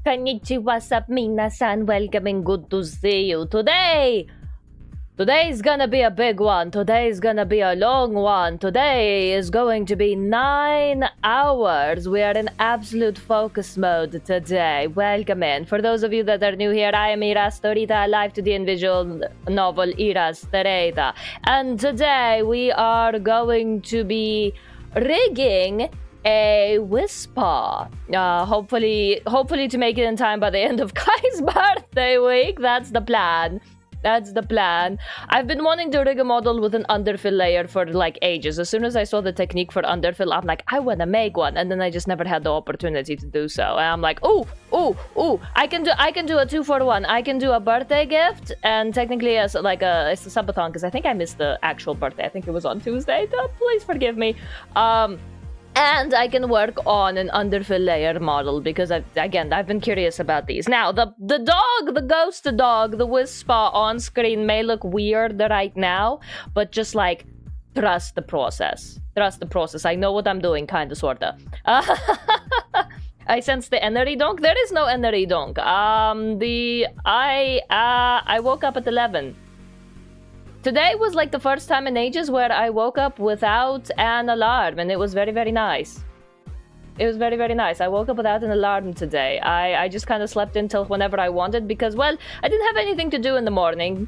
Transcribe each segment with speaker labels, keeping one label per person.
Speaker 1: Konnichiwa, sup, minasan, welcome and good to see you. Today's gonna be a big one. Today's gonna be a long one. Today is going to be 9 hours. We are in absolute focus mode today. Welcome in. For those of you that are new here, I am Irasto, Rita, Live2D and visual novel Irasto Rita. And today we are going to be rigging a Wispaw. Hopefully to make it in time by the end of Kai's birthday week. That's the plan. I've been wanting to rig a model with an underfill layer for like ages. As soon as I saw the technique for underfill, I'm like, I want to make one, and then I just never had the opportunity to do so. And I'm like, ooh, I can do a 2-for-1. I can do a birthday gift, and technically as like it's a subathon because I think I missed the actual birthday. I think it was on Tuesday. Please forgive me. And I can work on an underfill layer model because, I've been curious about these. Now, the ghost dog, the Wispaw on screen may look weird right now, but just like, trust the process. I know what I'm doing, kinda, sorta. I sense the energy donk. There is no energy donk. I woke up at 11. Today was like the first time in ages where I woke up without an alarm, and it was very, very nice. It was very, very nice. I woke up without an alarm today. I just kind of slept until whenever I wanted because, well, I didn't have anything to do in the morning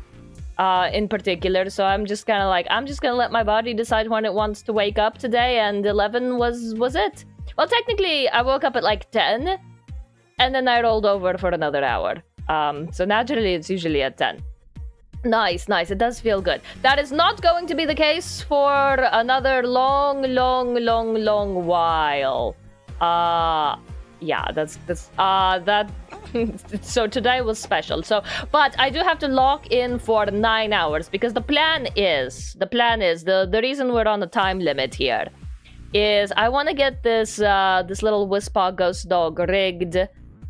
Speaker 1: in particular, so I'm just kind of like, I'm just gonna let my body decide when it wants to wake up today, and 11 was it. Well, technically, I woke up at like 10, and then I rolled over for another hour. So naturally, it's usually at 10. Nice. It does feel good. That is not going to be the case for another long while. Yeah, that's so today was special. But I do have to lock in for 9 hours because the plan is the reason we're on the time limit here is I want to get this little Wispaw ghost dog rigged.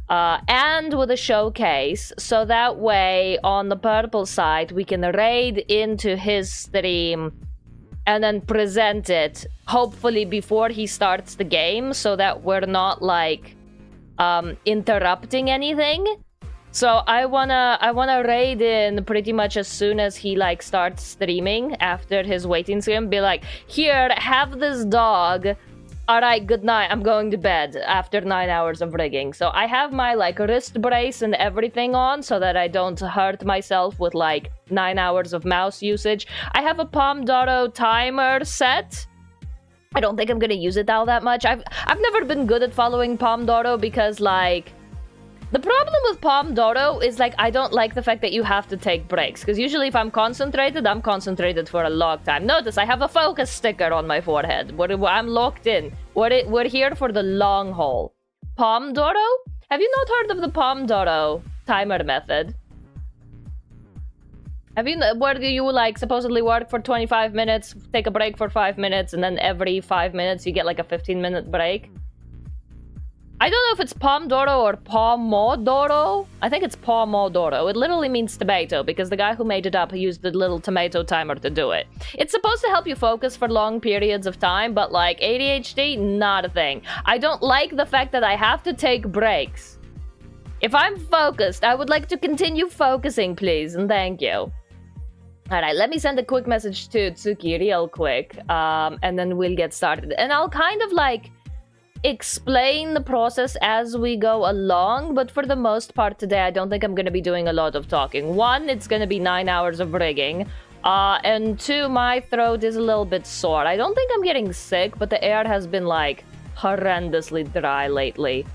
Speaker 1: And with a showcase, so that way on the purple side we can raid into his stream and then present it, hopefully before he starts the game, so that we're not like interrupting anything. So I wanna raid in pretty much as soon as he like starts streaming after his waiting stream. Be like, here, have this dog. Alright, good night. I'm going to bed after 9 hours of rigging. So I have my like wrist brace and everything on so that I don't hurt myself with like 9 hours of mouse usage. I have a Pomodoro timer set. I don't think I'm gonna use it all that much. I've never been good at following Pomodoro because like the problem with Pomodoro is like I don't like the fact that you have to take breaks because usually if I'm concentrated for a long time. Notice I have a focus sticker on my forehead. I'm locked in. We're here for the long haul. Pomodoro? Have you not heard of the Pomodoro timer method? Have you where you like supposedly work for 25 minutes, take a break for 5 minutes, and then every 5 minutes you get like a 15-minute break? I don't know if it's Pomodoro or Pomodoro. I think it's Pomodoro. It literally means tomato because the guy who made it up used the little tomato timer to do it. It's supposed to help you focus for long periods of time, but like ADHD, not a thing. I don't like the fact that I have to take breaks. If I'm focused, I would like to continue focusing, please, and thank you. Alright, let me send a quick message to Tsuki real quick, and then we'll get started. And I'll kind of like explain the process as we go along, but for the most part today I don't think I'm going to be doing a lot of talking. 1, it's going to be 9 hours of rigging, and 2, my throat is a little bit sore. I don't think I'm getting sick, but the air has been like horrendously dry lately.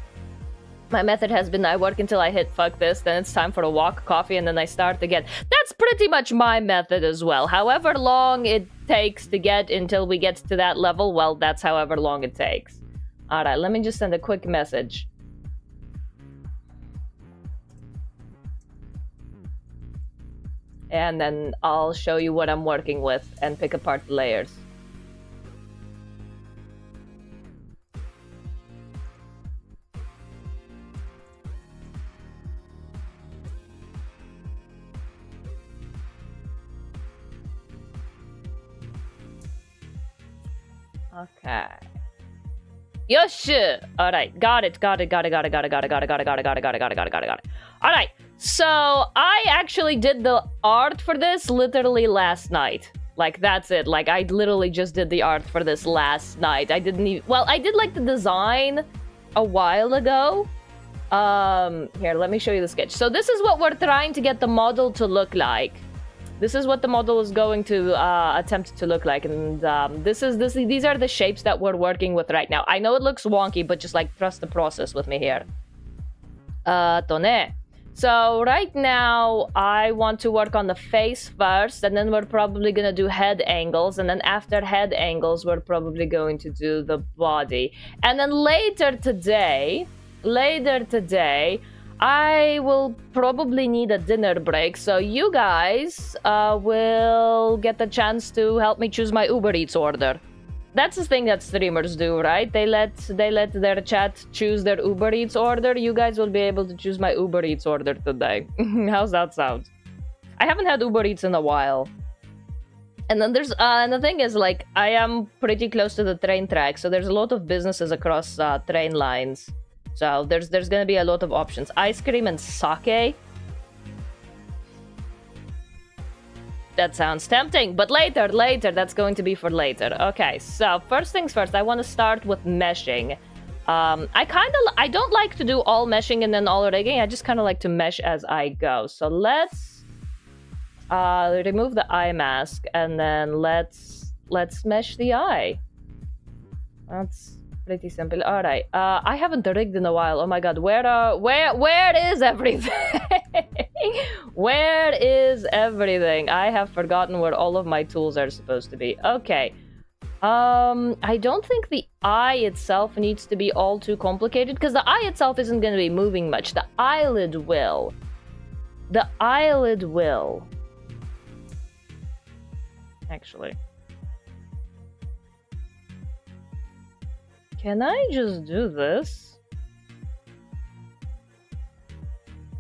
Speaker 1: My method has been I work until I hit fuck this, then it's time for a walk, coffee, and then I start again. That's pretty much my method as well. However long it takes to get until we get to that level, well, that's however long it takes. Alright, let me just send a quick message. And then I'll show you what I'm working with and pick apart the layers. Okay. Yoshi! Alright, got it. Alright, so I actually did the art for this literally last night. Like, that's it. Like, I literally just did the art for this last night. I didn't even... Well, I did, like, the design a while ago. Here, let me show you the sketch. So this is what we're trying to get the model to look like. This is what the model is going to attempt to look like, and these are the shapes that we're working with right now. I know it looks wonky, but just like trust the process with me here. So right now, I want to work on the face first, and then we're probably gonna do head angles, and then after head angles, we're probably going to do the body. And then later today, I will probably need a dinner break, so you guys will get the chance to help me choose my Uber Eats order. That's the thing that streamers do, right? They let their chat choose their Uber Eats order. You guys will be able to choose my Uber Eats order today. How's that sound? I haven't had Uber Eats in a while. And then there's and the thing is, like, I am pretty close to the train track, so there's a lot of businesses across train lines. So there's gonna be a lot of options. Ice cream and sake. That sounds tempting, but later, that's going to be for later. Okay, so first things first, I want to start with meshing. I don't like to do all meshing and then all rigging. I just kind of like to mesh as I go. So let's remove the eye mask, and then let's mesh the eye. That's pretty simple. All right. I haven't rigged in a while. Oh my god. Where is everything? Where is everything? I have forgotten where all of my tools are supposed to be. Okay. I don't think the eye itself needs to be all too complicated, because the eye itself isn't going to be moving much. The eyelid will. The eyelid will. Actually. Can I just do this?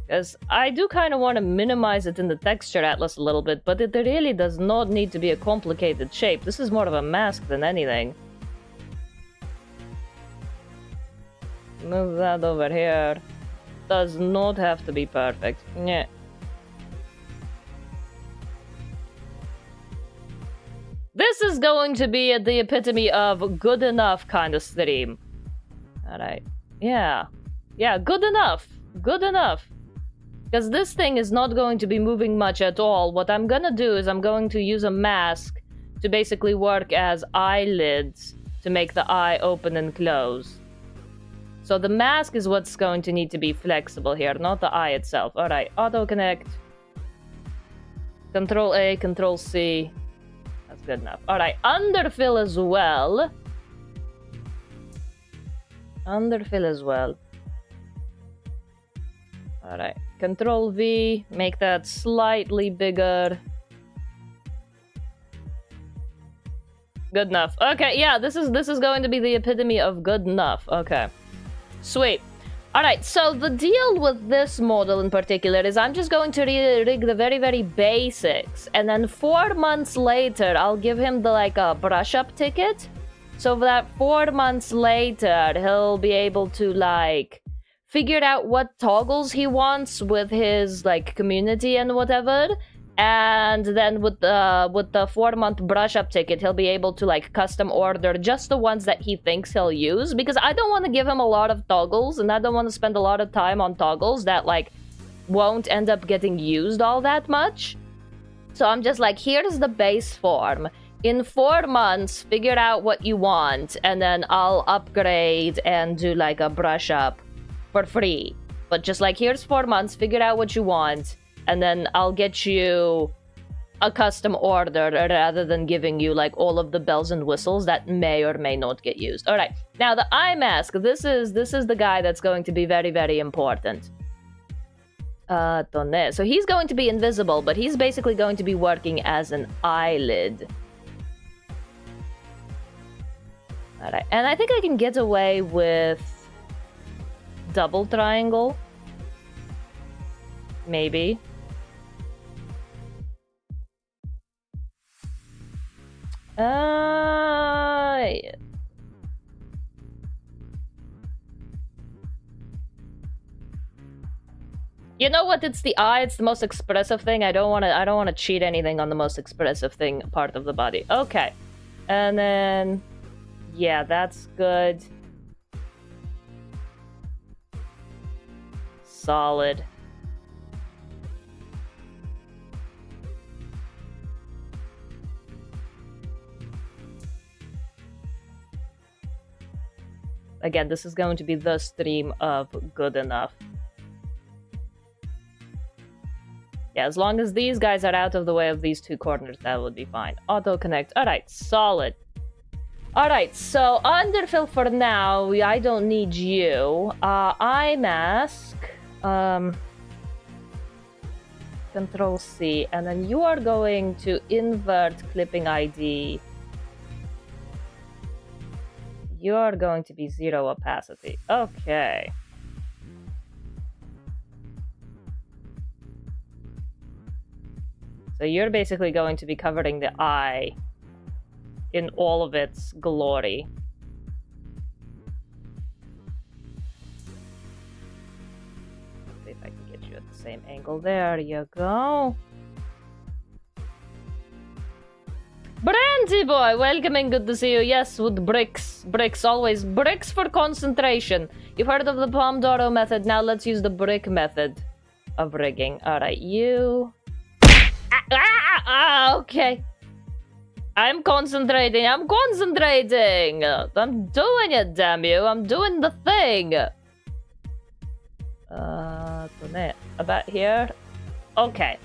Speaker 1: Because I do kind of want to minimize it in the texture atlas a little bit, but it really does not need to be a complicated shape. This is more of a mask than anything. Move that over here. Does not have to be perfect. Yeah. This is going to be the epitome of good enough kind of stream. Alright. Yeah. Yeah, good enough. Good enough. Because this thing is not going to be moving much at all. What I'm gonna do is I'm going to use a mask to basically work as eyelids to make the eye open and close. So the mask is what's going to need to be flexible here, not the eye itself. Alright, auto connect. Control A, Control C. That's good enough. Alright, underfill as well. Underfill as well. Alright, Control V, make that slightly bigger. Good enough. Okay, yeah, this is going to be the epitome of good enough. Okay. Sweet. Alright, so the deal with this model in particular is I'm just going to rig the very, very basics. And then 4 months later, I'll give him the, like, a brush-up ticket. So that 4 months later, he'll be able to, like, figure out what toggles he wants with his, like, community and whatever. And then with the 4-month brush-up ticket, he'll be able to, like, custom order just the ones that he thinks he'll use. Because I don't want to give him a lot of toggles, and I don't want to spend a lot of time on toggles that, like, won't end up getting used all that much. So I'm just like, here's the base form. In 4 months, figure out what you want, and then I'll upgrade and do, like, a brush-up for free. But just like, here's 4 months, figure out what you want, and then I'll get you a custom order rather than giving you, like, all of the bells and whistles that may or may not get used. All right. Now, the eye mask. This is the guy that's going to be very, very important. So he's going to be invisible, but he's basically going to be working as an eyelid. All right. And I think I can get away with double triangle. Maybe. You know what? It's the eye. It's the most expressive thing. I don't want to cheat anything on the most expressive thing part of the body. Okay, and then yeah, that's good. Solid. Again, this is going to be the stream of good enough. Yeah, as long as these guys are out of the way of these two corners, that would be fine. Auto connect. All right, solid. All right, so underfill for now. I don't need you. Eye mask. Control C, and then you are going to invert clipping ID. You are going to be 0 opacity. Okay. So you're basically going to be covering the eye in all of its glory. Let's see if I can get you at the same angle. There you go. Brandy boy, welcome and good to see you. Yes, with bricks. Bricks, always. Bricks for concentration. You've heard of the Pomodoro method. Now let's use the brick method of rigging. Alright, you... okay. I'm concentrating. I'm concentrating. I'm doing it, damn you. I'm doing the thing. About here. Okay.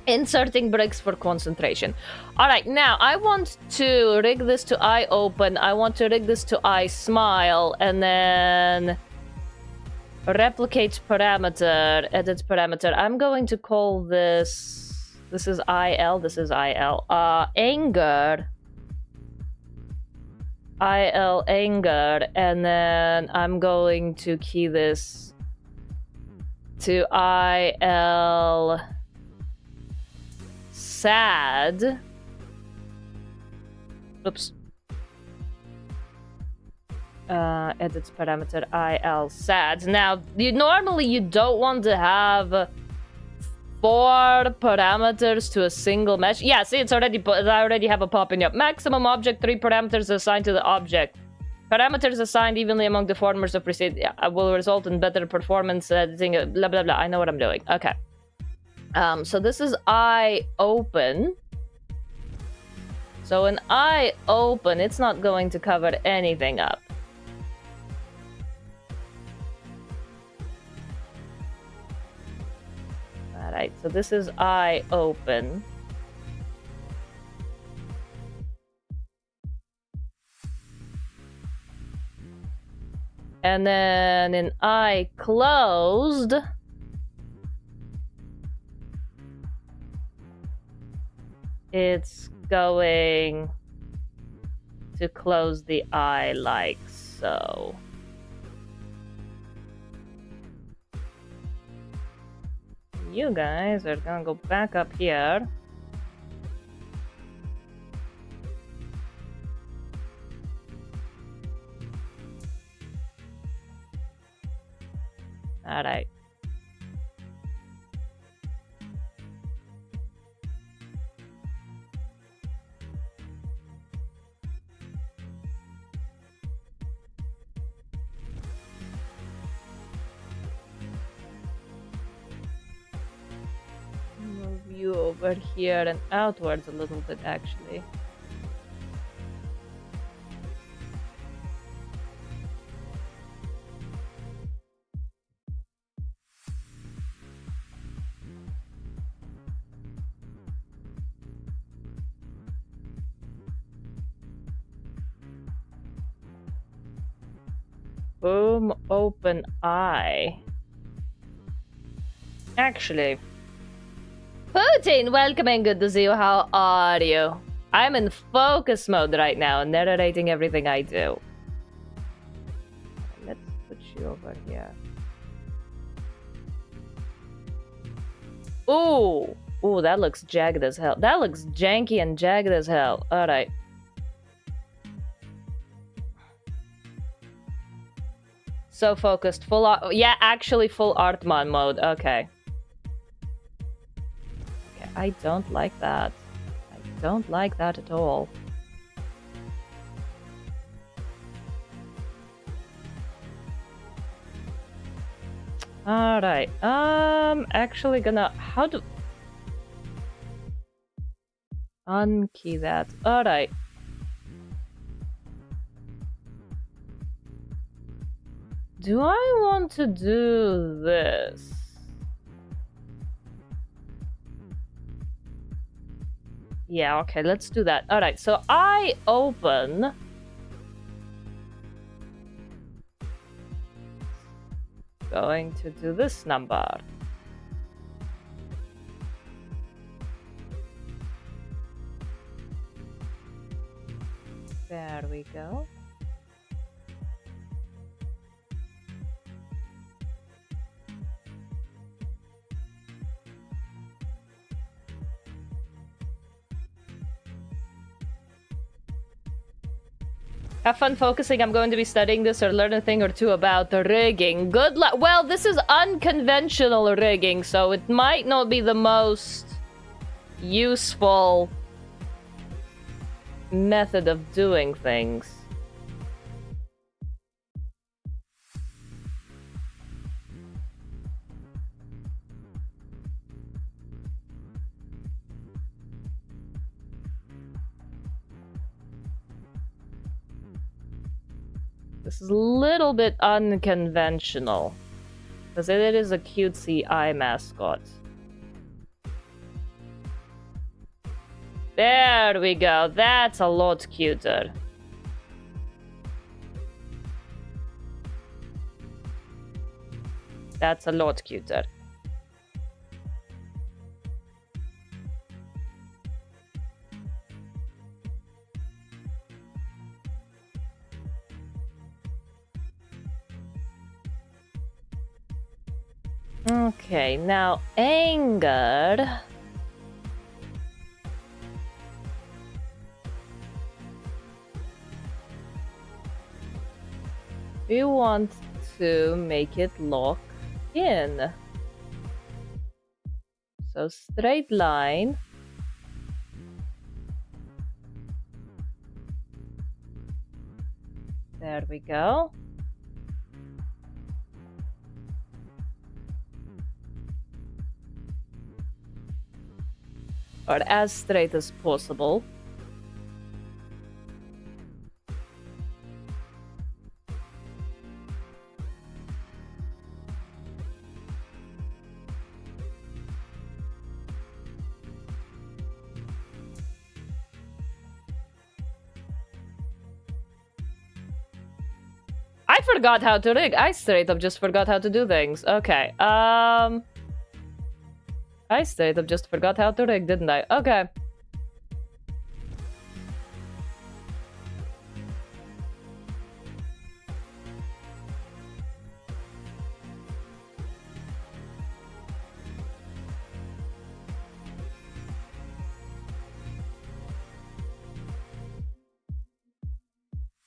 Speaker 1: Inserting bricks for concentration. Alright, now I want to rig this to eye open. I want to rig this to eye smile. And then replicate parameter. Edit parameter. I'm going to call this... This is IL. This is IL. Anger. IL anger. And then I'm going to key this to IL sad. Oops. Edit parameter IL sad. Now, normally you don't want to have 4 parameters to a single mesh. Yeah, see, I already have a pop-in up. Maximum object 3 parameters assigned to the object. Parameters assigned evenly among the formers of preceding will result in better performance editing. Blah blah blah. I know what I'm doing. Okay. So this is eye open. So an eye open, it's not going to cover anything up. Alright, so this is eye open. And then in eye closed, it's going to close the eye like so. You guys are gonna go back up here. All right. Move you over here and outwards a little bit, actually. Boom, open eye. Actually, Putin, welcome and good to see you. How are you? I'm in focus mode right now, narrating everything I do. Let's put you over here. Ooh, ooh, that looks jagged as hell. That looks janky and jagged as hell. All right. So focused. Full art. Yeah, actually full art mode. Okay. Okay, I don't like that. I don't like that at all. Alright. Actually gonna... How do... Unkey that. Alright. Do I want to do this? Yeah, okay, let's do that. Alright, so I open... Going to do this number. There we go. Have fun focusing. I'm going to be studying this or learn a thing or two about the rigging. Good luck. Well, this is unconventional rigging, so it might not be the most useful method of doing things. This is a little bit unconventional, because it is a cutesy eye mascot. There we go. That's a lot cuter. That's a lot cuter. Okay, now anger. We want to make it lock in. So straight line. There we go. Or as straight as possible. I forgot how to rig. I straight up just forgot how to do things. Okay. I straight up just forgot how to rig, didn't I? Okay.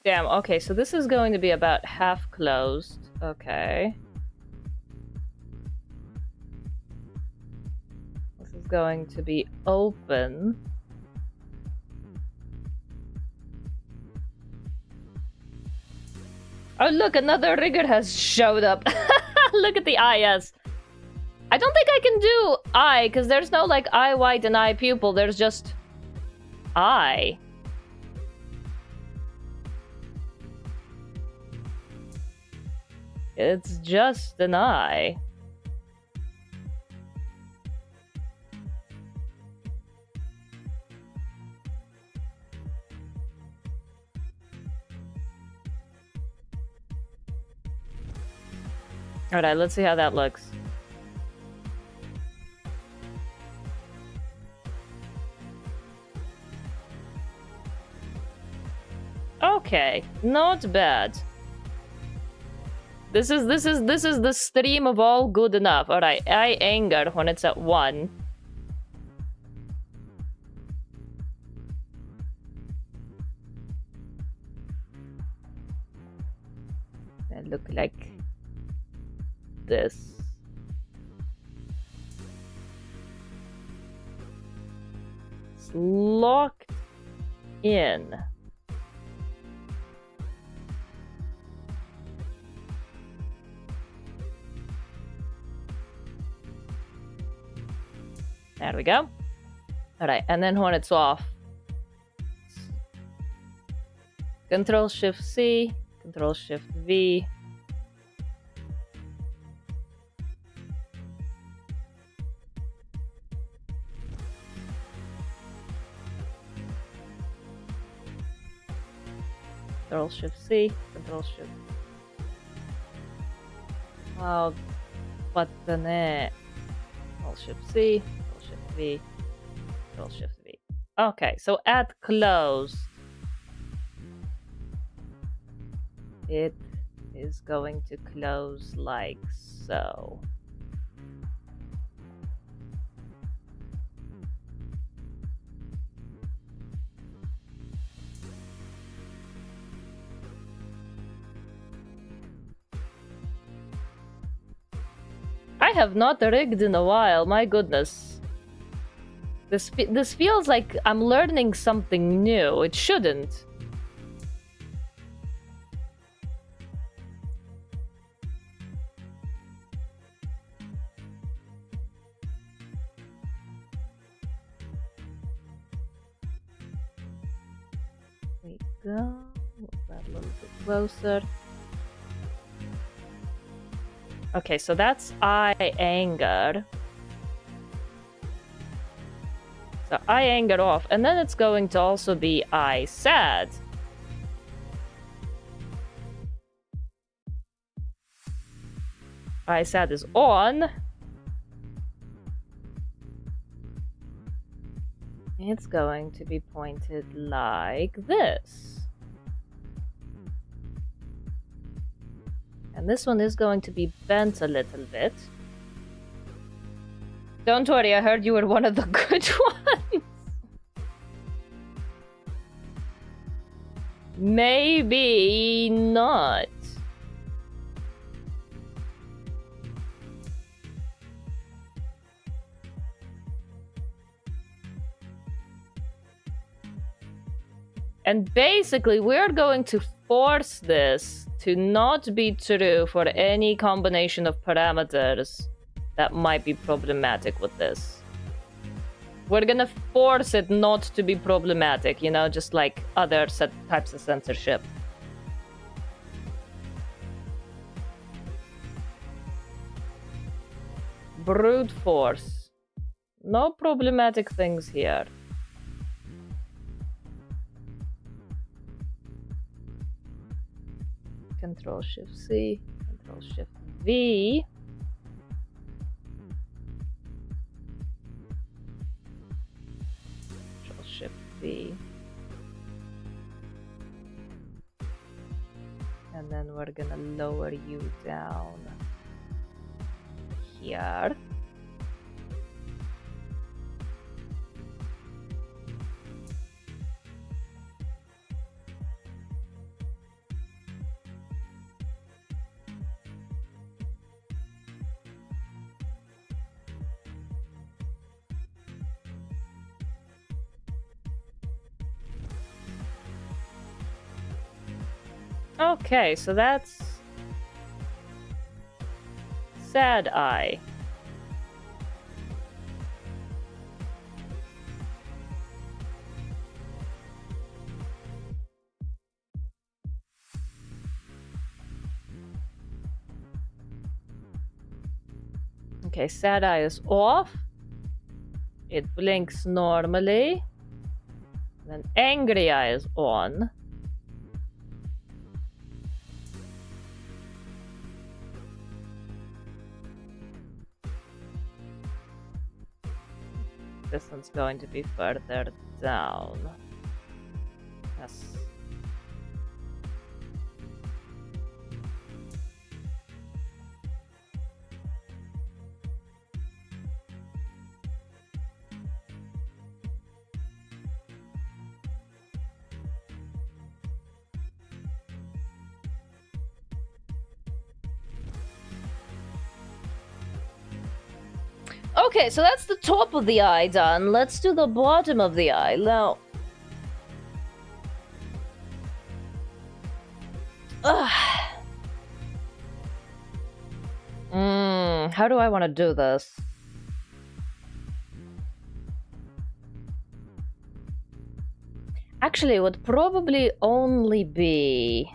Speaker 1: Damn, okay, so this is going to be about half closed. Okay. This is going to be open. Oh look, another rigger has showed up. Look at the eye, yes. I don't think I can do eye, because there's no like eye white and eye pupil, there's just eye. It's just an eye. Alright, let's see how that looks. Okay, not bad. This is the stream of all good enough. Alright, I anger when it's at 1. That look like this. It's locked in. There we go. All right, and then when it's off, Control-Shift-C, Control-Shift-V. Control-Shift-C, Control-Shift. Oh, button it. Control-Shift-C, Control-Shift-V, Control-Shift-V. Okay, so at closed, it is going to close like so. I have not rigged in a while, my goodness. This feels like I'm learning something new. It shouldn't. There we go. Move that a little bit closer. Okay, so that's I anger. So I anger off, and then it's going to also be I sad. I sad is on. It's going to be pointed like this. And this one is going to be bent a little bit. Don't worry, I heard you were one of the good ones. Maybe not. And basically, we're going to force this to not be true for any combination of parameters that might be problematic with this. We're gonna force it not to be problematic, you know, just like other types of censorship. Brute force. No problematic things here. Control-Shift-C, Control-Shift-V. Control-Shift-V. And then we're gonna lower you down here. Okay, so that's sad eye. Okay, sad eye is off. It blinks normally. Then angry eye is on. This one's going to be further down. Yes. Okay, so that's the top of the eye done. Let's do the bottom of the eye now. How do I want to do this? Actually, it would probably only be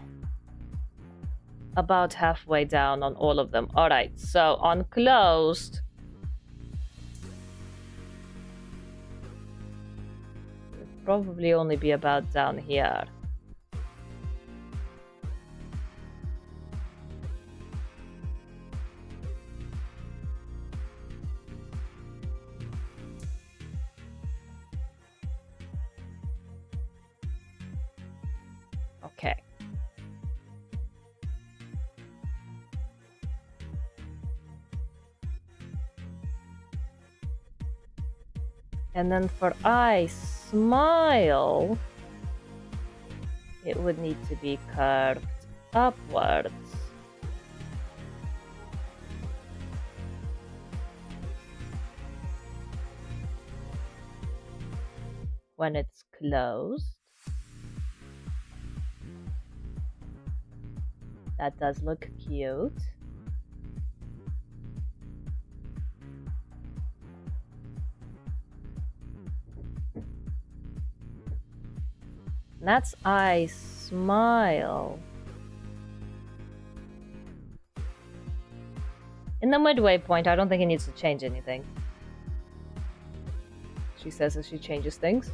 Speaker 1: about halfway down on all of them. All right, so on closed, it would probably only be about down here. Okay. And then for I smile, it would need to be curved upwards. When it's closed. That does look cute. That's I smile. In the midway point, I don't think it needs to change anything. She says as she changes things.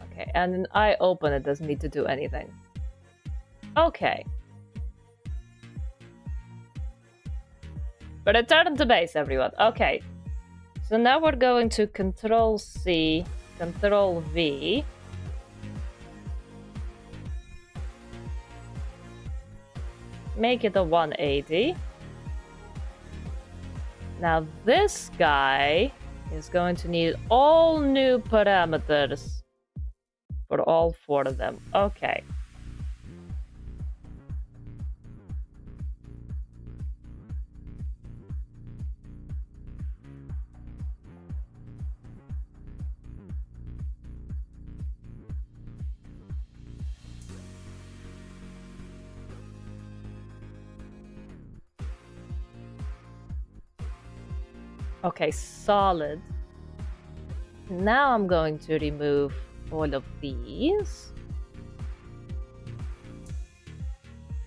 Speaker 1: Okay, and an eye open, it doesn't need to do anything. Okay. But return to base, everyone. Okay. So now we're going to Control C, Control V. Make it a 180. Now this guy is going to need all new parameters for all 4 of them. Okay. Okay, solid. Now I'm going to remove all of these.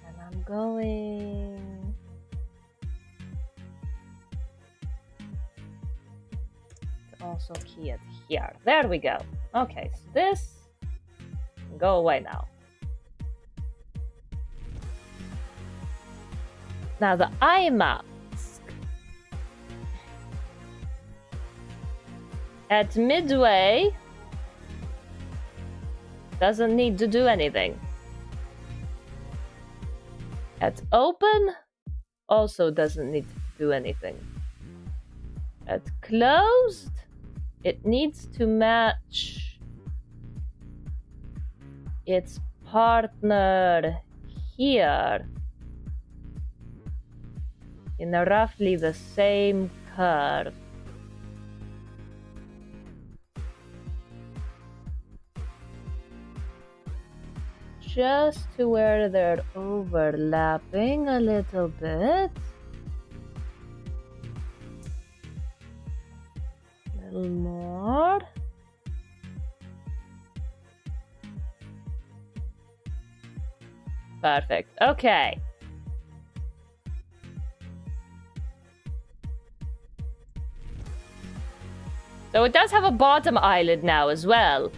Speaker 1: And I'm going... to also key it here. There we go. Okay, so this can go away now. Now the eye mask. At midway, doesn't need to do anything. At open, also doesn't need to do anything. At closed, it needs to match its partner here in roughly the same curve. Just to where they're overlapping a little bit. A little more. Perfect. Okay. So it does have a bottom eyelid now as well.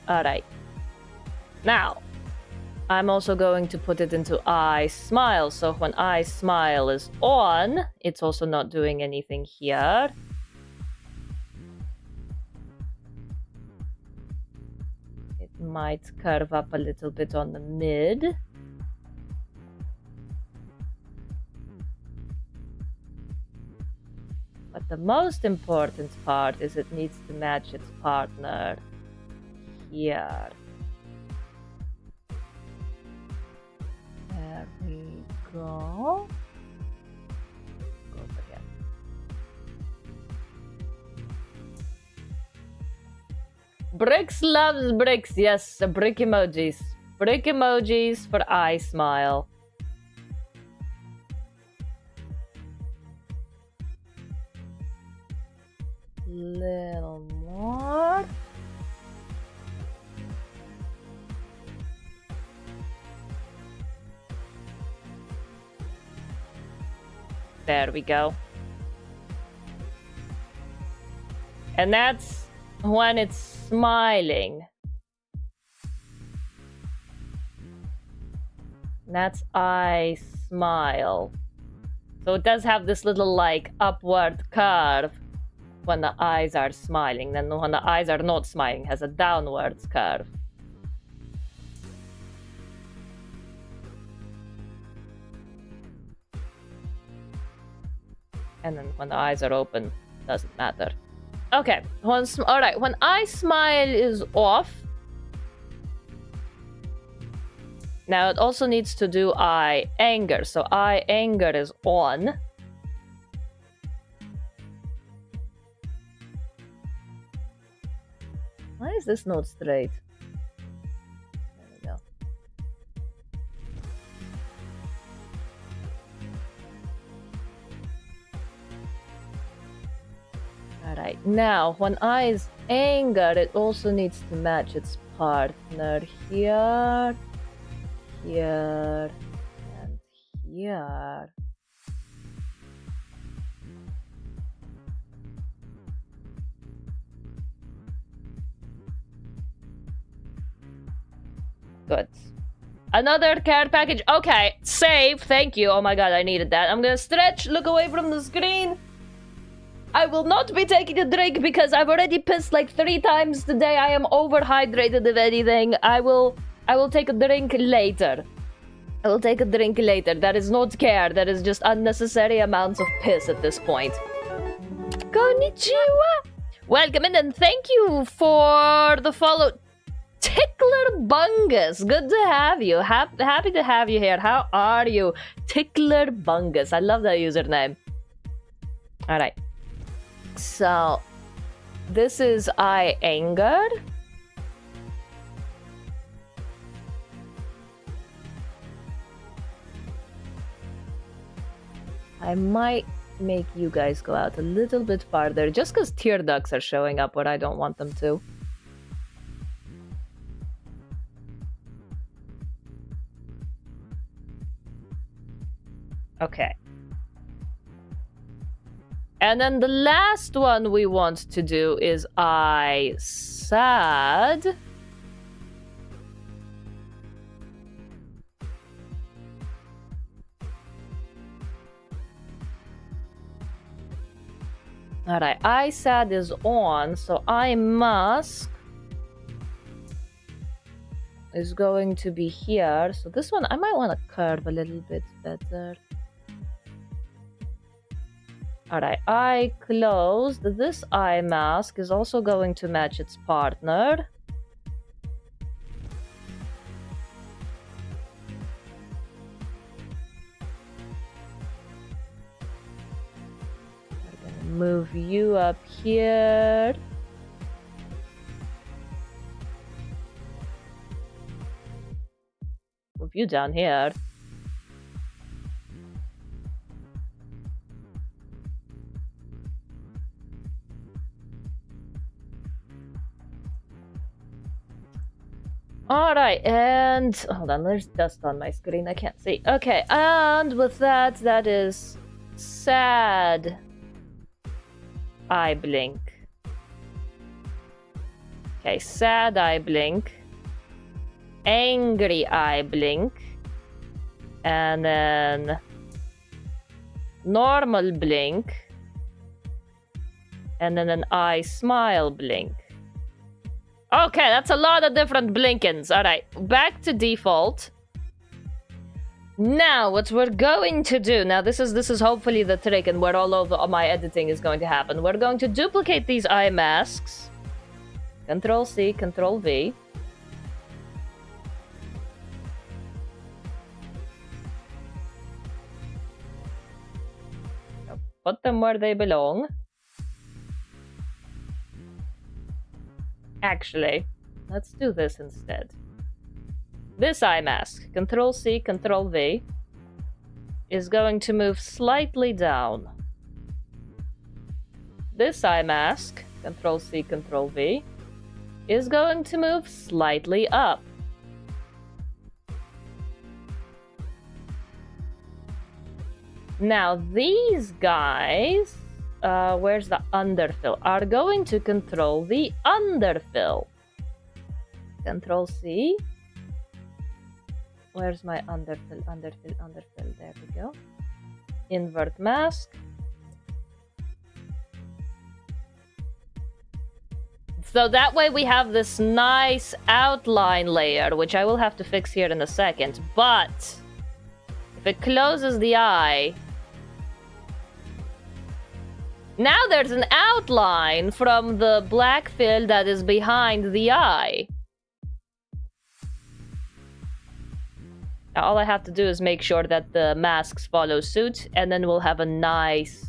Speaker 1: Alright. Now, I'm also going to put it into I smile. So when I smile is on, it's also not doing anything here. It might curve up a little bit on the mid. But the most important part is it needs to match its partner here. we go. Go over here. Bricks loves bricks. Yes, brick emojis. Brick emojis for eye smile. Little more. There we go. And that's when it's smiling. That's eye smile. So it does have this little like upward curve when the eyes are smiling. Then when the eyes are not smiling, it has a downwards curve. And then when the eyes are open, doesn't matter. Okay, all right. When eye smile is off, now it also needs to do eye anger. So eye anger is on. Why is this not straight? There we go. Alright, now when eye is anger, it also needs to match its partner here, here, and here. Good. Another care package. Okay, save. Thank you. Oh my god, I needed that. I'm gonna stretch, look away from the screen. I will not be taking a drink because I've already pissed like 3 times today. I am overhydrated, if anything. I will take a drink later. I will take a drink later. That is not care. That is just unnecessary amounts of piss at this point. Konnichiwa. Welcome in and thank you for the follow. Tickler Bungus, good to have you. Happy to have you here. How are you? Tickler Bungus. I love that username. Alright. So, this is eye anger. I might make you guys go out a little bit farther just because tear ducts are showing up where I don't want them to. Okay. And then the last one we want to do is I sad. Alright, I sad is on, so I mask is going to be here. So this one I might want to curve a little bit better. Alright, eye closed. This eye mask is also going to match its partner. We're gonna move you up here. Move you down here. Alright, and hold on, there's dust on my screen, I can't see. Okay, and with that, that is sad eye blink. Okay, sad eye blink, angry eye blink, and then normal blink, and then an eye smile blink. Okay, that's a lot of different blinkins. Alright, back to default. Now, what we're going to do, now this is hopefully the trick and where all of my editing is going to happen. We're going to duplicate these eye masks. Control C, Control V. Put them where they belong. Actually, let's do this instead. This eye mask, Control-C, Control-V, is going to move slightly down. This eye mask, Control-C, Control-V, is going to move slightly up. Now these guys, where's the underfill, are going to control the underfill. Control-C. Where's my underfill? There we go. Invert mask. So that way we have this nice outline layer, which I will have to fix here in a second. But if it closes the eye, now there's an outline from the black fill that is behind the eye. Now all I have to do is make sure that the masks follow suit, and then we'll have a nice...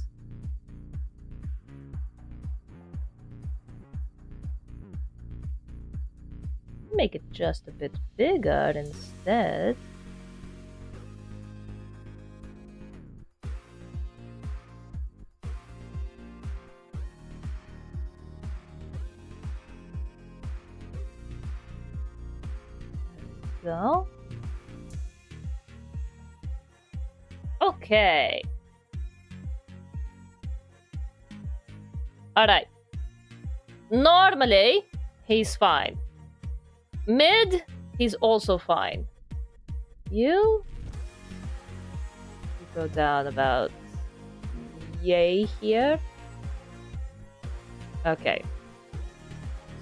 Speaker 1: Make it just a bit bigger instead. Go. Okay. Alright. Normally, he's fine. Mid, he's also fine. You go down about yay here. Okay.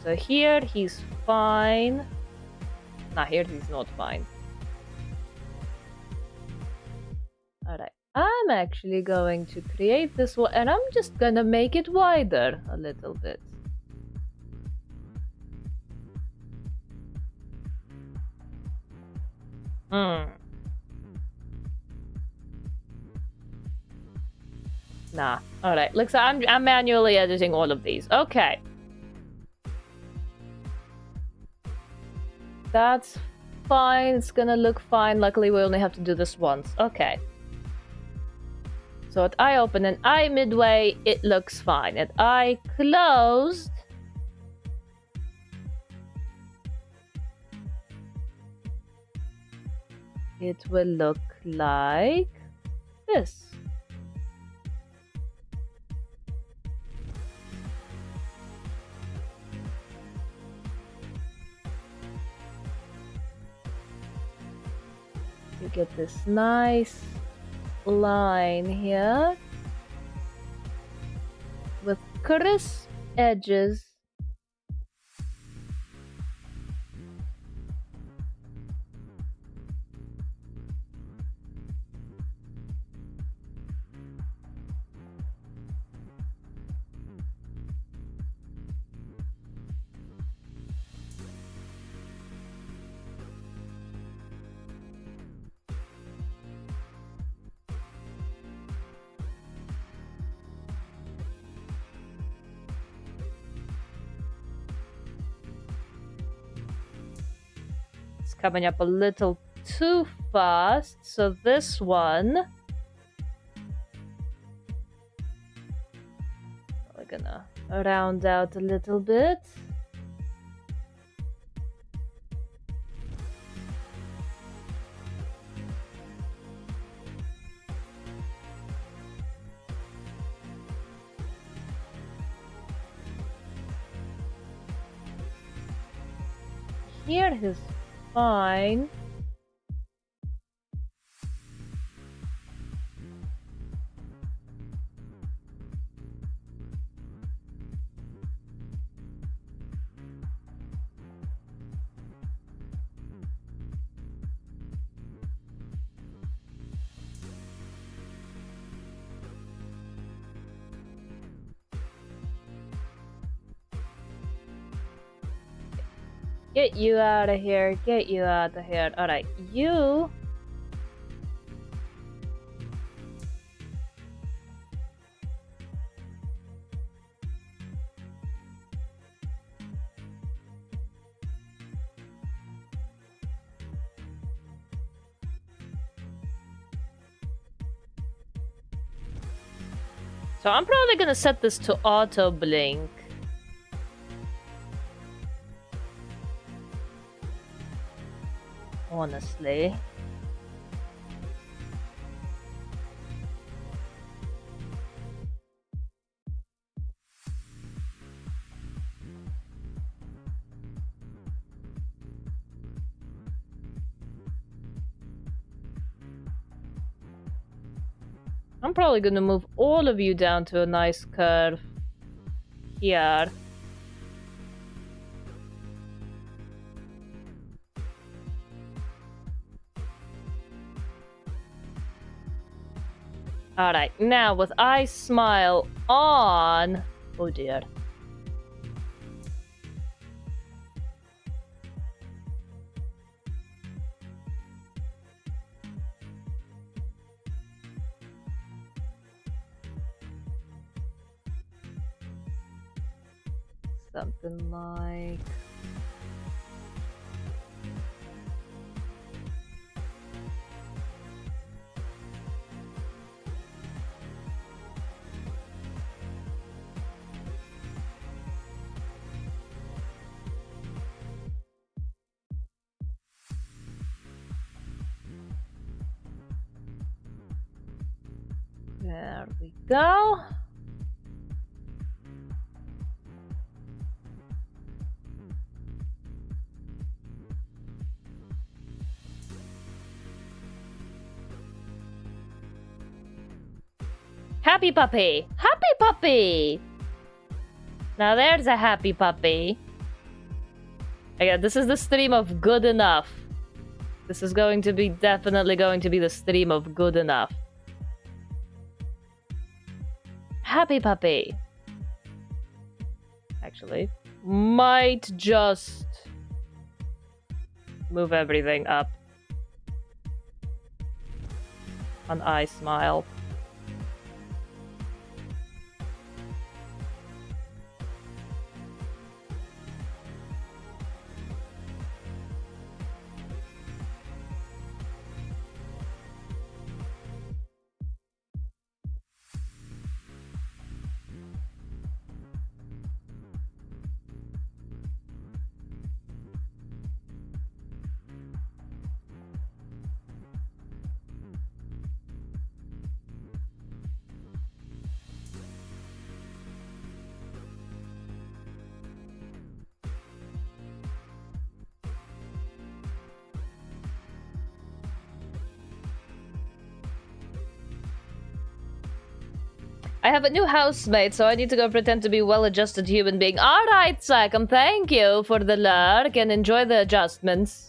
Speaker 1: So here he's fine. Nah, here he's not fine. Alright. I'm actually going to create this one, and I'm just gonna make it wider a little bit. Nah. Alright. Looks like I'm manually editing all of these. Okay. That's fine. It's gonna look fine. Luckily, we only have to do this once. Okay. So at eye open and eye midway, it looks fine. At eye closed, it will look like this. You get this nice line here with crisp edges. Coming up a little too fast, so this one we're gonna round out a little bit. Here is fine. Get you out of here. Get you out of here. Alright, you... So I'm probably gonna set this to auto blink. Honestly. I'm probably gonna move all of you down to a nice curve here. Alright, now with I smile on... Oh dear. Something like... There we go. Happy puppy! Happy puppy! Now there's a happy puppy. Again, this is the stream of good enough. This is going to be definitely going to be the stream of good enough. Happy puppy. Actually, might just move everything up. On I smile. I have a new housemate, so I need to go pretend to be a well-adjusted human being. Alright, Scum, thank you for the lurk and enjoy the adjustments.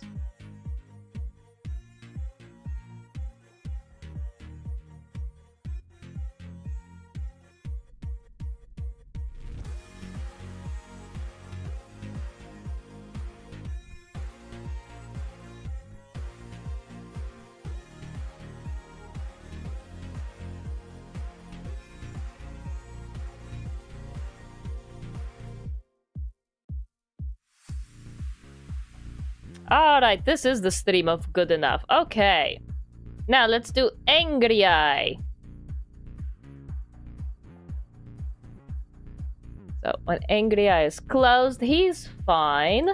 Speaker 1: Alright, this is the stream of good enough. Okay. Now let's do Angry Eye. So when Angry Eye is closed, he's fine.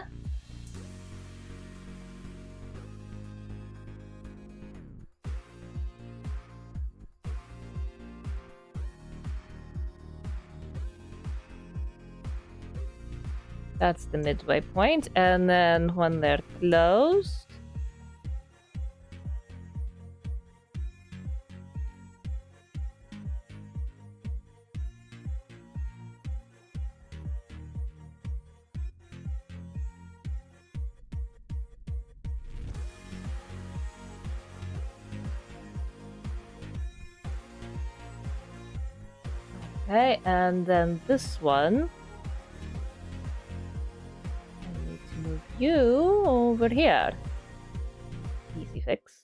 Speaker 1: That's the midway point, and then when they're closed... Okay, and then this one... Move you over here. Easy fix.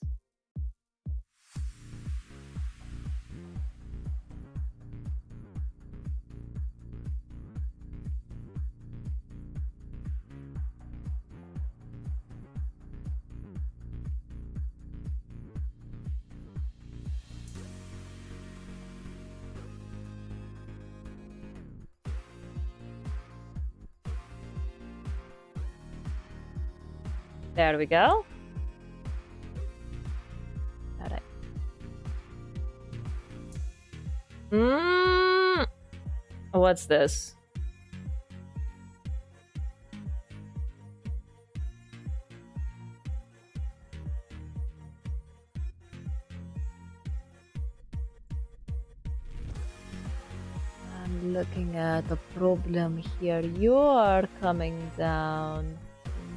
Speaker 1: There we go. Alright. What's this? I'm looking at the problem here. You're coming down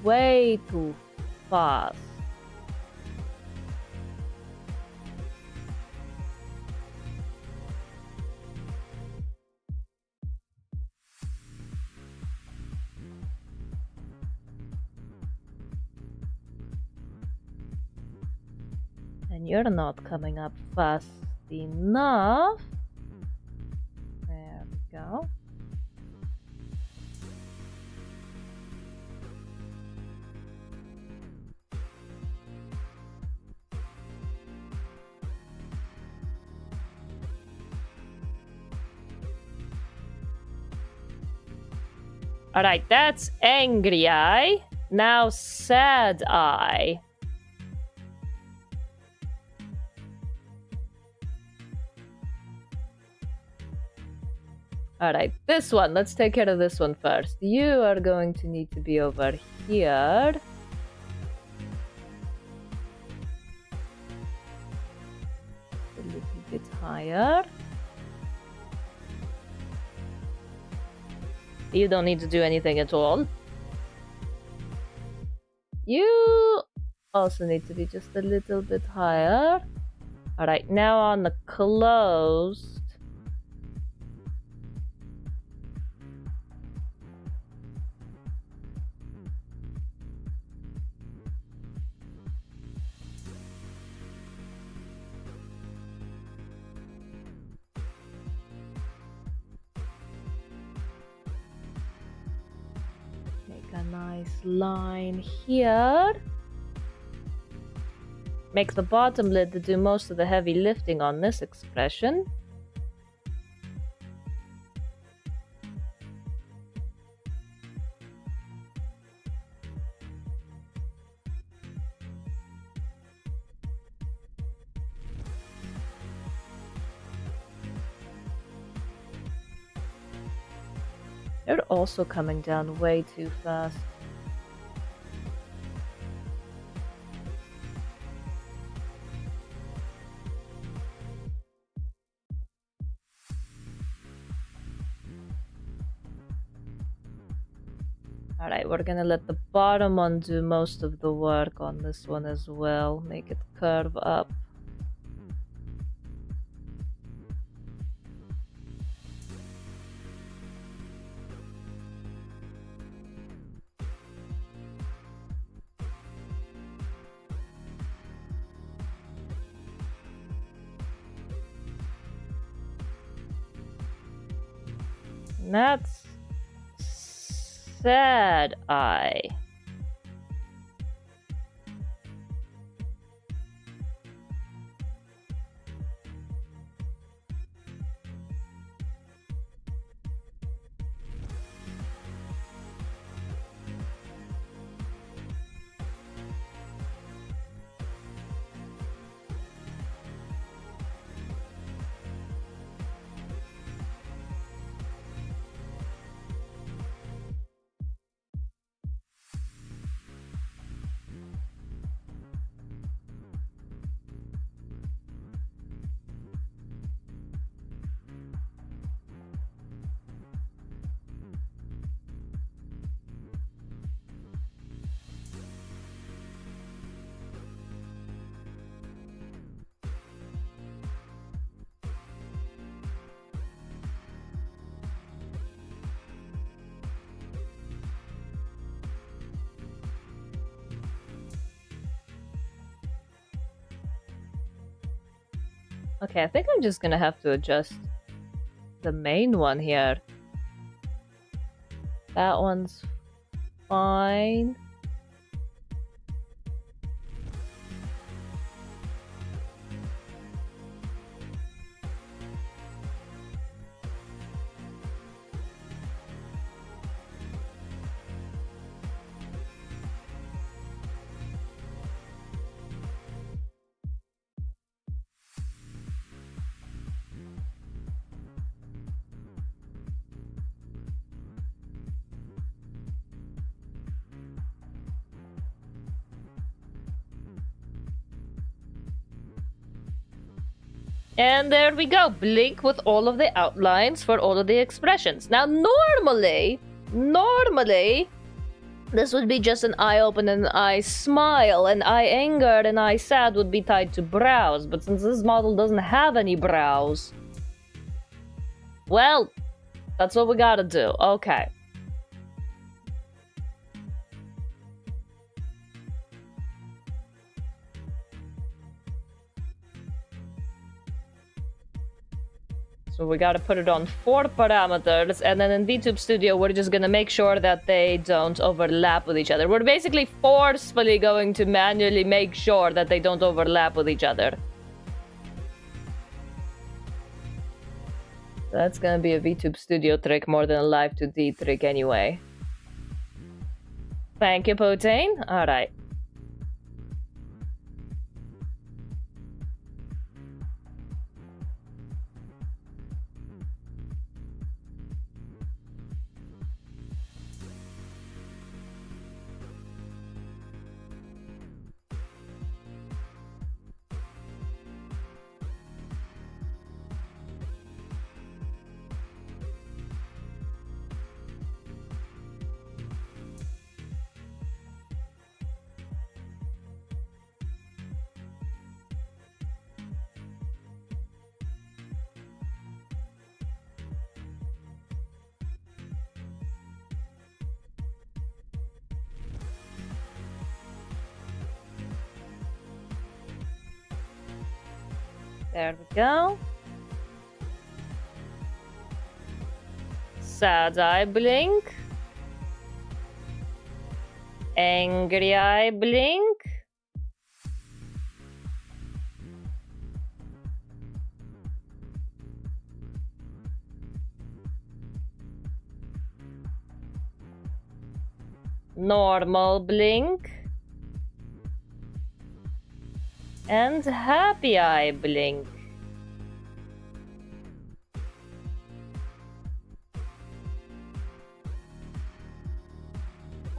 Speaker 1: way too fast. And you're not coming up fast enough. There we go. Alright, that's angry eye. Now sad eye. Alright, this one. Let's take care of this one first. You are going to need to be over here. A little bit higher. You don't need to do anything at all. You also need to be just a little bit higher. Alright, now on the closed. A nice line here. Make the bottom lid to do most of the heavy lifting on this expression. They're also coming down way too fast. Alright, we're gonna let the bottom one do most of the work on this one as well. Make it curve up. That's sad eye. Okay, I think I'm just gonna have to adjust the main one here. That one's fine. And there we go. Blink with all of the outlines for all of the expressions. Now, normally, this would be just an eye open and an eye smile, and eye angered and eye sad would be tied to brows. But since this model doesn't have any brows, well, that's what we gotta do. Okay. So we gotta put it on 4 parameters, and then in VTube Studio, we're just gonna make sure that they don't overlap with each other. We're basically forcefully going to manually make sure that they don't overlap with each other. That's gonna be a VTube Studio trick more than a Live2D trick anyway. Thank you, Potane. Alright. There we go. Sad eye blink. Angry eye blink. Normal blink. And happy eye blink.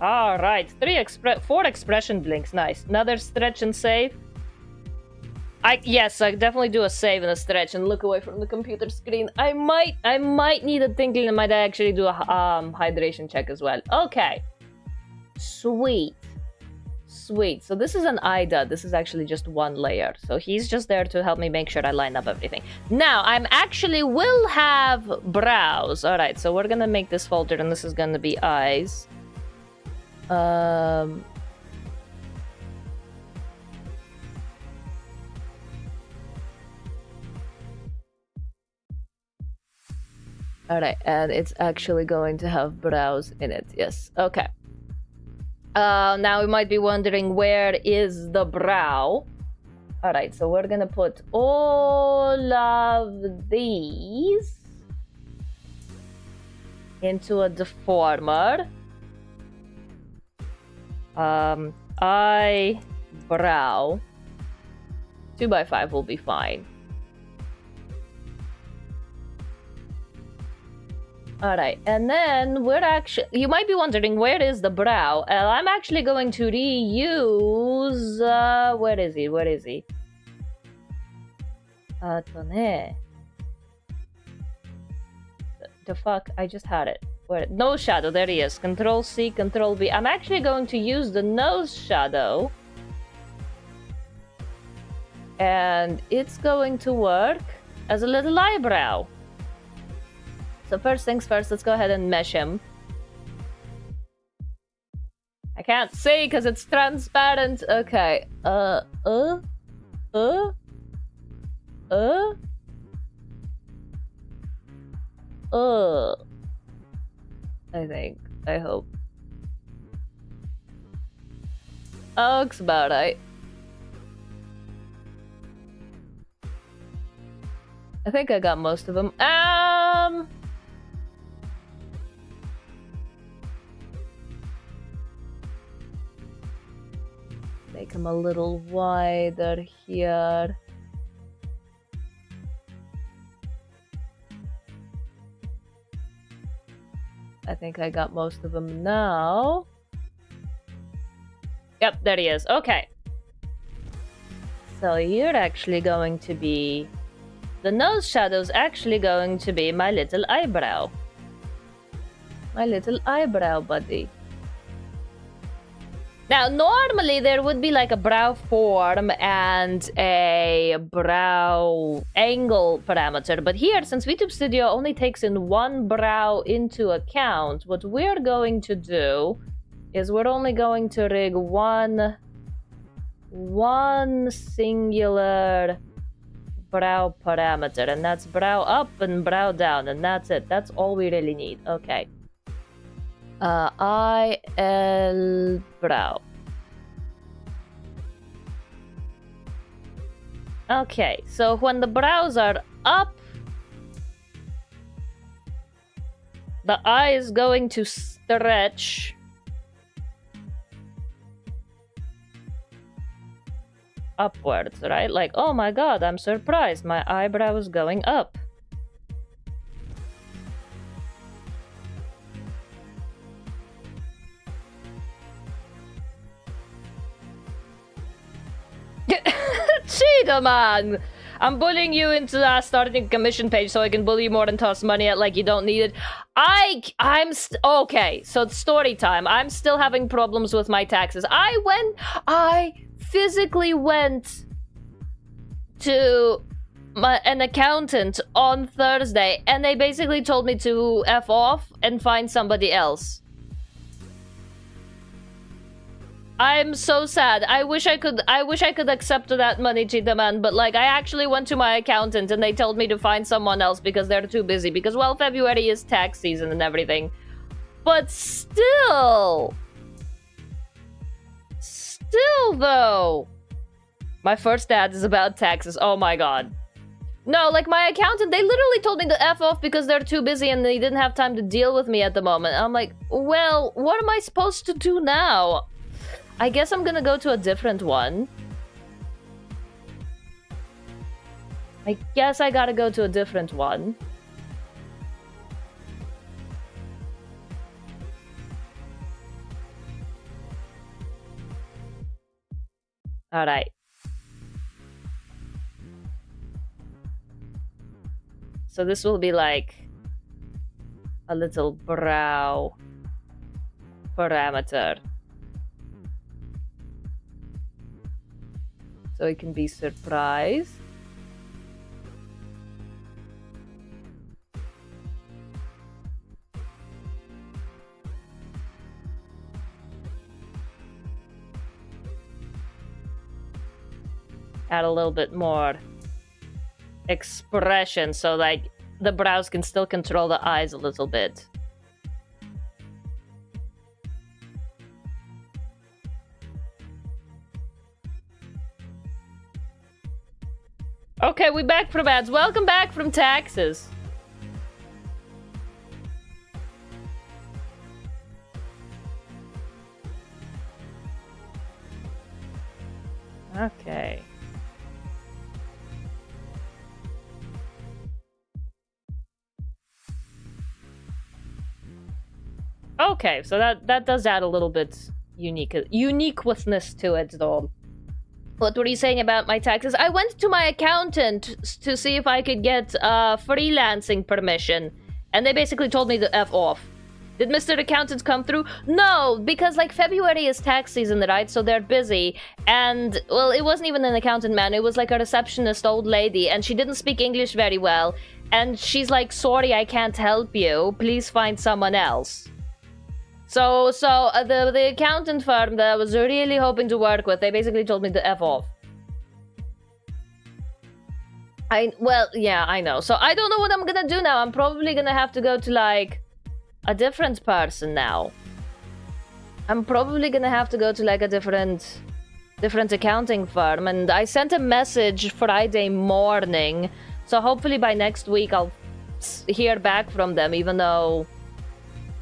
Speaker 1: All right, 4 expression blinks. Nice. Another stretch and save. Yes, I definitely do a save and a stretch and look away from the computer screen. I might need a tinkling. I might actually do a hydration check as well. Okay. Sweet. Sweet. So this is an IDA. This is actually just one layer. So he's just there to help me make sure I line up everything. Now, I'm actually will have brows. All right, so we're going to make this folder, and this is going to be eyes. All right, and it's actually going to have brows in it. Yes. Okay. Now we might be wondering, where is the brow? All right, so we're gonna put all of these into a deformer. Eyebrow 2x5 will be fine. Alright, and then we're actually... You might be wondering, where is the brow? I'm actually going to reuse... where is he? Where is he? The fuck? I just had it. Where? Nose shadow, there he is. Control C, Control V. I'm actually going to use the nose shadow. And it's going to work as a little eyebrow. So first things first, let's go ahead and mesh him. I can't see because it's transparent. Okay. I think. I hope. Looks about right. I think I got most of them. Make him a little wider here. I think I got most of them now. Yep, there he is. Okay. So you're actually going to be the nose shadow is actually going to be my little eyebrow. My little eyebrow buddy. Now, normally there would be like a brow form and a brow angle parameter, but here, since VTube Studio only takes in one brow into account, what we're going to do is we're only going to rig one singular brow parameter, and that's brow up and brow down, and that's it. That's all we really need. Okay. IL brow. Okay, so when the brows are up, the eye is going to stretch upwards, right? Like, oh my god, I'm surprised, my eyebrow is going up. Cheetah man! I'm bullying you into starting a commission page so I can bully you more and toss money at like you don't need it. Okay, so it's story time. I'm still having problems with my taxes. I physically went to an accountant on Thursday and they basically told me to F off and find somebody else. I'm so sad. I wish I could accept that money, Cheetah Man, but like I actually went to my accountant and they told me to find someone else because they're too busy because well, February is tax season and everything. But still though. My first ad is about taxes. Oh my god. No, like my accountant, they literally told me to F off because they're too busy and they didn't have time to deal with me at the moment. I'm like, well, what am I supposed to do now? I guess I'm gonna go to a different one. I guess I gotta go to a different one. Alright. So this will be like a little brow parameter. So it can be surprised. Add a little bit more expression so like the brows can still control the eyes a little bit. Okay, we back from ads. Welcome back from taxes. Okay. Okay, so that does add a little bit uniqueness to it, though. What were you saying about my taxes? I went to my accountant to see if I could get freelancing permission, and they basically told me to F off. Did Mr. Accountant come through? No, because like February is tax season, right? So they're busy, and well, it wasn't even an accountant, man. It was like a receptionist old lady, and she didn't speak English very well, and she's like, sorry, I can't help you. Please find someone else. So the accountant firm that I was really hoping to work with, they basically told me to F off. Well, yeah, I know. So I don't know what I'm gonna do now. I'm probably gonna have to go to like a different person now. I'm probably gonna have to go to like a different accounting firm, and I sent a message Friday morning, so hopefully by next week I'll hear back from them, even though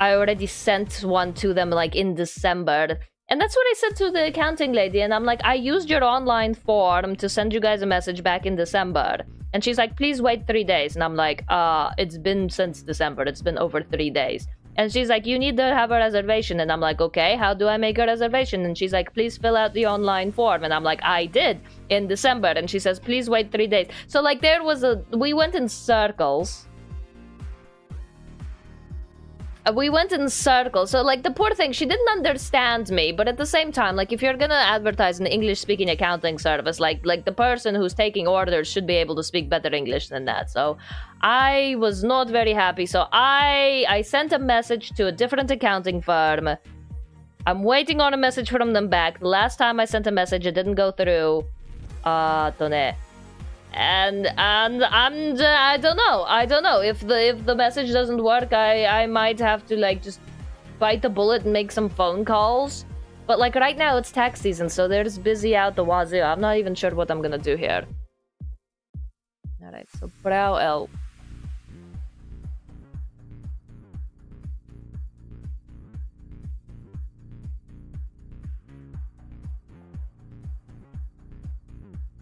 Speaker 1: I already sent one to them like in December. And that's what I said to the accounting lady, and I'm like, I used your online form to send you guys a message back in December. And she's like, please wait 3 days. And I'm like, it's been since December. It's been over 3 days. And she's like, you need to have a reservation. And I'm like, okay, how do I make a reservation? And she's like, please fill out the online form. And I'm like, I did in December. And she says, please wait 3 days. So like we went in circles. So like the poor thing, she didn't understand me, but at the same time, like if you're gonna advertise an English-speaking accounting service, like the person who's taking orders should be able to speak better English than that. So I was not very happy. So I sent a message to a different accounting firm. I'm waiting on a message from them back. The last time I sent a message, it didn't go through. And I don't know if the message doesn't work. I might have to like just bite the bullet and make some phone calls. But like right now it's tax season, so there's busy out the wazoo. I'm not even sure what I'm gonna do here. All right, so 𝕮𝖆.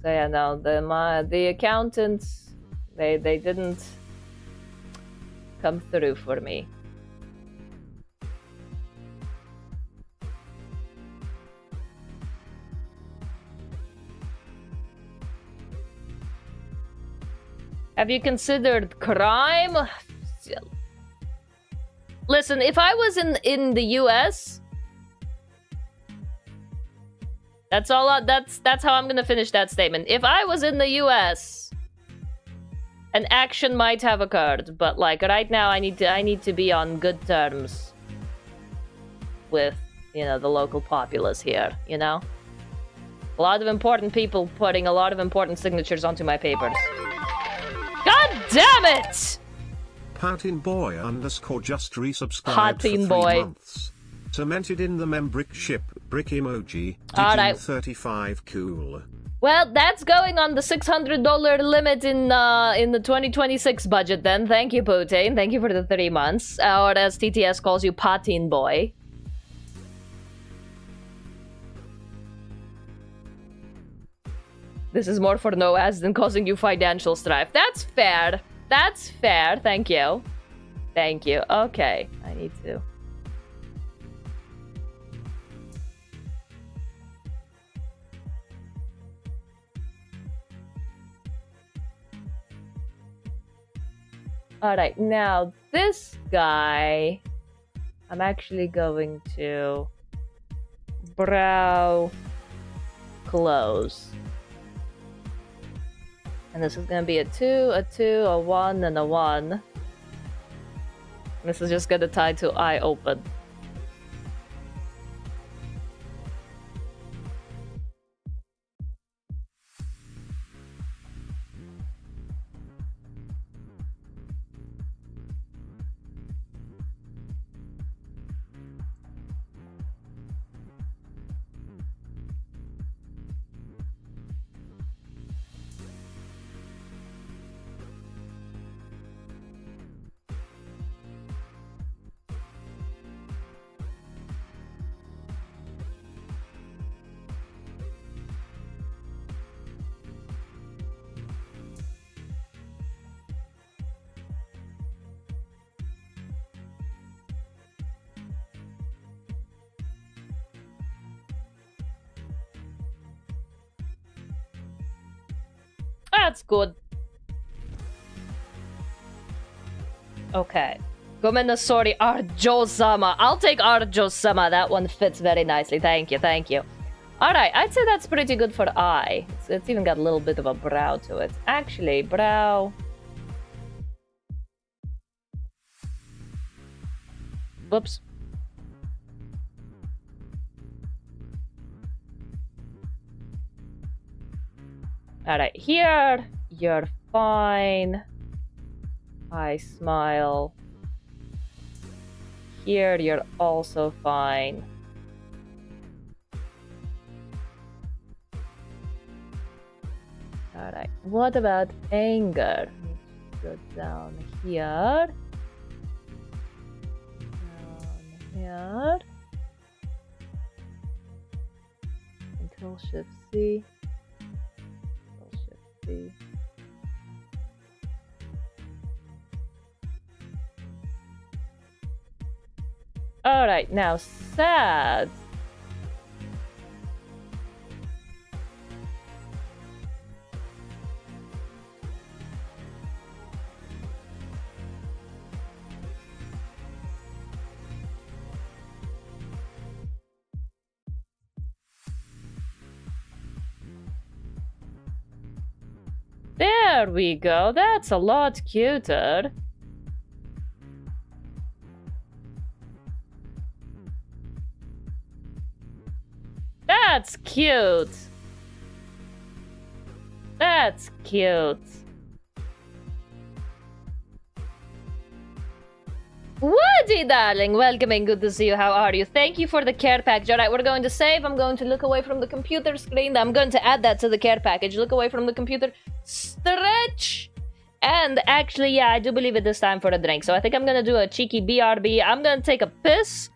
Speaker 1: So yeah, no, the accountants, they didn't come through for me. Have you considered crime? Listen, if I was in the US, that's how I'm gonna finish that statement. If I was in the US, an action might have occurred, but like right now I need to be on good terms with, you know, the local populace here, you know? A lot of important people putting a lot of important signatures onto my papers. God damn it!
Speaker 2: 𝕮𝖆𝖙_ just resubscribed
Speaker 1: Patin
Speaker 2: for 3
Speaker 1: boy.
Speaker 2: months. Cemented in the membership, brick emoji,
Speaker 1: Alright.
Speaker 2: 𝕮𝖆𝖙 cool.
Speaker 1: Well, that's going on the $600 limit in the 2026 budget then. Thank you, Putin. Thank you for the 3 months. Or as TTS calls you, Patin boy. This is more for no ads than causing you financial strife. That's fair. That's fair. Thank you. Thank you. Okay. I need to... Alright, now this guy, I'm actually going to brow close. And this is gonna be a 2, a 2, a 1, and a 1. This is just gonna tie to eye open. That's good. Okay. Sorry, Arjo-sama. I'll take Arjo-sama. That one fits very nicely. Thank you, thank you. Alright, I'd say that's pretty good for eye. It's even got a little bit of a brow to it. Actually, brow... Whoops. Alright, here, you're fine. I smile. Here, you're also fine. Alright, what about anger? Go down here. Down here. Control-Shift-C. Control-Shift-C. Alright, now sad. There we go. That's a lot cuter. That's cute. That's cute. Woody, darling, welcome and good to see you. How are you? Thank you for the care package. All right, we're going to save. I'm going to look away from the computer screen. I'm going to add that to the care package. Look away from the computer. Stretch. And actually, yeah, I do believe it is time for a drink. So I think I'm going to do a cheeky BRB. I'm going to take a piss.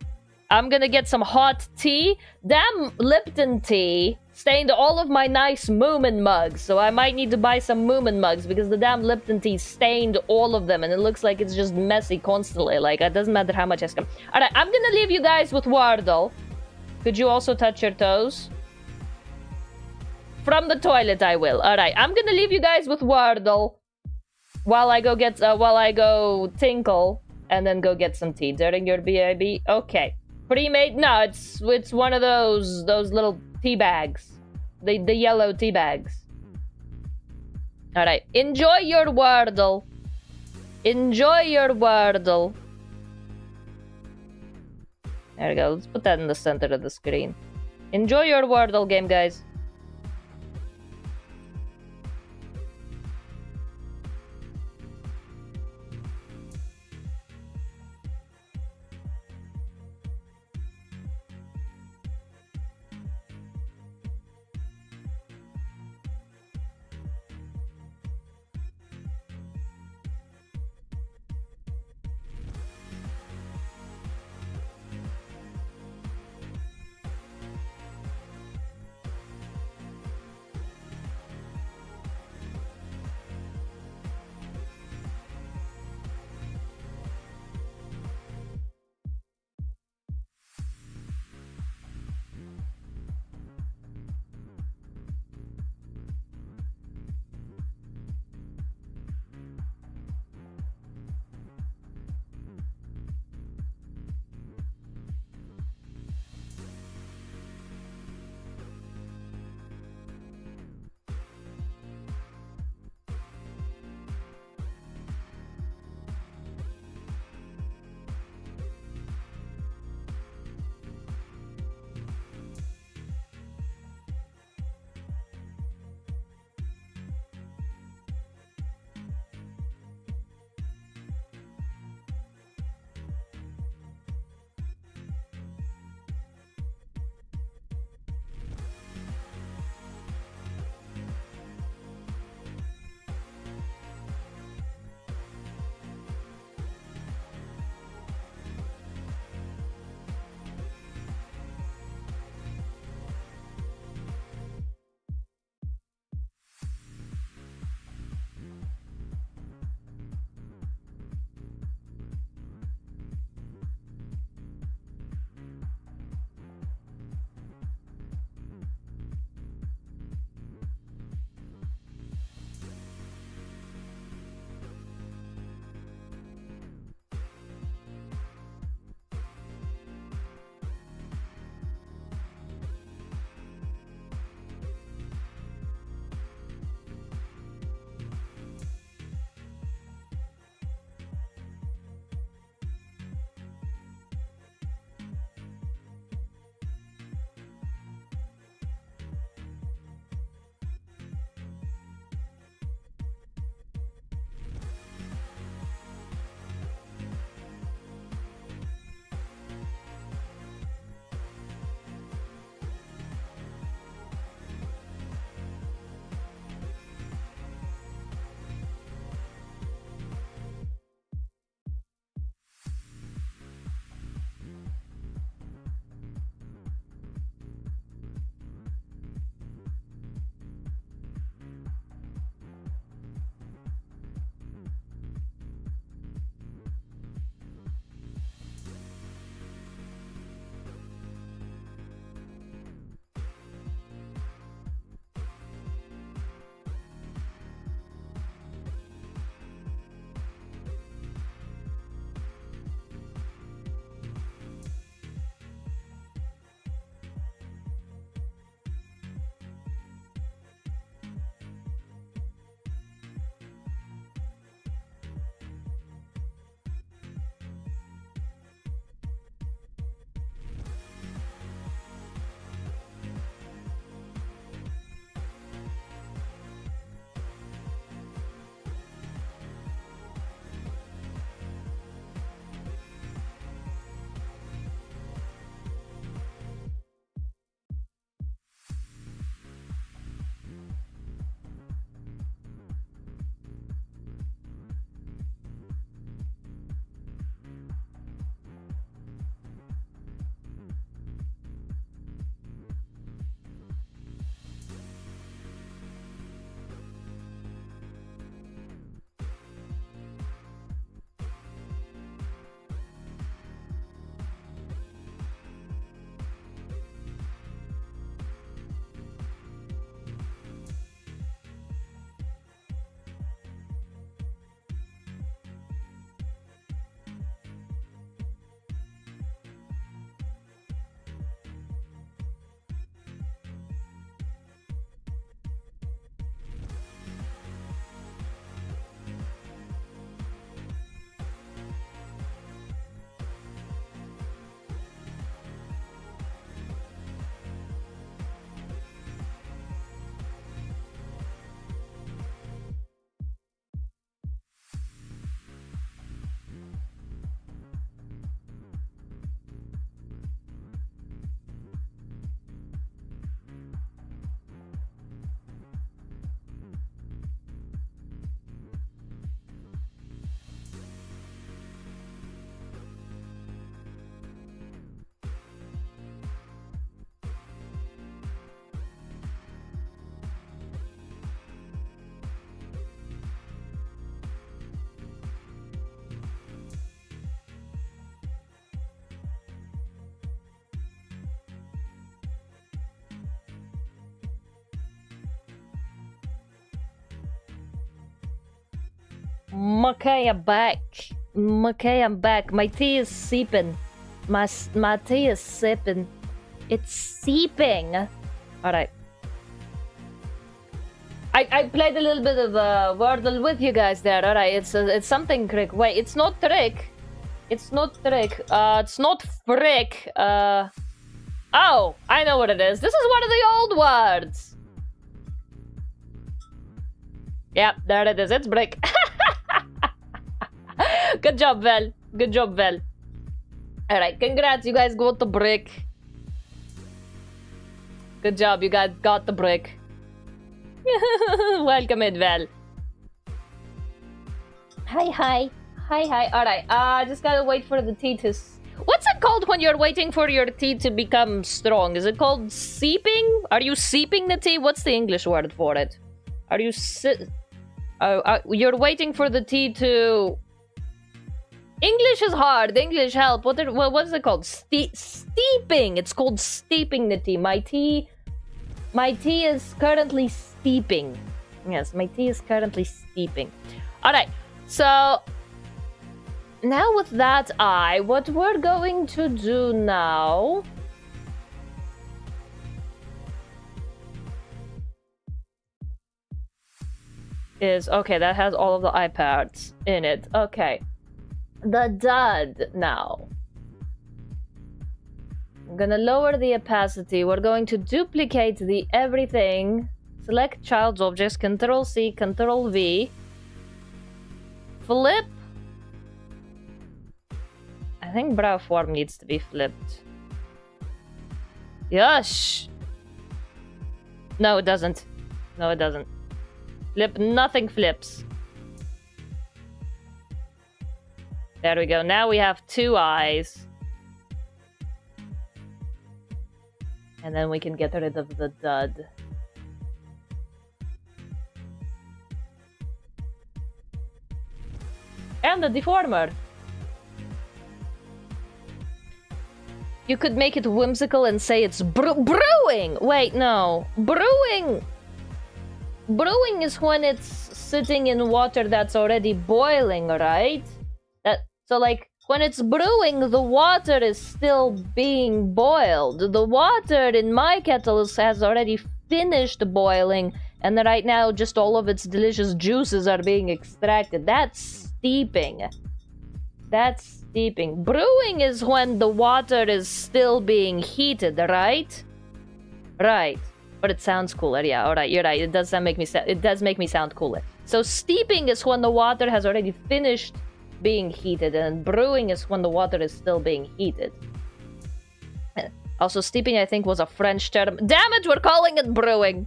Speaker 1: I'm going to get some hot tea. Damn Lipton tea stained all of my nice Moomin mugs. So I might need to buy some Moomin mugs because the damn Lipton tea stained all of them. And it looks like it's just messy constantly. Like, it doesn't matter how much I scum. Alright, I'm going to leave you guys with Wardle. Could you also touch your toes? From the toilet, I will. Alright, I'm going to leave you guys with Wardle. While I go tinkle. And then go get some tea. During your BIB? Okay. Pre-made? No, it's one of those little tea bags. The yellow tea bags. Alright. Enjoy your Wordle. Enjoy your Wordle. There we go. Let's put that in the center of the screen. Enjoy your Wordle game, guys. Okay, I'm back. Okay, I'm back. My tea is seeping. My tea is sipping. It's seeping. Alright. I played a little bit of Wordle with you guys there. Alright, it's something trick. Wait, it's not trick. It's not trick. It's not frick. Oh, I know what it is. This is one of the old words. Yeah, there it is. It's brick. Good job, Vel. Good job, Vel. Alright, congrats. You guys got the brick. Good job. You guys got the brick. Welcome in, Vel. Hi. Alright, just gotta wait for the tea to... What's it called when you're waiting for your tea to become strong? Is it called seeping? Are you seeping the tea? What's the English word for it? Are you you're waiting for the tea to... English is hard. English help. What is it called? Steeping. It's called steeping the tea. My tea is currently steeping. Yes, my tea is currently steeping. Alright, so... Now with that what we're going to do now... is... Okay, that has all of the iPads in it. Okay. The dud now. I'm gonna lower the opacity. We're going to duplicate the everything. Select child's objects. Control-C, Control-V. Flip. I think brow form needs to be flipped. Yes. No, it doesn't. No, it doesn't. Flip. Nothing flips. There we go. Now we have 2 eyes. And then we can get rid of the dud. And the deformer. You could make it whimsical and say it's brewing! Wait, no. Brewing is when it's sitting in water that's already boiling, right? So, like, when it's brewing, the water is still being boiled. The water in my kettle has already finished boiling, and right now just all of its delicious juices are being extracted. That's steeping. That's steeping. Brewing is when the water is still being heated, right? Right. But it sounds cooler. Yeah, alright, you're right. It does make me sound cooler. So steeping is when the water has already finished being heated, and brewing is when the water is still being heated. Also, steeping, I think, was a French term. Damn it, we're calling it brewing.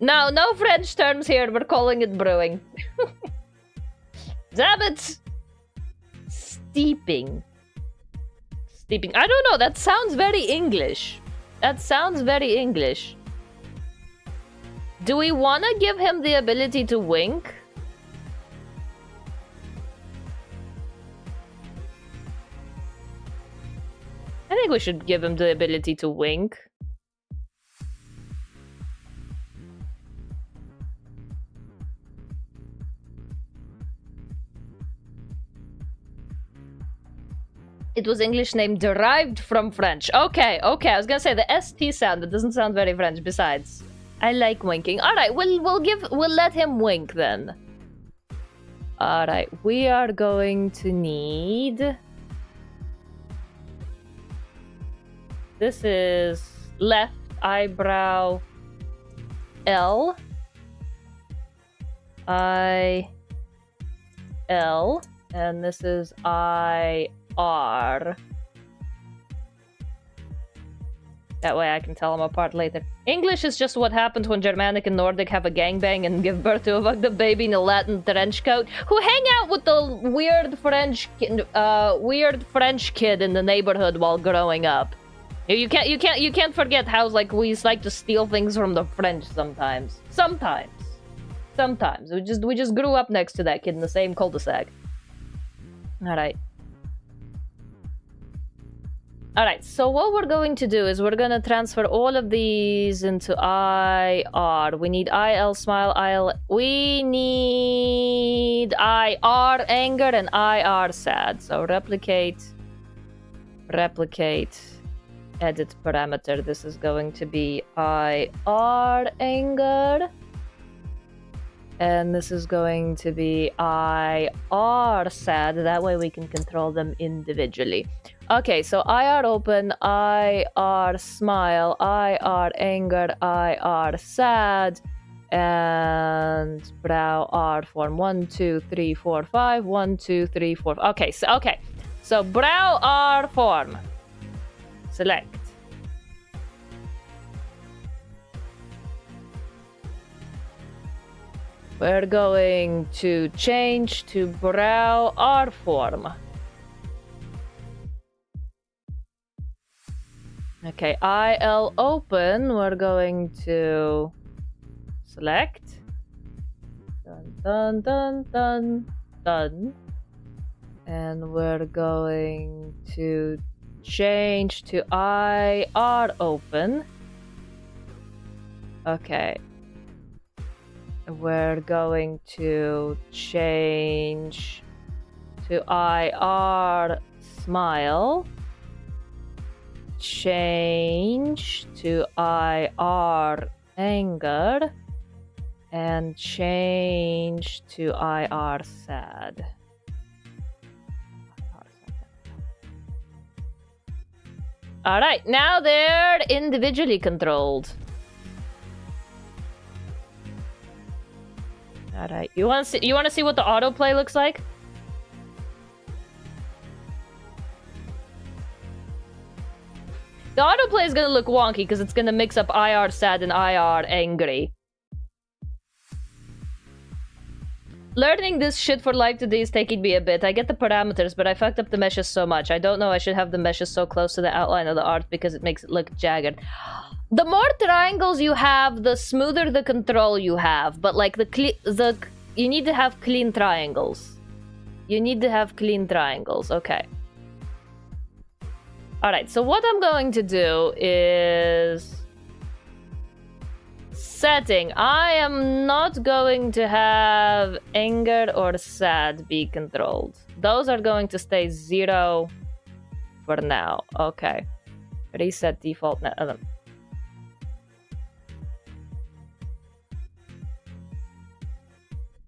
Speaker 1: No French terms here. We're calling it brewing. Damn it. Steeping. I don't know. That sounds very English. Do we want to give him the ability to wink? I think we should give him the ability to wink. It was English name derived from French. Okay. I was gonna say the ST sound. That doesn't sound very French. Besides, I like winking. All right, we'll let him wink then. All right, we are going to need. This is left eyebrow L. I L. And this is IR. That way I can tell them apart later. English is just what happens when Germanic and Nordic have a gangbang and give birth to a 𝕮𝖆𝖙 baby in a Latin trench coat, who hang out with the weird French kid in the neighborhood while growing up. You can't forget how like we like to steal things from the French sometimes. Sometimes. We just grew up next to that kid in the same cul-de-sac. Alright. All right, so what we're going to do is we're going to transfer all of these into IR. We need IL smile, IL... We need IR anger and IR sad. So replicate, edit parameter. This is going to be IR anger. And this is going to be IR sad. That way we can control them individually. Okay, so IR open, IR smile, IR anger, IR sad, and brow R form 1, 2, 3, 4, 5. 1, 2, 3, 4. Okay, so brow R form. Select. We're going to change to brow R form. Okay, IL open, we're going to select. Done, done, done, done, done. And we're going to change to IR open. Okay. We're going to change to IR smile. Change to IR anger. And change to IR sad. All right, now they're individually controlled. All right, you want to see what the autoplay looks like? The autoplay is gonna look wonky because it's gonna mix up IR sad and IR angry. Learning this shit for Live2D is taking me a bit. I get the parameters, but I fucked up the meshes so much. I don't know I should have the meshes so close to the outline of the art because it makes it look jagged. The more triangles you have, the smoother the control you have. But like you need to have clean triangles. You need to have clean triangles. Okay. All right. So what I'm going to do is setting. I am not going to have anger or sad be controlled. Those are going to stay 0 for now. Okay. Reset default.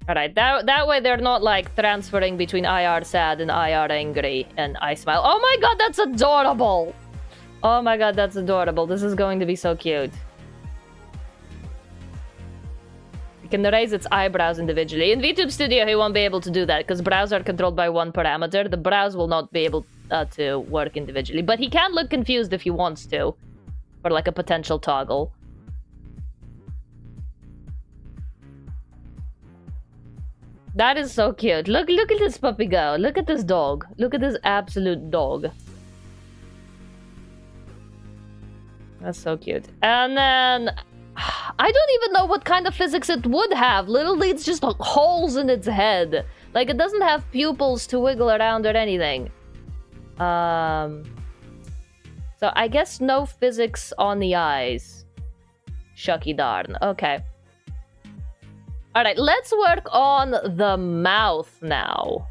Speaker 1: Alright, that way they're not like transferring between IR sad and IR angry and I smile. Oh my god, that's adorable! Oh my god, that's adorable. This is going to be so cute. You can raise its eyebrows individually. In VTube Studio, he won't be able to do that because brows are controlled by one parameter. The brows will not be able to work individually. But he can look confused if he wants to. For like a potential toggle. That is so cute. Look at this puppy go. Look at this dog. Look at this absolute dog. That's so cute. And then I don't even know what kind of physics it would have. Literally, it's just holes in its head. Like, it doesn't have pupils to wiggle around or anything. So I guess no physics on the eyes. Shucky darn. Okay. Alright, let's work on the mouth now.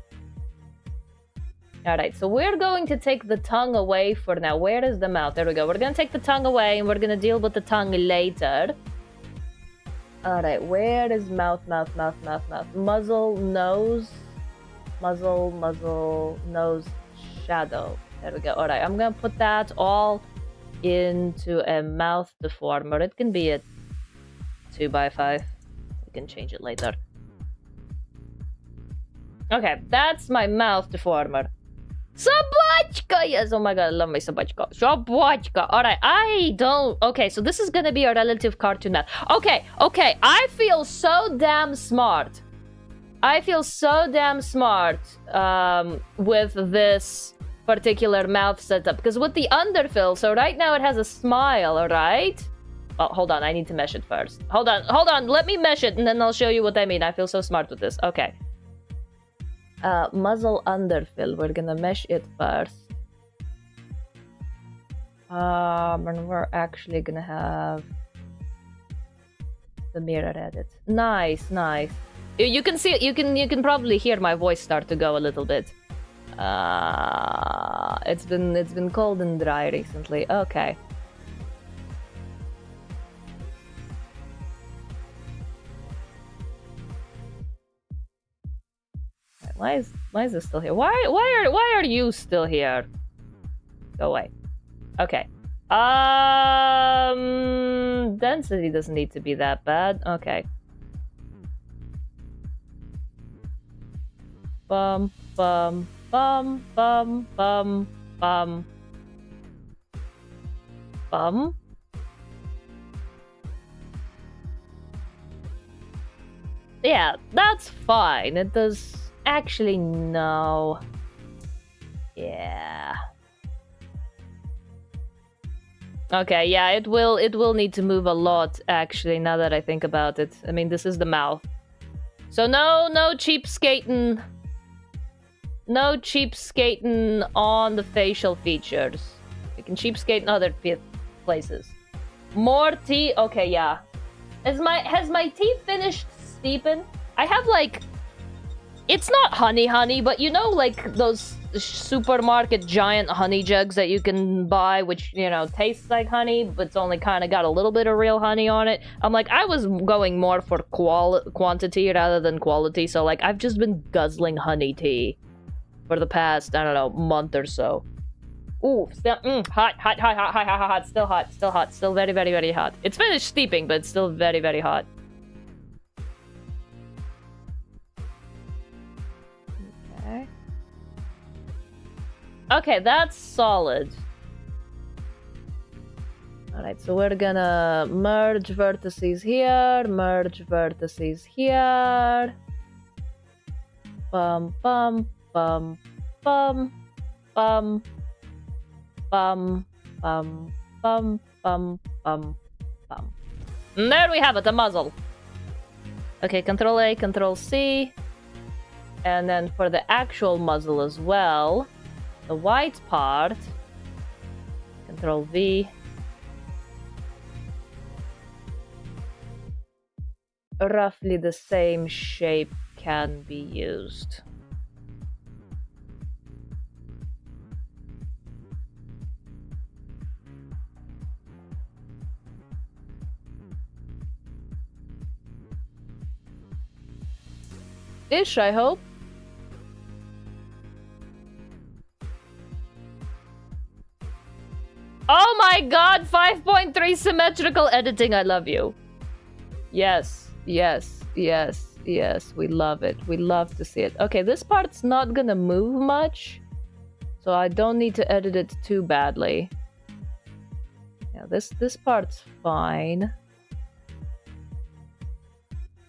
Speaker 1: Alright, so we're going to take the tongue away for now. Where is the mouth? There we go. We're going to take the tongue away and we're going to deal with the tongue later. Alright, where is mouth? Muzzle, nose. Muzzle, nose, shadow. There we go. Alright, I'm going to put that all into a mouth deformer. It can be a 2x5. We can change it later. Okay, that's my mouth deformer. Собачка! Yes, oh my god, I love my собачка. Собачка. Alright, okay, so this is gonna be a relative cartoon mouth. Okay, I feel so damn smart. With this particular mouth setup. Because with the underfill, so right now it has a smile, alright? Oh, hold on, I need to mesh it first. Hold on, let me mesh it and then I'll show you what I mean. I feel so smart with this. Okay. Muzzle underfill, we're gonna mesh it first. And we're actually gonna have the mirror edit. Nice, nice. You can see, you can probably hear my voice start to go a little bit. It's been cold and dry recently. Okay. Why is this still here? Why are you still here? Go away. Okay. Density doesn't need to be that bad. Okay. Bum bum bum bum bum bum bum. Yeah, that's fine. It does actually no. Yeah. Okay, yeah, it will need to move a lot actually, now that I think about it. I mean, this is the mouth. So no cheapskating. No cheapskating on the facial features. You can cheapskate in other places. More tea. Okay, yeah. Has my tea finished steeping? I have like, it's not honey, but you know, like those supermarket giant honey jugs that you can buy, which, you know, tastes like honey, but it's only kind of got a little bit of real honey on it. I'm like, I was going more for quantity rather than quality, so like I've just been guzzling honey tea for the past, I don't know, month or so. Ooh, still hot, still very, very, very hot. It's finished steeping, but it's still very, very hot. Okay. Okay, that's solid. Alright, so we're gonna merge vertices here, merge vertices here. Bum, bum, bum, bum, bum, bum, bum, bum, bum, bum, bum. And there we have it, a muzzle. Okay, Control A, Control C. And then for the actual muzzle as well, the white part, Control V. Roughly the same shape can be used. Ish, I hope. Oh my god, 5.3 symmetrical editing, I love you. Yes, yes, yes, yes, we love it. We love to see it. Okay, this part's not gonna move much, so I don't need to edit it too badly. Yeah, this part's fine.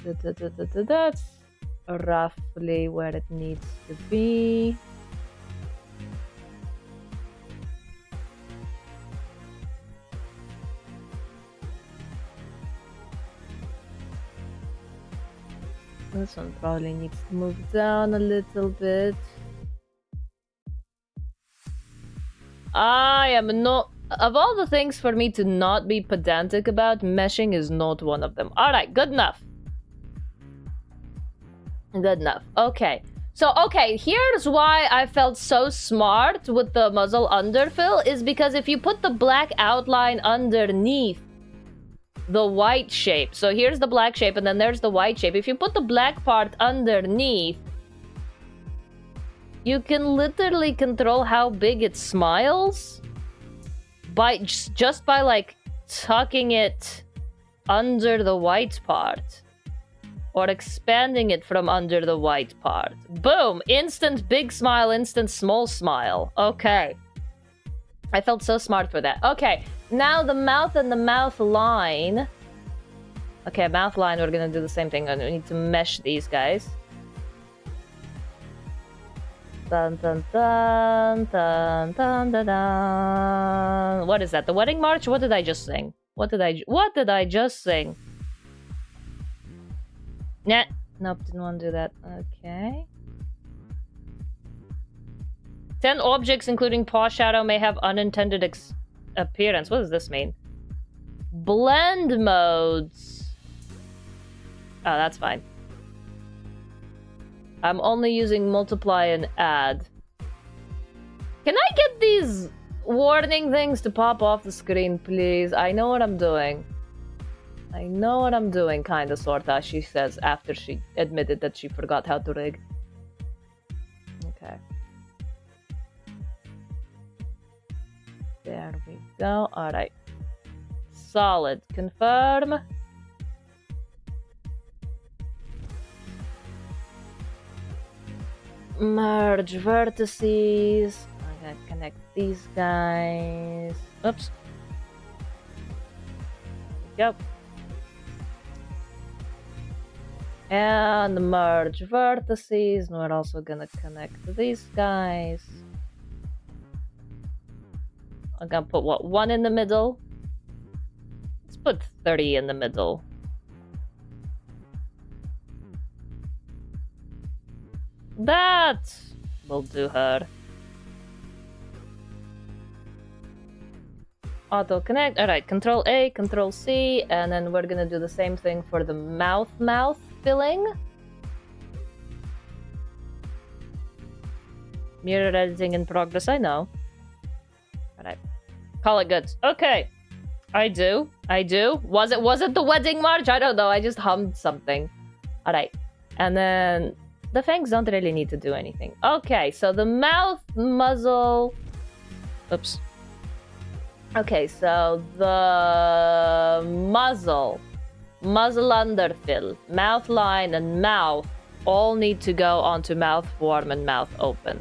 Speaker 1: That's roughly where it needs to be. This one probably needs to move down a little bit. I am not... Of all the things for me to not be pedantic about, meshing is not one of them. Alright, good enough. Good enough. Okay. So, okay, here's why I felt so smart with the muzzle underfill, is because if you put the black outline underneath the white shape, so here's the black shape and then there's the white shape. If you put the black part underneath, you can literally control how big it smiles by just by like tucking it under the white part or expanding it from under the white part. Boom! Instant big smile, instant small smile. Okay. I felt so smart for that. Okay, now the mouth and the mouth line. Okay, mouth line, we're gonna do the same thing. We need to mesh these guys. Dun dun dun dun dun dun dun. What is that? The wedding march? What did I just sing? What did I just sing? Nah. Nope, didn't want to do that. Okay. 10 objects, including paw shadow, may have unintended appearance. What does this mean? Blend modes. Oh, that's fine. I'm only using multiply and add. Can I get these warning things to pop off the screen, please? I know what I'm doing. I know what I'm doing, kinda, sorta, she says after she admitted that she forgot how to rig. Okay. There we go. Alright. Solid. Confirm. Merge vertices. I'm gonna connect these guys. Oops. There we go. And merge vertices. And we're also gonna connect these guys. I'm gonna put what? 1 in the middle? Let's put 30 in the middle. That will do her. Auto connect. Alright, Control A, Control C, and then we're gonna do the same thing for the mouth filling. Mirror editing in progress, I know. Alright. Call it good. Okay. I do. Was it the wedding march? I don't know. I just hummed something. Alright. And then the fangs don't really need to do anything. Okay, so the mouth, muzzle... Oops. Okay, so the muzzle underfill, mouth line, and mouth all need to go onto mouth form and mouth open.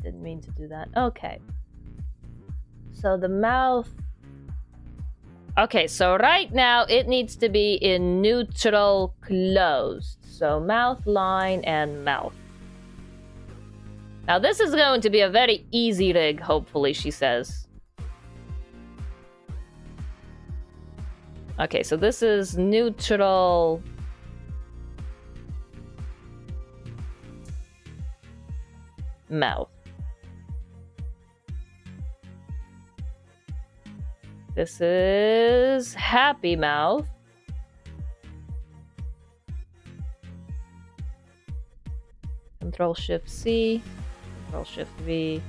Speaker 1: Didn't mean to do that. Okay. So the mouth... Okay, so right now it needs to be in neutral closed. So mouth line and mouth. Now this is going to be a very easy rig, hopefully, she says. Okay, so this is neutral... mouth. This is happy mouth. Control Shift C, Control Shift V.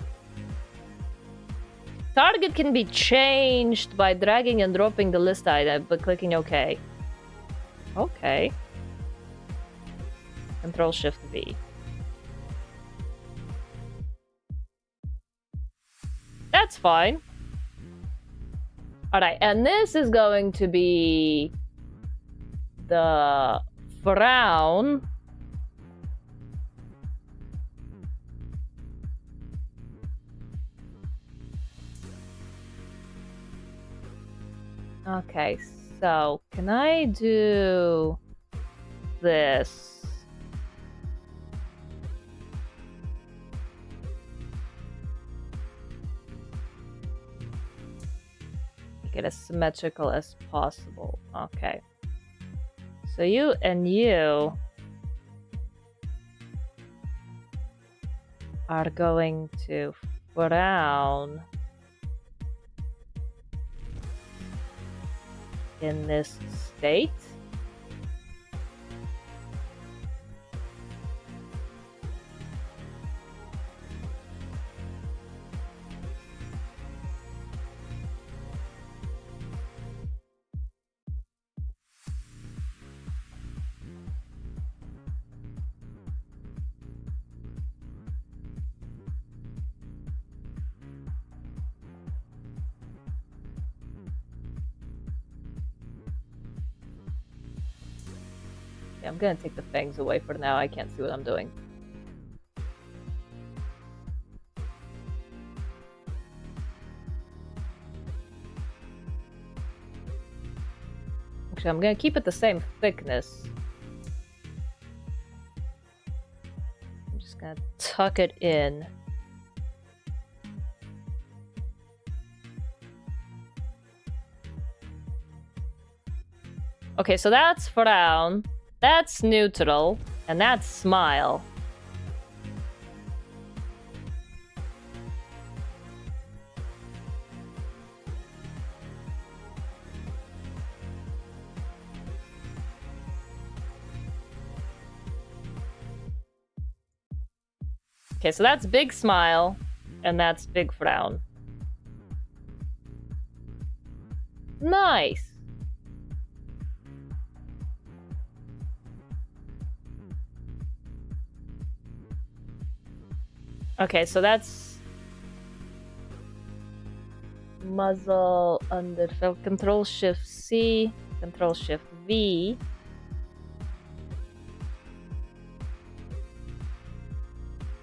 Speaker 1: Target can be changed by dragging and dropping the list item, but clicking OK. Okay. Control Shift V. That's fine. Alright, and this is going to be the frown. Okay, so can I do this? Make it as symmetrical as possible. Okay. So you and you are going to frown in this state. Yeah, I'm gonna take the fangs away for now. I can't see what I'm doing. Actually, I'm gonna keep it the same thickness. I'm just gonna tuck it in. Okay, so that's frown. That's neutral. And that's smile. Okay, so that's big smile, and that's big frown. Nice. Okay, so that's muzzle, underfill, Control Shift C, Control Shift V.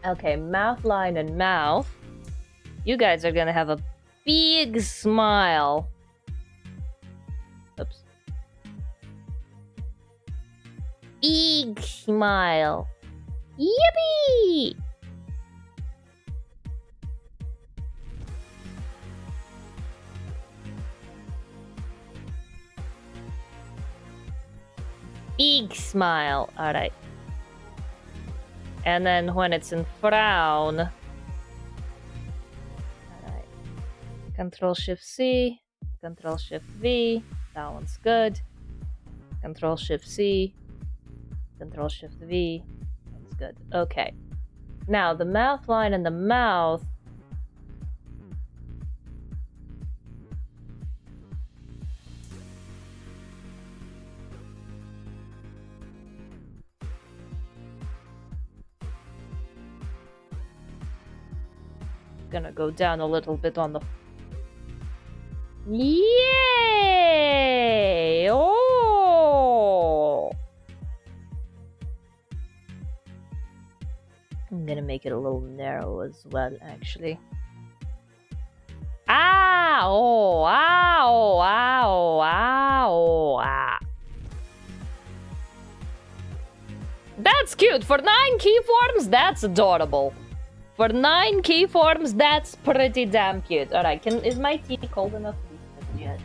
Speaker 1: Okay, mouth line and mouth. You guys are gonna have a big smile. Oops. Big smile. Yippee! Big smile. All right. And then when it's in frown, all right. Control Shift C, Control Shift V. That one's good. Control Shift C, Control Shift V. That's good. Okay. Now the mouth line and the mouth. Gonna go down a little bit on the... Yay! Oh! I'm gonna make it a little narrow as well, actually. Ow! Ow! Ow! Ow! Ah. That's cute! For 9 keyforms, that's adorable. For 9 keyforms, that's pretty damn cute. Alright, is my tea cold enough to be sipped yet?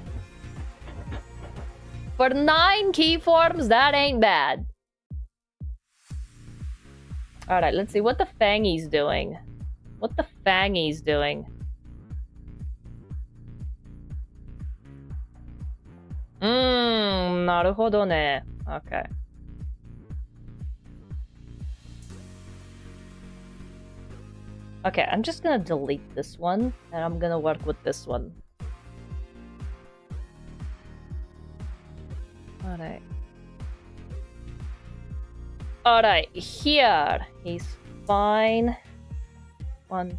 Speaker 1: For 9 keyforms, that ain't bad. Alright, let's see what the fangy's doing. What the fangy's doing. Naruhodo ne. Okay. Okay, I'm just gonna delete this one, and I'm gonna work with this one. Alright. Alright, here. He's fine. 1,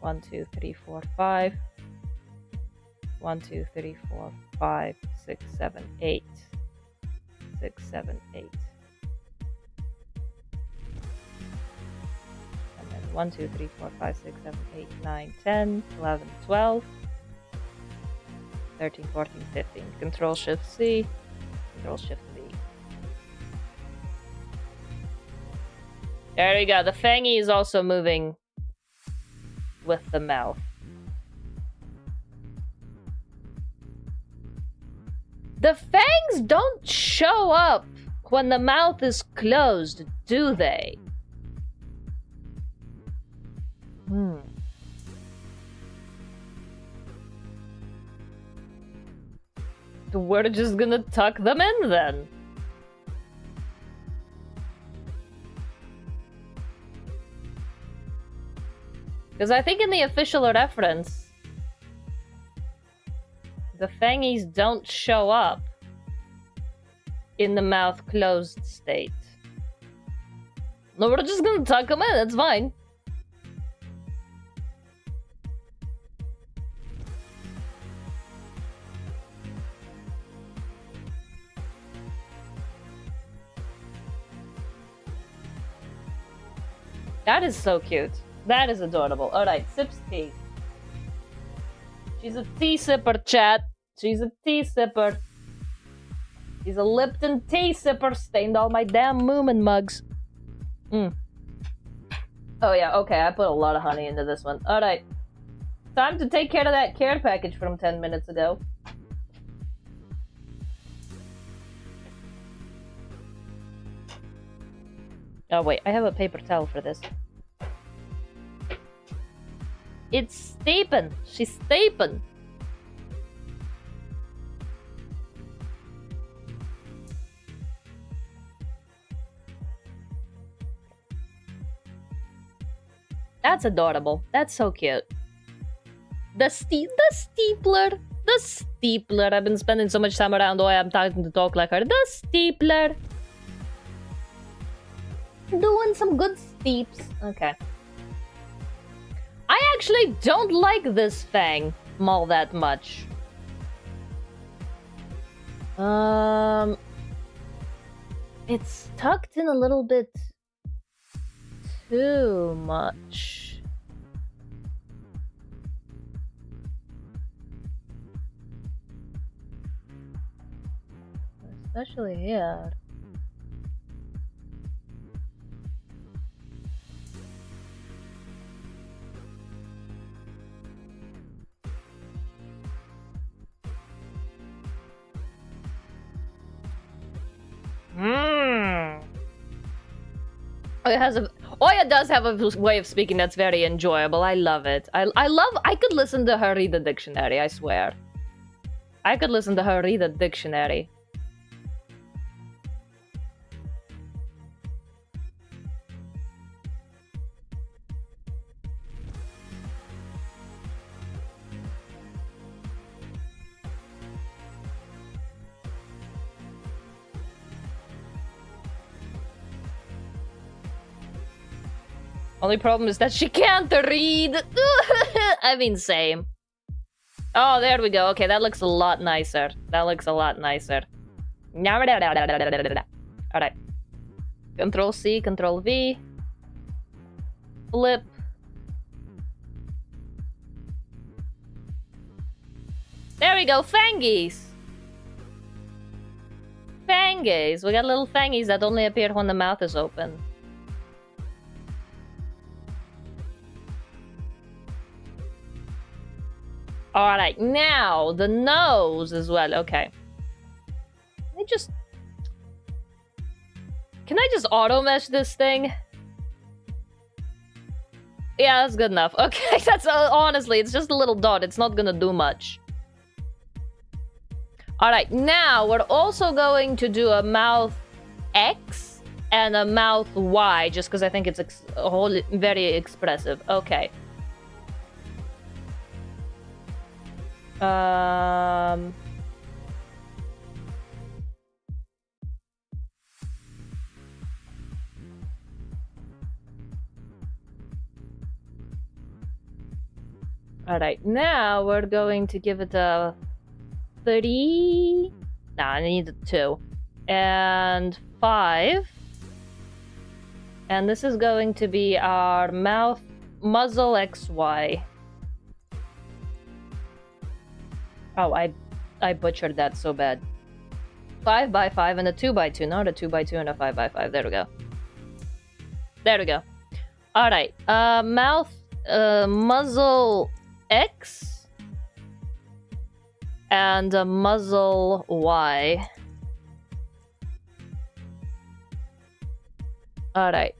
Speaker 1: 2, 3, 4, 5. 1, 2, 3, 4, 5, 6, 7, 8. 6, 7, 8. 1, 2, 3, 4, 5, 6, 7, 8, 9, 10, 11, 12, 13, 14, 15. Control Shift C, Control Shift V. There we go. The fangy is also moving with the mouth. The fangs don't show up when the mouth is closed, do they? We're just gonna tuck them in then. Because I think in the official reference, the fangies don't show up in the mouth closed state. No, we're just gonna tuck them in, it's fine. That is so cute. That is adorable. Alright, sips tea. She's a tea sipper, chat. She's a tea sipper. She's a Lipton tea sipper. Stained all my damn Moomin mugs. Oh yeah, okay, I put a lot of honey into this one. Alright. Time to take care of that care package from 10 minutes ago. Oh wait, I have a paper towel for this. It's steeping. She's steeping. That's adorable. That's so cute. The steepler. The steepler. I've been spending so much time around Oya, I'm starting to talk like her. The steepler. Doing some good steeps. Okay. I actually don't like this thing all that much. It's tucked in a little bit too much. Especially here. It has a Oya does have a way of speaking that's very enjoyable. I love it. I could listen to her read the dictionary, I swear. I could listen to her read the dictionary. Only problem is that she can't read. I mean, same. Oh, there we go. Okay, that looks a lot nicer. That looks a lot nicer. Alright. Control C, Control V. Flip. There we go, fangies. Fangies. We got little fangies that only appear when the mouth is open. Alright, now the nose as well. Okay. Can I just auto mesh this thing? Yeah, that's good enough. Okay, that's honestly, it's just a little dot. It's not gonna do much. Alright, now we're also going to do a mouth X and a mouth Y, just because I think it's very expressive. Okay. Alright, now we're going to give it a 3. Nah, I need a 2. And 5. And this is going to be our mouth muzzle XY. Oh, I butchered that so bad. 5 by 5 and a 2 by 2, not a 2 by 2 and a 5 by 5. There we go. There we go. Alright, mouth, muzzle X and a muzzle Y. Alright.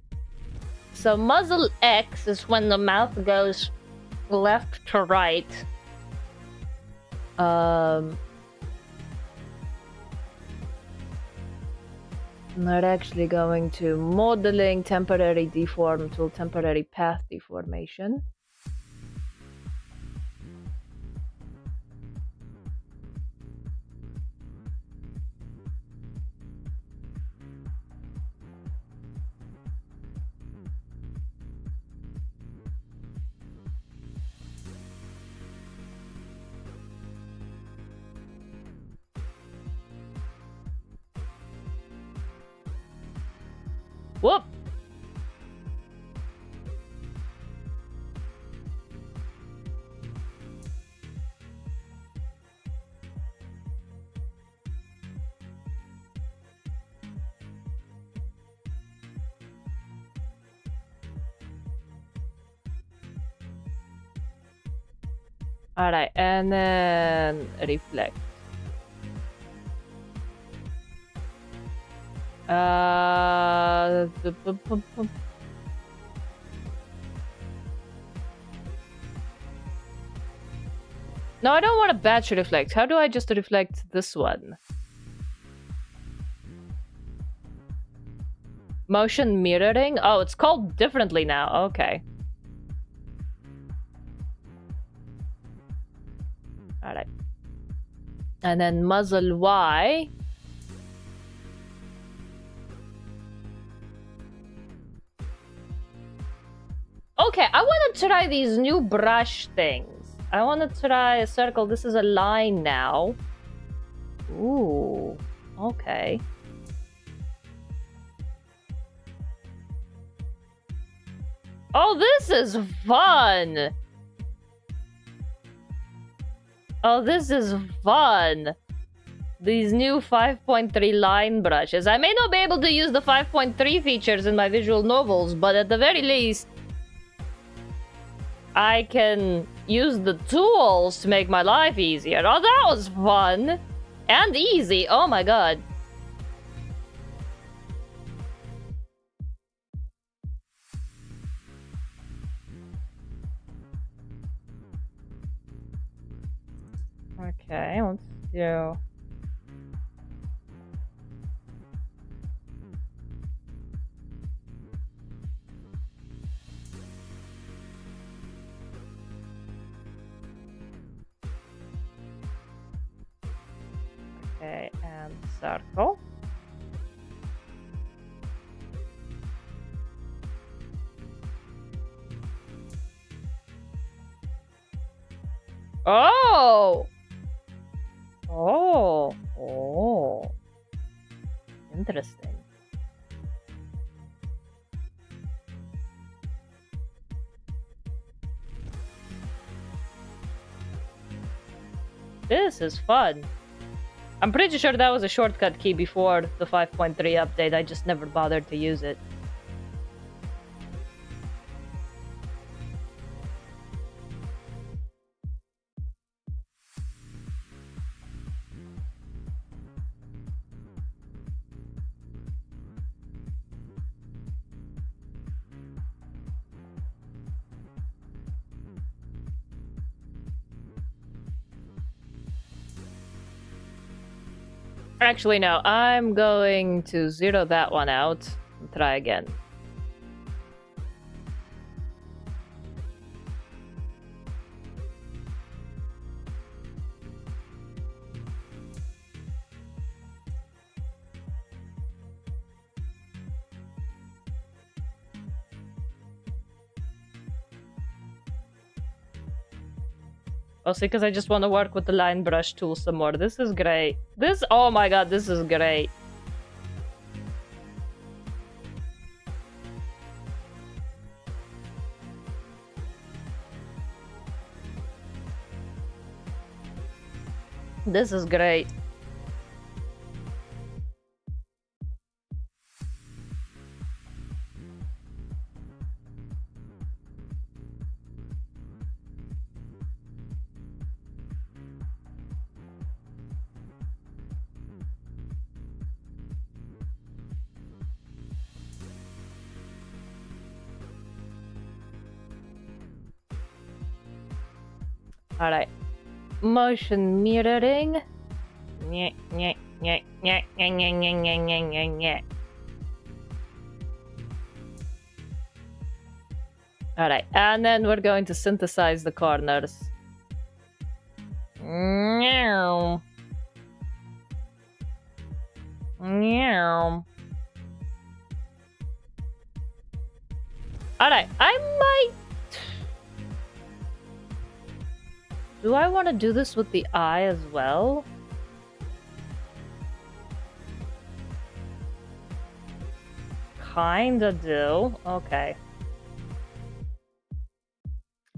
Speaker 1: So muzzle X is when the mouth goes left to right. Not actually going to modeling temporary deform tool, temporary path deformation. Whoop! Alright, and then reflect. No, I don't want a batch reflect. How do I just reflect this one? Motion mirroring? Oh, it's called differently now. Okay. Alright. And then muzzle Y. Okay, I want to try these new brush things. I want to try a circle. This is a line now. Ooh, okay. Oh, this is fun! Oh, this is fun! These new 5.3 line brushes. I may not be able to use the 5.3 features in my visual novels, but at the very least, I can use the tools to make my life easier. Oh, that was fun! And easy, oh my god. Okay, let's do... Okay, and circle. Oh! Oh! Oh. Interesting. This is fun. I'm pretty sure that was a shortcut key before the 5.3 update. I just never bothered to use it. Actually, no. I'm going to zero that one out and try again. Also, because I just want to work with the line brush tool some more. This is great. This, oh my god, this is great. This is great. Alright. Motion mirroring. Alright, and then we're going to synthesize the corners. Meow. Meow. Alright, I might... Do I want to do this with the eye as well? Kinda do. Okay.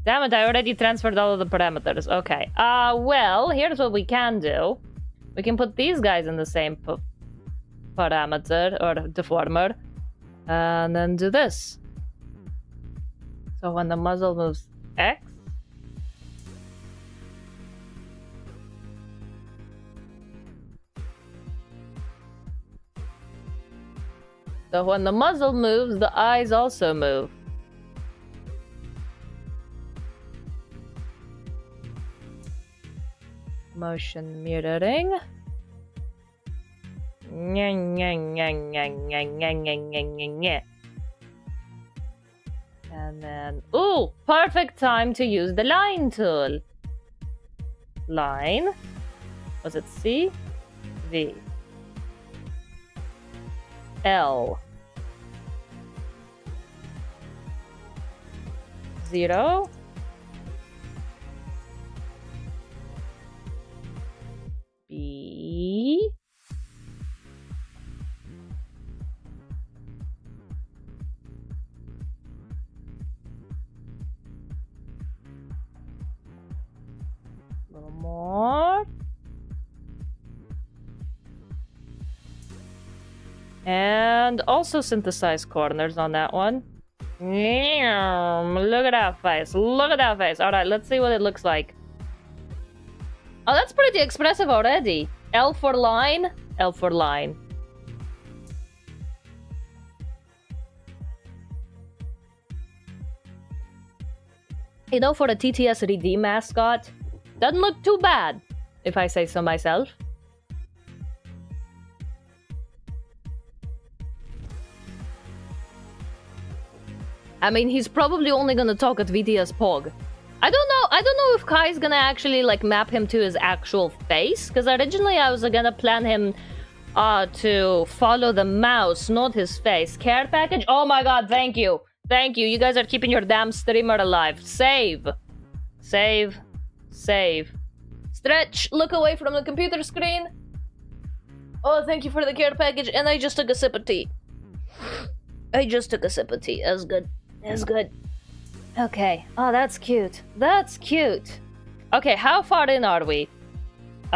Speaker 1: Damn it, I already transferred all of the parameters. Okay. Well, here's what we can do. We can put these guys in the same parameter or deformer. And then do this. So when the muzzle moves X, So when the muzzle moves, the eyes also move. Motion mirroring. And then, ooh, perfect time to use the line tool. Line. Was it C? V. L. 0. B. A little more. And also synthesize corners on that one. Look at that face. Look at that face. Alright, let's see what it looks like. Oh, that's pretty expressive already. L for line. L for line. You know, for a 𝕮𝖍𝖙 mascot, doesn't look too bad, if I say so myself. I mean, he's probably only gonna talk at 𝕮𝖆𝖙. I don't know if Kai's gonna actually like map him to his actual face, because originally I was gonna plan him to follow the mouse, not his face. Care package? Oh my god, thank you. Thank you. You guys are keeping your damn streamer alive. Save. Save. Save. Stretch. Look away from the computer screen. Oh, thank you for the care package. And I just took a sip of tea. I just took a sip of tea. That's good. That's good. Okay. Oh, that's cute. That's cute. Okay, how far in are we? 2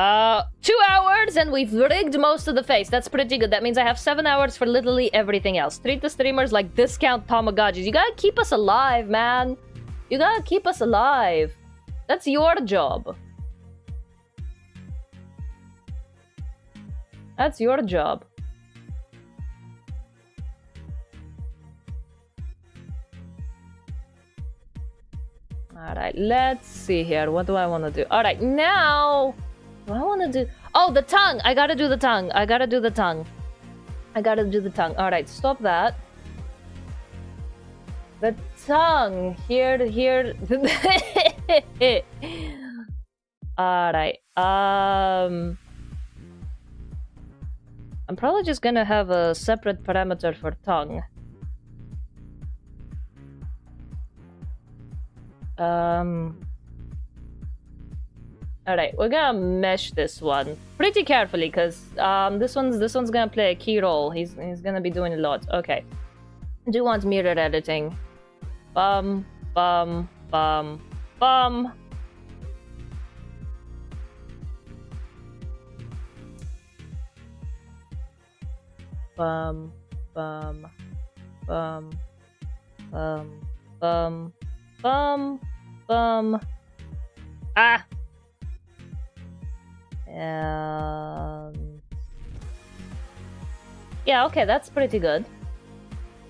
Speaker 1: hours and we've rigged most of the face. That's pretty good. That means I have 7 hours for literally everything else. Treat the streamers like discount Tamagotchis. You gotta keep us alive, man. You gotta keep us alive. That's your job. That's your job. Alright, let's see here. What do I want to do? Alright, now... What do I want to do? Oh, the tongue! I gotta do the tongue. I gotta do the tongue. I gotta do the tongue. Alright, stop that. The tongue. Here. Alright. I'm probably just gonna have a separate parameter for tongue. Alright, we're gonna mesh this one pretty carefully because this one's gonna play a key role. He's gonna be doing a lot. Okay. Do you want mirror editing? Bum. Bum. Bum. Bum. Bum. Bum. Bum. Bum. Bum. Bum. Ah! And... yeah, okay, that's pretty good.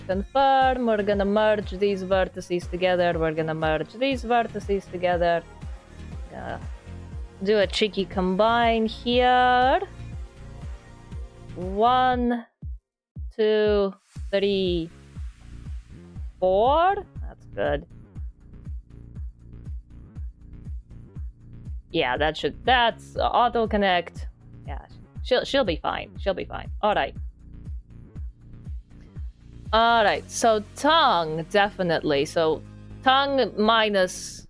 Speaker 1: Confirm, we're gonna merge these vertices together, we're gonna merge these vertices together. Do a cheeky combine here. 1, 2, 3, 4. That's good. Yeah, that's auto connect. Yeah, she'll be fine. She'll be fine. All right. All right. So tongue definitely. So tongue minus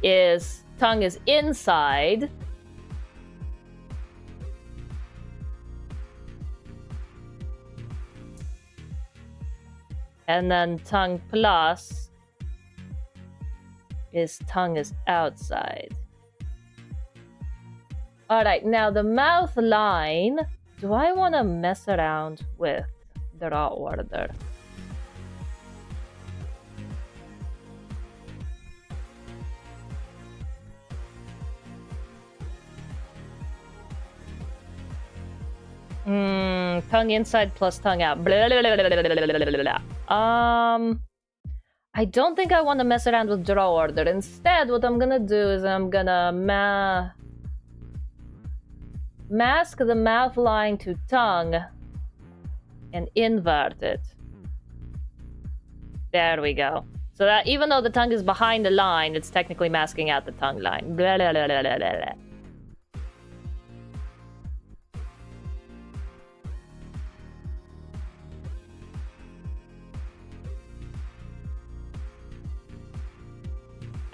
Speaker 1: is tongue is inside. And then tongue plus is tongue is outside. Alright, now the mouth line. Do I want to mess around with the raw order? Tongue inside plus tongue out. I don't think I want to mess around with draw order. Instead, what I'm gonna do is I'm gonna mask the mouth line to tongue and invert it. There we go. So that even though the tongue is behind the line, it's technically masking out the tongue line.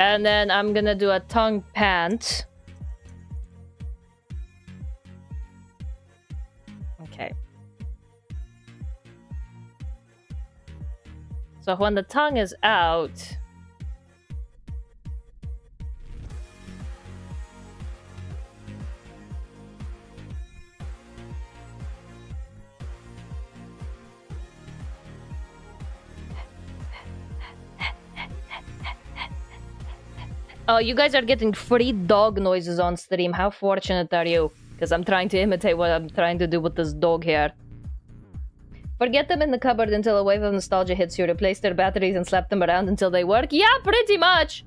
Speaker 1: And then I'm gonna do a tongue pant. Okay. So when the tongue is out, oh, you guys are getting free dog noises on stream. How fortunate are you? Because I'm trying to imitate what I'm trying to do with this dog here. Forget them in the cupboard until a wave of nostalgia hits you. Replace their batteries and slap them around until they work. Yeah, pretty much.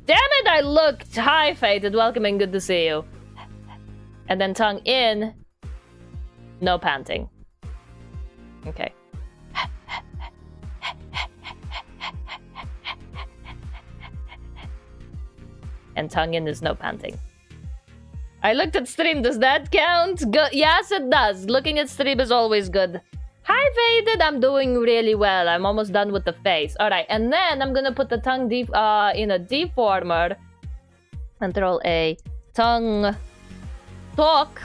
Speaker 1: Damn it, I looked. Hi, Fated. Welcome and good to see you. And then tongue in. No panting. Okay. And tongue in is no panting. I looked at stream. Does that count? Yes, it does. Looking at stream is always good. Hi, Faded. I'm doing really well. I'm almost done with the face. All right, and then I'm gonna put the tongue in a deformer and throw a tongue talk.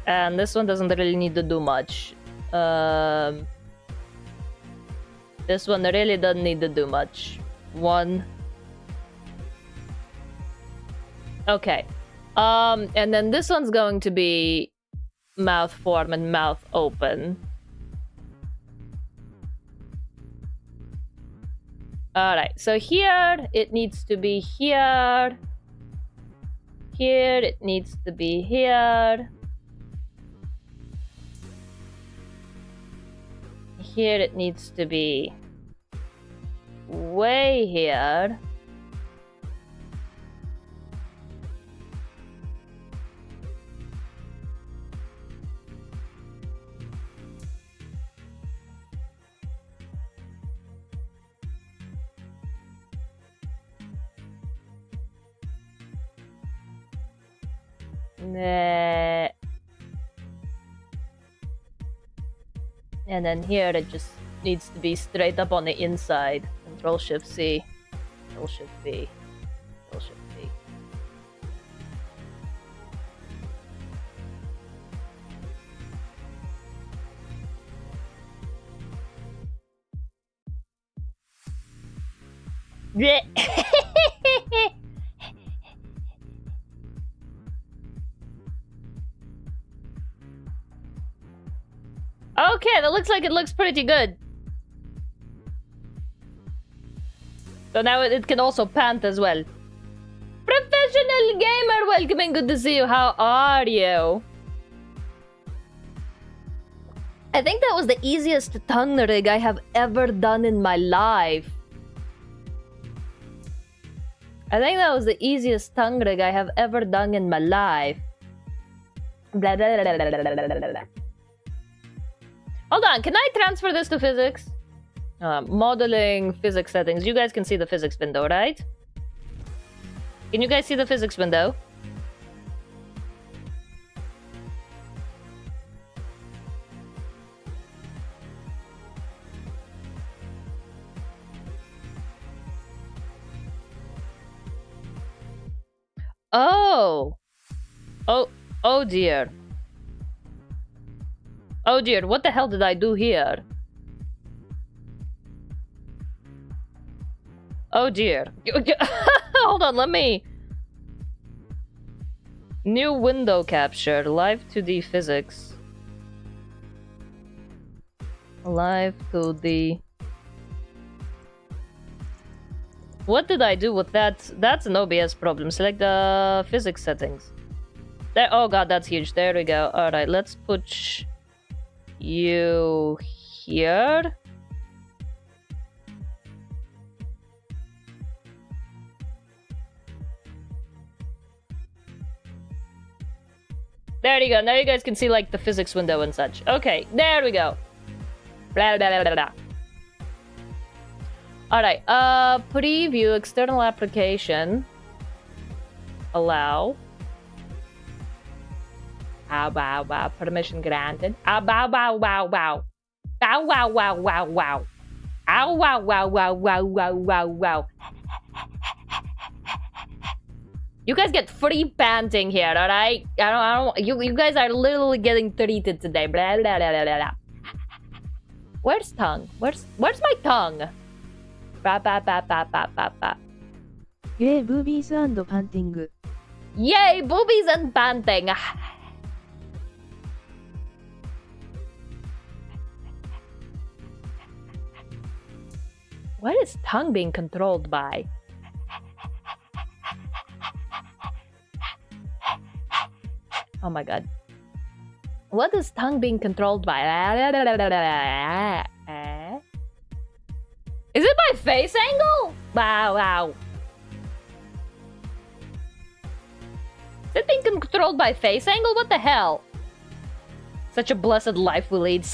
Speaker 1: And this one doesn't really need to do much. This one really doesn't need to do much. One. Okay. And then this one's going to be mouth form and mouth open. Alright, so here it needs to be here. Here it needs to be here. Here it needs to be way here. And then here it just needs to be straight up on the inside. Control-Shift-C. Control-Shift-V. Control-Shift-V. Okay, that looks like it looks pretty good. So now it can also pant as well. Professional gamer, welcome and good to see you. How are you? I think that was the easiest tongue rig I have ever done in my life. I think that was the easiest tongue rig I have ever done in my life. Blah, blah, blah, blah, blah, blah, blah, blah. Hold on, can I transfer this to physics? Modeling physics settings. You guys can see the physics window, right? Can you guys see the physics window? Oh. Oh dear. Oh dear, what the hell did I do here? Oh dear. Hold on, let me... New window capture, Live2D physics. Live2D. What did I do with that? That's an OBS problem. Select the physics settings. There. Oh god, that's huge. There we go. All right, let's put you here. There you go. Now you guys can see like the physics window and such. Okay, there we go. Blah, blah, blah, blah, blah. All right. Preview external application. Allow. Bow, bow, bow. Permission granted. Bow, bow, bow, wow. Bow, wow, wow, wow, wow. Ow, wow, wow, wow, wow, wow, wow, wow. You guys get free panting here, all right? I don't. You guys are literally getting treated today. Blah, blah, blah, blah, blah. Where's tongue? Where's my tongue? Ba ba ba ba ba ba ba.
Speaker 3: Yay, boobies and panting.
Speaker 1: Yay, boobies and panting. What is tongue being controlled by? Oh my god. What is tongue being controlled by? Is it my face angle? Wow, wow. Is it being controlled by face angle? What the hell? Such a blessed life we lead.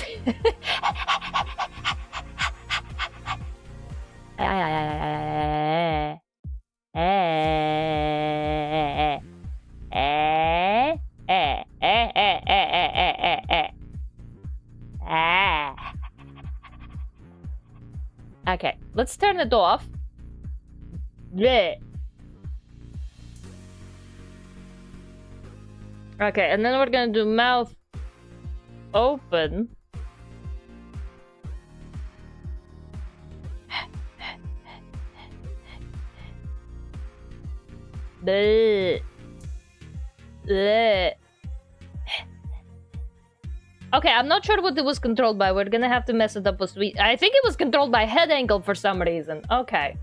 Speaker 1: Okay, let's turn it off. Yeah. Okay, and then we're gonna do mouth open. Bleh. Bleh. Okay, I'm not sure what it was controlled by. We're gonna have to mess it up with sweet. I think it was controlled by head angle for some reason. Okay.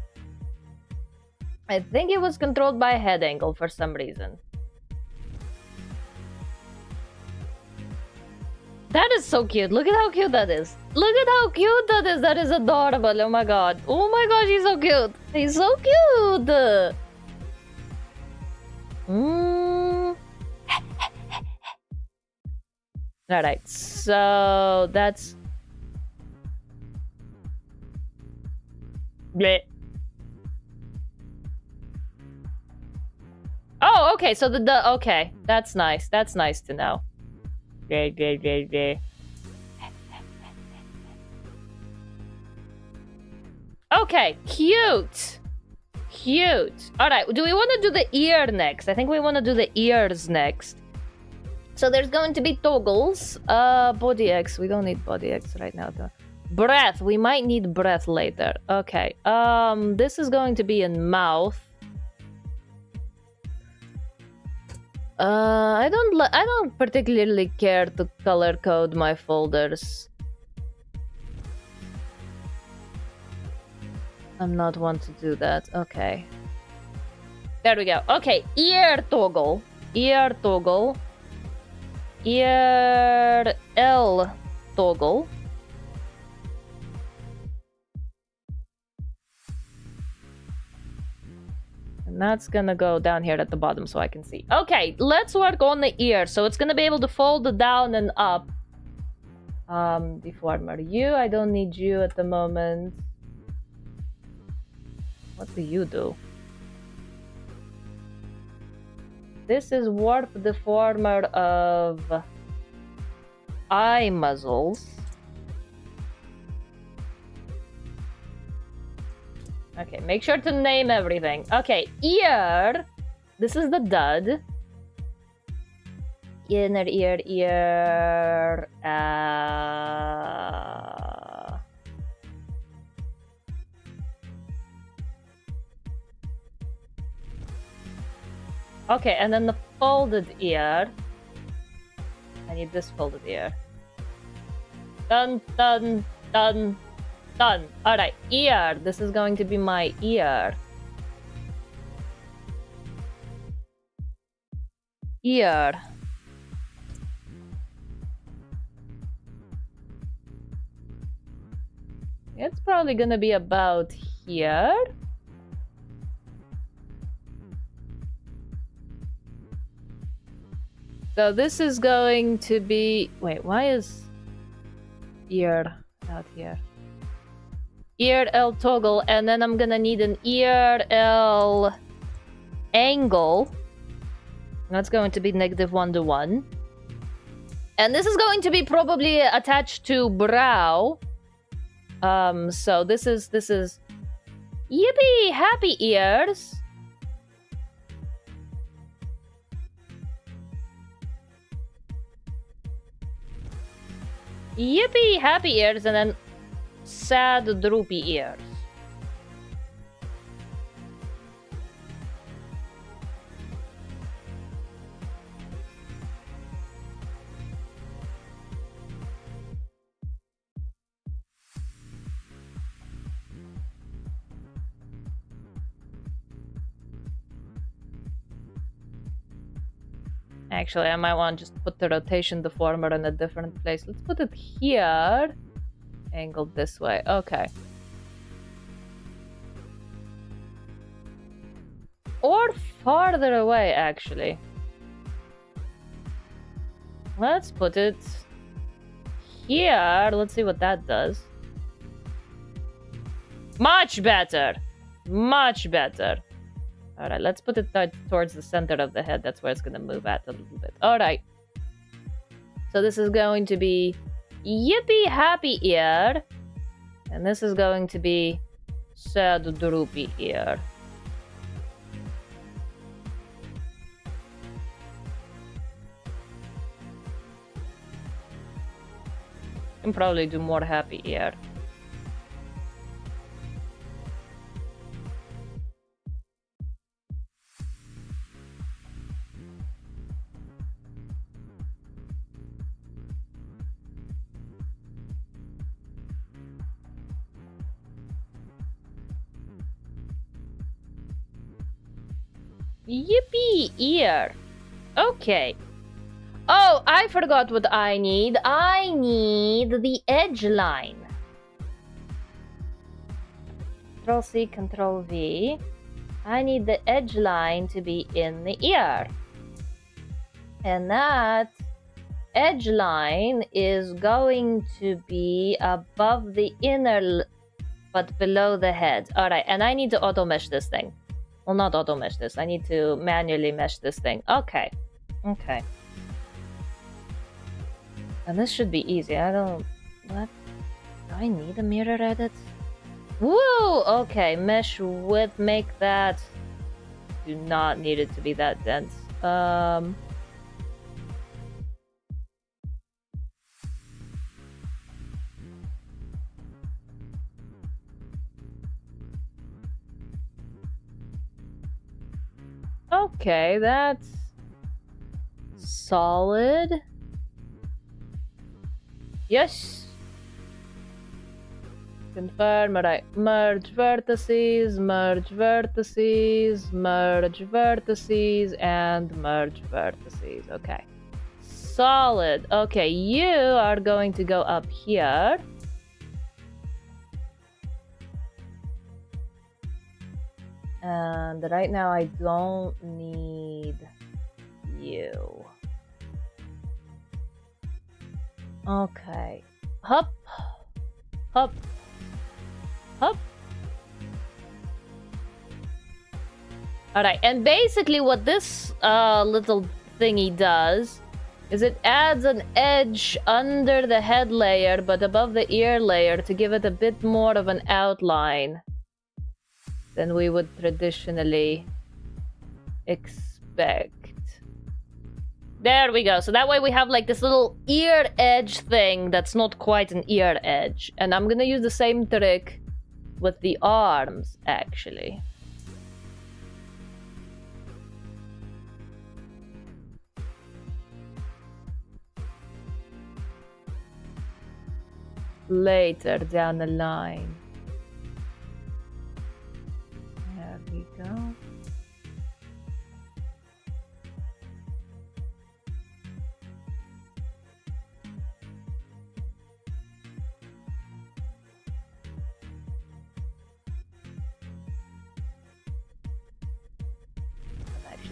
Speaker 1: I think it was controlled by head angle for some reason. That is so cute. Look at how cute that is. Look at how cute that is. That is adorable. Oh my god. Oh my gosh, he's so cute. He's so cute. Alright, so that's... Bleh. Oh, okay, so okay. That's nice. That's nice to know. Okay, cute. Cute. Alright, do we want to do the ear next? I think we want to do the ears next. So there's going to be toggles. Body X. We don't need body X right now though. Breath. We might need breath later. Okay. This is going to be in mouth. I don't particularly care to color code my folders. I'm not one to do that. Okay. There we go. Okay, ear toggle. Ear toggle. Ear L toggle. And that's gonna go down here at the bottom so I can see. Okay, let's work on the ear. So it's gonna be able to fold down and up. Deformer you. I don't need you at the moment. What do you do? This is warp deformer of eye muzzles. Okay, make sure to name everything. Okay, ear. This is the dud. Inner ear. Okay, and then the folded ear. I need this folded ear. Dun, dun, dun, dun. Alright, ear. This is going to be my ear. ear. It's probably gonna be about here. So this is going to be... Wait, why is ear out here? Ear L toggle, and then I'm gonna need an ear L angle. That's going to be -1 to 1. And this is going to be probably attached to brow. So this is yippee happy ears. Yippee happy ears, and then sad droopy ears. Actually, I might want to just put the rotation deformer in a different place. Let's put it here. Angled this way. Okay. Or farther away, actually. Let's put it here. Let's see what that does. Much better. Much better. Alright, let's put it towards the center of the head. That's where it's going to move at a little bit. Alright. So this is going to be yippee happy ear. And this is going to be sad droopy ear. And probably do more happy ear. Yippee ear. Okay. Oh, I forgot what I need. I need the edge line. Control-C, Control-V. I need the edge line to be in the ear. And that edge line is going to be above the inner, but below the head. Alright, and I need to auto-mesh this thing. Well, not auto-mesh this. I need to manually mesh this thing. Okay. Okay. And this should be easy. I don't... What? Do I need a mirror edit? Woo! Okay, mesh width, make that... Do not need it to be that dense. Okay, that's... solid. Yes. Confirm. Alright. Merge vertices, merge vertices, merge vertices, and merge vertices. Okay. Solid. Okay, you are going to go up here. And right now I don't need you. Okay. Hup. Hup. Hup. Alright, and basically what this little thingy does is it adds an edge under the head layer but above the ear layer to give it a bit more of an outline than we would traditionally expect. There we go. So that way we have like this little ear edge thing that's not quite an ear edge. And I'm gonna use the same trick with the arms, actually. Later down the line. There we go.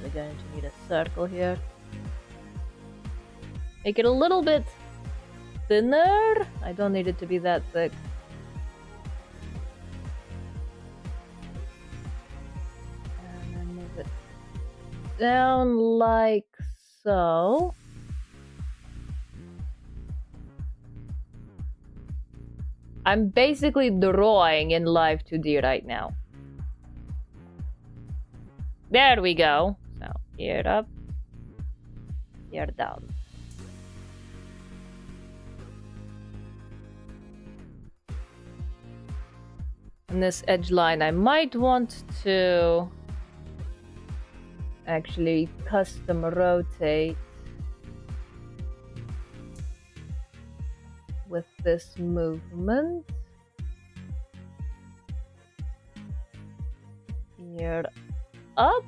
Speaker 1: actually going to need a circle here. Make it a little bit thinner. I don't need it to be that thick. And then move it down like so. I'm basically drawing in Live2D right now. There we go. So, here up, here down. And this edge line, I might want to actually custom rotate with this movement. Here up.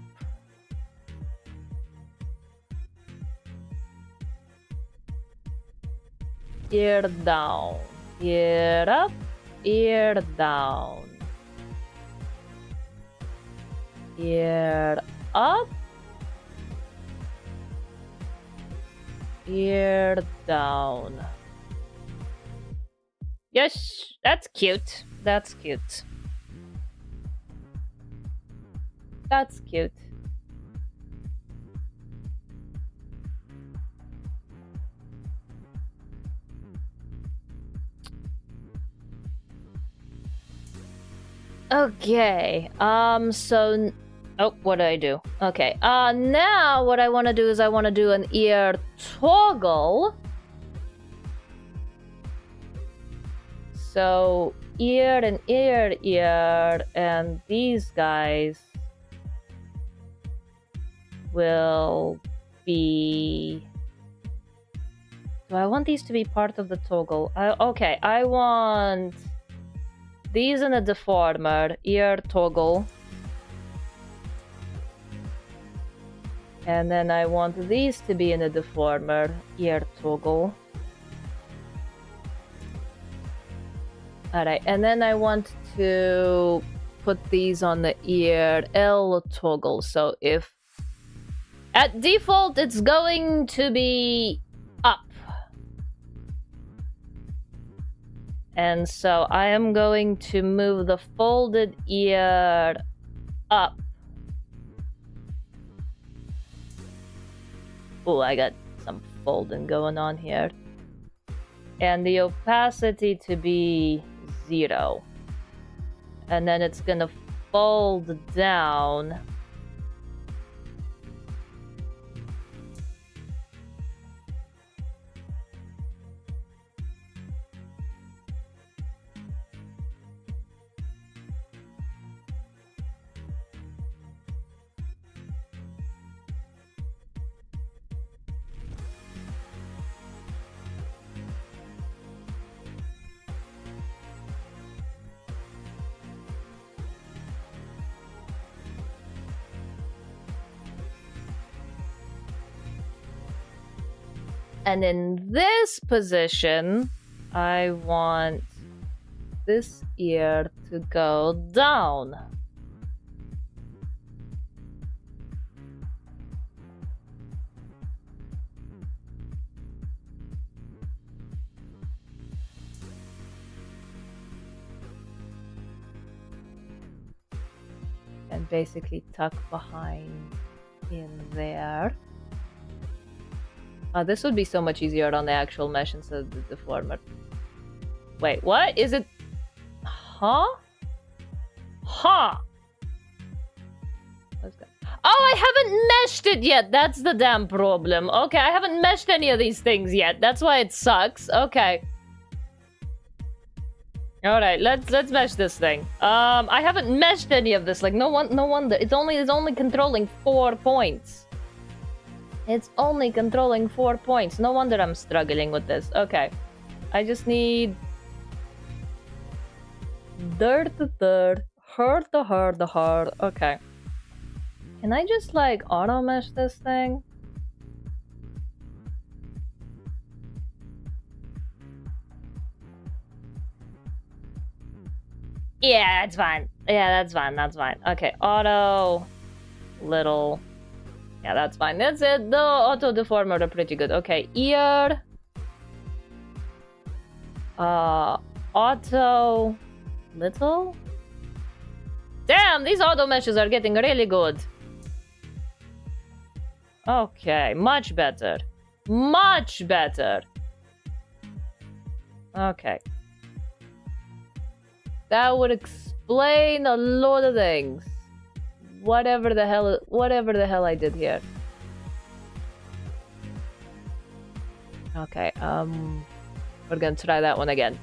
Speaker 1: Here down. Here up. Here down. Here up. Here down. Yes, that's cute. That's cute. That's cute. Okay. So oh, what did I do? Okay. Now what I want to do is I want to do an ear toggle. So ear and ear, and these guys will be... Do I want these to be part of the toggle? Okay, I want these in a deformer, ear toggle. And then I want these to be in a deformer, ear toggle. Alright, and then I want to put these on the ear L toggle. So if at default it's going to be up. And so I am going to move the folded ear up. Oh, I got some folding going on here. And the opacity to be 0. And then it's gonna fold down. And in this position, I want this ear to go down. And basically tuck behind in there. This would be so much easier on the actual mesh instead of the deformer. Wait, what? Is it... Huh? Huh! What's that? Oh, I haven't meshed it yet! That's the damn problem. Okay, I haven't meshed any of these things yet. That's why it sucks. Okay. Alright, let's mesh this thing. I haven't meshed any of this. Like, no wonder. It's only controlling 4 points. It's only controlling 4 points. No wonder I'm struggling with this. Okay. I just need... Dirt to dirt. Hurt to hurt to hurt. Okay. Can I just, like, auto-mesh this thing? Yeah, that's fine. Yeah, that's fine. That's fine. Okay, auto... Little... Yeah, that's fine. That's it. The auto deformer are pretty good. Okay, ear. Auto little. Damn, these auto meshes are getting really good. Okay, much better. Much better. Okay. That would explain a lot of things. Whatever the hell I did here. Okay, we're gonna try that one again.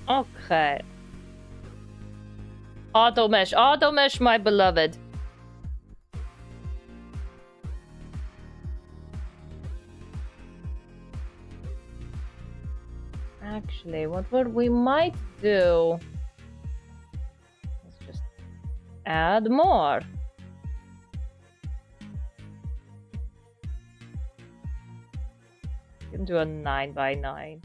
Speaker 1: Okay. Auto mesh, my beloved. Actually, what we might do is just add more. You can do a 9x9.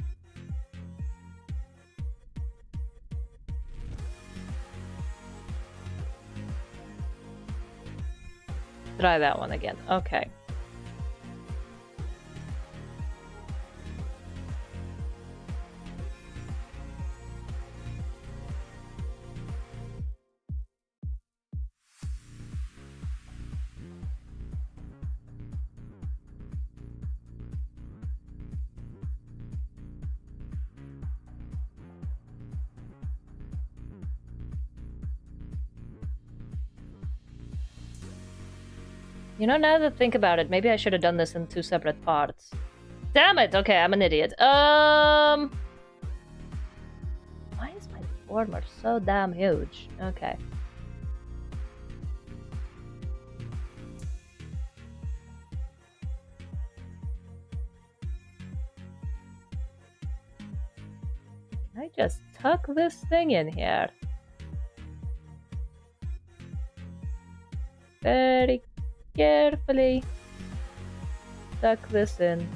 Speaker 1: Try that one again. Okay. You know, now that I think about it, maybe I should have done this in 2 separate parts. Damn it! Okay, I'm an idiot. Why is my deformer so damn huge? Okay. Can I just tuck this thing in here? Very carefully tuck this in.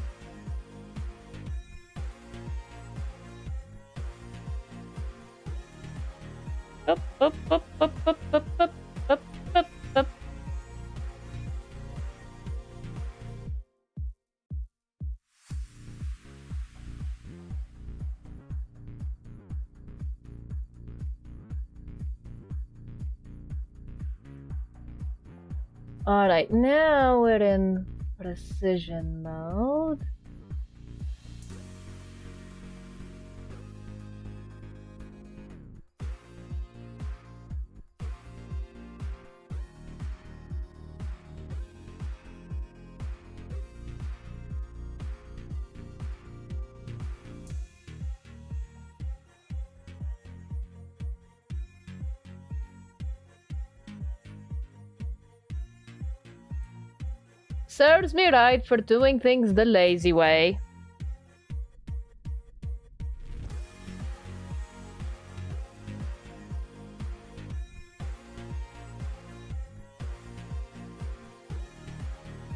Speaker 1: Up, up, up, up, up, up, up, up, up, up. Alright, now we're in precision mode. Serves me right for doing things the lazy way.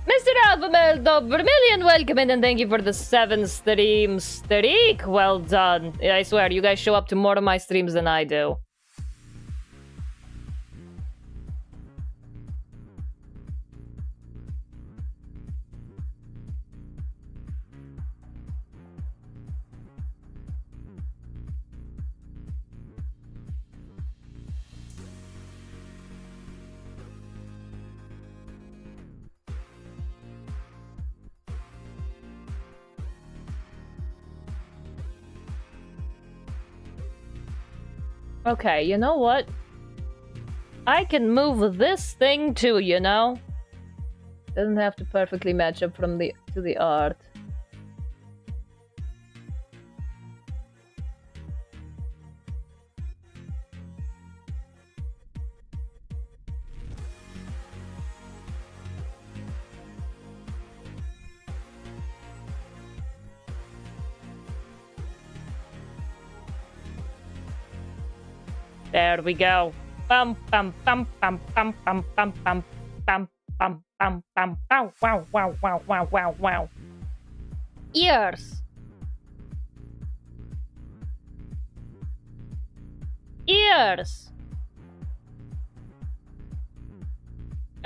Speaker 1: Mr. 𝕮𝖆𝖙 welcome in and thank you for the 7 stream streak. Well done. I swear, you guys show up to more of my streams than I do. Okay, you know what? I can move this thing too, you know? Doesn't have to perfectly match up from to the art. There we go. Bum bum bum bum bum bum bum bum bum bum bum bum. Wow wow wow wow wow wow wow. Ears. Ears.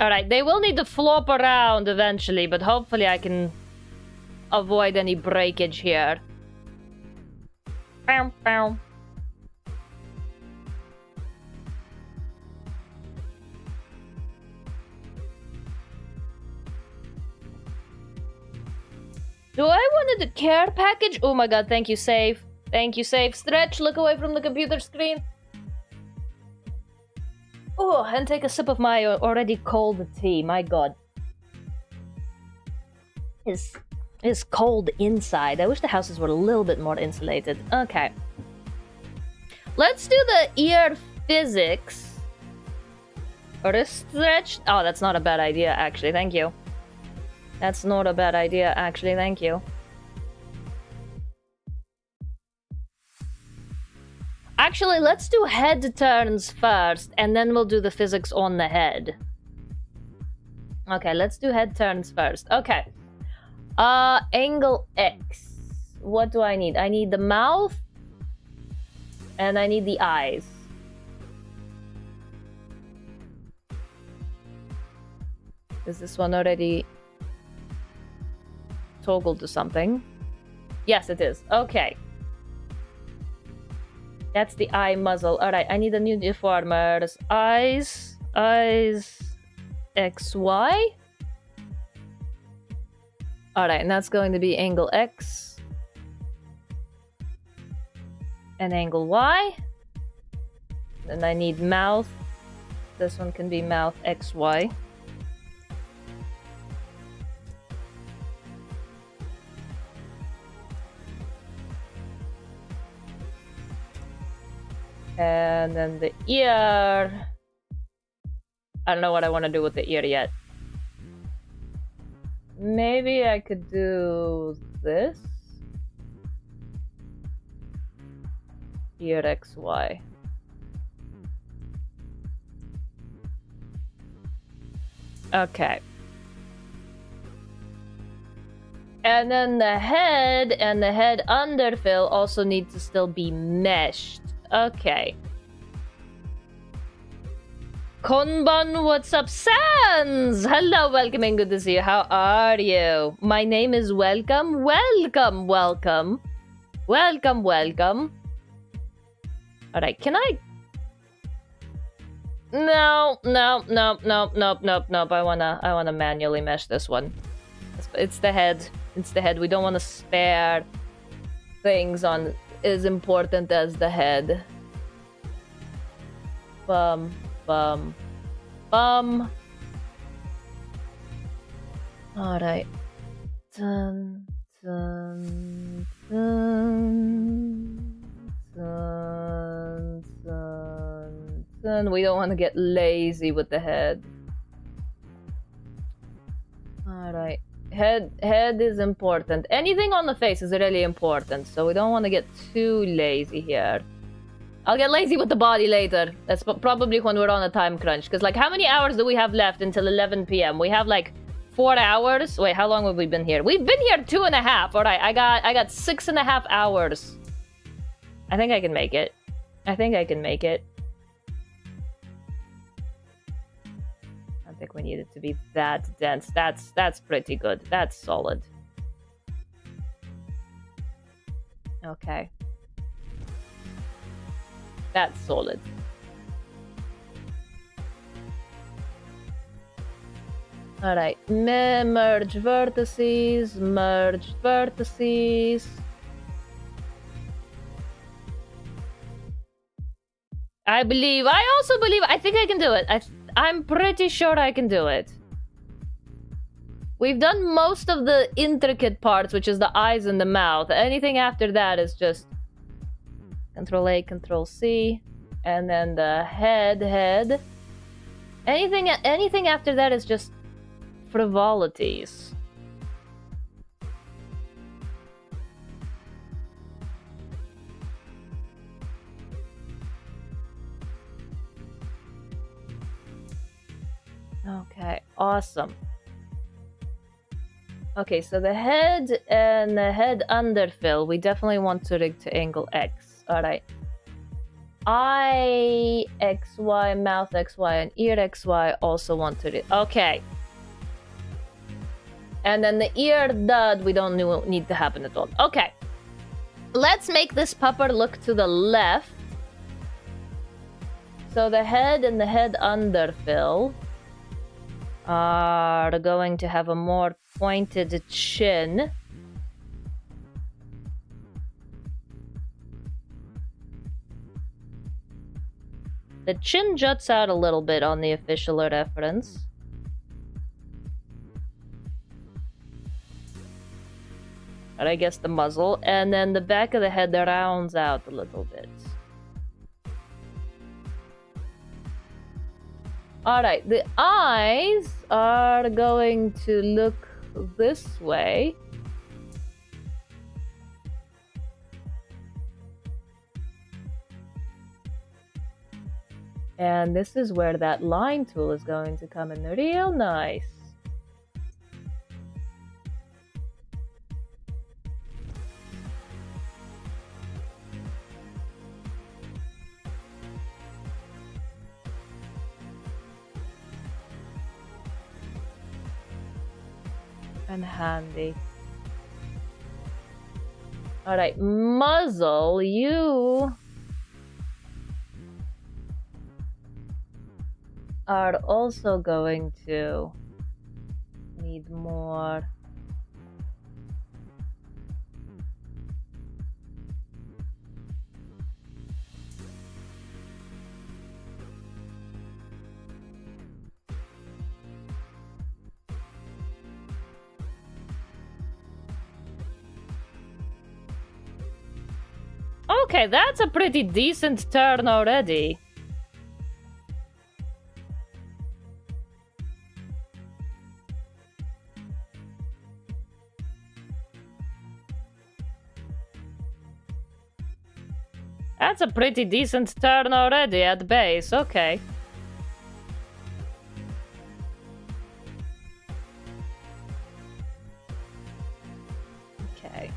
Speaker 1: Alright, they will need to flop around eventually, but hopefully I can avoid any breakage here. Bow, bow. Do I want the care package? Oh my god, thank you, save. Thank you, save. Stretch, look away from the computer screen. Oh, and take a sip of my already cold tea. My god. It's cold inside. I wish the houses were a little bit more insulated. Okay. Let's do the ear physics. Wrist stretch. Oh, that's not a bad idea, actually. Thank you. That's not a bad idea, actually. Thank you. Actually, let's do head turns first, and then we'll do the physics on the head. Okay, let's do head turns first. Okay. Angle X. What do I need? I need the mouth, and I need the eyes. Is this one already toggled to something? Yes, it is. Okay. That's the eye muzzle. Alright, I need the new deformers. Eyes. Eyes. XY. Alright, and that's going to be angle X. And angle Y. Then I need mouth. This one can be mouth XY. And then the ear. I don't know what I want to do with the ear yet. Maybe I could do this. Ear XY. Okay. And then the head and the head underfill also need to still be meshed. Okay. Konban, what's up, Sans? Hello, welcome and good to see you. How are you? My name is Welcome. Welcome, welcome. Welcome, welcome. Alright, can I... No. I wanna manually mesh this one. It's the head. It's the head. We don't want to spare things on as important as the head. Bum. Alright. Dun. We don't want to get lazy with the head. Alright. Head is important. Anything on the face is really important, so we don't want to get too lazy here. I'll get lazy with the body later. That's probably when we're on a time crunch. Because, like, how many hours do we have left until 11 p.m.? We have, like, 4 hours. Wait, how long have we been here? We've been here 2.5. All right, I got 6.5 hours. I think I can make it. I don't think we need it to be that dense. That's pretty good. That's solid. Okay. That's solid. Alright. Merge vertices. Merge vertices. I think I can do it. I'm pretty sure I can do it. We've done most of the intricate parts, which is the eyes and the mouth. Anything after that is just Control A, Control C, and then the head. Anything after that is just frivolities. Okay, awesome. Okay, so the head and the head underfill, we definitely want to rig to angle X. Alright. Eye XY, mouth XY, and ear XY also want to rig. Okay. And then the ear dud, we don't need to happen at all. Okay. Let's make this pupper look to the left. So the head and the head underfill are going to have a more pointed chin. The chin juts out a little bit on the official reference. And I guess the muzzle. And then the back of the head rounds out a little bit. Alright, the eyes are going to look this way. And this is where that line tool is going to come in real nice. And handy. Alright, muzzle, you are also going to need more. Okay, that's a pretty decent turn already. That's a pretty decent turn already at base, okay. Okay.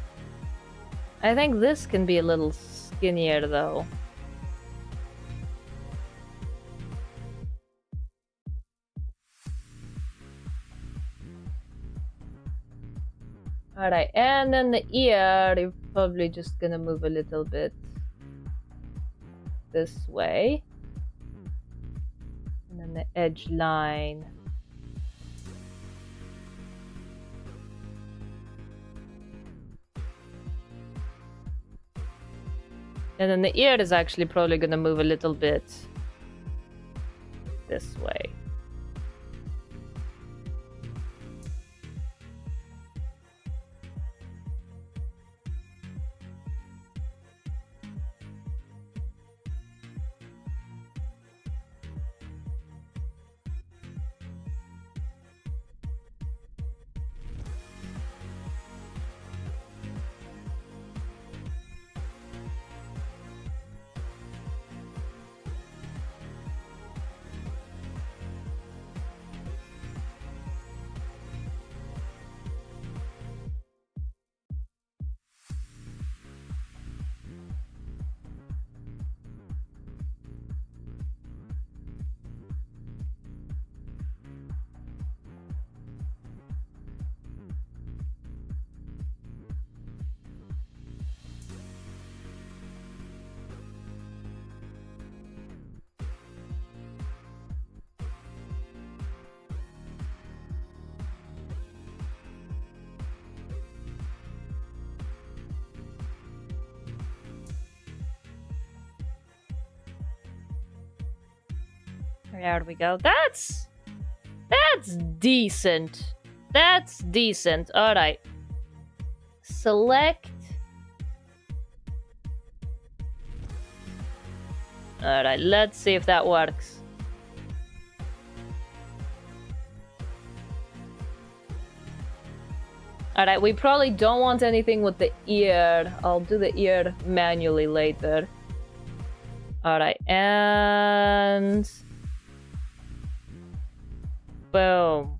Speaker 1: I think this can be a little skinnier though. Alright, and then the ear, you're probably just gonna move a little bit this way. And then the edge line. And then the ear is actually probably gonna move a little bit this way. There we go. That's decent. That's decent. All right. Select. All right. Let's see if that works. All right. We probably don't want anything with the ear. I'll do the ear manually later. All right. And Boom.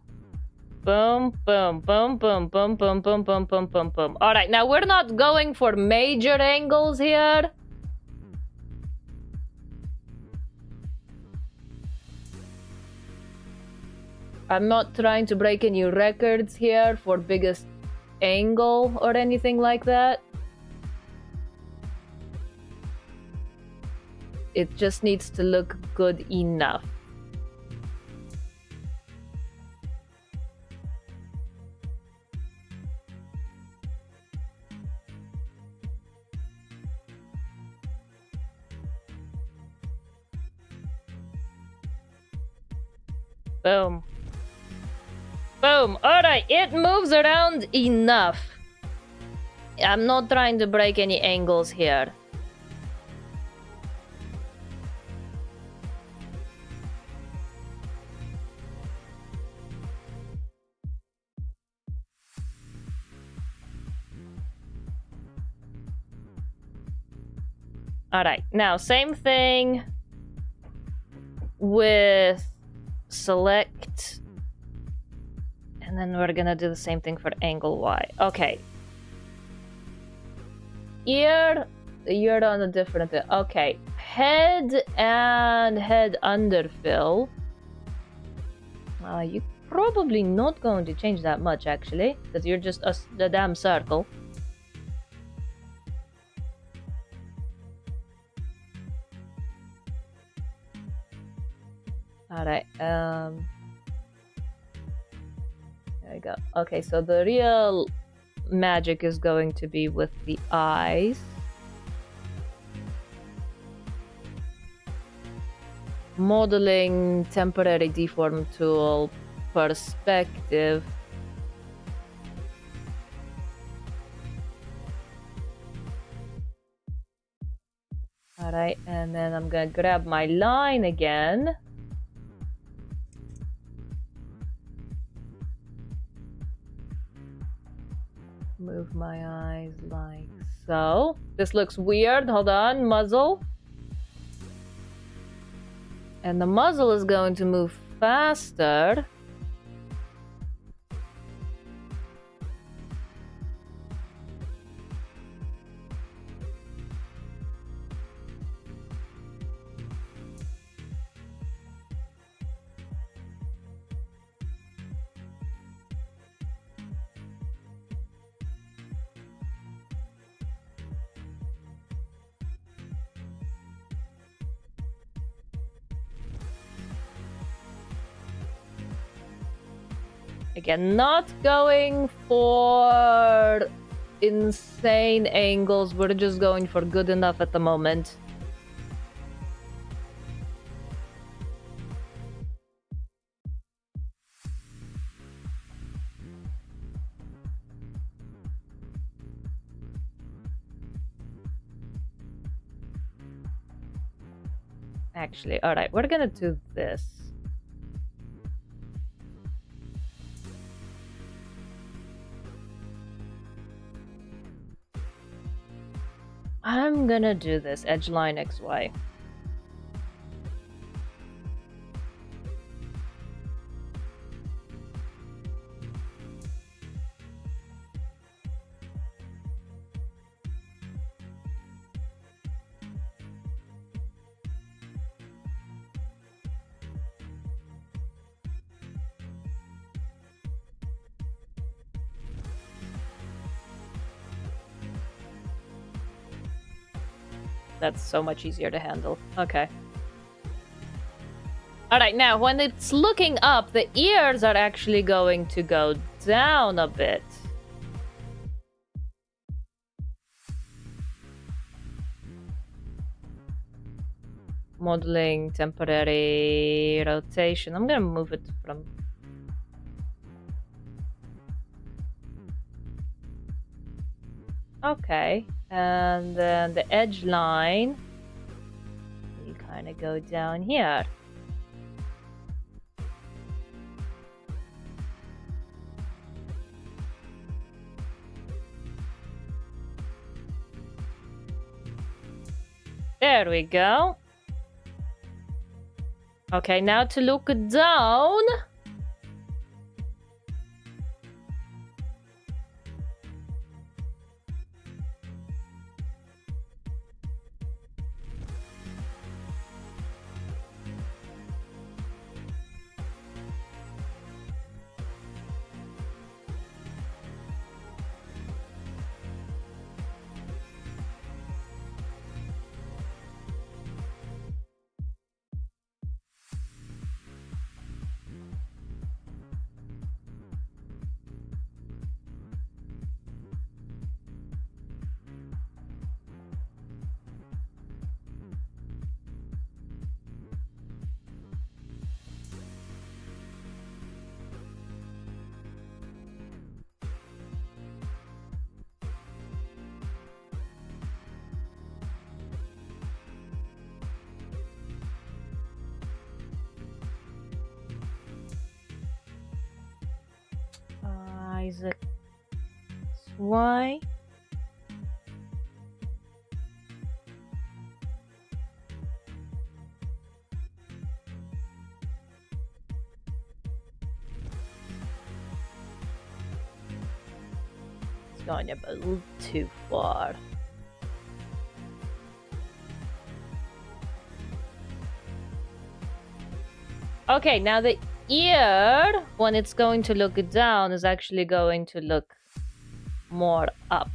Speaker 1: Boom, boom, boom, boom, boom, boom, boom, boom, boom, boom, boom. All right, now we're not going for major angles here. I'm not trying to break any records here for biggest angle or anything like that. It just needs to look good enough. Boom. Boom. Alright, it moves around enough. I'm not trying to break any angles here. Alright, now same thing with select, and then we're gonna do the same thing for angle Y. Okay. Ear on a different, okay. Head and head underfill. You're probably not going to change that much actually, because you're just a damn circle. Alright, there we go. Okay, so the real magic is going to be with the eyes. Modeling, temporary deform tool, perspective. Alright, and then I'm gonna grab my line again. Move my eyes like so. This looks weird. Hold on. Muzzle. And the muzzle is going to move faster. Again, not going for insane angles. We're just going for good enough at the moment. Actually, all right, we're gonna do this. I'm gonna do this edge line XY. That's so much easier to handle. Okay. Alright, now when it's looking up, the ears are actually going to go down a bit. Modeling, temporary rotation. I'm gonna move it from... Okay, and then the edge line, you kind of go down here. There we go. Okay, now to look down, Is it Y? It's going a little too far. Okay, now the ear, when it's going to look down, is actually going to look more up.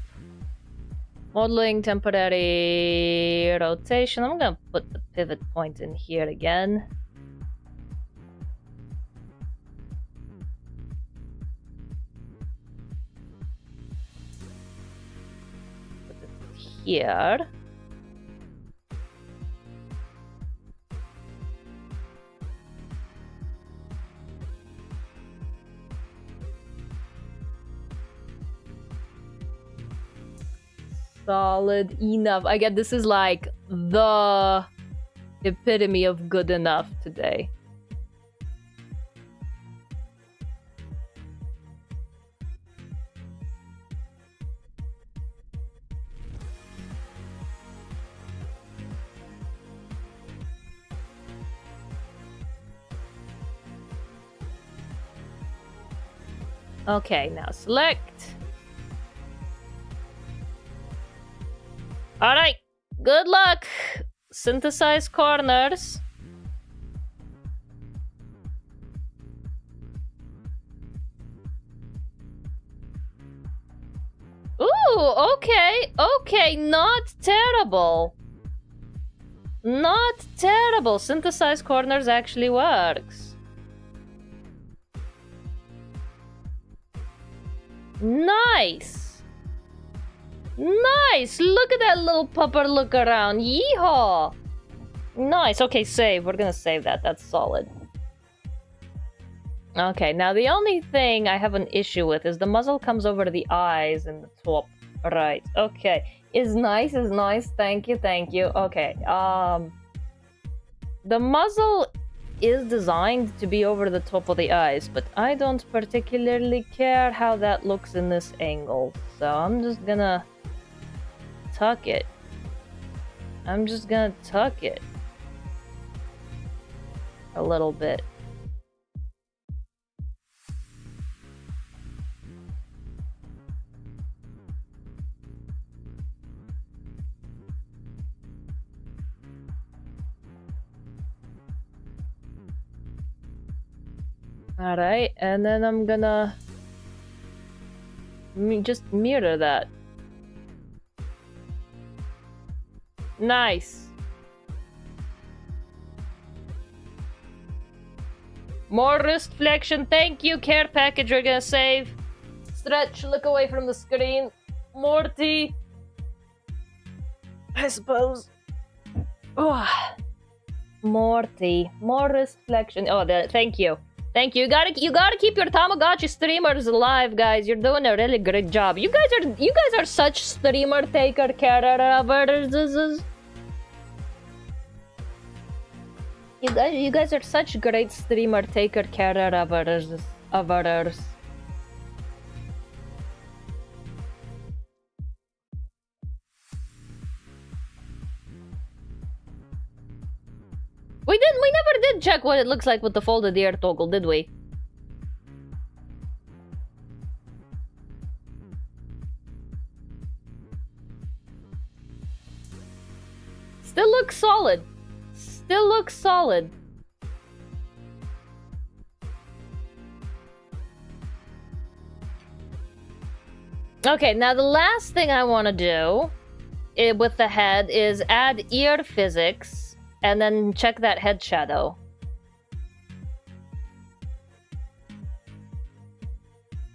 Speaker 1: Modeling temporary rotation. I'm gonna put the pivot point in here again. Put it here. Solid enough. I get this is like the epitome of good enough today. Okay, now select. Alright, good luck. Synthesize corners. Ooh, okay, not terrible. Not terrible. Synthesize corners actually works. Nice. Nice! Look at that little pupper look around. Yeehaw! Nice. Okay, save. We're gonna save that. That's solid. Okay, now the only thing I have an issue with is the muzzle comes over to the eyes in the top right. Okay. Is nice. Thank you. Okay. The muzzle is designed to be over the top of the eyes, but I don't particularly care how that looks in this angle. So I'm just gonna tuck it. I'm just gonna tuck it a little bit. Alright, and then I'm gonna just mirror that. Nice. More wrist flexion. Thank you, care package. We're gonna save. Stretch, look away from the screen. Morty. I suppose. Oh. Morty. More wrist flexion. Oh, thank you. Thank you. You gotta keep your Tamagotchi streamers alive, guys. You're doing a really great job. You guys are such streamer taker care. You guys are such great streamer taker care of others. We never did check what it looks like with the folded ear toggle, did we? Still looks solid. Still looks solid. Okay, now the last thing I want to do with the head is add ear physics and then check that head shadow.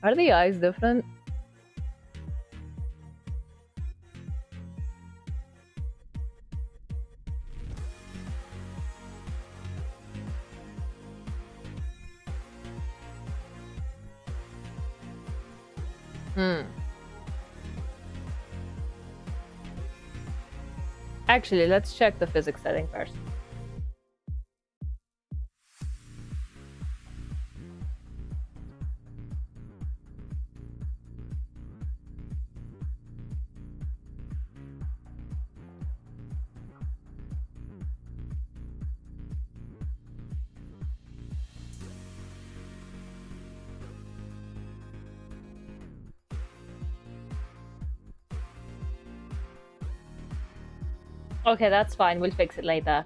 Speaker 1: Are the eyes different? Actually, let's check the physics setting first. Okay, that's fine. We'll fix it later.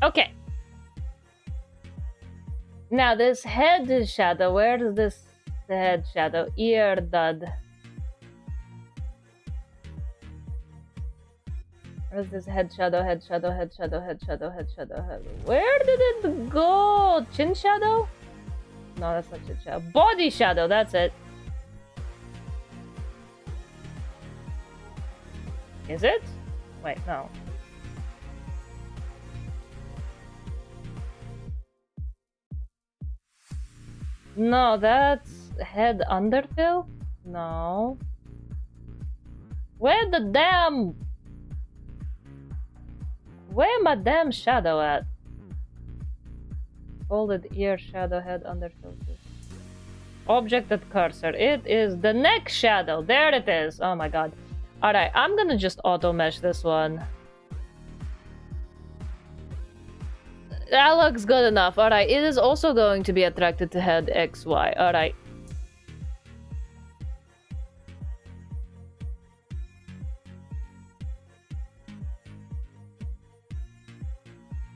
Speaker 1: Okay. Now this head shadow, where is this head shadow? 𝕮𝖨𝖙. Where's this head shadow, head shadow, head shadow, head shadow, head shadow, head? Where did it go? Chin shadow? No, that's not chin shadow. Body shadow, that's it. Is it? Wait, no. No, that's head underfill? No. Where my damn shadow at? Folded ear, shadow, head underfill. Object at cursor. It is the neck shadow. There it is. Oh my god. Alright, I'm gonna just auto mesh this one. That looks good enough. Alright, it is also going to be attracted to head XY. Alright.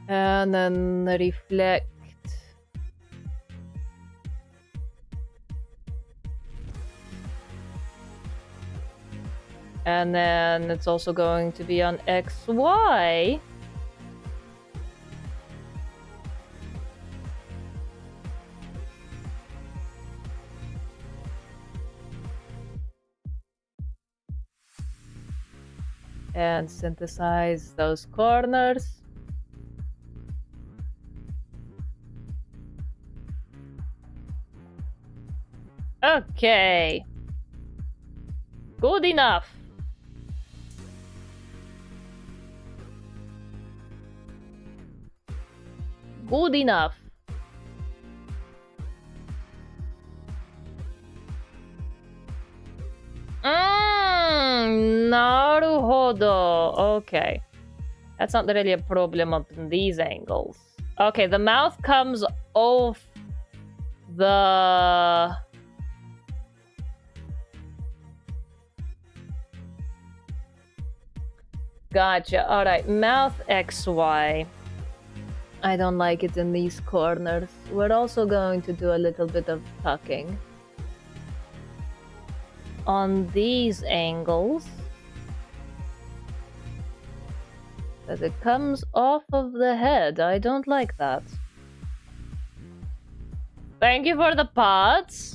Speaker 1: And then reflect. And then it's also going to be on XY. And synthesize those corners. Okay. Good enough. Good enough. Naruhodo. Okay. That's not really a problem up in these angles. Okay, the mouth comes off the... Gotcha. Alright, mouth XY. I don't like it in these corners. We're also going to do a little bit of tucking on these angles. As it comes off of the head. I don't like that. Thank you for the pots.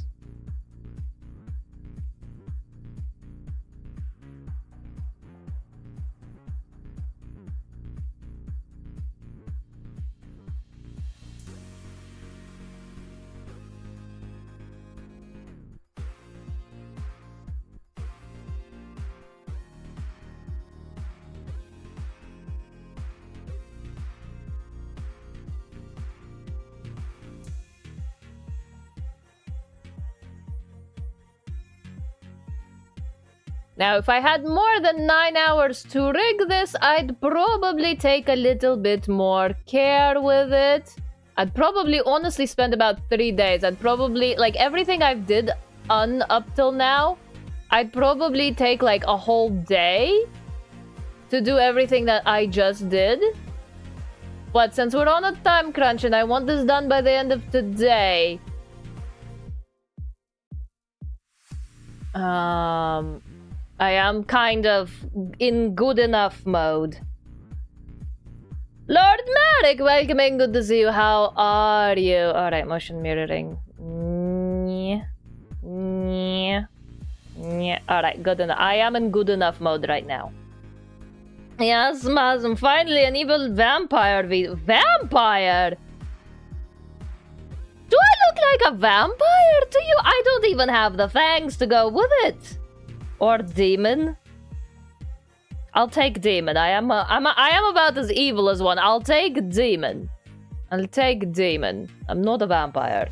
Speaker 1: Now, if I had more than 9 hours to rig this, I'd probably take a little bit more care with it. I'd probably honestly spend about 3 days. I'd probably, like, everything I've did up till now, I'd probably take, like, a whole day to do everything that I just did. But since we're on a time crunch and I want this done by the end of today... I am kind of in good enough mode. Lord Merrick, welcome in. Good to see you. How are you? Alright, motion mirroring. Alright, good enough. I am in good enough mode right now. Yes, Mazum. Finally, an evil vampire. Vampire? Do I look like a vampire to you? I don't even have the fangs to go with it. Or demon. I'll take demon. I am about as evil as one. I'll take demon. I'll take demon. I'm not a vampire.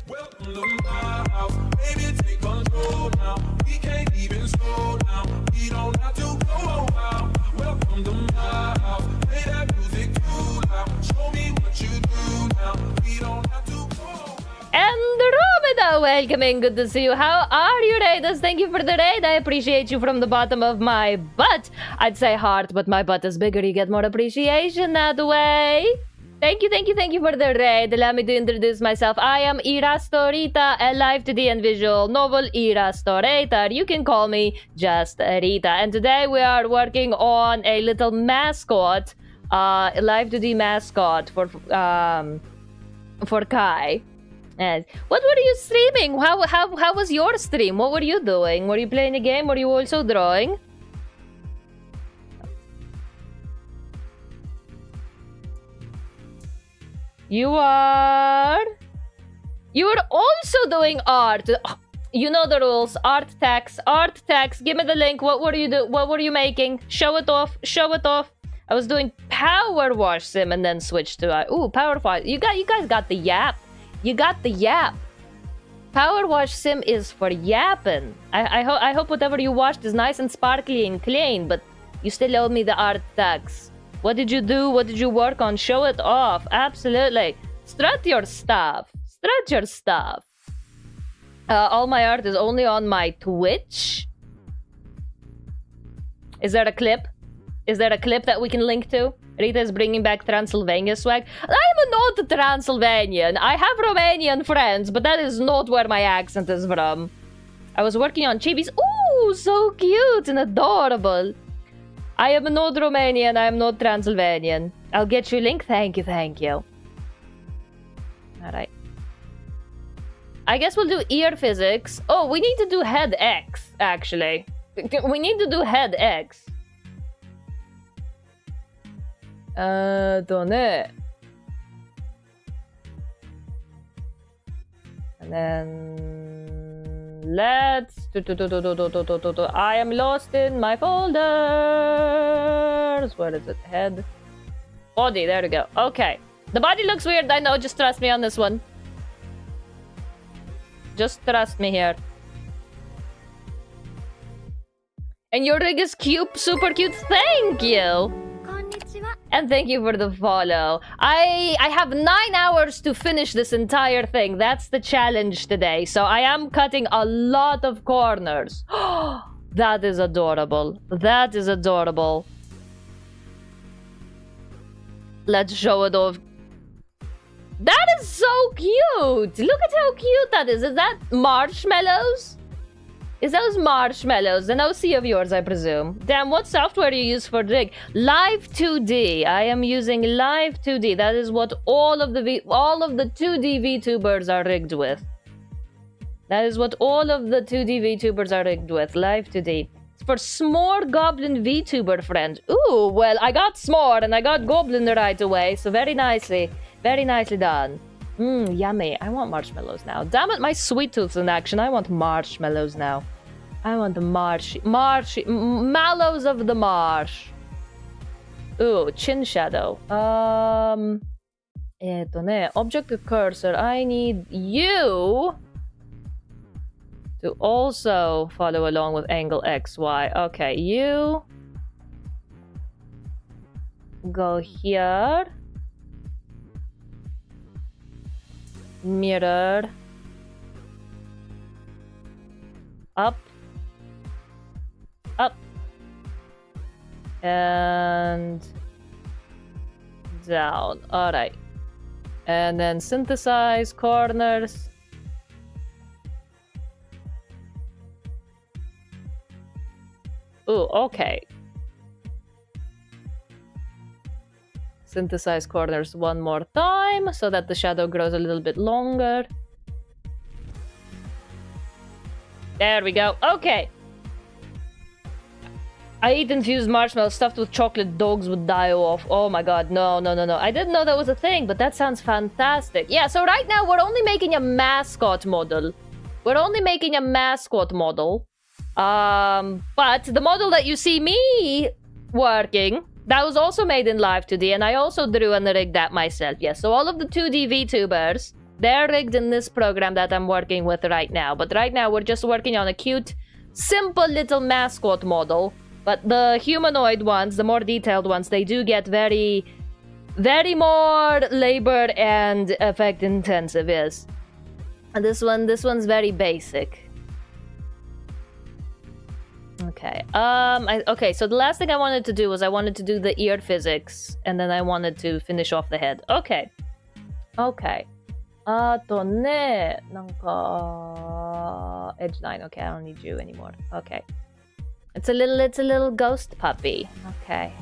Speaker 1: Andromeda, welcoming. Good to see you. How are you, Raiders? Thank you for the raid. I appreciate you from the bottom of my butt. I'd say heart, but my butt is bigger. You get more appreciation that way. Thank you for the raid. Allow me to introduce myself. I am Irasto, Rita, a Live2D and visual novel Irasto Rita. You can call me just Rita. And today we are working on a little mascot, Live2D mascot for Kai. And what were you streaming? How was your stream? What were you doing? Were you playing a game? Were you also drawing? You were also doing art. You know the rules. Art tax. Give me the link. What were you making? Show it off. I was doing Power Wash Sim and then switched to Power Wash. You guys got the yap. You got the yap. Power Wash Sim is for yapping. I hope whatever you washed is nice and sparkly and clean, but you still owe me the art tax. What did you do? What did you work on? Show it off. Absolutely. Strut your stuff. All my art is only on my Twitch. Is there a clip? That we can link to? Rita is bringing back Transylvania swag. I'm not Transylvanian. I have Romanian friends, but that is not where my accent is from. I was working on chibis. Ooh, so cute and adorable. I am not Romanian. I am not Transylvanian. I'll get you a link. Thank you. Alright. I guess we'll do ear physics. Oh, we need to do head X, actually. We need to do head X. And then let's I am lost in my folders. Where is it? Head, body. There we go. Okay, the body looks weird. I know. Just trust me on this one. Just trust me here. And your rig is cute, super cute. Thank you. And thank you for the follow. I have 9 hours to finish this entire thing. That's the challenge today. So I am cutting a lot of corners. That is adorable. Let's show it off. That is so cute. Look at how cute that is. Is that marshmallows? Is those marshmallows? An OC of yours, I presume. Damn, what software do you use for rig? Live2D. I am using Live2D. That is what all of the 2D VTubers are rigged with. Live2D. It's for S'more Goblin VTuber friend. Ooh, well, I got S'more and I got Goblin right away. So very nicely done. Yummy. I want marshmallows now. Damn it, my sweet tooth's in action. I want marshmallows now. I want the mallows of the marsh. Ooh, chin shadow. Object cursor. I need you to also follow along with angle XY. Okay, you go here. Mirror. Up. And down. Alright. And then synthesize corners. Ooh, okay. Synthesize corners one more time so that the shadow grows a little bit longer. There we go. Okay. I eat infused marshmallows stuffed with chocolate. Dogs would die off. Oh my god. No. I didn't know that was a thing, but that sounds fantastic. Yeah, so right now we're only making a mascot model. But the model that you see me working, that was also made in Live2D, and I also drew and rigged that myself. Yes, so all of the 2D VTubers, they're rigged in this program that I'm working with right now. But right now we're just working on a cute, simple little mascot model. But the humanoid ones, the more detailed ones, they do get very, very more labor and effect intensive, yes. And this one's very basic. Okay. Okay, so the last thing I wanted to do was I wanted to do the ear physics, and then I wanted to finish off the head. Okay. Okay. Edge 9. Okay, I don't need you anymore. Okay. It's a little ghost puppy. Okay.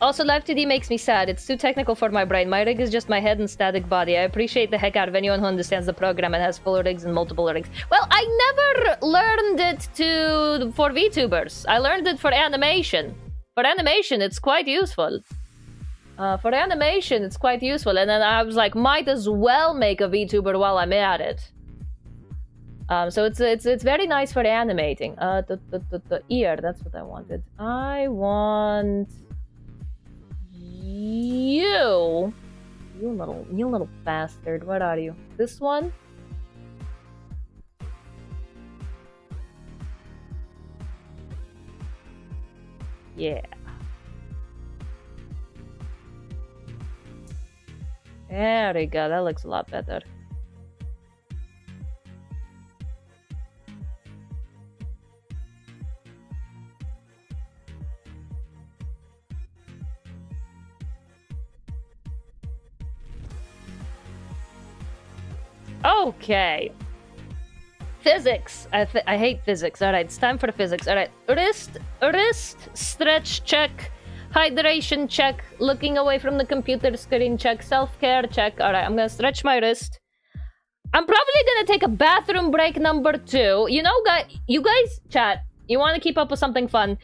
Speaker 1: Also, Live2D makes me sad. It's too technical for my brain. My rig is just my head and static body. I appreciate the heck out of anyone who understands the program and has full rigs and multiple rigs. Well, I never learned it for VTubers. I learned it for animation. For animation, it's quite useful. And then I was like, might as well make a VTuber while I'm at it. So it's very nice for animating. The ear, that's what I wanted. I want you little bastard. What are you? This one? Yeah. There we go. That looks a lot better. Okay. Physics. I hate physics. All right, it's time for the physics. All right, wrist stretch check, hydration check, looking away from the computer screen check, self-care check. All right, I'm gonna stretch my wrist. I'm probably gonna take a bathroom break number 2. You know, you guys, chat, you want to keep up with something fun?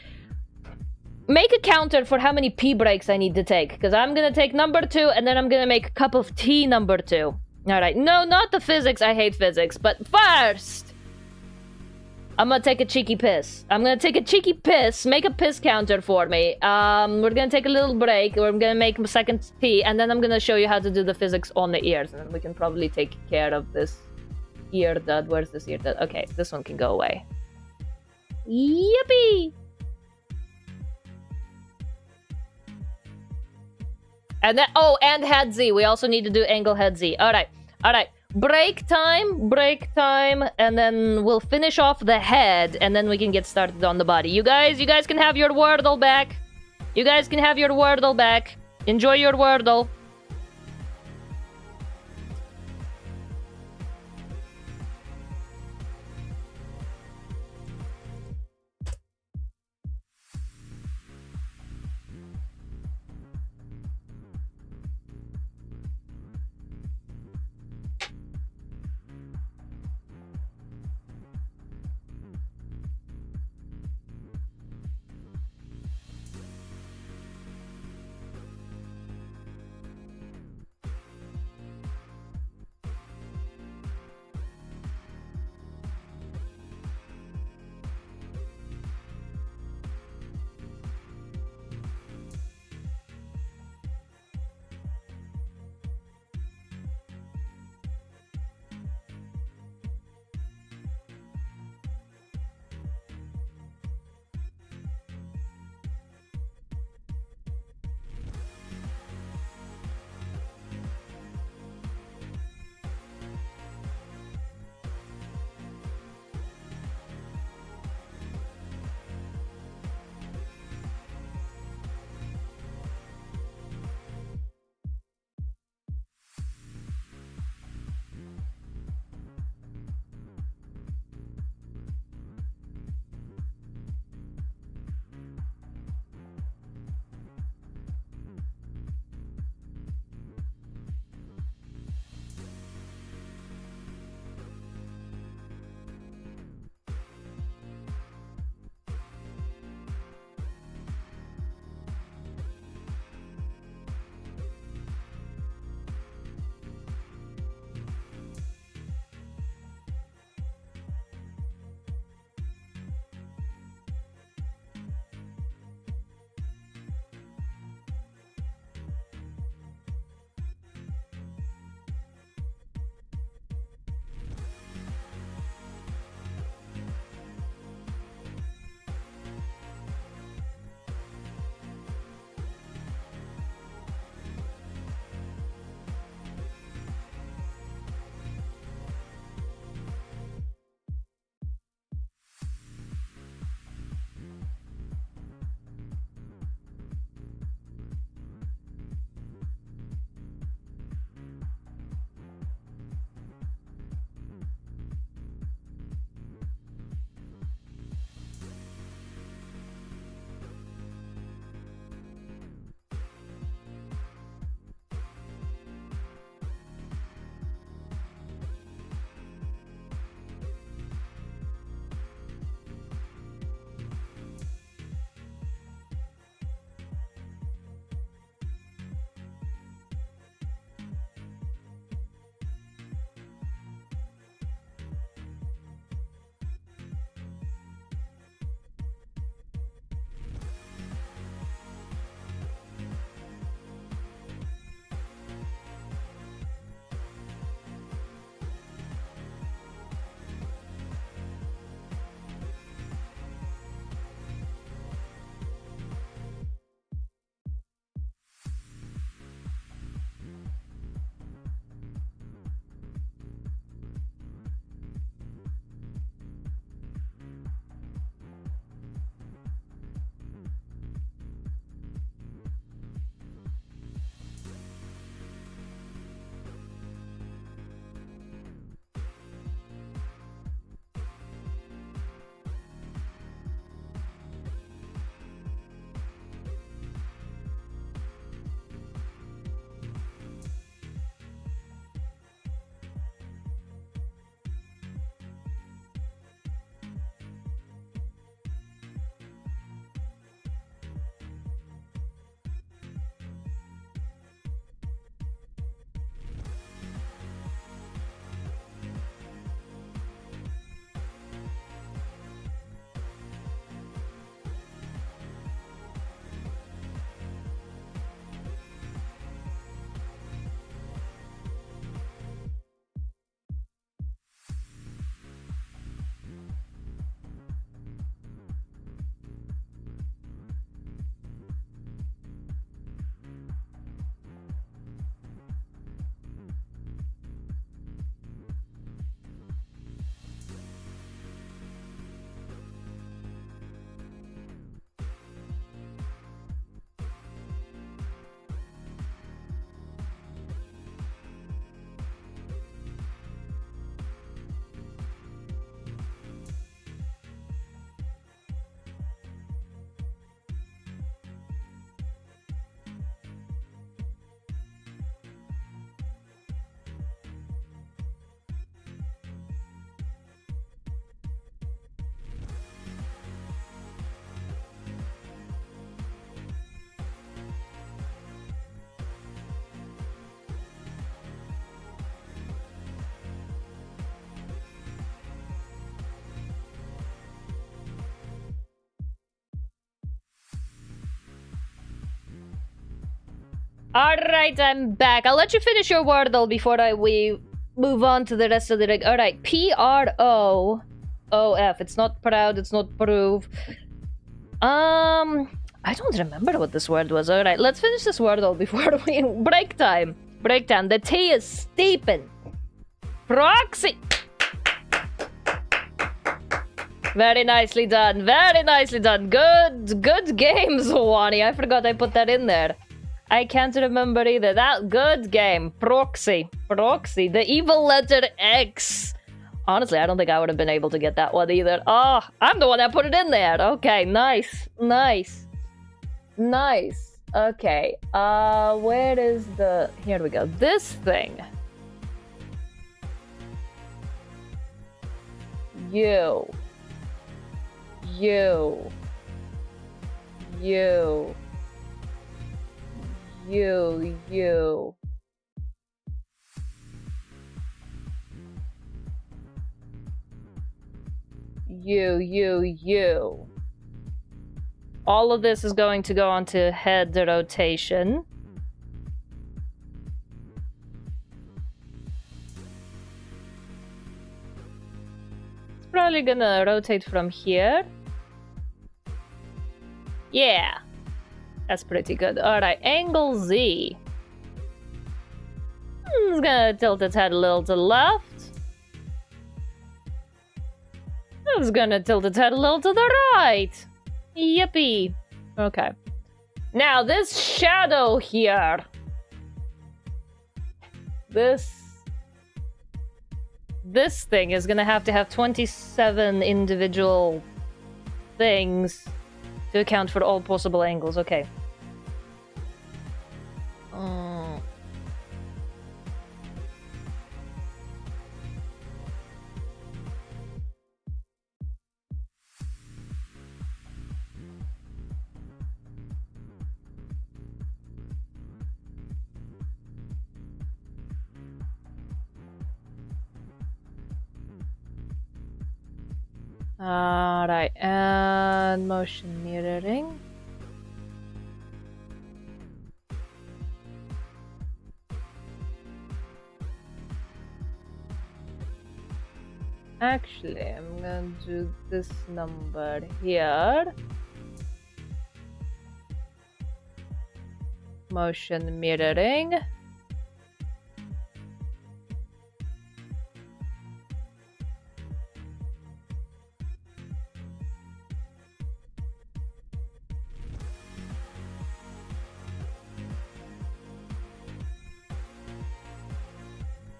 Speaker 1: Make a counter for how many pee breaks I need to take, because I'm gonna take number 2, and then I'm gonna make a cup of tea number 2. Alright, no, not the physics. I hate physics. But first, I'm gonna take a cheeky piss. Make a piss counter for me. We're gonna take a little break. We're gonna make a second tea. And then I'm gonna show you how to do the physics on the ears. And then we can probably take care of this ear dud. Where's this ear dud? Okay, this one can go away. Yippee! And then, oh, and head Z. We also need to do angle head Z. All right. Break time, and then we'll finish off the head, and then we can get started on the body. You guys can have your Wordle back. Enjoy your Wordle. Alright, I'm back. I'll let you finish your Wordle before we move on to the rest of the rig. Alright, P-R-O-O-F. It's not proud, it's not prove. I don't remember what this word was. Alright, let's finish this Wordle before we... Break time. Break time. The T is steeping. Proxy. Very nicely done. Very nicely done. Good games, Wani. I forgot I put that in there. I can't remember either. That good game. Proxy. Proxy. The evil letter X. Honestly, I don't think I would have been able to get that one either. Oh, I'm the one that put it in there. Okay, nice. Nice. Nice. Okay. Where is the... Here we go. This thing. You. You. You. You. You. You. All of this is going to go onto head rotation. It's probably gonna rotate from here. Yeah. That's pretty good. Alright, angle Z. It's gonna tilt its head a little to the left. It's gonna tilt its head a little to the right. Yippee. Okay. Now, this shadow here. This thing is gonna have to have 27 individual things to account for all possible angles. Okay. Alright, and motion mirroring. Actually, I'm gonna do this number here. Motion mirroring.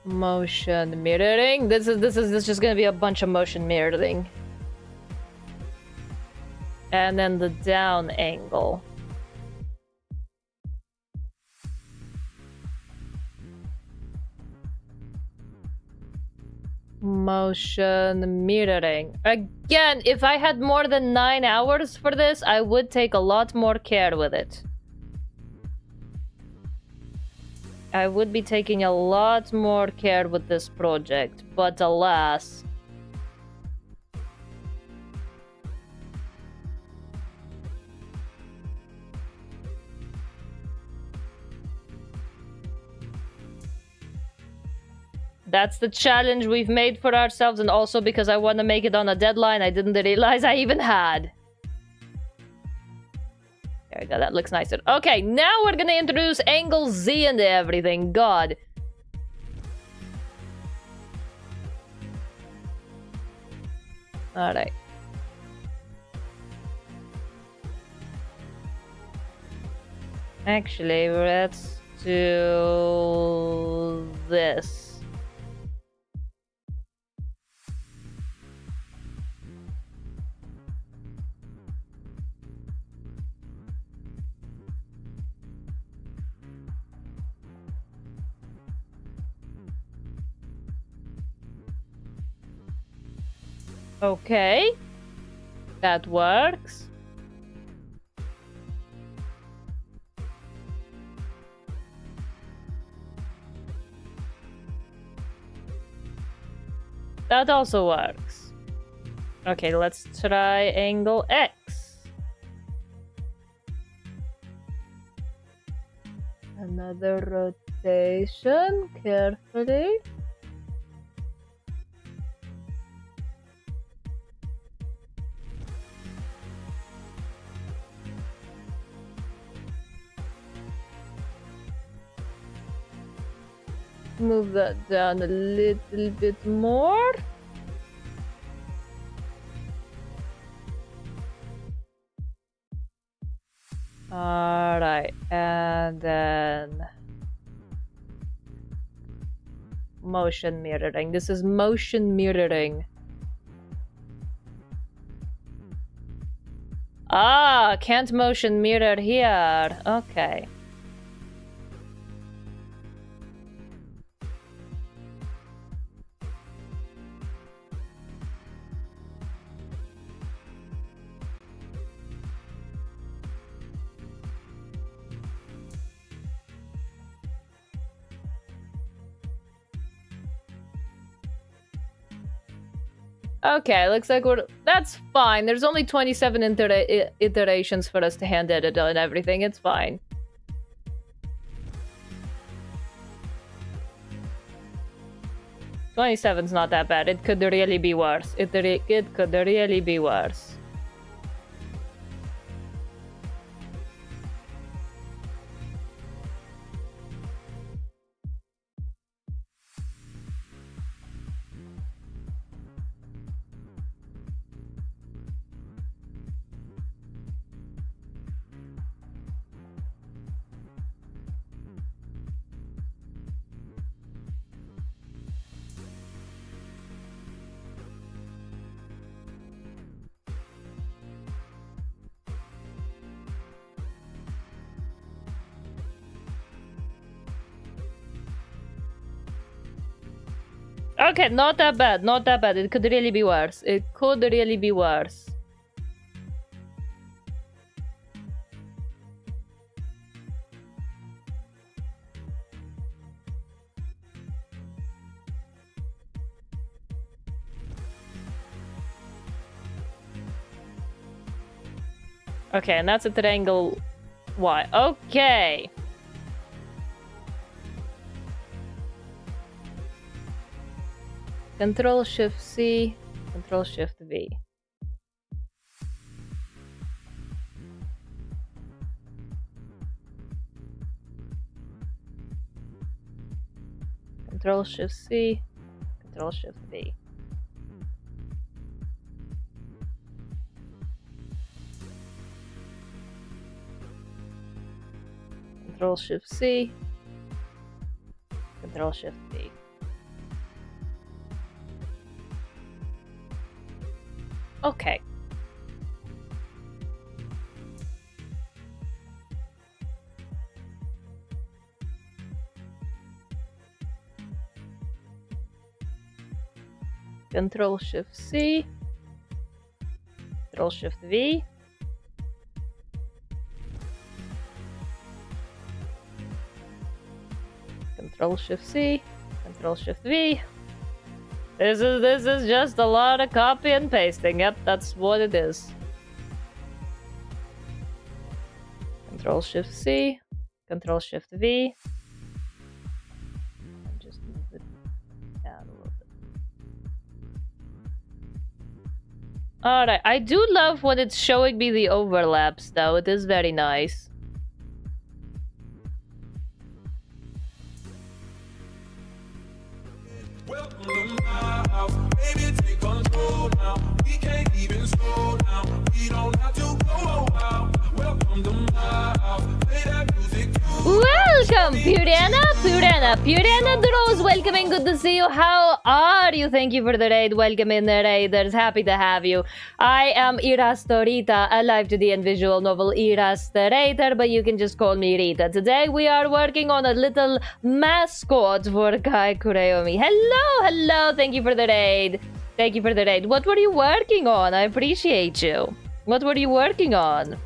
Speaker 1: Motion mirroring. This is just gonna be a bunch of motion mirroring. And then the down angle. Motion mirroring. Again, if I had more than 9 hours for this, I would take a lot more care with it. I would be taking a lot more care with this project, but alas. That's the challenge we've made for ourselves, and also because I want to make it on a deadline I didn't realize I even had. There we go, that looks nicer. Okay, now we're gonna introduce angle Z into everything. God. Alright. Actually, let's do this. Okay, that works. That also works. Okay, let's try angle X. Another rotation, carefully. Move that down a little bit more. Alright, and then motion mirroring. This is motion mirroring. Ah, can't motion mirror here. Okay. Okay, looks like that's fine. There's only 27 iterations for us to hand edit and everything. It's fine. $27's not that bad. It could really be worse. It could really be worse. Okay, not that bad, not that bad. It could really be worse. It could really be worse. Okay, and that's a triangle Y. Okay. Control-Shift-C, Control-Shift-V. Control-Shift-C, Control-Shift-V. Control-Shift-C, Control-Shift-V. Okay. Control-Shift-C, Control-Shift-V. Control-Shift-C, Control-Shift-V. This is just a lot of copy and pasting. Yep, that's what it is. Control-Shift-C, Control-Shift-V. Just move it down a little bit. Alright, I do love when it's showing me the overlaps, though. It is very nice. Welcome, Purana Drows, welcoming, good to see you. How are you? Thank you for the raid. Welcome in the raiders. Happy to have you. I am Irasto Rita, a Live2D and visual novel illustrator, but you can just call me Rita. Today we are working on a little mascot for Kai Kureomi. Hello, thank you for the raid. Thank you for the raid. What were you working on? I appreciate you. What were you working on?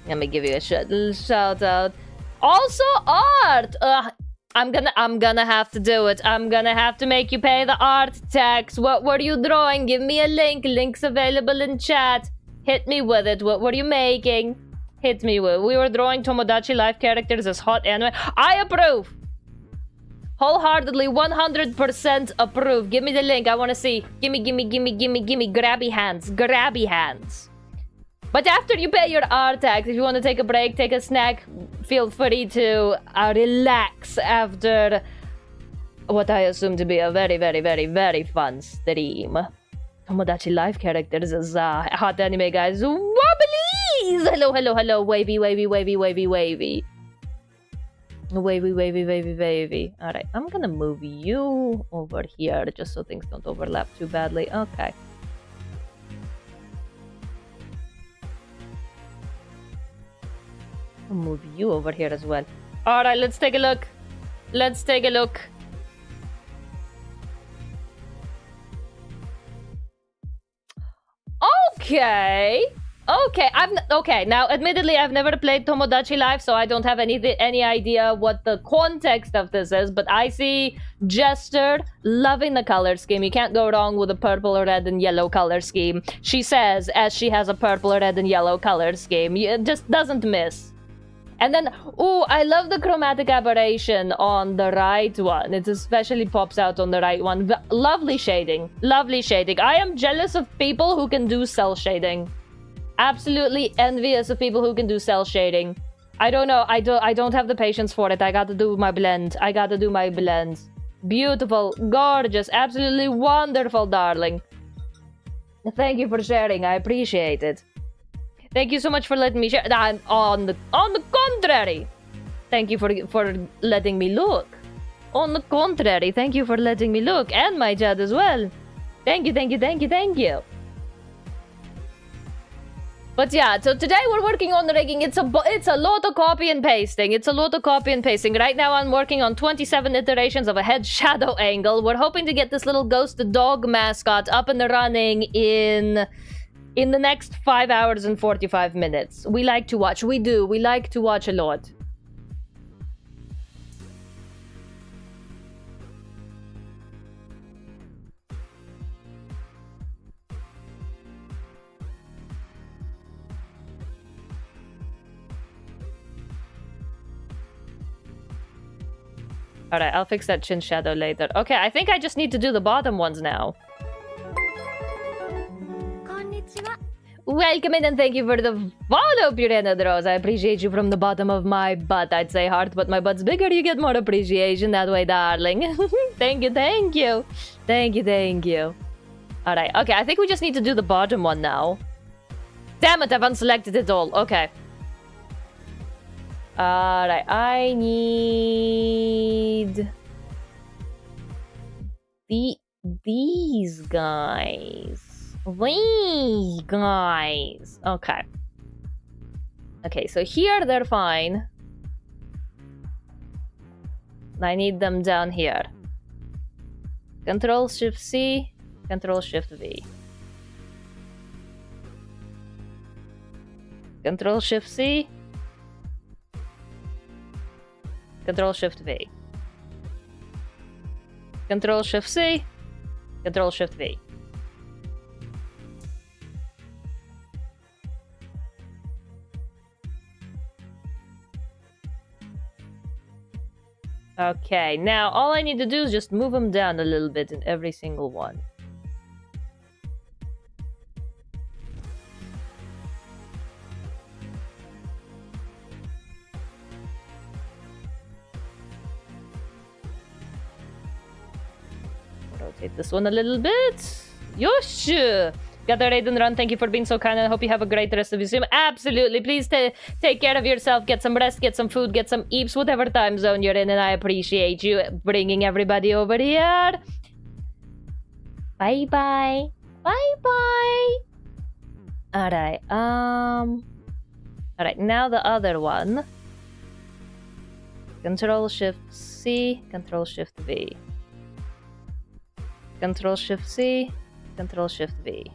Speaker 1: Let me give you a shout out. Also art. I'm gonna have to do it. I'm gonna have to make you pay the art tax. What were you drawing? Give me a link. Link's available in chat. Hit me with it. What were you making? Hit me with. We were drawing Tomodachi Life characters as hot anime. I approve. Wholeheartedly, 100% approve. Give me the link. I want to see. Gimme. Grabby hands. Grabby hands. But after you pay your R tax, if you want to take a break, take a snack, feel free to relax after what I assume to be a very fun stream. Tomodachi Life characters as hot anime guys. Wobblies! Hello. Wavy. Wavy. Alright, I'm gonna move you over here just so things don't overlap too badly. Okay. I'll move you over here as well. Alright, let's take a look. Okay, now admittedly I've never played Tomodachi Life, so I don't have any idea what the context of this is, but I see Jester loving the color scheme. You can't go wrong with a purple, red, and yellow color scheme. She says as she has a purple, red, and yellow color scheme. It just doesn't miss. And then, ooh, I love the chromatic aberration on the right one. It especially pops out on the right one. Lovely shading. I am jealous of people who can do cell shading. Absolutely envious of people who can do cell shading. I don't know. I don't have the patience for it. I gotta do my blend. Beautiful, gorgeous, absolutely wonderful, darling. Thank you for sharing. I appreciate it. Thank you so much for letting me share. On the contrary, thank you for letting me look. On the contrary, thank you for letting me look, and my chat as well. Thank you. But yeah, so today we're working on rigging. It's a lot of copy and pasting. Right now I'm working on 27 iterations of a head shadow angle. We're hoping to get this little ghost dog mascot up and running in the next 5 hours and 45 minutes. We like to watch. We like to watch a lot. Alright, I'll fix that chin shadow later. Okay, I think I just need to do the bottom ones now. Welcome in and thank you for the follow, 𝕮𝖨𝖙. I appreciate you from the bottom of my butt. I'd say heart, but my butt's bigger. You get more appreciation that way, darling. Thank you. Alright, okay, I think we just need to do the bottom one now. Damn it, I've unselected it all. Okay. Alright, I need these guys. Okay. Okay, so here they're fine. I need them down here. Control-Shift-C, Control-Shift-V. Control-Shift-C, Control-Shift-V. Control-Shift-C, Control-Shift-V. Okay, now all I need to do is just move them down a little bit in every single one. Rotate this one a little bit. Yosh! Got the raid and run. Thank you for being so kind, and I hope you have a great rest of your stream. Absolutely. Please take care of yourself. Get some rest, get some food, get some eeps, whatever time zone you're in, and I appreciate you bringing everybody over here. Bye-bye. Bye-bye. Alright, Alright, now the other one. Control-Shift-C, Control-Shift-V. Control-Shift-C, Control-Shift-V.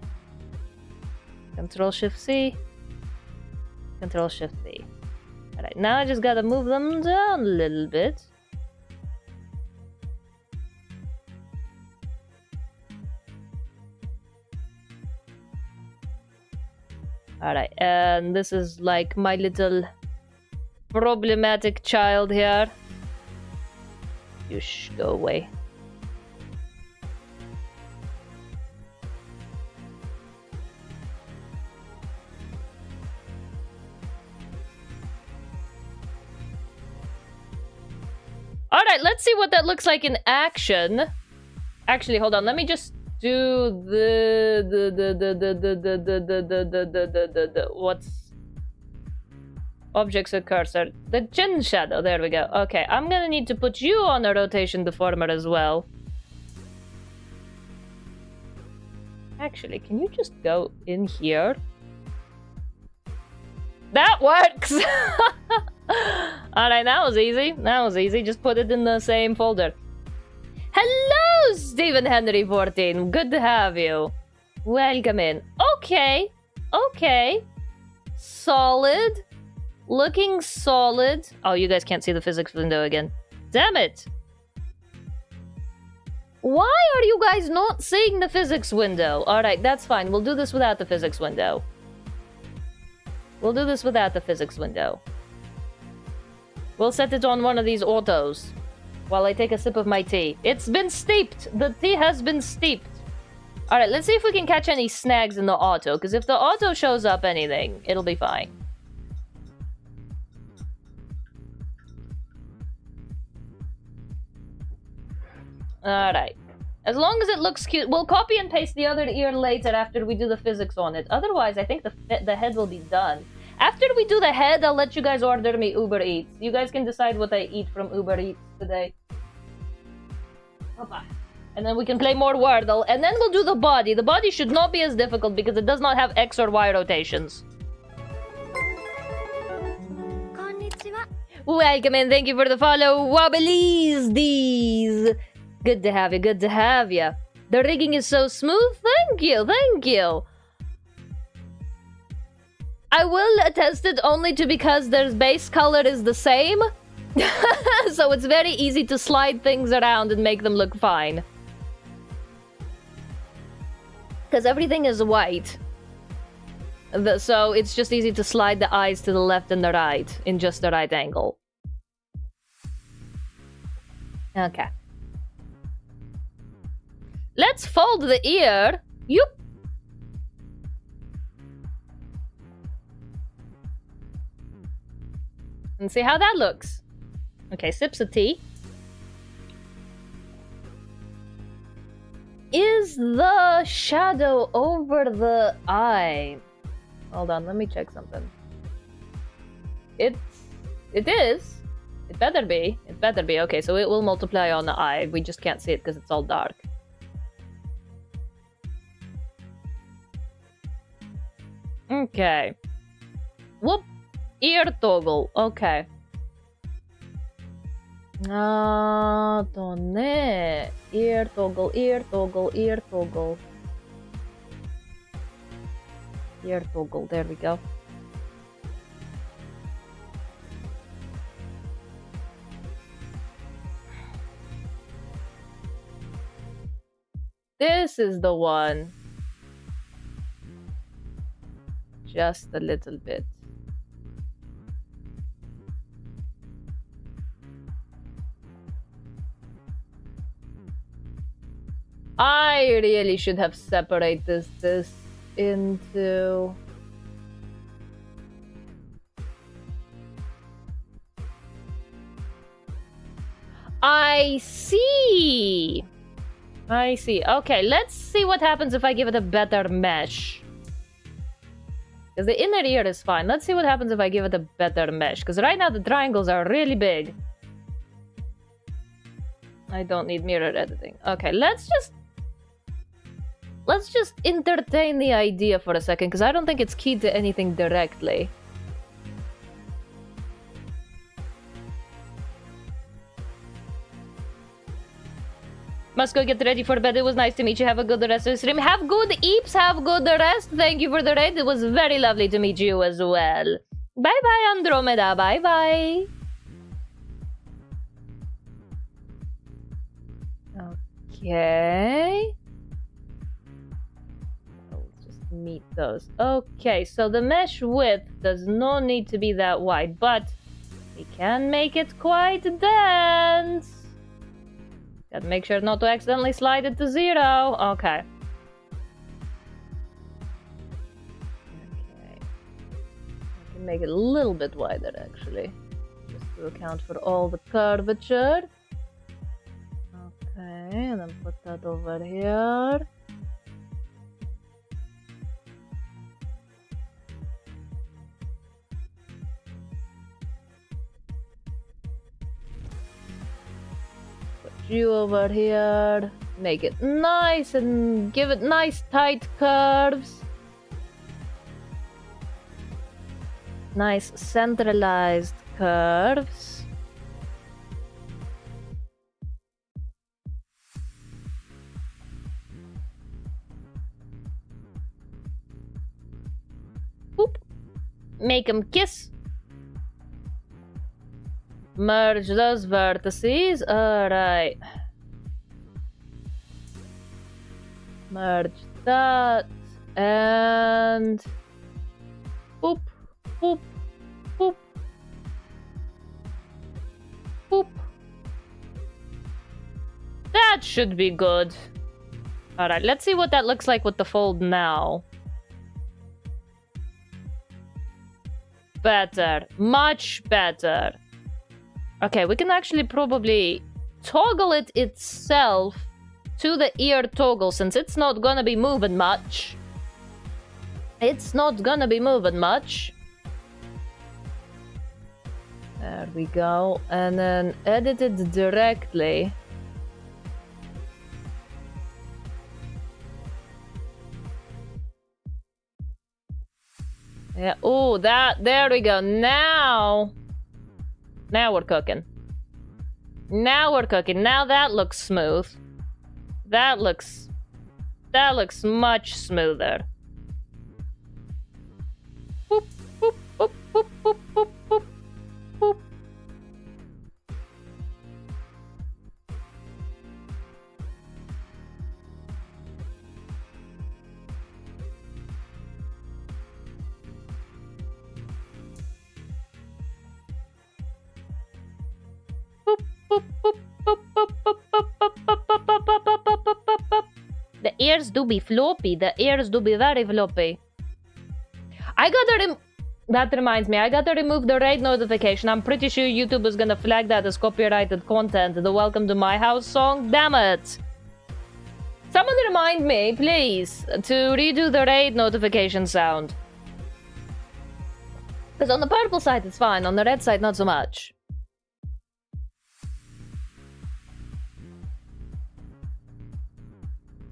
Speaker 1: Control-Shift-C, Control-Shift-V. Alright, now I just gotta move them down a little bit. Alright, and this is like my little problematic child here. You go away. Alright, let's see what that looks like in action. Actually, hold on, let me just do the what's objects with cursor, the chin shadow. There we go. Okay, I'm gonna need to put you on a rotation deformer as well. Actually, can you just go in here? That works. Alright, that was easy. That was easy. Just put it in the same folder. Hello, Stephen Henry 14. Good to have you. Welcome in. Okay. Okay. Solid. Looking solid. Oh, you guys can't see the physics window again. Damn it. Why are you guys not seeing the physics window? Alright, that's fine. We'll do this without the physics window. We'll do this without the physics window. We'll set it on one of these autos while I take a sip of my tea. It's been steeped. The tea has been steeped. Alright, let's see if we can catch any snags in the auto, because if the auto shows up anything, it'll be fine. Alright. As long as it looks cute, we'll copy and paste the other ear later after we do the physics on it. Otherwise, I think the head will be done. After we do the head, I'll let you guys order me Uber Eats. You guys can decide what I eat from Uber Eats today. Bye-bye. And then we can play more Wordle. And then we'll do the body. The body should not be as difficult because it does not have X or Y rotations.
Speaker 4: Konnichiwa.
Speaker 1: Welcome and thank you for the follow. 𝕮𝖆𝖙 Good to have you, good to have you. The rigging is so smooth. Thank you, thank you. I will attest it only to because their base color is the same. So it's very easy to slide things around and make them look fine. Because everything is white. So it's just easy to slide the eyes to the left and the right in just the right angle. Okay. Let's fold the ear. Yoop. And see how that looks. Okay, sips of tea. Is the shadow over the eye? Hold on, let me check something. It is. It better be. It better be. Okay, so it will multiply on the eye. We just can't see it because it's all dark. Okay. Whoop. Ear toggle. Okay. Ear toggle, ear toggle, ear toggle. Ear toggle. There we go. This is the one. Just a little bit. I really should have separated this into... I see. I see. Okay, let's see what happens if I give it a better mesh. Because the inner ear is fine. Let's see what happens if I give it a better mesh. Because right now the triangles are really big. I don't need mirror editing. Okay, let's just entertain the idea for a second. Because I don't think it's keyed to anything directly. Must go get ready for bed. It was nice to meet you. Have a good rest of the stream. Have good eeps. Have good rest. Thank you for the raid. It was very lovely to meet you as well. Bye-bye, Andromeda. Bye-bye. Okay. Let's just meet those. Okay, so the mesh width does not need to be that wide, but we can make it quite dense. Gotta make sure not to accidentally slide it to 0. Okay. Okay. I can make it a little bit wider, actually. Just to account for all the curvature. Okay, and then put that over here. You over here, make it nice and give it nice tight curves. Nice centralized curves. Boop. Make them kiss. Merge those vertices. Alright. Merge that. And... boop, boop, boop. Boop. That should be good. Alright, let's see what that looks like with the fold now. Better. Much better. Okay, we can actually probably toggle it itself to the ear toggle since it's not gonna be moving much. It's not gonna be moving much. There we go. And then edit it directly. Yeah, oh, there we go. Now we're cooking. Now we're cooking. Now that looks smooth. That looks much smoother. Boop, boop, boop, boop, boop, boop, boop, boop. The ears do be floppy. The ears do be very floppy. That reminds me, I gotta remove the raid notification. I'm pretty sure YouTube is gonna flag that as copyrighted content. The Welcome to My House song. Damn it. Someone remind me, please, to redo the raid notification sound. Because on the purple side it's fine, on the red side not so much.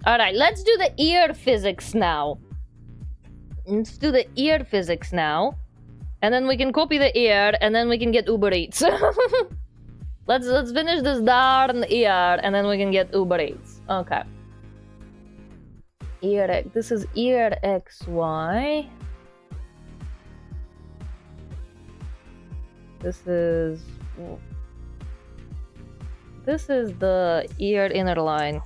Speaker 1: Alright, let's do the ear physics now. Let's do the ear physics now. And then we can copy the ear, and then we can get Uber Eats. Let's finish this darn ear, and then we can get Uber Eats. Okay. Ear, this is ear XY. This is the ear inner line.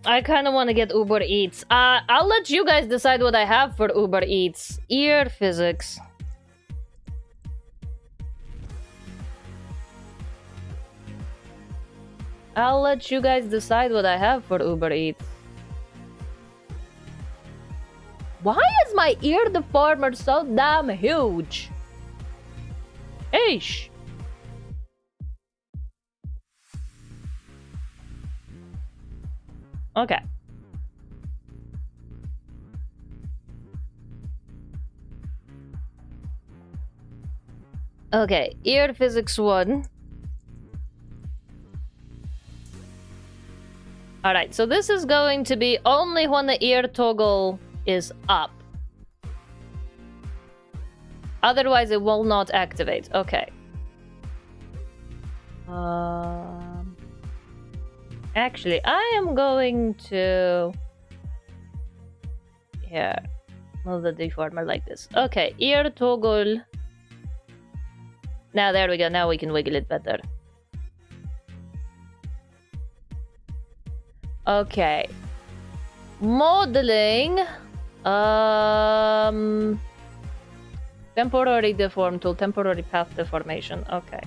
Speaker 1: I kind of want to get Uber Eats. I'll let you guys decide what I have for Uber Eats. Ear physics. I'll let you guys decide what I have for Uber Eats. Why is my ear deformer so damn huge? Eesh. Okay. Okay, ear physics 1. Alright, so this is going to be only when the ear toggle is up. Otherwise, it will not activate. Okay. Actually, I am going to... Here. Move the deformer like this. Okay, ear toggle. Now, there we go. Now we can wiggle it better. Okay. Modeling. Temporary deform tool, temporary path deformation. Okay.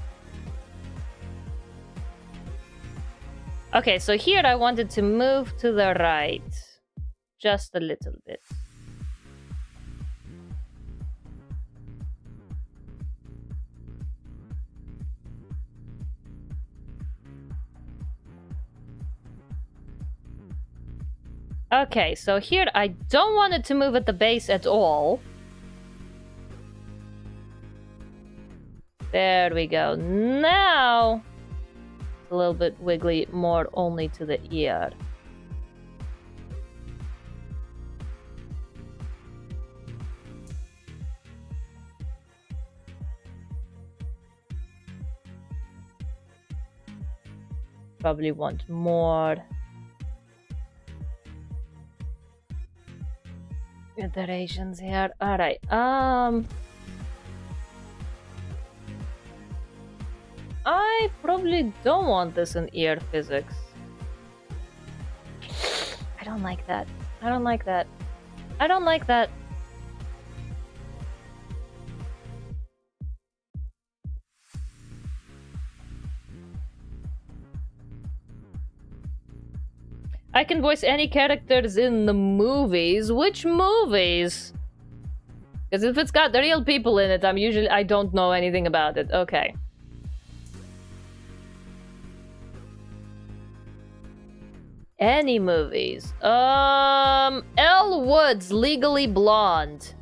Speaker 1: Okay, so here I wanted to move to the right. Just a little bit. Okay, so here I don't want it to move at the base at all. There we go. Now, a little bit wiggly, more only to the ear. Probably want more iterations here. All right. I probably don't want this in ear physics. I don't like that. I don't like that. I don't like that. I can voice any characters in the movies. Which movies? Because if it's got the real people in it, I don't know anything about it. Okay. Any movies? Elle Woods, Legally Blonde.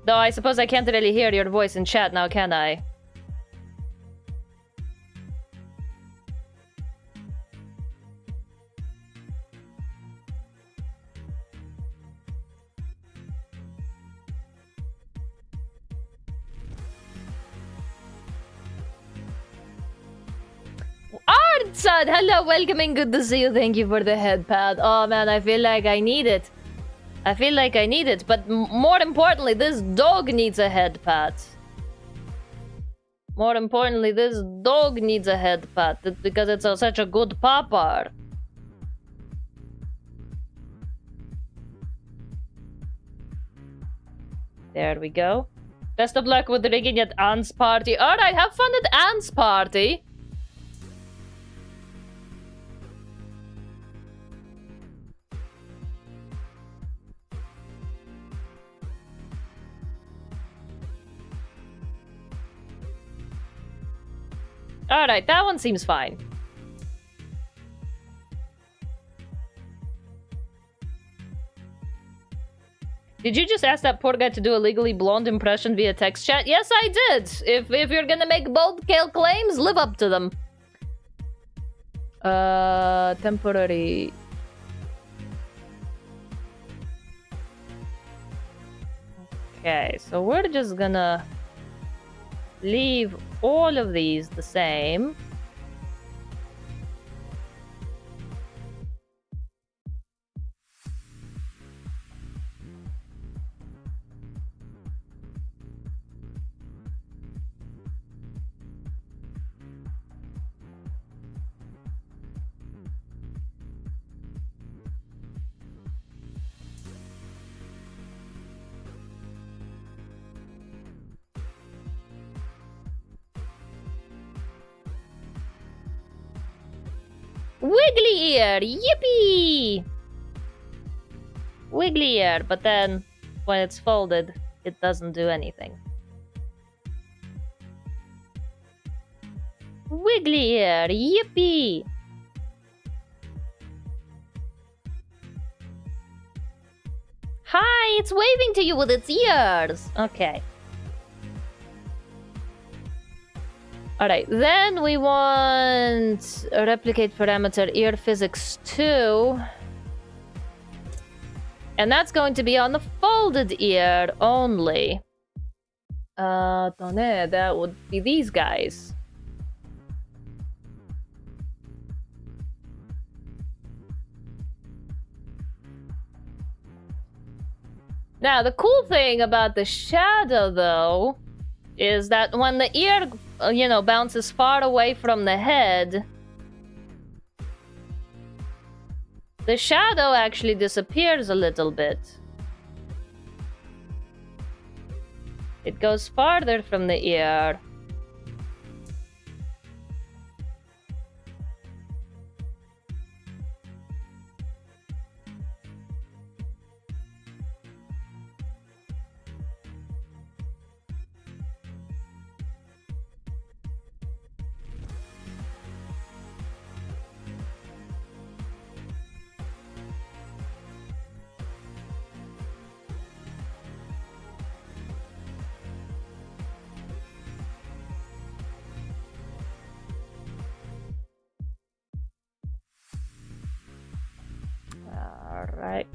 Speaker 1: Though I suppose I can't really hear your voice in chat now, can I? Artsad, hello, welcoming, good to see you. Thank you for the head pad. Oh man, I feel like I need it. I feel like I need it, but more importantly, this dog needs a head pat. More importantly, this dog needs a head pat because it's such a good papa. There we go. Best of luck with rigging at Anne's party. Alright, have fun at Anne's party. Alright, that one seems fine. Did you just ask that poor guy to do a Legally Blonde impression via text chat? Yes, I did! If you're gonna make bold claims, live up to them. Temporary... Okay, so we're just gonna leave all of these the same. Wiggly ear, yippee! Wiggly ear, but then when it's folded, it doesn't do anything. Wiggly ear, yippee! Hi, it's waving to you with its ears! Okay. Alright, then we want a replicate parameter ear physics 2. And that's going to be on the folded ear only. That would be these guys. Now, the cool thing about the shadow, though, is that when the ear you know, bounces far away from the head, the shadow actually disappears a little bit. It goes farther from the ear. Alright.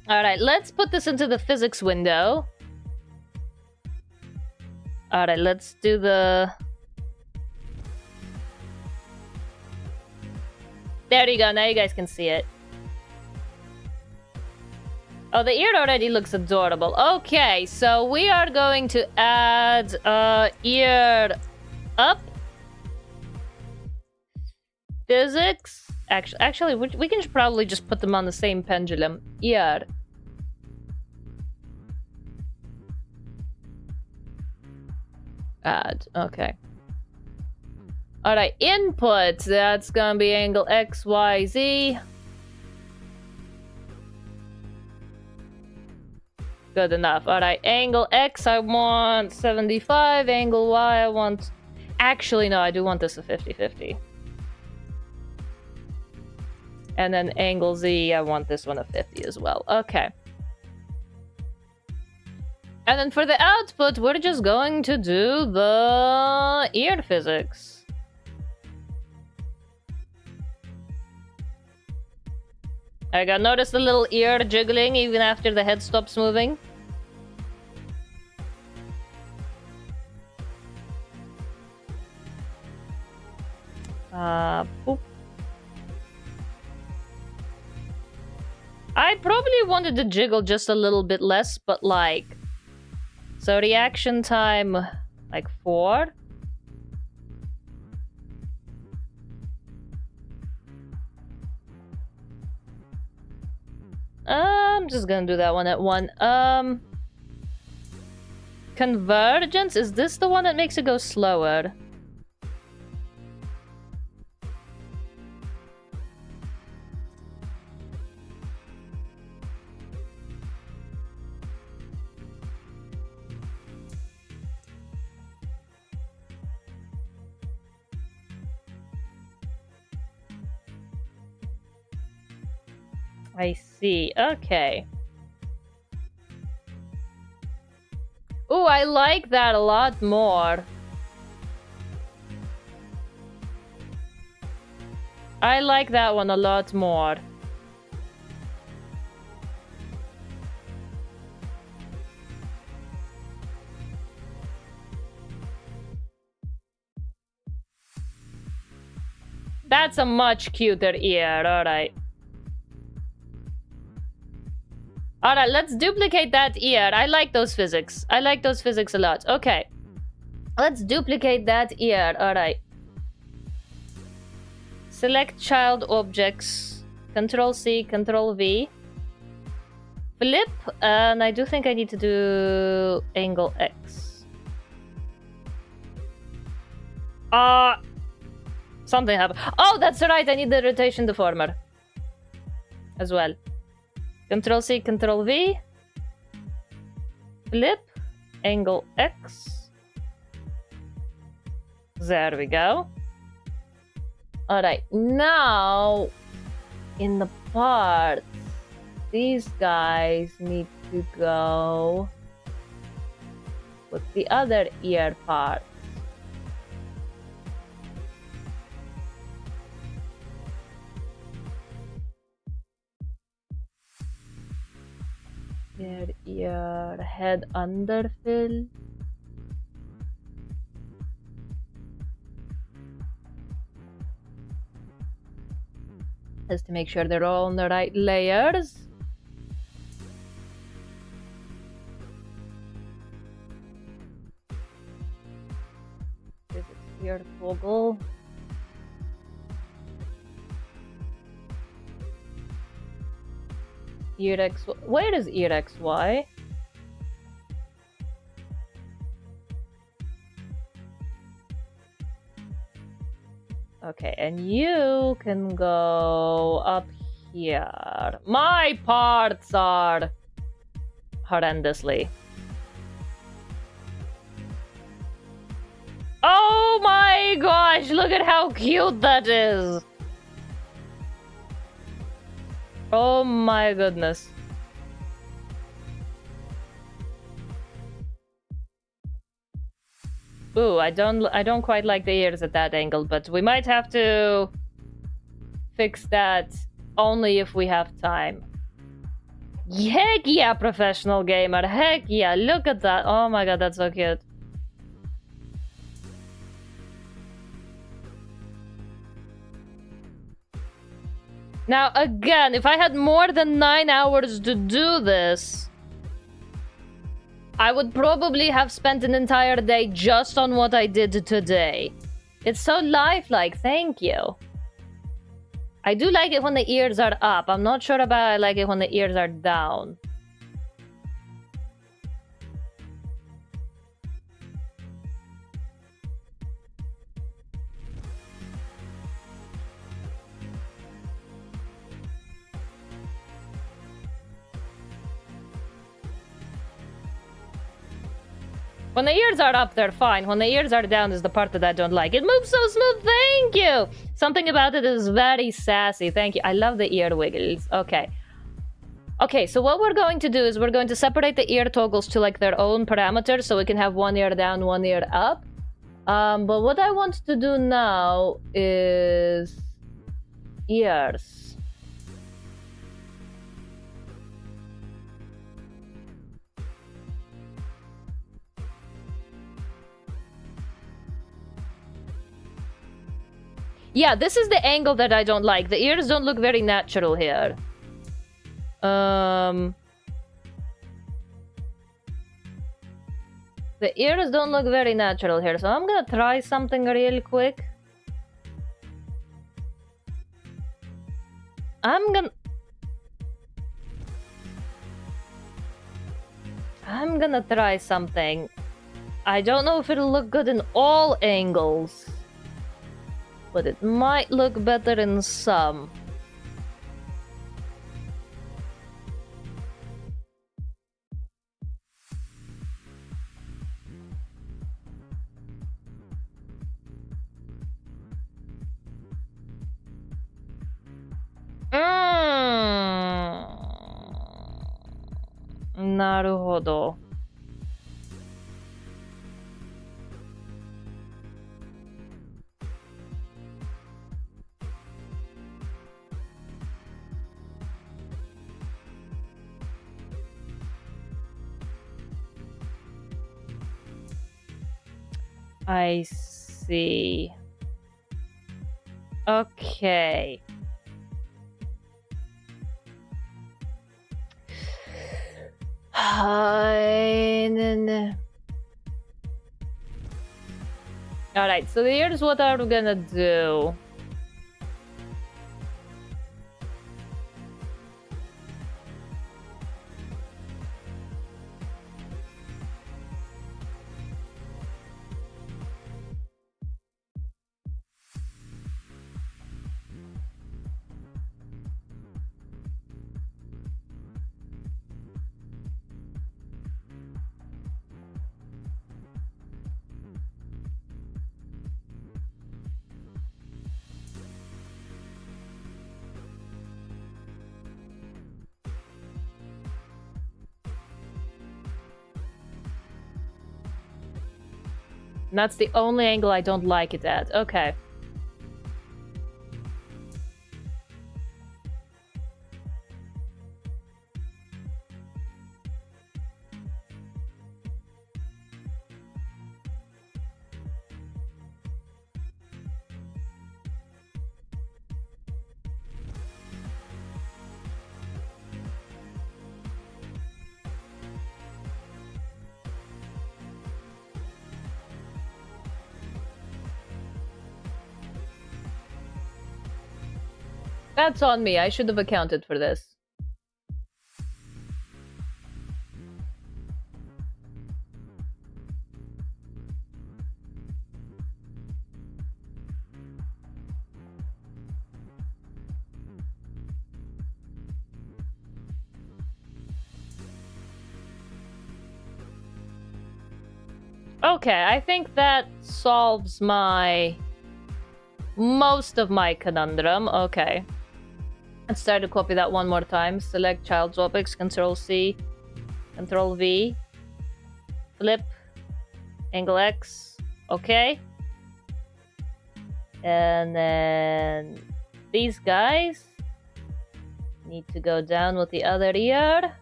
Speaker 1: Alright, let's put this into the physics window. Alright, let's do the... There you go, now you guys can see it. Oh, the ear already looks adorable. Okay, so we are going to add ear up. Physics. Actually, we can probably just put them on the same pendulum. Ear. Add. Okay. Alright, input. That's gonna be angle X, Y, Z. Good enough. Alright, angle X, I want 75. Angle Y, I want... Actually, no, I do want this a 50-50. And then angle Z, I want this one a 50 as well. Okay. And then for the output, we're just going to do the ear physics. I got notice the little ear jiggling even after the head stops moving. Boop. I probably wanted to jiggle just a little bit less, but like... So reaction time, like 4. I'm just gonna do that one at 1. Convergence, is this the one that makes it go slower? I see. Okay. Ooh, I like that a lot more. I like that one a lot more. That's a much cuter ear. Alright. Alright, let's duplicate that ear. I like those physics. I like those physics a lot. Okay. Let's duplicate that ear. Alright. Select child objects. Control C, Control V. Flip. And I do think I need to do angle X. Something happened. Oh, that's right. I need the rotation deformer as well. Control C, Control V. Flip. Angle X. There we go. Alright, now in the part. these guys need to go with the other ear part. Ear, head underfill. Just to make sure they're all on the right layers. This is ear toggle. Ear X. Where is ear XY? Okay, and you can go up here. My parts are horrendously. Oh my gosh, look at how cute that is. Oh my goodness. Ooh, I don't quite like the ears at that angle, but we might have to fix that only if we have time. Heck yeah, professional gamer. Heck yeah, look at that. Oh my god, that's so cute. Now, again, if I had more than 9 hours to do this, I would probably have spent an entire day just on what I did today. It's so lifelike, thank you. I do like it when the ears are up. I'm not sure about I like it when the ears are down. When the ears are up, they're fine. When the ears are down is the part that I don't like. It moves so smooth, thank you! Something about it is very sassy, thank you. I love the ear wiggles. Okay. Okay, so what we're going to do is we're going to separate the ear toggles to like their own parameters so we can have one ear down, one ear up. But what I want to do now is ears. Yeah, this is the angle that I don't like. The ears don't look very natural here. The ears don't look very natural here, so I'm gonna try something real quick. I'm gonna try something. I don't know if it'll look good in all angles, but it might look better in some. Naruhodo. I see. Okay. Alright, so here's what I'm gonna do. And that's the only angle I don't like it at. Okay. That's on me. I should have accounted for this. Okay, I think that solves most of my conundrum. Okay. Let's try to copy that one more time. Select child topics, Control C, Control V, flip, angle X, okay. And then these guys need to go down with the other ear.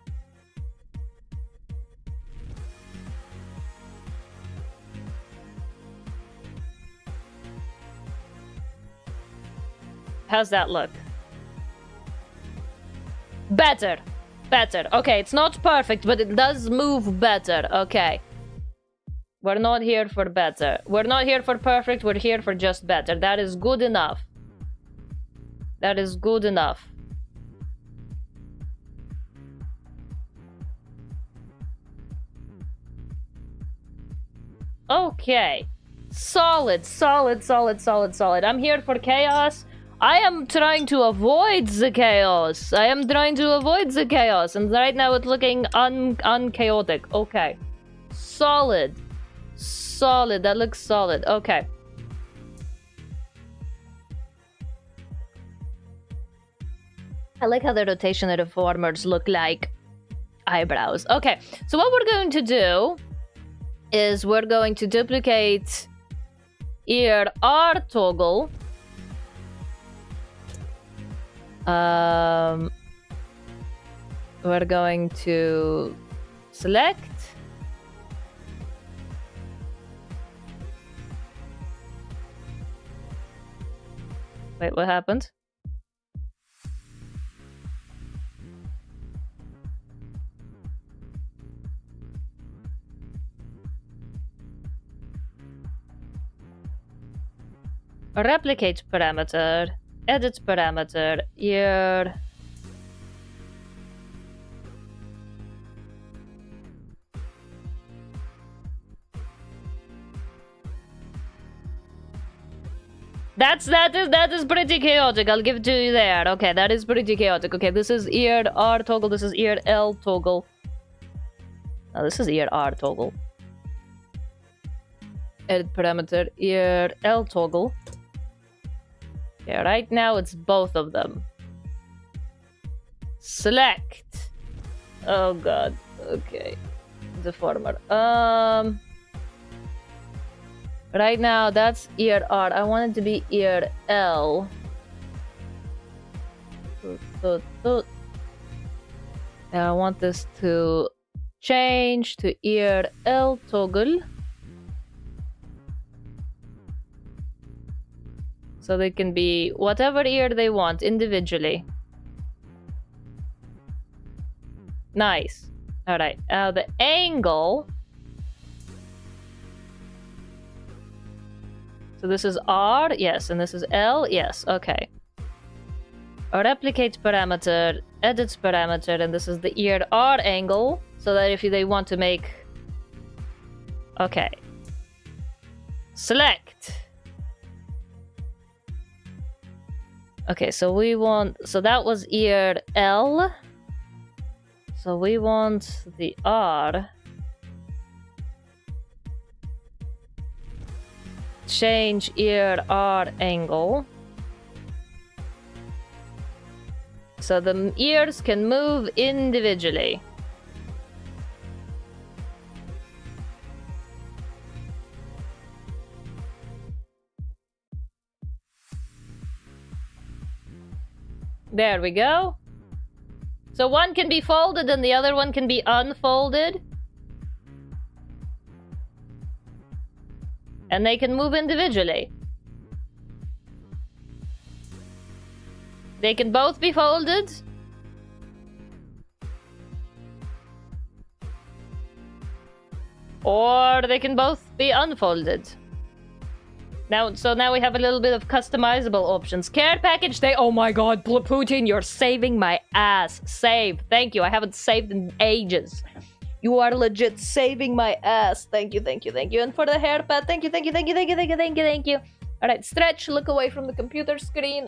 Speaker 1: How's that look? Better. Okay, it's not perfect, but it does move better. Okay. We're not here for better. We're not here for perfect. We're here for just better. That is good enough. That is good enough. Okay. Solid. I'm here for chaos. I am trying to avoid the chaos. And right now it's looking unchaotic. Okay. Solid. That looks solid. Okay. I like how the rotation reformers look like eyebrows. Okay. So what we're going to do is we're going to duplicate ear R toggle. We're going to select. Wait, what happened? Replicate parameter. Edit parameter, ear. That is pretty chaotic. I'll give it to you there. Okay, that is pretty chaotic. Okay, this is ear R toggle. This is ear L toggle. Now this is ear R toggle. Edit parameter, ear L toggle. Yeah, right now it's both of them. Select. Oh god. Okay. Deformer. Right now that's ear R. I want it to be ear L. Now I want this to change to ear L toggle. So they can be whatever ear they want individually. Nice. Alright, now the angle. So this is R, yes, and this is L, yes, okay. A replicate parameter, edits parameter, and this is the ear R angle. So that if they want to make... Okay. Select. Okay, so we want... So that was ear L. So we want the R. Change ear R angle. So the ears can move individually. There we go. So one can be folded and the other one can be unfolded. And they can move individually. They can both be folded. Or they can both be unfolded. So now we have a little bit of customizable options. Care package day. Oh my god, Putin, you're saving my ass. Save. Thank you. I haven't saved in ages. You are legit saving my ass. Thank you, thank you, thank you. And for the hairpad, thank you, thank you, thank you, thank you, thank you, thank you, thank you. Alright, stretch, look away from the computer screen.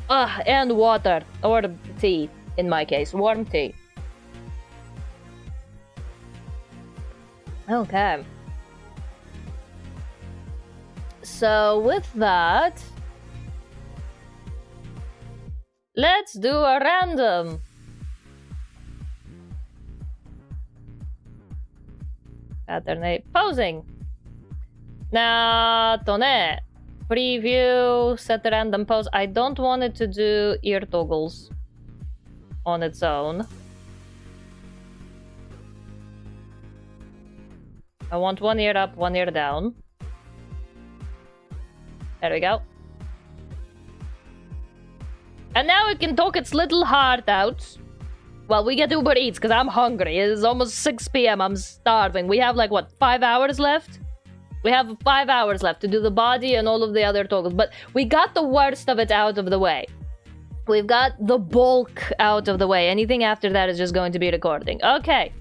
Speaker 1: And water. Or tea, in my case. Warm tea. Okay. So with that, let's do a random. Alternate posing. Now, Tone, preview, set a random pose. I don't want it to do ear toggles on its own. I want one ear up, one ear down. There we go. And now it can talk its little heart out. Well, we get Uber Eats because I'm hungry. It is almost 6 p.m. I'm starving. We have like, what, 5 hours left? We have 5 hours left to do the body and all of the other toggles. But we got the worst of it out of the way. We've got the bulk out of the way. Anything after that is just going to be recording. Okay.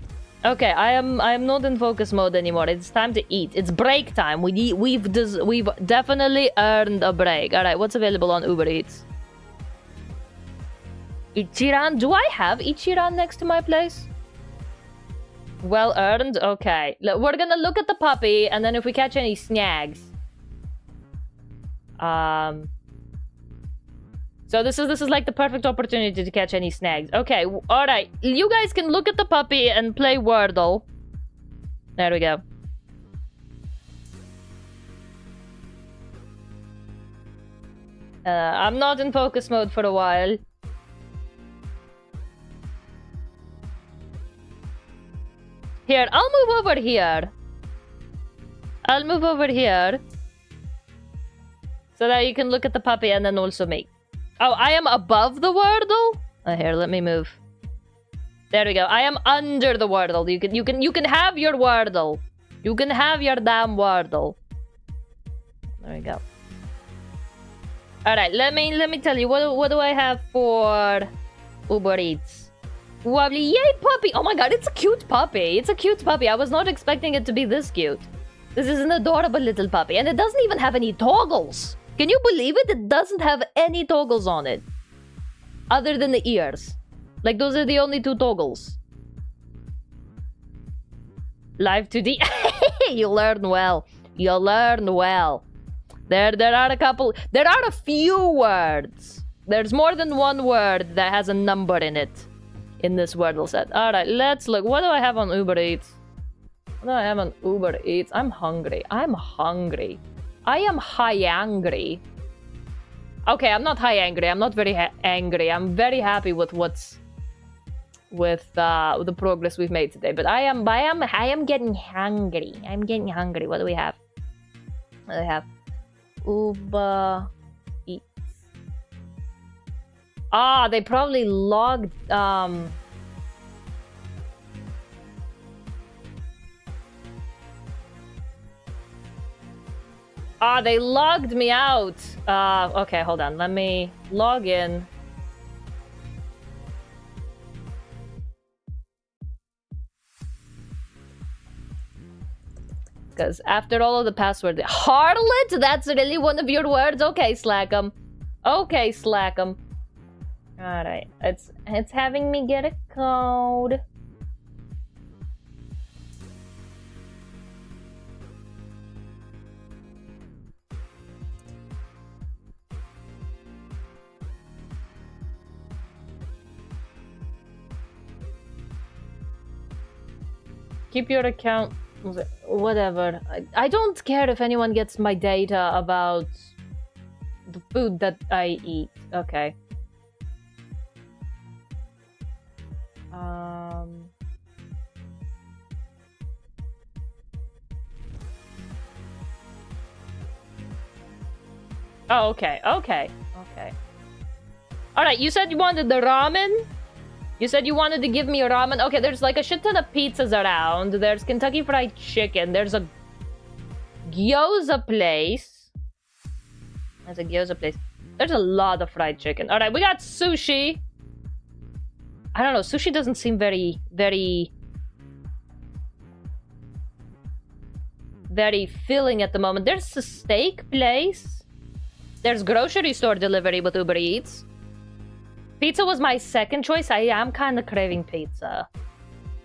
Speaker 1: Okay, I am not in focus mode anymore. It's time to eat. It's break time. We've definitely earned a break. All right, what's available on Uber Eats? Ichiran? Do I have Ichiran next to my place? Well earned? Okay. We're gonna look at the puppy, and then if we catch any snags. So this is like the perfect opportunity to catch any snags. Okay, alright. You guys can look at the puppy and play Wordle. There we go. I'm not in focus mode for a while. Here, I'll move over here. I'll move over here. So that you can look at the puppy and then also me. Oh, I am above the Wordle? Oh, here, let me move. There we go. I am under the Wordle. You can have your Wordle. You can have your damn Wordle. There we go. Alright, let me tell you, what do I have for Uber Eats? Lovely, yay puppy! Oh my god, it's a cute puppy. It's a cute puppy. I was not expecting it to be this cute. This is an adorable little puppy, and it doesn't even have any toggles. Can you believe it? It doesn't have any toggles on it. Other than the ears. Like, those are the only 2 toggles. Live2D. You learn well. You learn well. There are a few words. There's more than one word that has a number in it. In this Wordle set. Alright, let's look. What do I have on Uber Eats? What do I have on Uber Eats? I'm hungry. I'm hungry. I am high-angry. Okay, I'm not high-angry. I'm not very angry. I'm very happy with the progress we've made today. But I am getting hungry. I'm getting hungry. What do we have? What do we have? Uber Eats. Ah, they probably logged they logged me out. Okay, hold on. Let me log in. Because after all of the password... Harlot? That's really one of your words? Okay, Slackum. Okay, Slackum. Alright. It's having me get a code. Keep your account... Whatever. I don't care if anyone gets my data about the food that I eat. Okay. Oh, okay. Alright, you said you wanted the ramen? You said you wanted to give me a ramen? Okay, there's like a shit ton of pizzas around. There's Kentucky Fried Chicken. There's a gyoza place. There's a gyoza place. There's a lot of fried chicken. Alright, we got sushi. I don't know, sushi doesn't seem very filling at the moment. There's a steak place. There's grocery store delivery with Uber Eats. Pizza was my second choice. I am kind of craving pizza.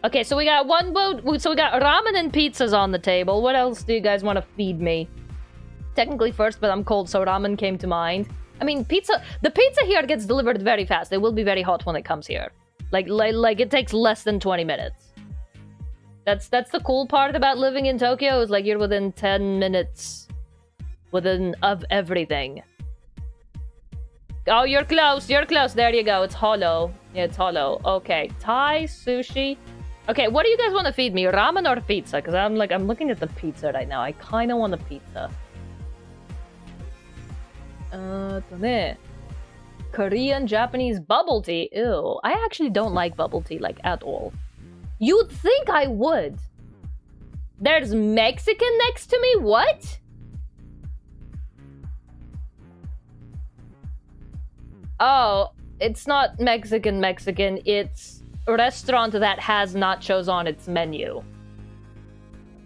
Speaker 1: Okay, so we got one boat. So we got ramen and pizzas on the table. What else do you guys want to feed me? Technically first, but I'm cold, so ramen came to mind. I mean, pizza. The pizza here gets delivered very fast. It will be very hot when it comes here. Like it takes less than 20 minutes. That's the cool part about living in Tokyo, is like you're within 10 minutes of everything. Oh, you're close. There you go. It's hollow. Yeah, it's hollow. Okay. Thai sushi. Okay, what do you guys want to feed me? Ramen or pizza? Because I'm looking at the pizza right now. I kind of want the pizza. Korean, Japanese bubble tea. Ew. I actually don't like bubble tea, like, at all. You'd think I would. There's Mexican next to me? What? Oh, it's not Mexican. It's a restaurant that has nachos on its menu.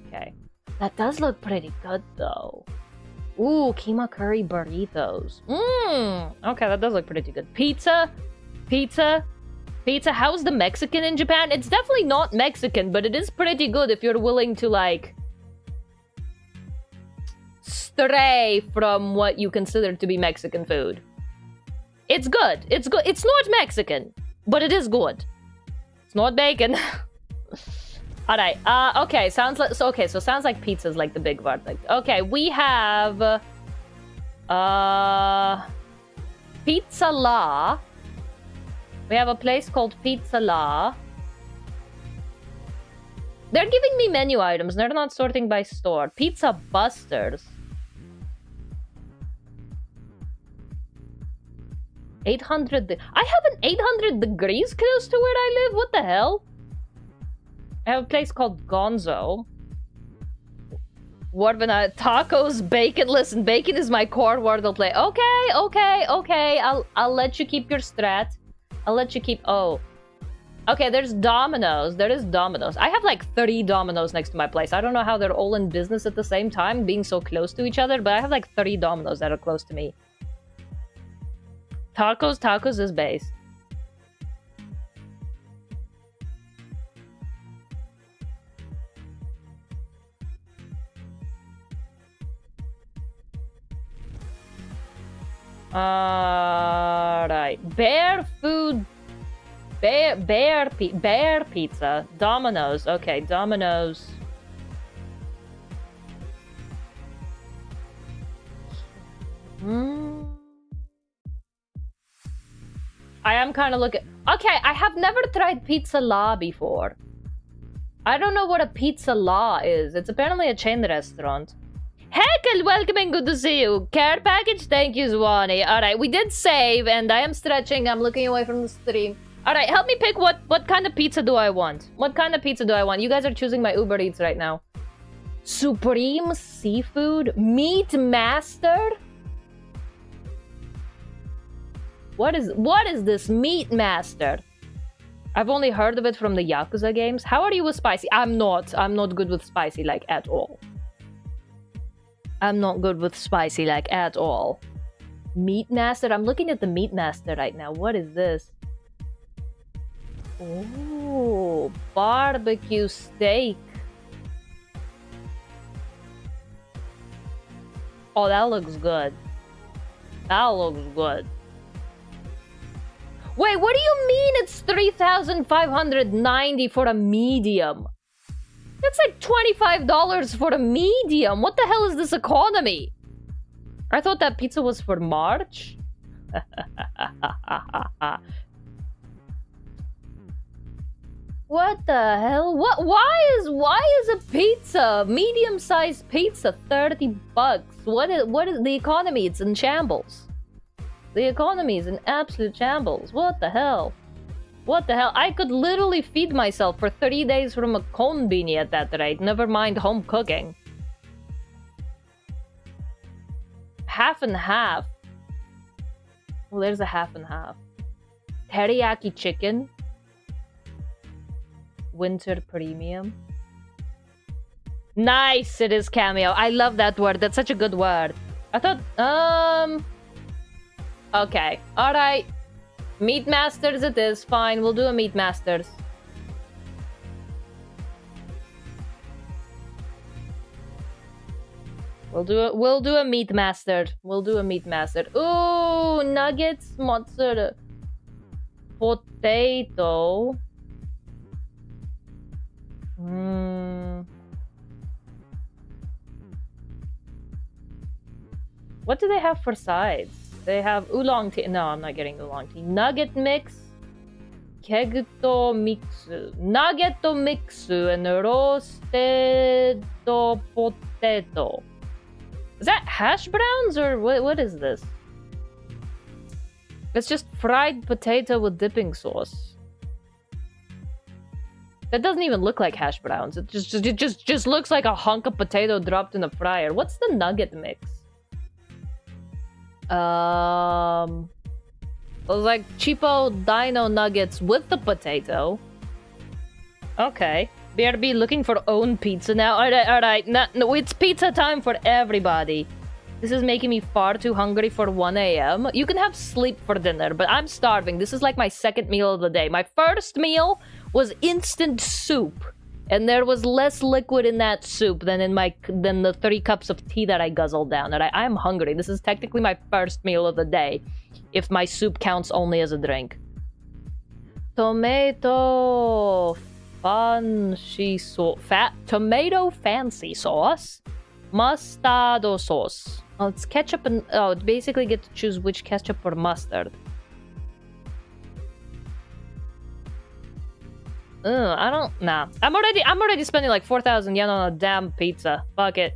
Speaker 1: Okay. That does look pretty good, though. Ooh, keema curry burritos. Okay, that does look pretty good. Pizza. How's the Mexican in Japan? It's definitely not Mexican, but it is pretty good if you're willing to, like, stray from what you consider to be Mexican food. It's good. It's not Mexican, but it is good. It's not bacon. Alright, okay, sounds like pizza's like the big part. Like, okay, we have Pizza La. We have a place called Pizza La. They're giving me menu items. They're not sorting by store. Pizza Busters. 800. I have an 800 degrees close to where I live. What the hell? I have a place called Gonzo. Wordvana, tacos, bacon. Listen, bacon is my core Wordle play. Okay. I'll let you keep your strat. I'll let you keep. Oh. Okay, there's Domino's. There is Domino's. I have like 30 Domino's next to my place. I don't know how they're all in business at the same time, being so close to each other, but I have like 30 Domino's that are close to me. Tacos is base. Alright. Bear pizza. Domino's. Okay, Domino's. I am kind of looking. Okay, I have never tried Pizza La before. I don't know what a Pizza La is. It's apparently a chain restaurant. Heckle, welcome and good to see you. Care package, thank you, Zwani. Alright, we did save, and I am stretching. I'm looking away from the stream. Alright, help me pick what kind of pizza do I want? What kind of pizza do I want? You guys are choosing my Uber Eats right now. Supreme Seafood? Meat Master? What is this Meat Master? I've only heard of it from the Yakuza games. How are you with spicy? I'm not good with spicy, like, at all. I'm not good with spicy, like, at all. Meat Master? I'm looking at the Meat Master right now. What is this? Oh, barbecue steak. Oh, that looks good. That looks good. Wait, what do you mean it's 3,590 for a medium? That's like $25 for a medium. What the hell is this economy? I thought that pizza was for March. What the hell? What? Why is a pizza, medium-sized pizza, $30? What is the economy? It's in shambles. The economy is in absolute shambles. What the hell? What the hell? I could literally feed myself for 30 days from a konbini at that rate. Never mind home cooking. Half and half. Well, there's a half and half. Teriyaki chicken. Winter premium. Nice, it is cameo. I love that word. That's such a good word. I thought, okay. Alright. Meat Masters it is. Fine, we'll do a Meat Masters. We'll do a Meat Master. We'll do a Meat Master. Ooh, nuggets, mozzarella. Potato. What do they have for sides? They have oolong tea. No, I'm not getting oolong tea. Nugget mix. Kegto mixu. Nuggetto mixu and roasted potato. Is that hash browns or what is this? It's just fried potato with dipping sauce. That doesn't even look like hash browns. It just looks like a hunk of potato dropped in a fryer. What's the nugget mix? It was like cheapo dino nuggets with the potato. Okay. BRB looking for own pizza now. Alright. No, it's pizza time for everybody. This is making me far too hungry for 1 a.m. You can have sleep for dinner, but I'm starving. This is like my second meal of the day. My first meal was instant soup, and there was less liquid in that soup than the 3 cups of tea that I guzzled down. And I'm hungry. This is technically my first meal of the day, if my soup counts only as a drink. Tomato fancy sauce, mustard sauce. Oh, it's ketchup and basically get to choose which ketchup or mustard. I don't. Nah. I'm already spending like 4,000 yen on a damn pizza. Fuck it.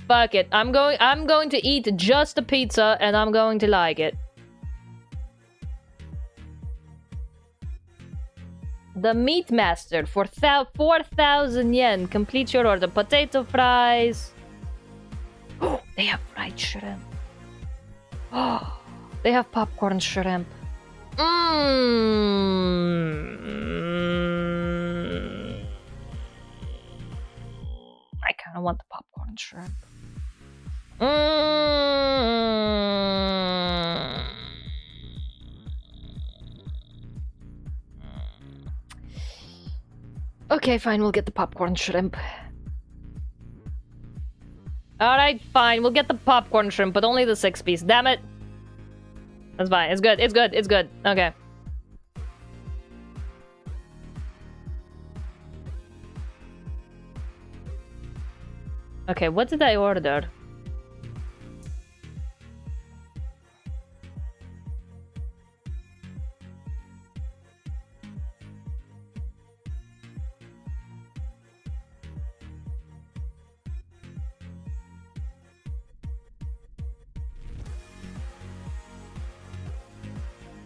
Speaker 1: I'm going to eat just a pizza, and I'm going to like it. The Meat Master for 4,000 yen. Complete your order. Potato fries. Oh, they have fried shrimp. Oh, they have popcorn shrimp. I kind of want the popcorn shrimp. Okay, fine, we'll get the popcorn shrimp. Alright, fine, we'll get the popcorn shrimp, but only the 6-piece. Damn it! That's fine, it's good. Okay. Okay, what did I order?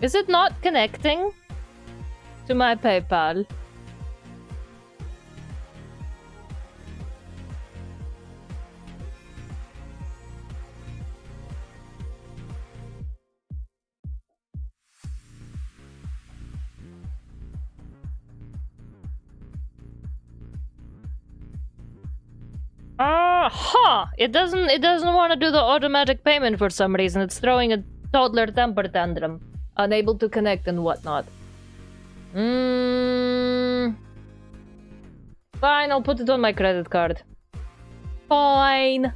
Speaker 1: Is it not connecting to my PayPal? It doesn't want to do the automatic payment for some reason. It's throwing a toddler temper tantrum. Unable to connect and whatnot. Fine, I'll put it on my credit card. Fine.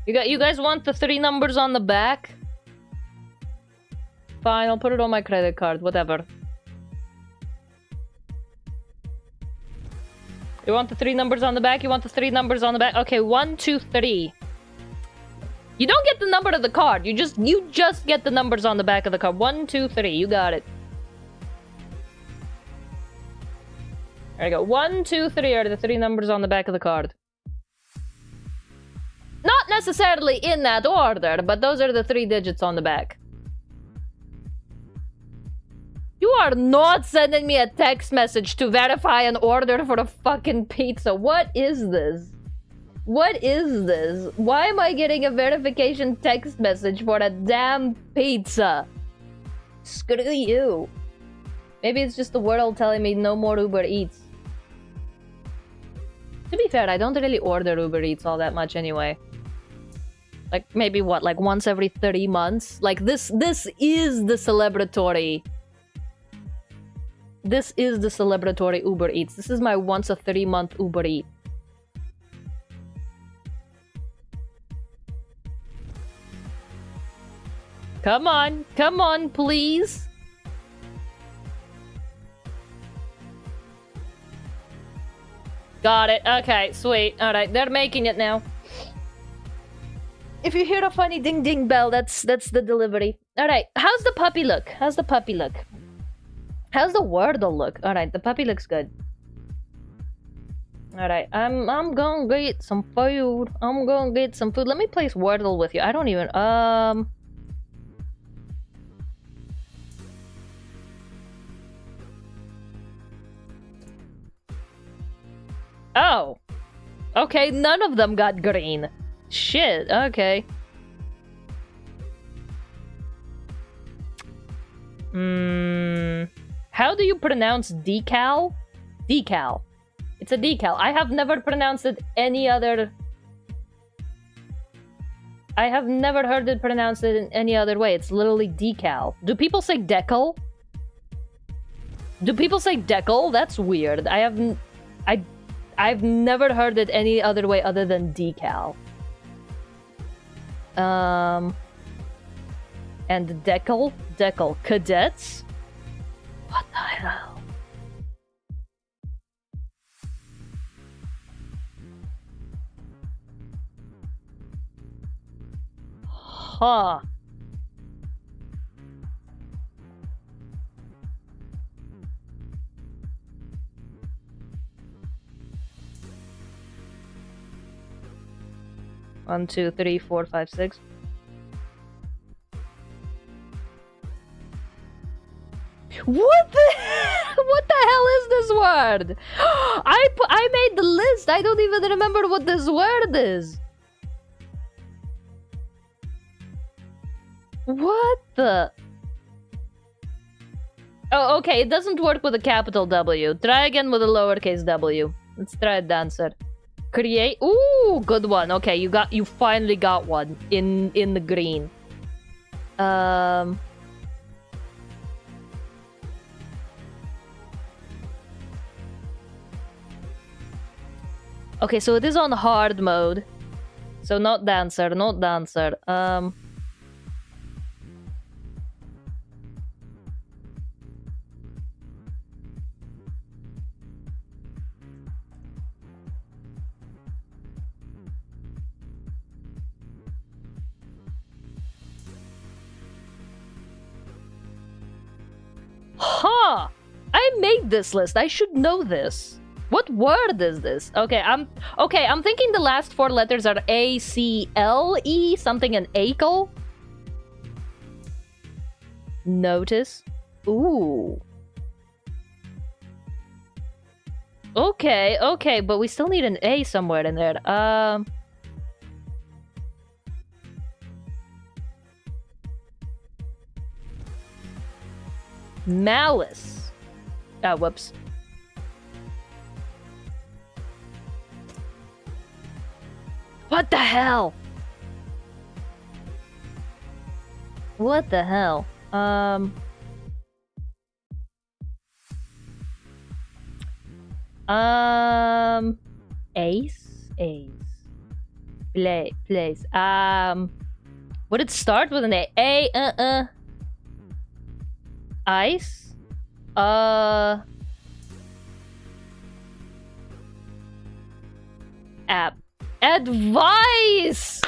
Speaker 1: You guys want the 3 numbers on the back? Fine, I'll put it on my credit card, whatever. You want the 3 numbers on the back? You want the 3 numbers on the back? Okay, 1, 2, 3. You don't get the number of the card. You just get the numbers on the back of the card. 1, 2, 3. You got it. There you go. 1, 2, 3 are the 3 numbers on the back of the card. Not necessarily in that order, but those are the 3 digits on the back. You are not sending me a text message to verify an order for a fucking pizza. What is this? What is this? Why am I getting a verification text message for a damn pizza? Screw you. Maybe it's just the world telling me no more Uber Eats. To be fair, I don't really order Uber Eats all that much anyway. Like, maybe what, like once every 30 months? Like, this is the celebratory... This is the celebratory Uber Eats. This is my once a 30-month Uber Eat. Come on, please. Got it. Okay, sweet. Alright, they're making it now. If you hear a funny ding ding bell, that's the delivery. Alright, how's the puppy look? How's the puppy look? How's the Wordle look? Alright, the puppy looks good. Alright, I'm gonna get some food. I'm gonna get some food. Let me place Wordle with you. I don't even... Oh. Okay, none of them got green. Shit, okay. How do you pronounce decal? Decal. It's a decal. I have never pronounced it any other... I have never heard it pronounced it in any other way. It's literally decal. Do people say decal? Do people say decal? That's weird. I've never heard it any other way other than decal. And decal? Decal. Cadets? What the hell? Huh. One, two, three, four, five, six. What the hell is this word? I made the list. I don't even remember what this word is. What the? Oh, okay. It doesn't work with a capital W. Try again with a lowercase w. Let's try it, Dancer. Create. Ooh, good one. Okay, you finally got one in the green. Okay, so it is on hard mode. So not Dancer, not Dancer. Huh! I made this list. I should know this. What word is this? Okay, I'm thinking the last 4 letters are A-C-L-E, something in ACL. Notice. Ooh. Okay, but we still need an A somewhere in there. Malice. Ah, whoops. What the hell? What the hell? Ace? Place. Would it start with an A? Ice? App. Advice!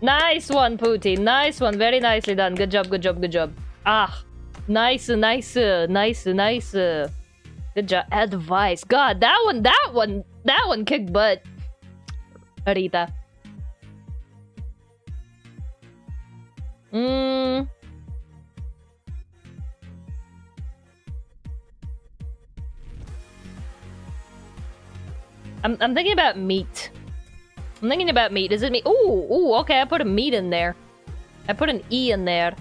Speaker 1: Nice one, Pooty. Nice one. Very nicely done. Good job, good job, good job. Ah. Nice, nice, nice, nice. Good job. Advice. God, that one kicked butt. Rita. I'm thinking about meat. I'm thinking about meat. Is it meat? Ooh, okay, I put a meat in there. I put an E in there.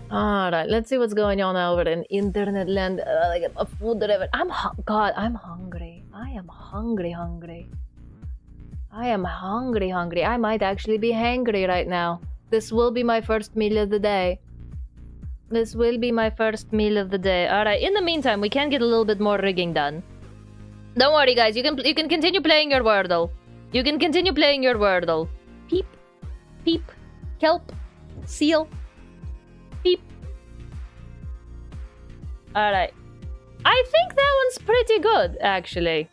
Speaker 1: Alright, let's see what's going on over in internet land. Like a food delivery. God, I'm hungry. I am hungry. I am hungry. I might actually be hangry right now. This will be my first meal of the day. This will be my first meal of the day. Alright, in the meantime, we can get a little bit more rigging done. Don't worry, guys. You can continue playing your Wordle. You can continue playing your Wordle. Peep. Peep. Kelp. Seal. Peep. Alright. I think that one's pretty good, actually.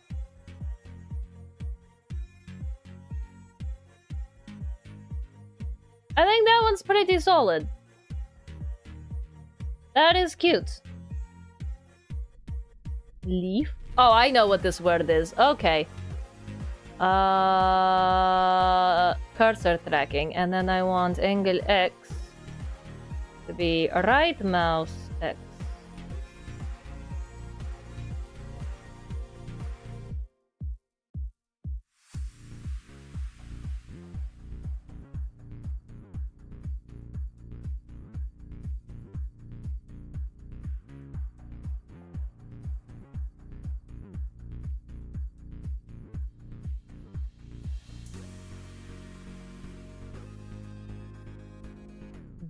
Speaker 1: I think that one's pretty solid. That is cute. Leaf? Oh, I know what this word is. Okay. Cursor tracking. And then I want angle X to be right mouse X.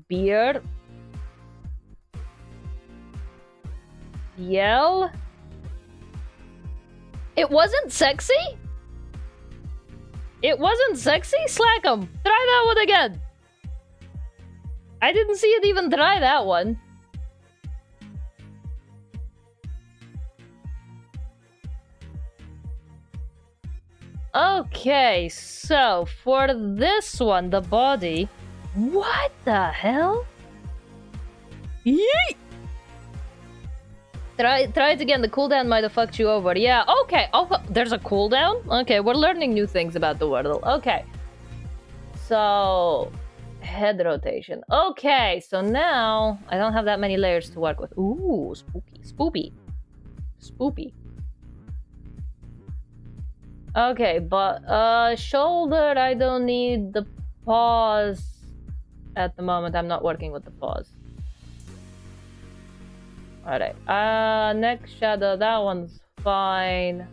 Speaker 1: Beard. Yell. It wasn't sexy? It wasn't sexy? Slack 'em. Try that one again. I didn't see it even try that one. Okay, so for this one, the body... What the hell? Yeet! Try it again. The cooldown might have fucked you over. Yeah, okay. Oh, there's a cooldown? Okay, we're learning new things about the Wordle. Okay. So... Head rotation. Okay, so now... I don't have that many layers to work with. Ooh, spooky. Spoopy. Spoopy. Okay, but... shoulder, I don't need the paws. At the moment, I'm not working with the paws. Alright. Neck shadow, that one's fine.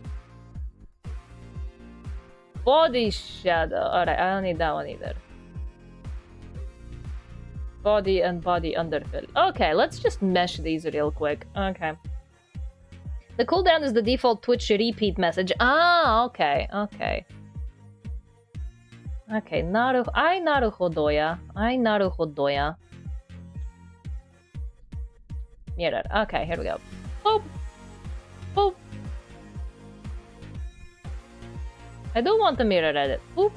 Speaker 1: Body shadow. Alright, I don't need that one either. Body and body underfill. Okay, let's just mesh these real quick. Okay. The cooldown is the default Twitch repeat message. Ah, okay, okay. Okay, naruhodo ya. Mirror. Okay, here we go. Boop. Boop. I do want the mirror edit. Boop.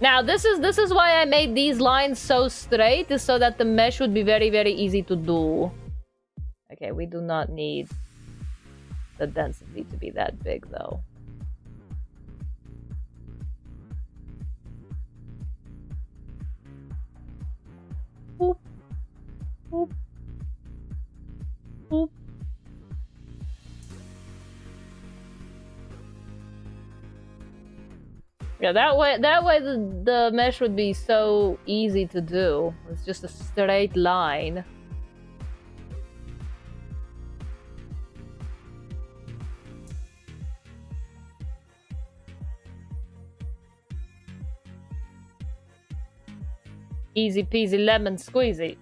Speaker 1: Now, this is why I made these lines so straight, is so that the mesh would be very, very easy to do. Okay, we do not need the density to be that big, though. Boop. Boop. Boop. Yeah, that way the mesh would be so easy to do. It's just a straight line. Easy peasy lemon squeezy.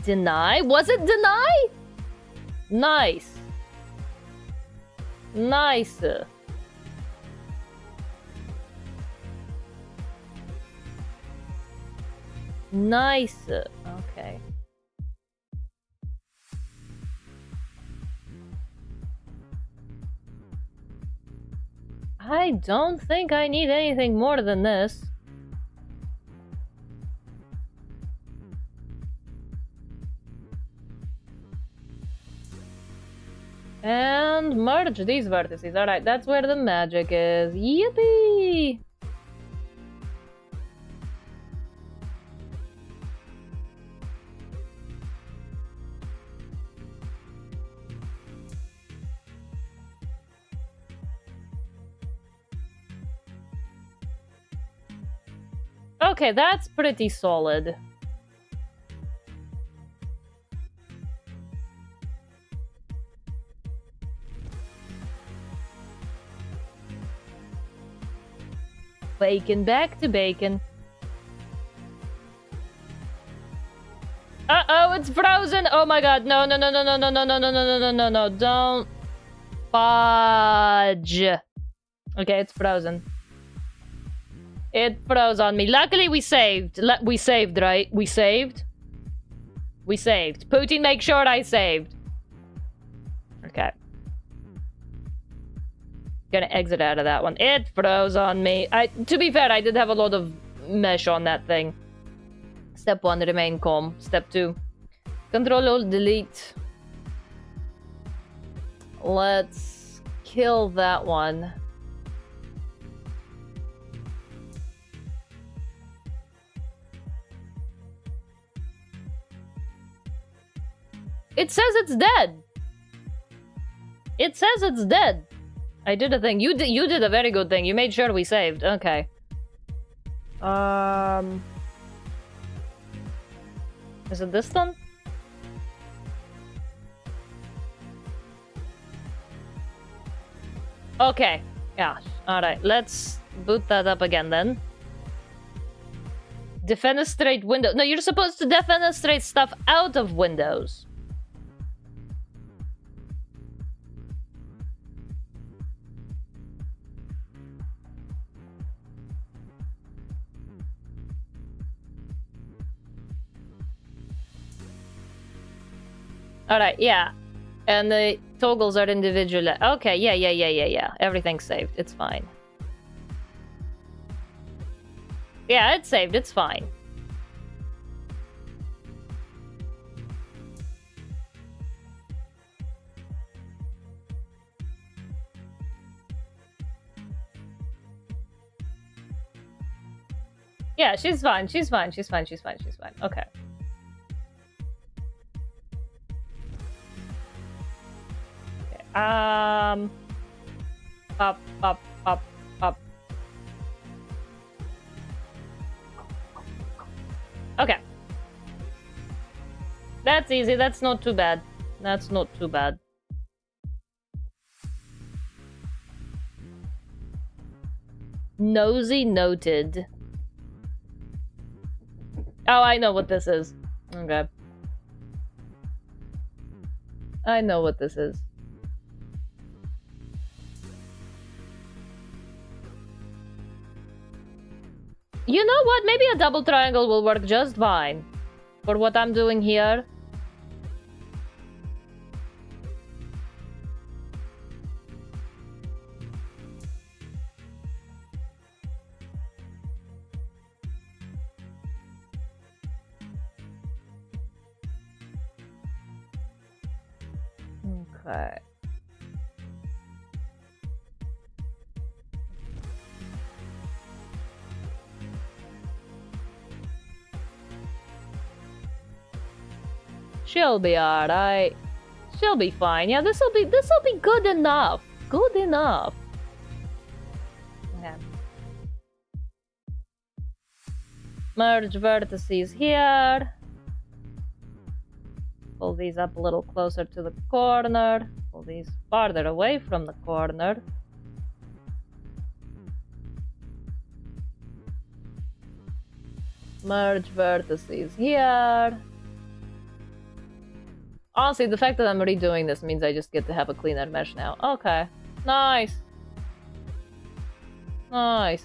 Speaker 1: Deny? Was it deny? Nice. Nice. Nice. Okay. I don't think I need anything more than this. And merge these vertices. Alright, that's where the magic is. Yippee! Okay, that's pretty solid. Bacon, back to bacon. Uh-oh, it's frozen! Oh my god, no, no, no, no, no, no, no, no, no, no, no, no, no, don't fudge. Okay, it's frozen. It froze on me. Luckily, we saved. We saved, right? We saved? We saved. Putin, make sure I saved. Okay. Gonna exit out of that one. It froze on me. To be fair, I did have a lot of mesh on that thing. Step 1, remain calm. Step 2, Control-Alt-Delete. Let's kill that one. It says it's dead. It says it's dead. I did a thing. You did a very good thing. You made sure we saved. Okay. Is it this one? Okay. Yeah. Alright. Let's boot that up again then. Defenestrate window. No, you're supposed to defenestrate stuff out of Windows. Alright, yeah. And the toggles are individual. Okay, yeah. Everything's saved. It's fine. Yeah, it's saved. It's fine. Yeah, she's fine. She's fine. Okay. Up. Okay. That's easy. That's not too bad. That's not too bad. Nosy noted. Oh, I know what this is. Okay. I know what this is. You know what? Maybe a double triangle will work just fine for what I'm doing here. Okay. She'll be alright. She'll be fine. Yeah, this'll be good enough. Good enough. Okay. Merge vertices here. Pull these up a little closer to the corner. Pull these farther away from the corner. Merge vertices here. Honestly, the fact that I'm redoing this means I just get to have a cleaner mesh now. Okay. Nice. Nice.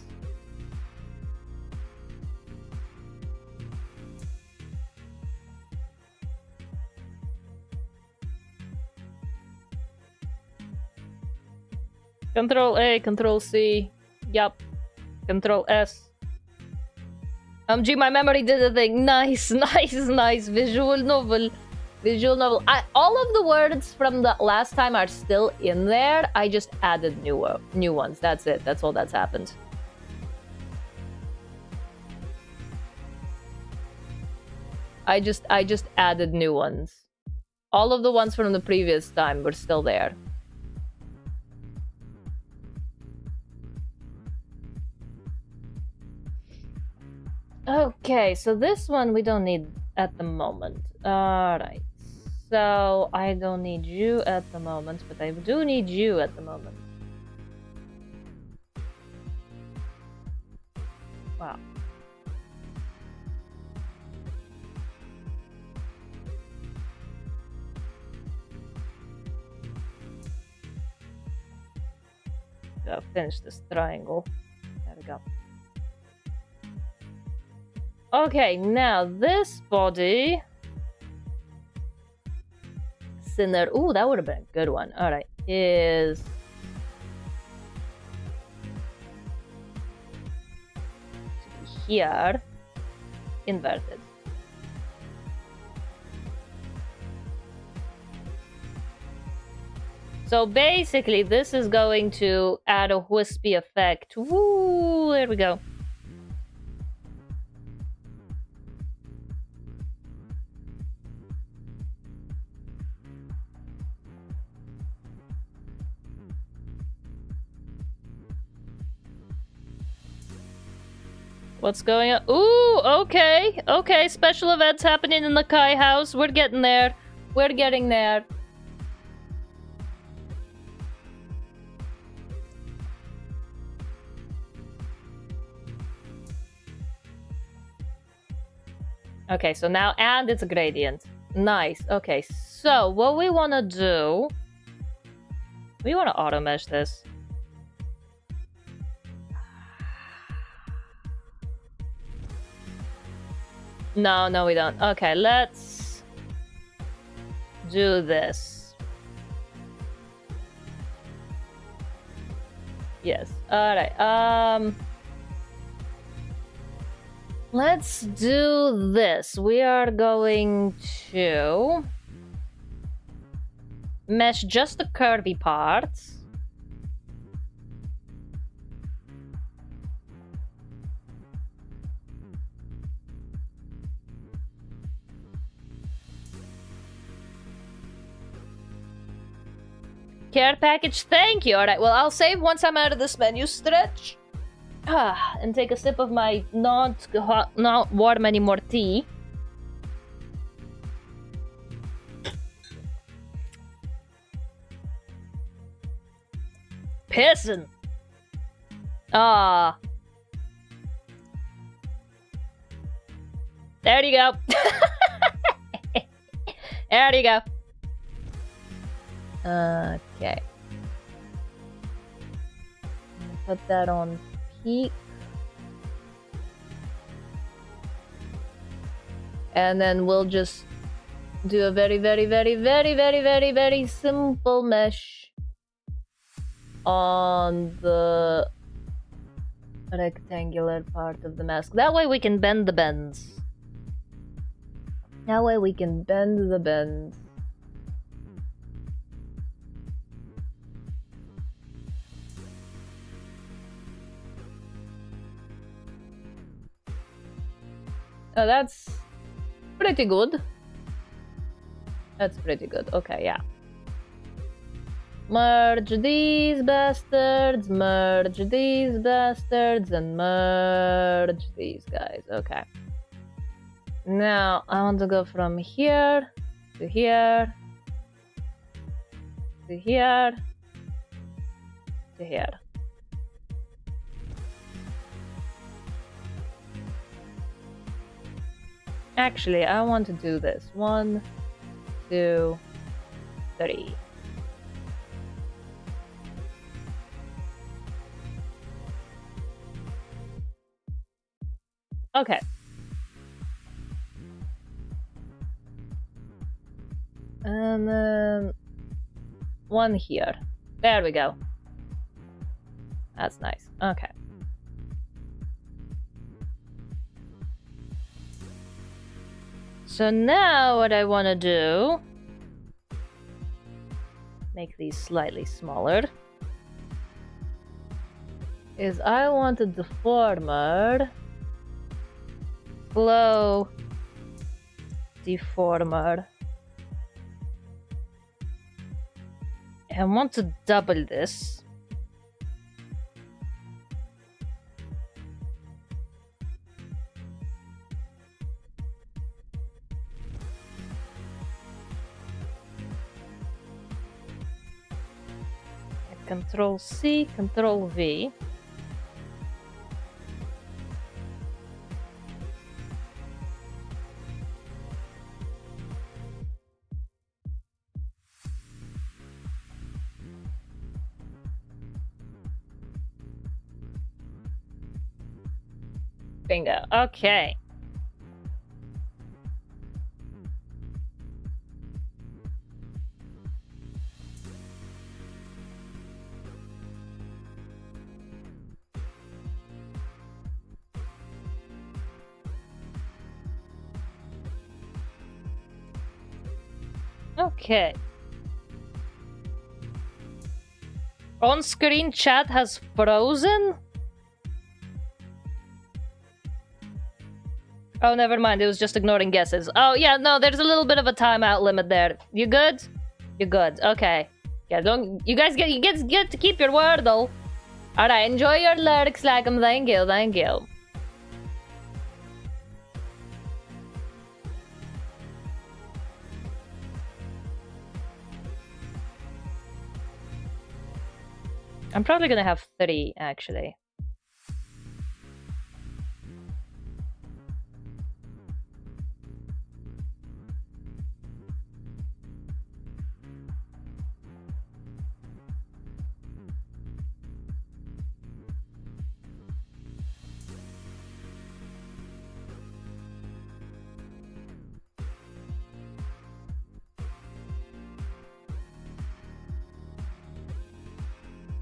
Speaker 1: Control A, Control C. Yup. Control S. Gee, my memory did a thing. Nice, nice, nice. Visual novel. Visual novel. All of the words from the last time are still in there. I just added new ones. That's it. That's all that's happened. I just added new ones. All of the ones from the previous time were still there. Okay, so this one we don't need at the moment. Alright. So I don't need you at the moment, but I do need you at the moment. Wow. Gotta finish this triangle. There we go. Okay, now this body. Sinner. Ooh, that would have been a good one. Alright. Is here inverted. So basically, this is going to add a wispy effect. Woo! There we go. What's going on? Ooh, okay. Okay, special events happening in the Kai house. We're getting there. We're getting there. Okay, so now, and it's a gradient. Nice. Okay, so what we want to do... We want to auto mesh this. No, we don't. Okay, let's do this. Yes. Alright. Let's do this. We are going to mesh just the curvy parts. Care package, thank you. Alright, well, I'll save once I'm out of this menu. Stretch. And take a sip of my not warm anymore tea. Pissin'. Ah. There you go. There you go. Okay. Put that on peak. And then we'll just do a very simple mesh on the rectangular part of the mask. That way we can bend the bends. That way we can bend the bends. Oh, that's pretty good. That's pretty good. Okay, yeah. Merge these bastards, merge these bastards, and merge these guys. Okay. Now, I want to go from here to here to here to here. Actually, I want to do this. 1, 2, 3. Okay. And then one here. There we go. That's nice. Okay. So now what I want to do, make these slightly smaller, is I want a deformer, flow deformer. I want to double this. Control C, Control V. Bingo. Okay. Okay. On-screen chat has frozen? Oh, never mind. It was just ignoring guesses. Oh, yeah, no, there's a little bit of a timeout limit there. You good? You're good. Okay. Yeah, don't... You guys get to keep your Wordle. Alright, enjoy your lyrics, 𝕮𝖆𝖙. Thank you, thank you. I'm probably gonna have 3, actually.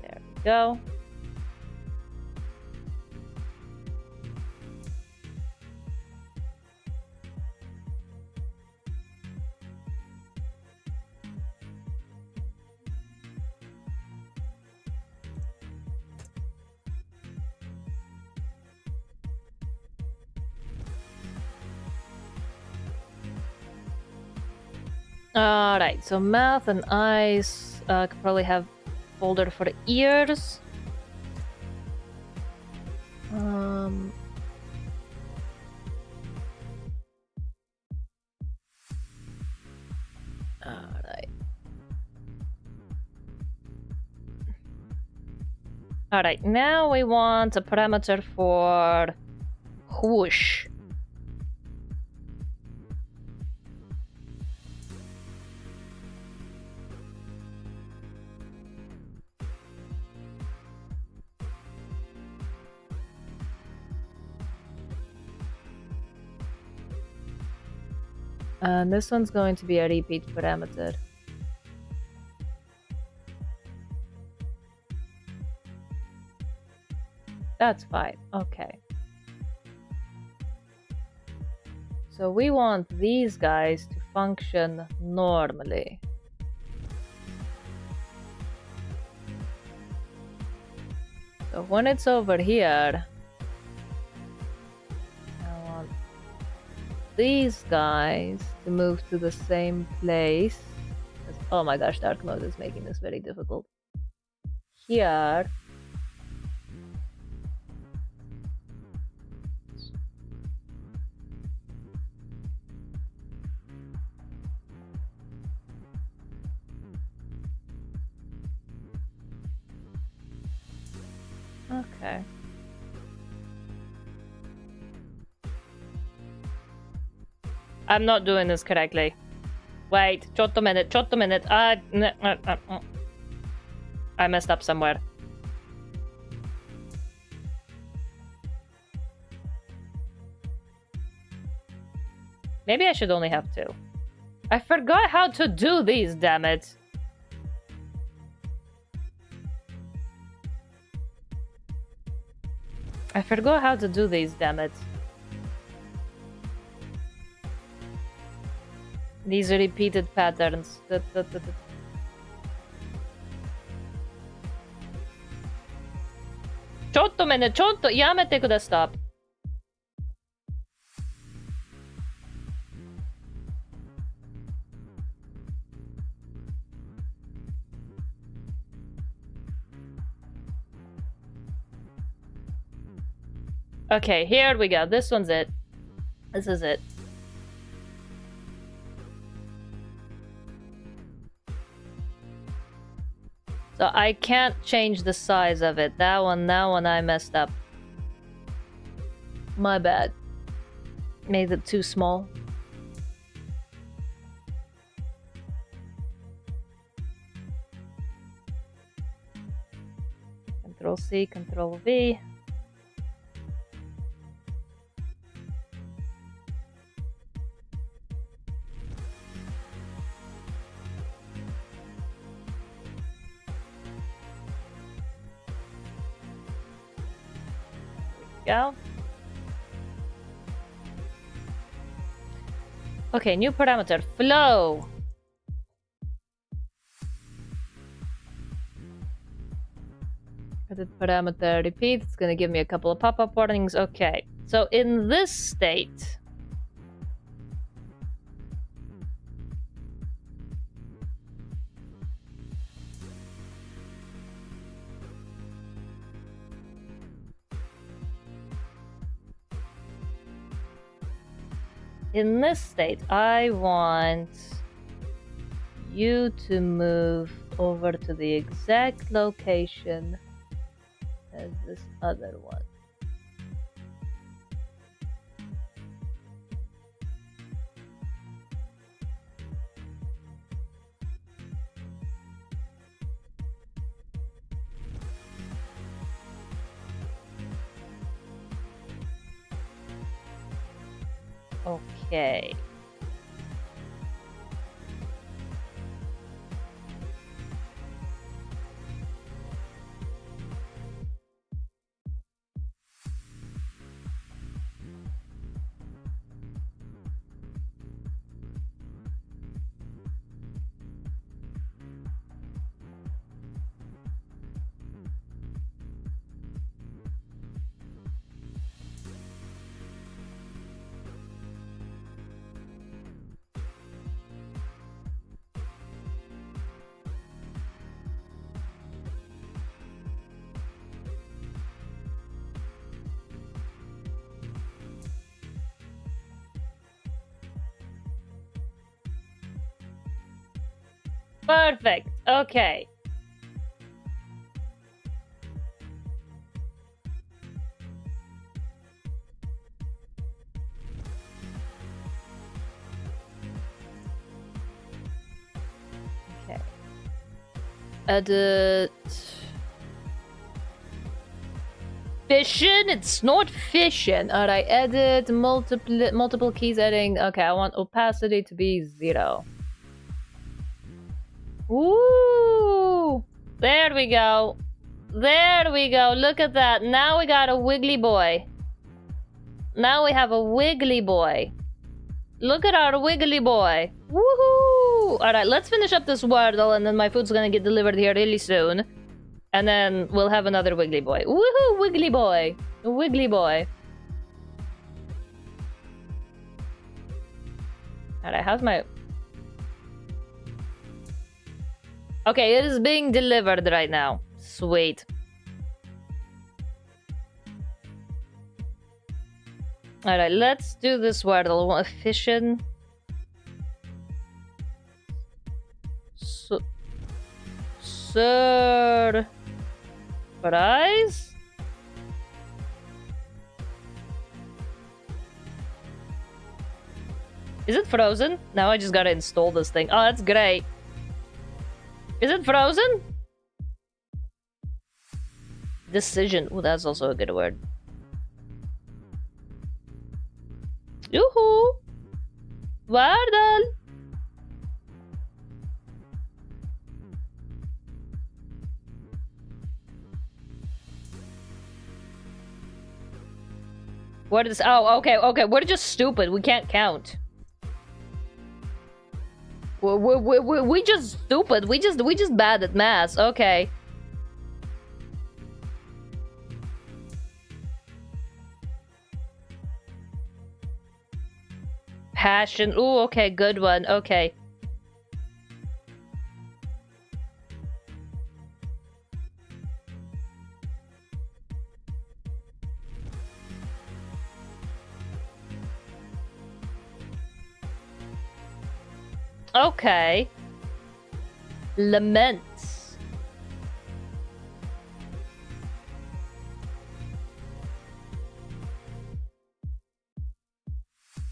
Speaker 1: There we go. Alright, so mouth and eyes, could probably have folder for ears. Alright. Alright, now we want a parameter for whoosh. And this one's going to be a repeat parameter. That's fine. Okay. So we want these guys to function normally. So when it's over here, I want these guys to move to the same place. Oh my gosh, dark mode is making this very difficult. Here. Okay. I'm not doing this correctly. Wait, chotto minute. I messed up somewhere. Maybe I should only have 2. I forgot how to do these, damn it. I forgot how to do these, damn it. These repeated patterns. Chotto minute, chotto, yamete kudasai. Okay, here we go. This one's it. This is it. So I can't change the size of it. That one I messed up. My bad. Made it too small. Control C, Control V. Go. Okay, new parameter, flow. Edit parameter, repeat. It's gonna give me a couple of pop-up warnings. Okay, so in this state, I want you to move over to the exact location as this other one. Okay. Perfect. Okay. Okay. Edit. Fission? It's not fission. Alright, edit multiple keys editing. Okay, I want opacity to be 0. Ooh! There we go. There we go. Look at that. Now we got a wiggly boy. Now we have a wiggly boy. Look at our wiggly boy. Woohoo! Alright, let's finish up this Wordle and then my food's gonna get delivered here really soon. And then we'll have another wiggly boy. Woohoo! Wiggly boy. Wiggly boy. Alright, how's my... Okay, it is being delivered right now. Sweet. Alright, let's do this Wordle. Fission. Surprise? Is it frozen? Now I just gotta install this thing. Oh, that's great. Is it frozen? Decision. Oh, that's also a good word. Yoo-hoo! Vardal! What is... Oh, okay, okay. We're just stupid. We can't count. We just stupid. We just bad at math. Okay. Passion. Ooh, okay, good one. Okay. Okay. Laments.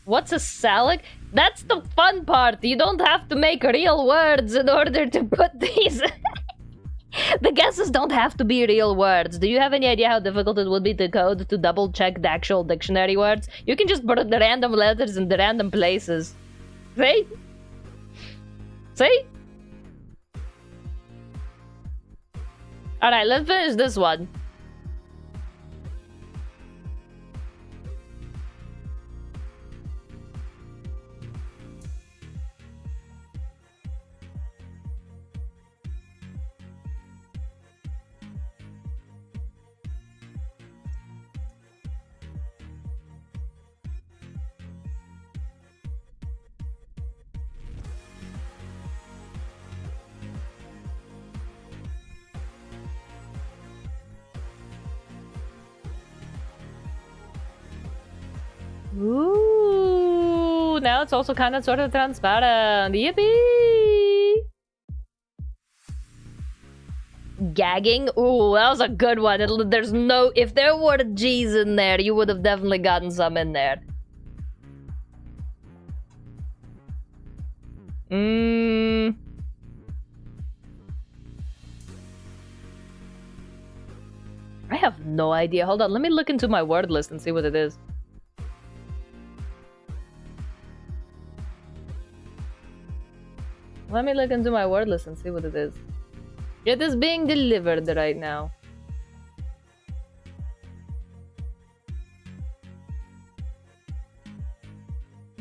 Speaker 1: What's a salad? That's the fun part. You don't have to make real words in order to put these. The guesses don't have to be real words. Do you have any idea how difficult it would be to code to double check the actual dictionary words? You can just put the random letters in the random places. See? See? Alright, let's finish this one. Ooh, now it's also kind of sort of transparent. Yippee! Gagging? Ooh, that was a good one. There's no... If there were G's in there, you would have definitely gotten some in there. I have no idea. Hold on, let me look into my word list and see what it is. Let me look into my word list and see what it is. It is being delivered right now.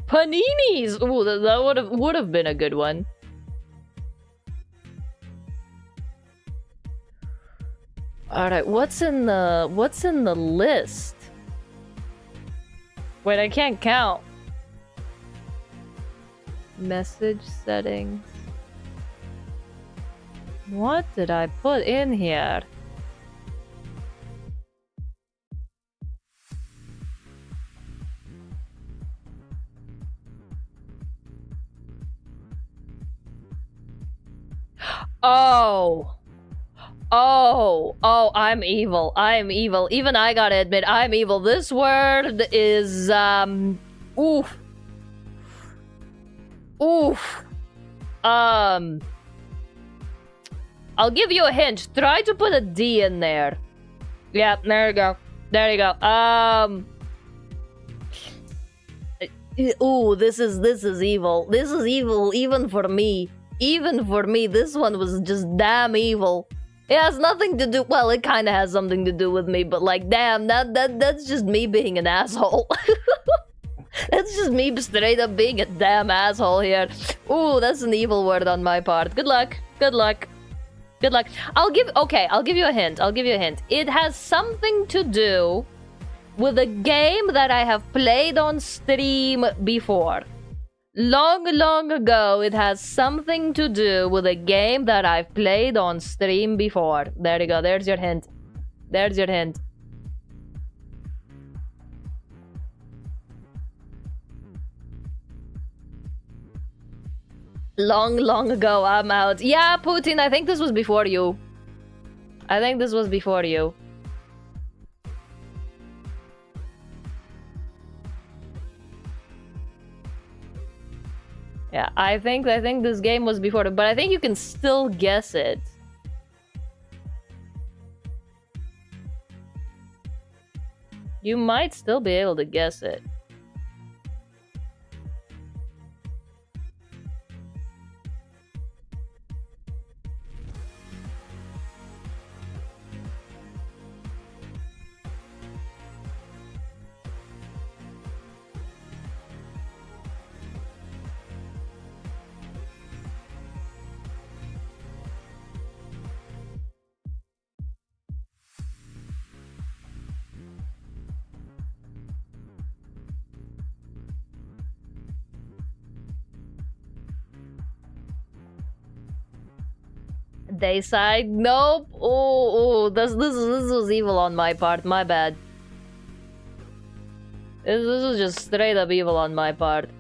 Speaker 1: Paninis! Ooh, that would have been a good one. Alright, what's in the list? Wait, I can't count. Message settings. What did I put in here? Oh, I'm evil. I am evil. Even I gotta admit, I'm evil. This word is, oof. Oof. I'll give you a hint. Try to put a D in there. Yeah, there you go. There you go. Ooh, this is evil. This is evil even for me. Even for me, this one was just damn evil. It has nothing to do... Well, it kind of has something to do with me, but like, damn, that's just me being an asshole. That's just me straight up being a damn asshole here. Ooh, that's an evil word on my part. Good luck. Good luck. Good luck. I'll give you a hint. I'll give you a hint. It has something to do with a game that I have played on stream before. Long ago, it has something to do with a game that I've played on stream before. There you go. There's your hint. There's your hint. Long ago, I'm out. Yeah, Putin, I think this was before you. I think this was before you. Yeah, I think this game was before, but I think you can still guess it. You might still be able to guess it. They side, nope. Oh, this was evil on my part. My bad. This was just straight up evil on my part.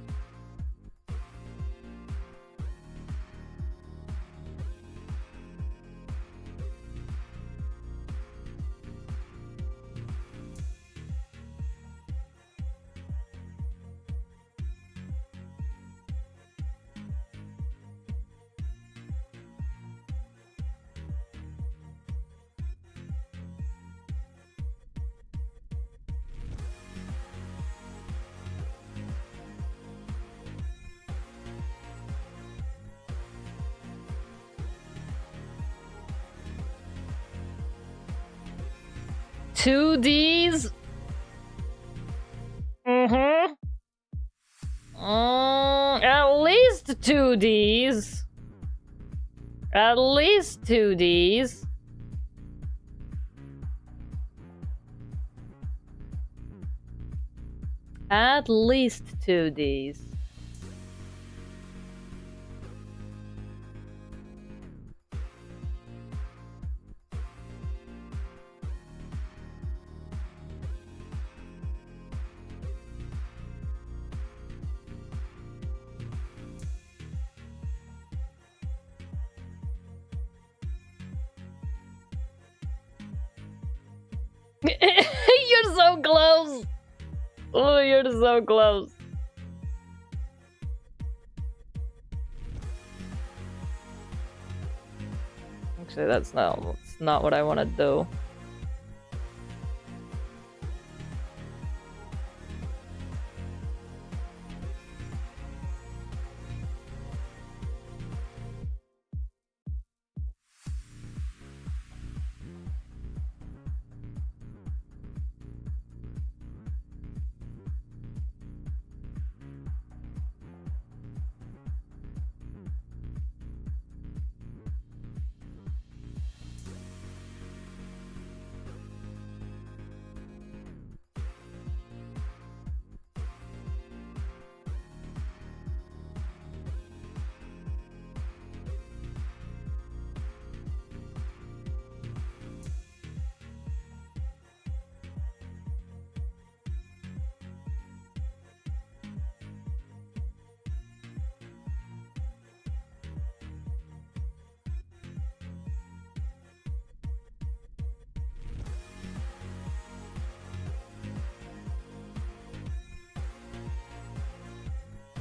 Speaker 1: Two Ds. At least 2 Ds. At least 2 Ds. At least 2 Ds. You're so close. Oh, you're so close. Actually, that's not what I want to do.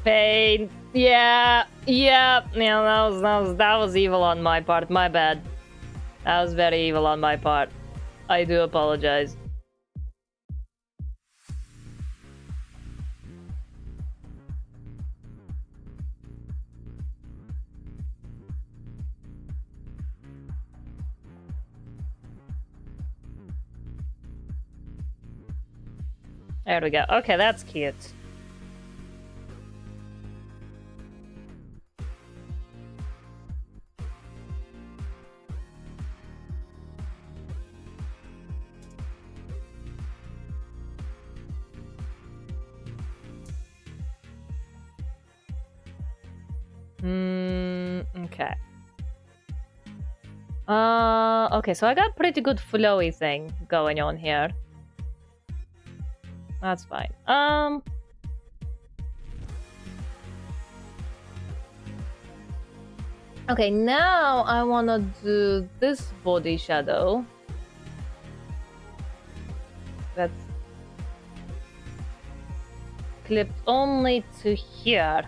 Speaker 1: Pain. Yeah. That was evil on my part. My bad. That was very evil on my part. I do apologize. There we go. Okay, that's cute. Okay. Okay, so I got pretty good flowy thing going on here. That's fine. Okay, now I wanna do this body shadow. That's clipped only to here.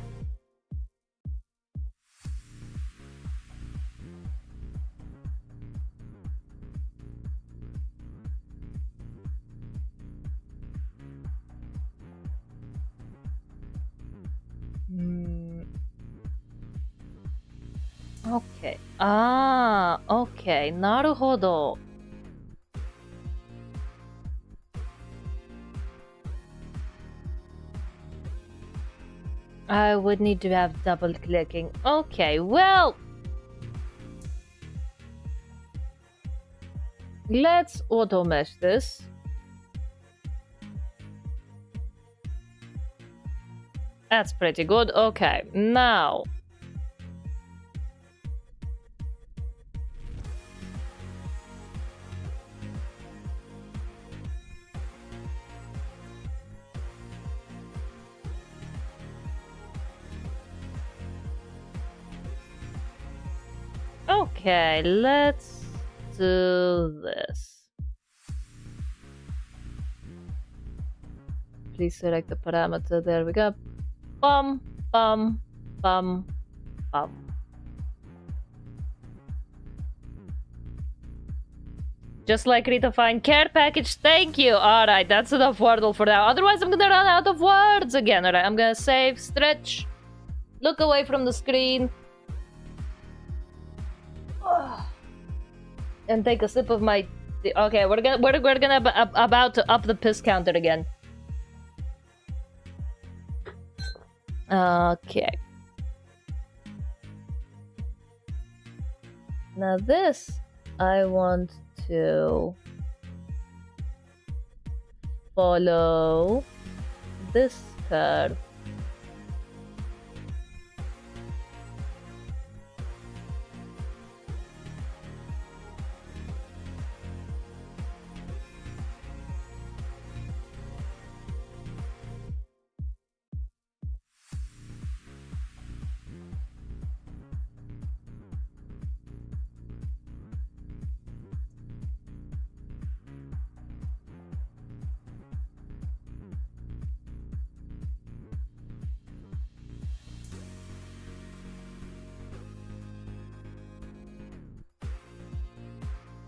Speaker 1: Okay. Ah, okay. なるほど。I would need to have double clicking. Okay, well, let's auto mesh this. That's pretty good. Okay, now. Okay, let's do this. Please select the parameter. There we go. Bum, bum, bum, bum. Just like Rita, fine. Care package, thank you. Alright, that's enough Wordle for now. Otherwise, I'm gonna run out of words again. Alright, I'm gonna save, stretch, look away from the screen. And take a sip of my... Okay, we're gonna about to up the piss counter again. Okay. Now this, I want to follow this curve.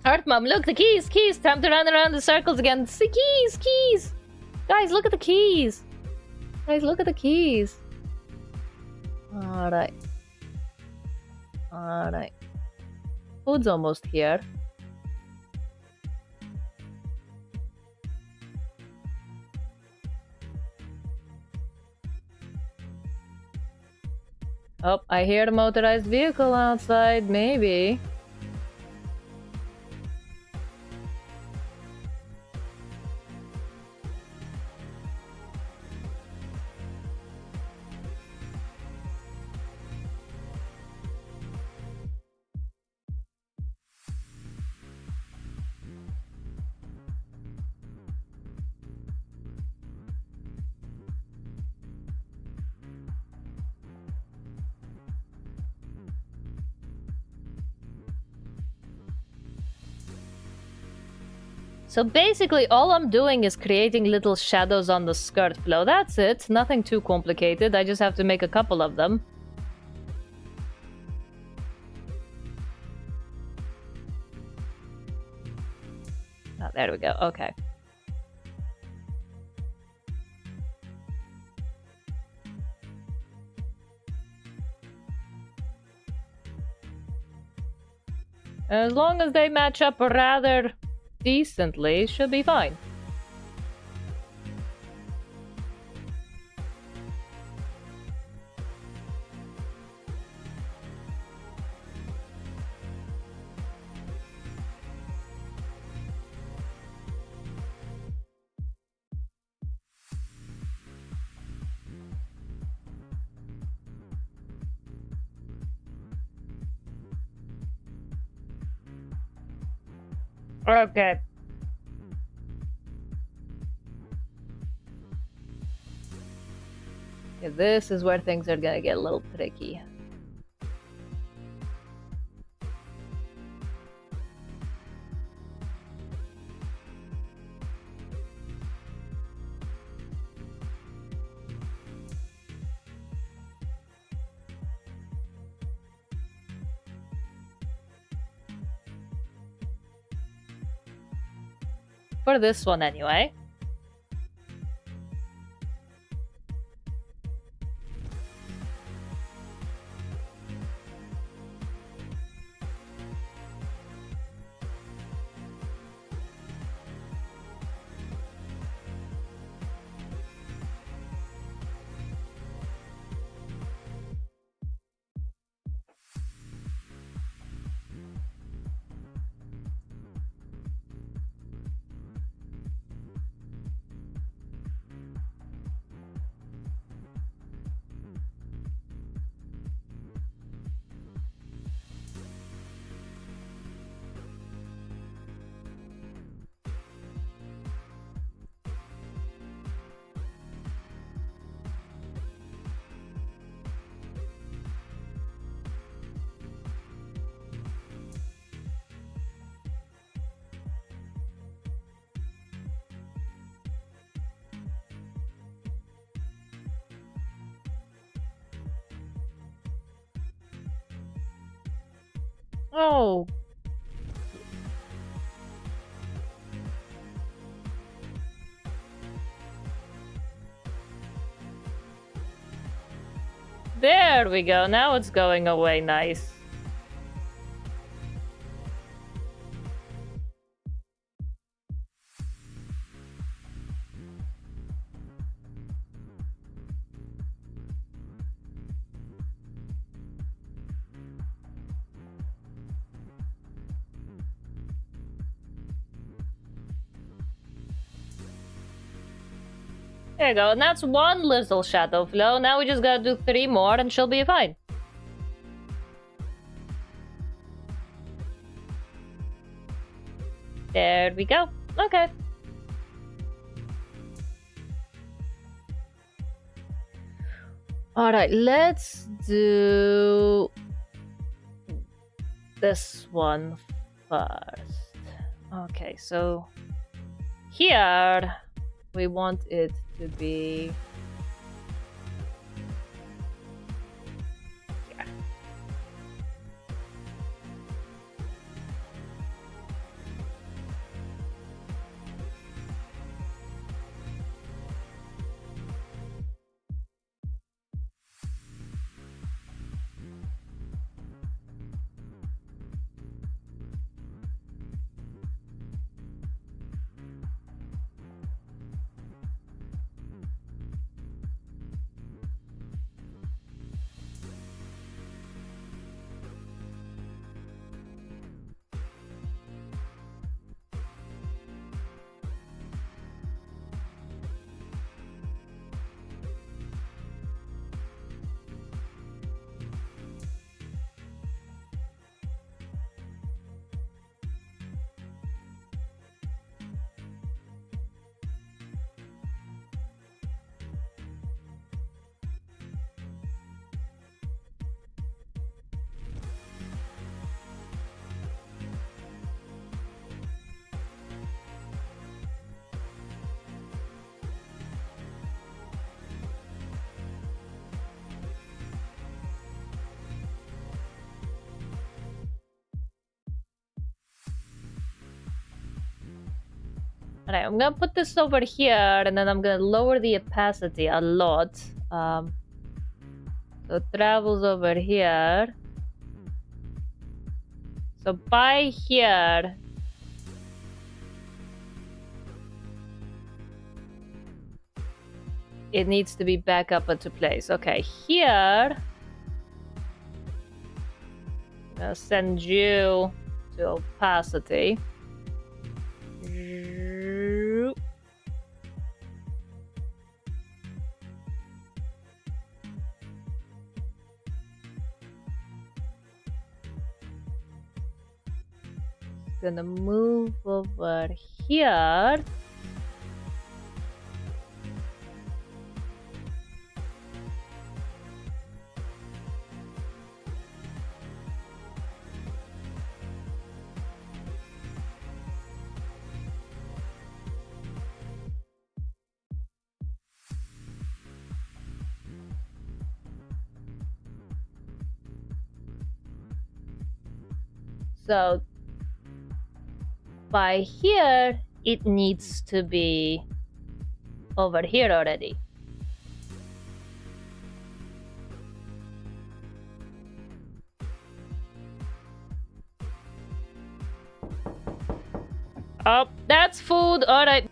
Speaker 1: Heart Mom, look, the keys, keys! Time to run around the circles again. It's the keys, keys! Guys, look at the keys! Guys, look at the keys! Alright. Alright. Food's almost here. Oh, I hear the motorized vehicle outside, maybe. So basically all I'm doing is creating little shadows on the skirt flow. That's it. Nothing too complicated. I just have to make a couple of them. Oh, there we go. Okay. As long as they match up rather decently, should be fine. Okay. Okay, this is where things are gonna get a little tricky. For this one, anyway. Oh. There we go. Now it's going away nice. There you go, and that's one little shadow flow. Now we just gotta do 3 more and she'll be fine. There we go. Okay. Alright, let's do this one first. Okay, so here we want it to be here. Alright, I'm gonna put this over here and then I'm gonna lower the opacity a lot. So it travels over here. So by here, it needs to be back up into place. Okay, here, I'm gonna send you to opacity. Gonna move over here. So by here, it needs to be over here already. Oh, that's food. All right.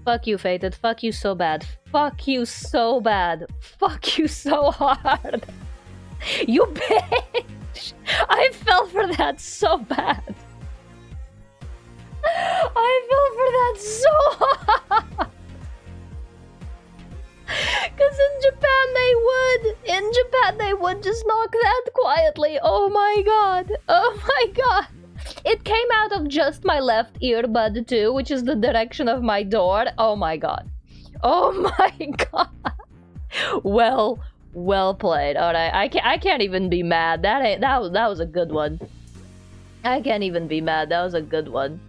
Speaker 1: Fuck you, Fated. Fuck you so bad. Fuck you so bad. Fuck you so hard. You bitch! I fell for that so bad. I fell for that so hard. Because in Japan they would just knock that quietly. Oh my god. Oh my god. It came out of just my left earbud too, which is the direction of my door. Oh my god. Oh my god. Well played. All right, I can't even be mad. That was a good one. I can't even be mad. That was a good one.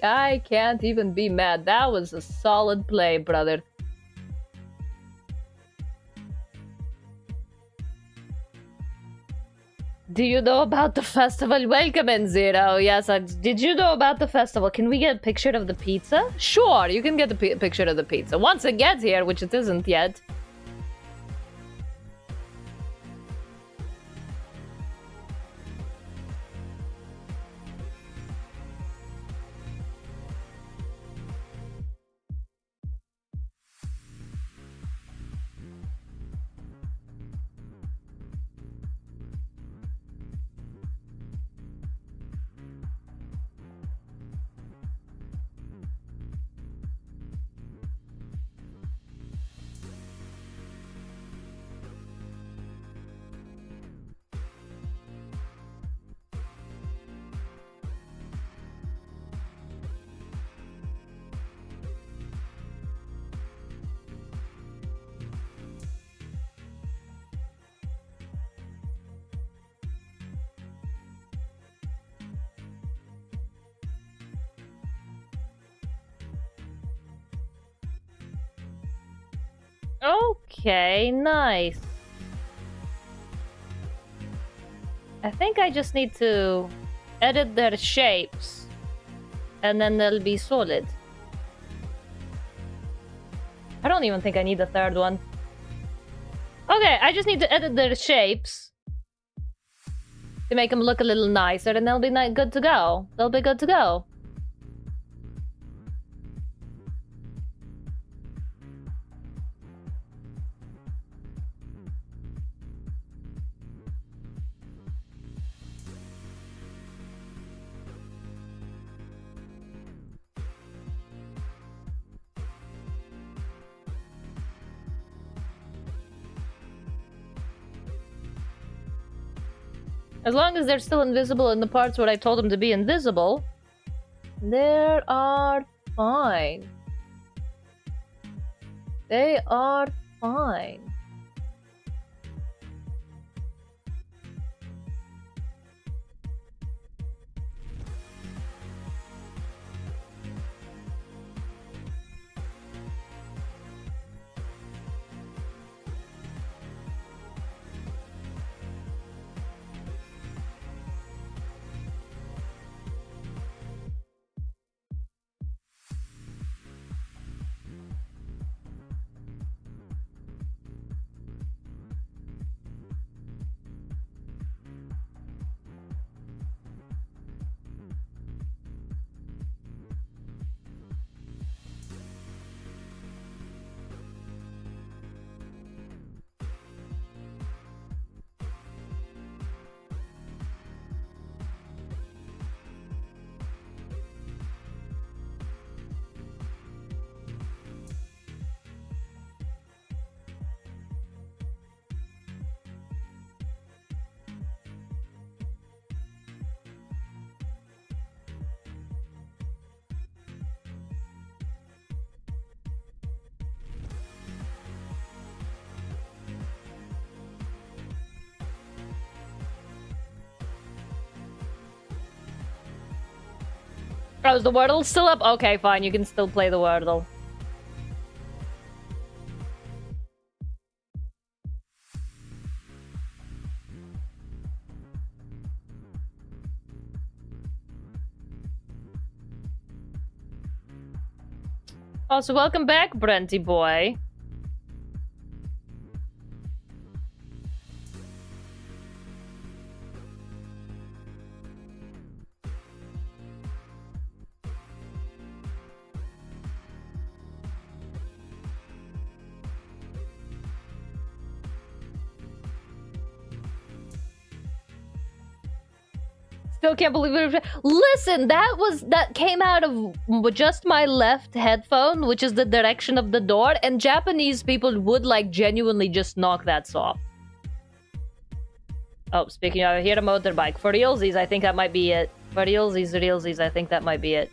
Speaker 1: I can't even be mad. That was a solid play, brother. Do you know about the festival? Welcome in, Zero. Yes, did you know about the festival? Can we get a picture of the pizza? Sure, you can get a picture of the pizza. Once it gets here, which it isn't yet. Okay, nice. I think I just need to edit their shapes and then they'll be solid. I don't even think I need the third one. Okay, I just need to edit their shapes to make them look a little nicer and they'll be good to go. They'll be good to go. As long as they're still invisible in the parts where I told them to be invisible, they are fine. They are fine. Oh, is the Wordle still up? Okay, fine. You can still play the Wordle. Oh, so welcome back, Brenty boy. Still can't believe it. Listen, that came out of just my left headphone, which is the direction of the door, and Japanese people would like genuinely just knock that off. Oh, speaking of, I hear a motorbike. For realsies, I think that might be it. For realsies, I think that might be it.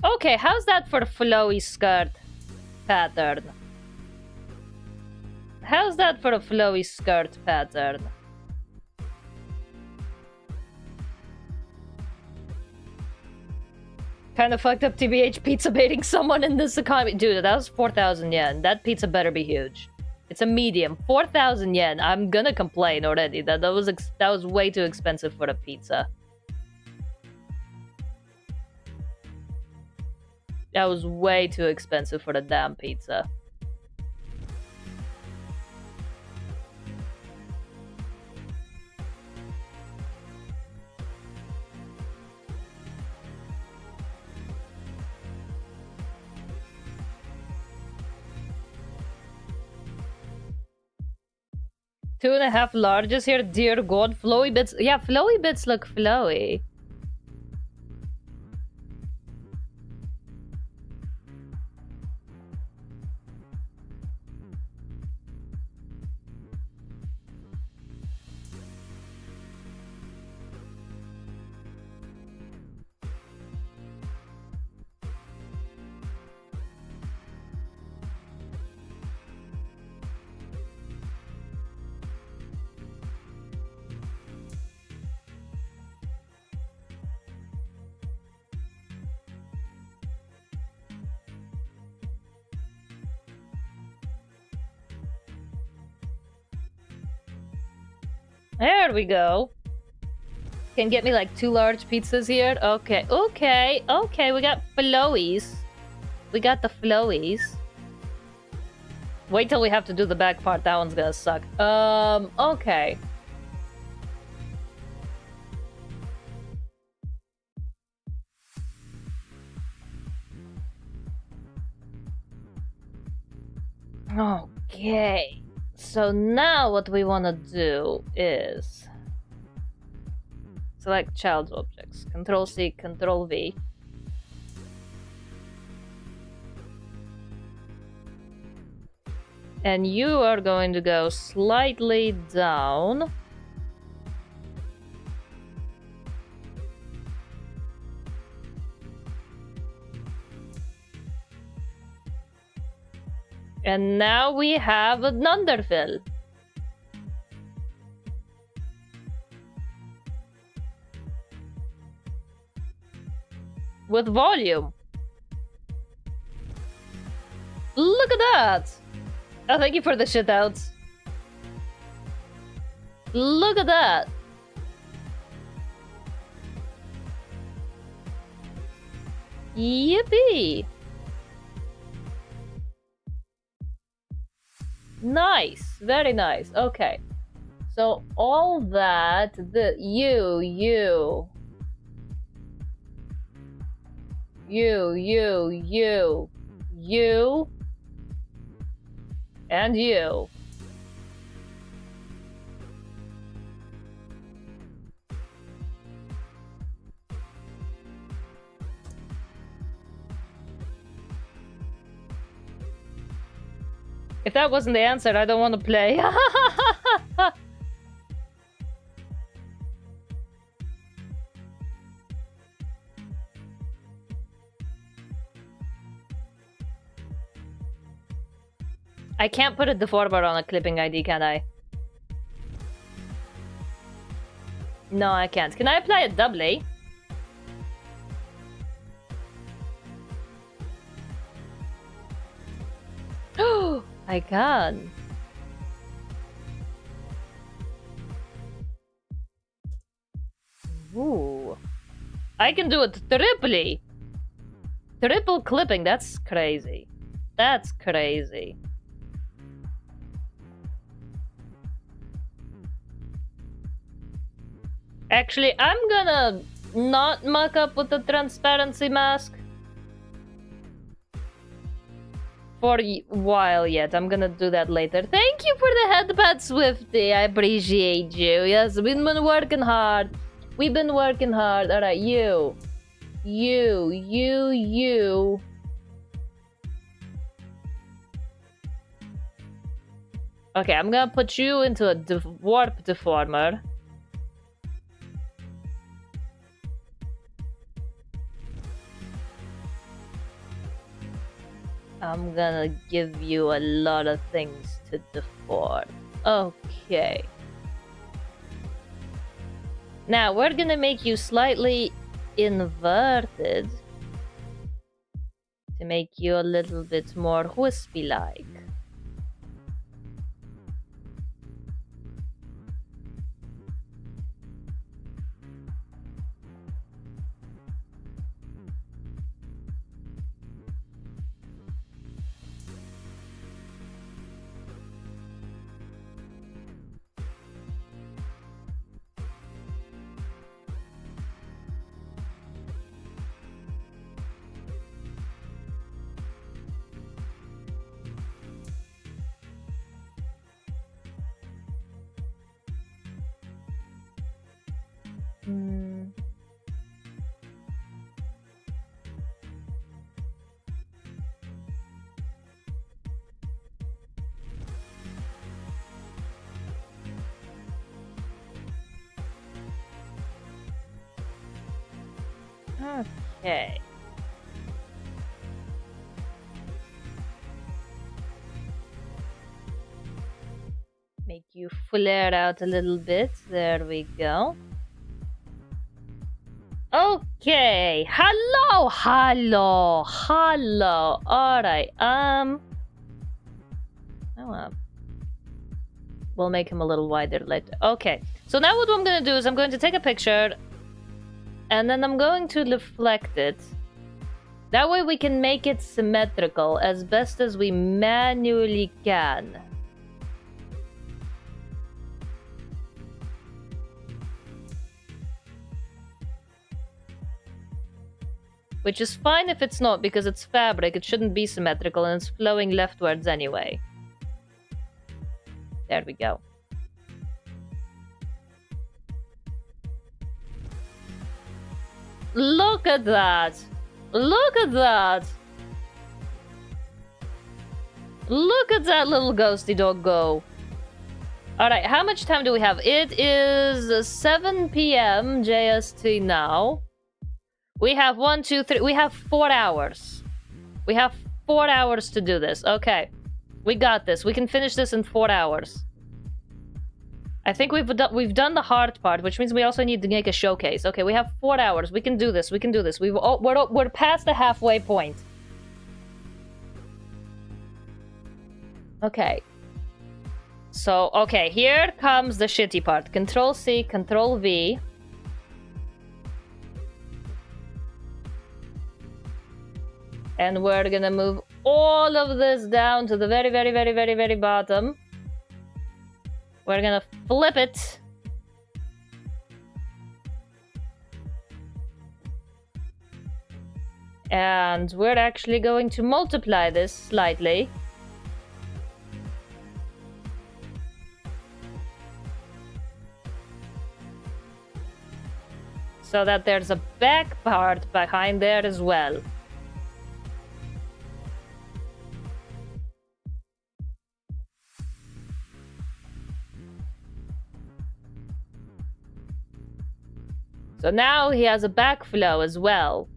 Speaker 1: Okay, how's that for flowy skirt pattern? How's that for a flowy skirt pattern? Kind of fucked up TBH pizza baiting someone in this economy. Dude, that was 4,000 yen. That pizza better be huge. It's a medium. 4,000 yen. I'm gonna complain already. That was way too expensive for a pizza. That was way too expensive for the damn pizza. Two and a half larges here, dear god. Flowy bits. Yeah, flowy bits look flowy. There we go. Can get me like 2 large pizzas here. Okay, okay, okay. We got flowies. We got the flowies. Wait till we have to do the back part. That one's gonna suck. Okay. Okay. So now what we want to do is select child objects. Control C, Control V. And you are going to go slightly down. And now we have an underfill. With volume. Look at that! Oh, thank you for the shitouts. Look at that! Yippee! Nice, very nice. Okay, so all that, the you, and you. If that wasn't the answer, I don't want to play. I can't put a deformer on a clipping ID, can I? No, I can't. Can I apply it doubly? Oh, I can. Ooh. I can do it triply. Triple clipping, that's crazy. That's crazy. Actually, I'm gonna not muck up with the transparency mask for a while yet. I'm gonna do that later. Thank you for the headpad, Swifty. I appreciate you. Yes, we've been working hard. We've been working hard. Alright, you. Okay, I'm gonna put you into a warp deformer. I'm gonna give you a lot of things to default. Okay. Now we're gonna make you slightly inverted to make you a little bit more wispy-like. Okay. Make you flare out a little bit. There we go. Okay. Hello. Alright. We'll make him a little wider later. Okay. So now what I'm gonna do is I'm going to take a picture and then I'm going to deflect it. That way we can make it symmetrical as best as we manually can. Which is fine if it's not, because it's fabric, it shouldn't be symmetrical and it's flowing leftwards anyway. There we go. Look at that! Look at that! Look at that little ghosty dog go. Alright, how much time do we have? It is 7 p.m. JST now. We have 1, 2, 3. We have 4 hours. We have 4 hours to do this. Okay. We got this. We can finish this in 4 hours. I think we've done the hard part, which means we also need to make a showcase. Okay, we have 4 hours. We can do this. We can do this. We're past the halfway point. Okay. So, okay, here comes the shitty part. Control C, Control V. And we're gonna move all of this down to the very, very, very, very, very bottom. We're gonna flip it. And we're actually going to multiply this slightly. So that there's a back part behind there as well. So now he has a backflow as well.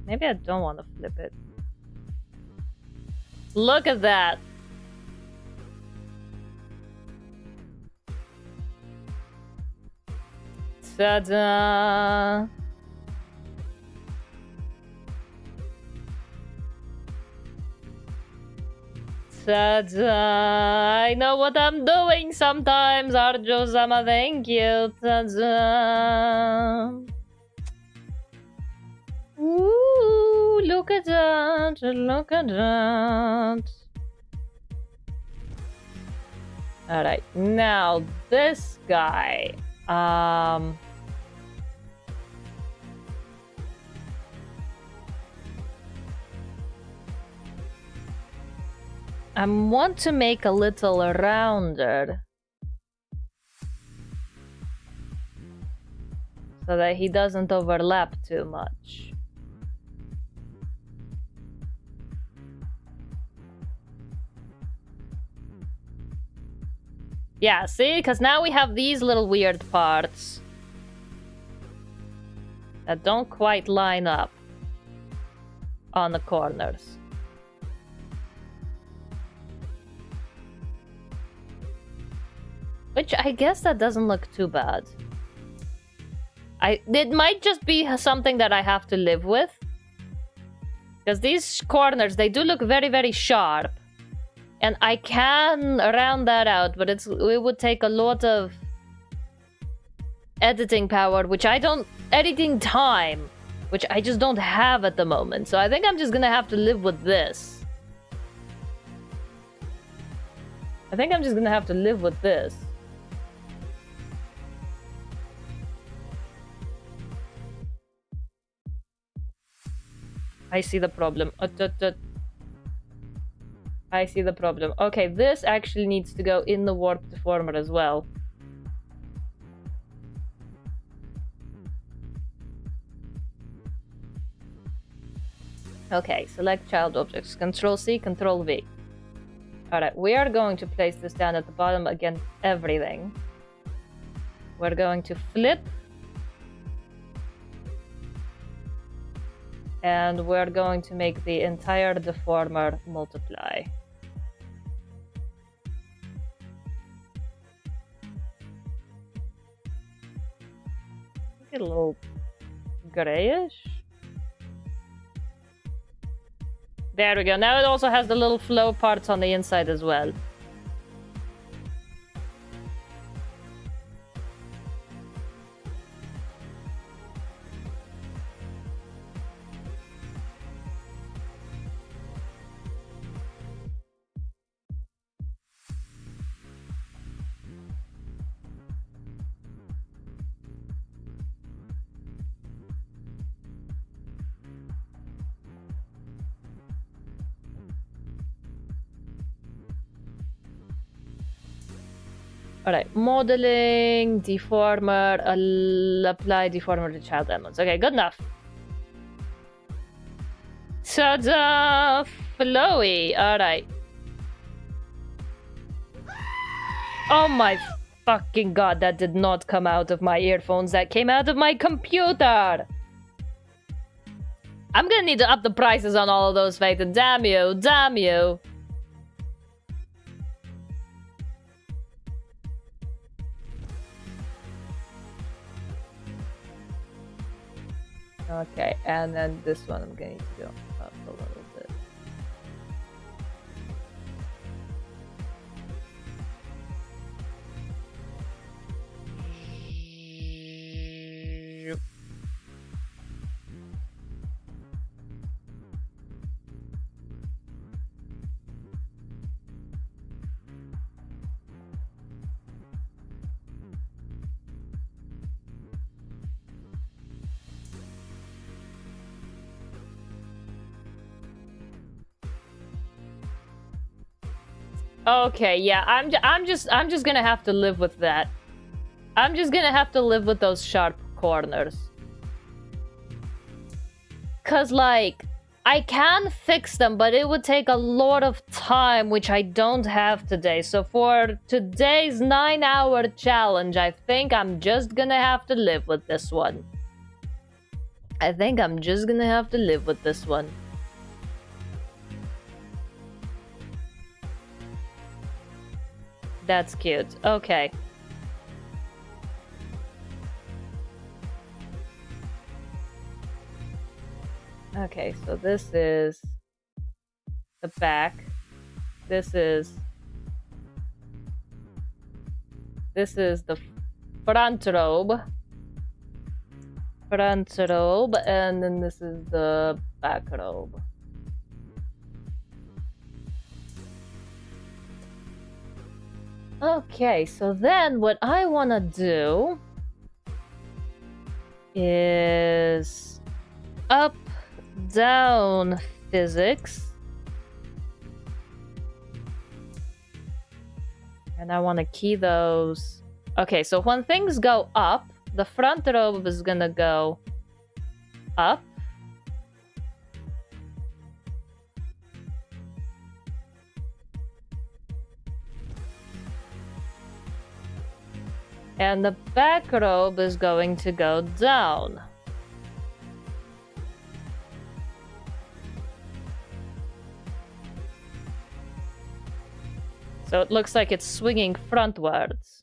Speaker 1: Maybe I don't want to flip it. Look at that. Ta-da! Ta-da! I know what I'm doing sometimes, Arjo-sama, thank you. Ta-da! Ooh, look at that, look at that. Alright, now this guy. I want to make a little rounder so that he doesn't overlap too much. Yeah, see? Because now we have these little weird parts that don't quite line up. on the corners. Which I guess that doesn't look too bad. It might just be something that I have to live with. Because these corners, they do look very, very sharp. And I can round that out, but it would take a lot of editing power, which I don't... editing time, which I just don't have at the moment. So I think I'm just gonna have to live with this. I think I'm just gonna have to live with this. I see the problem. I see the problem. Okay, this actually needs to go in the warp deformer as well. Okay, select child objects. Control C, Control V. Alright, we are going to place this down at the bottom against everything. We're going to flip. And we're going to make the entire deformer multiply. A little grayish. There we go. Now it also has the little flow parts on the inside as well. Alright, modeling, deformer, apply deformer to child elements. Okay, good enough. Ta-da! Flowy! Alright. Oh my fucking god, that did not come out of my earphones. That came out of my computer! I'm gonna need to up the prices on all of those, Phaeton. Damn you, damn you. Okay, and then this one I'm going to go up a little bit. Okay, yeah, I'm just gonna have to live with that. I'm just gonna have to live with those sharp corners. Cause like, I can fix them, but it would take a lot of time, which I don't have today. So for today's 9-hour challenge, I think I'm just gonna have to live with this one. I think I'm just gonna have to live with this one. That's cute. Okay. Okay, so this is the back. This is the front robe. Front robe, and then this is the back robe. Okay, so then what I want to do is up, down physics. And I want to key those. Okay, so when things go up, the front robe is going to go up. And the back robe is going to go down. So it looks like it's swinging frontwards.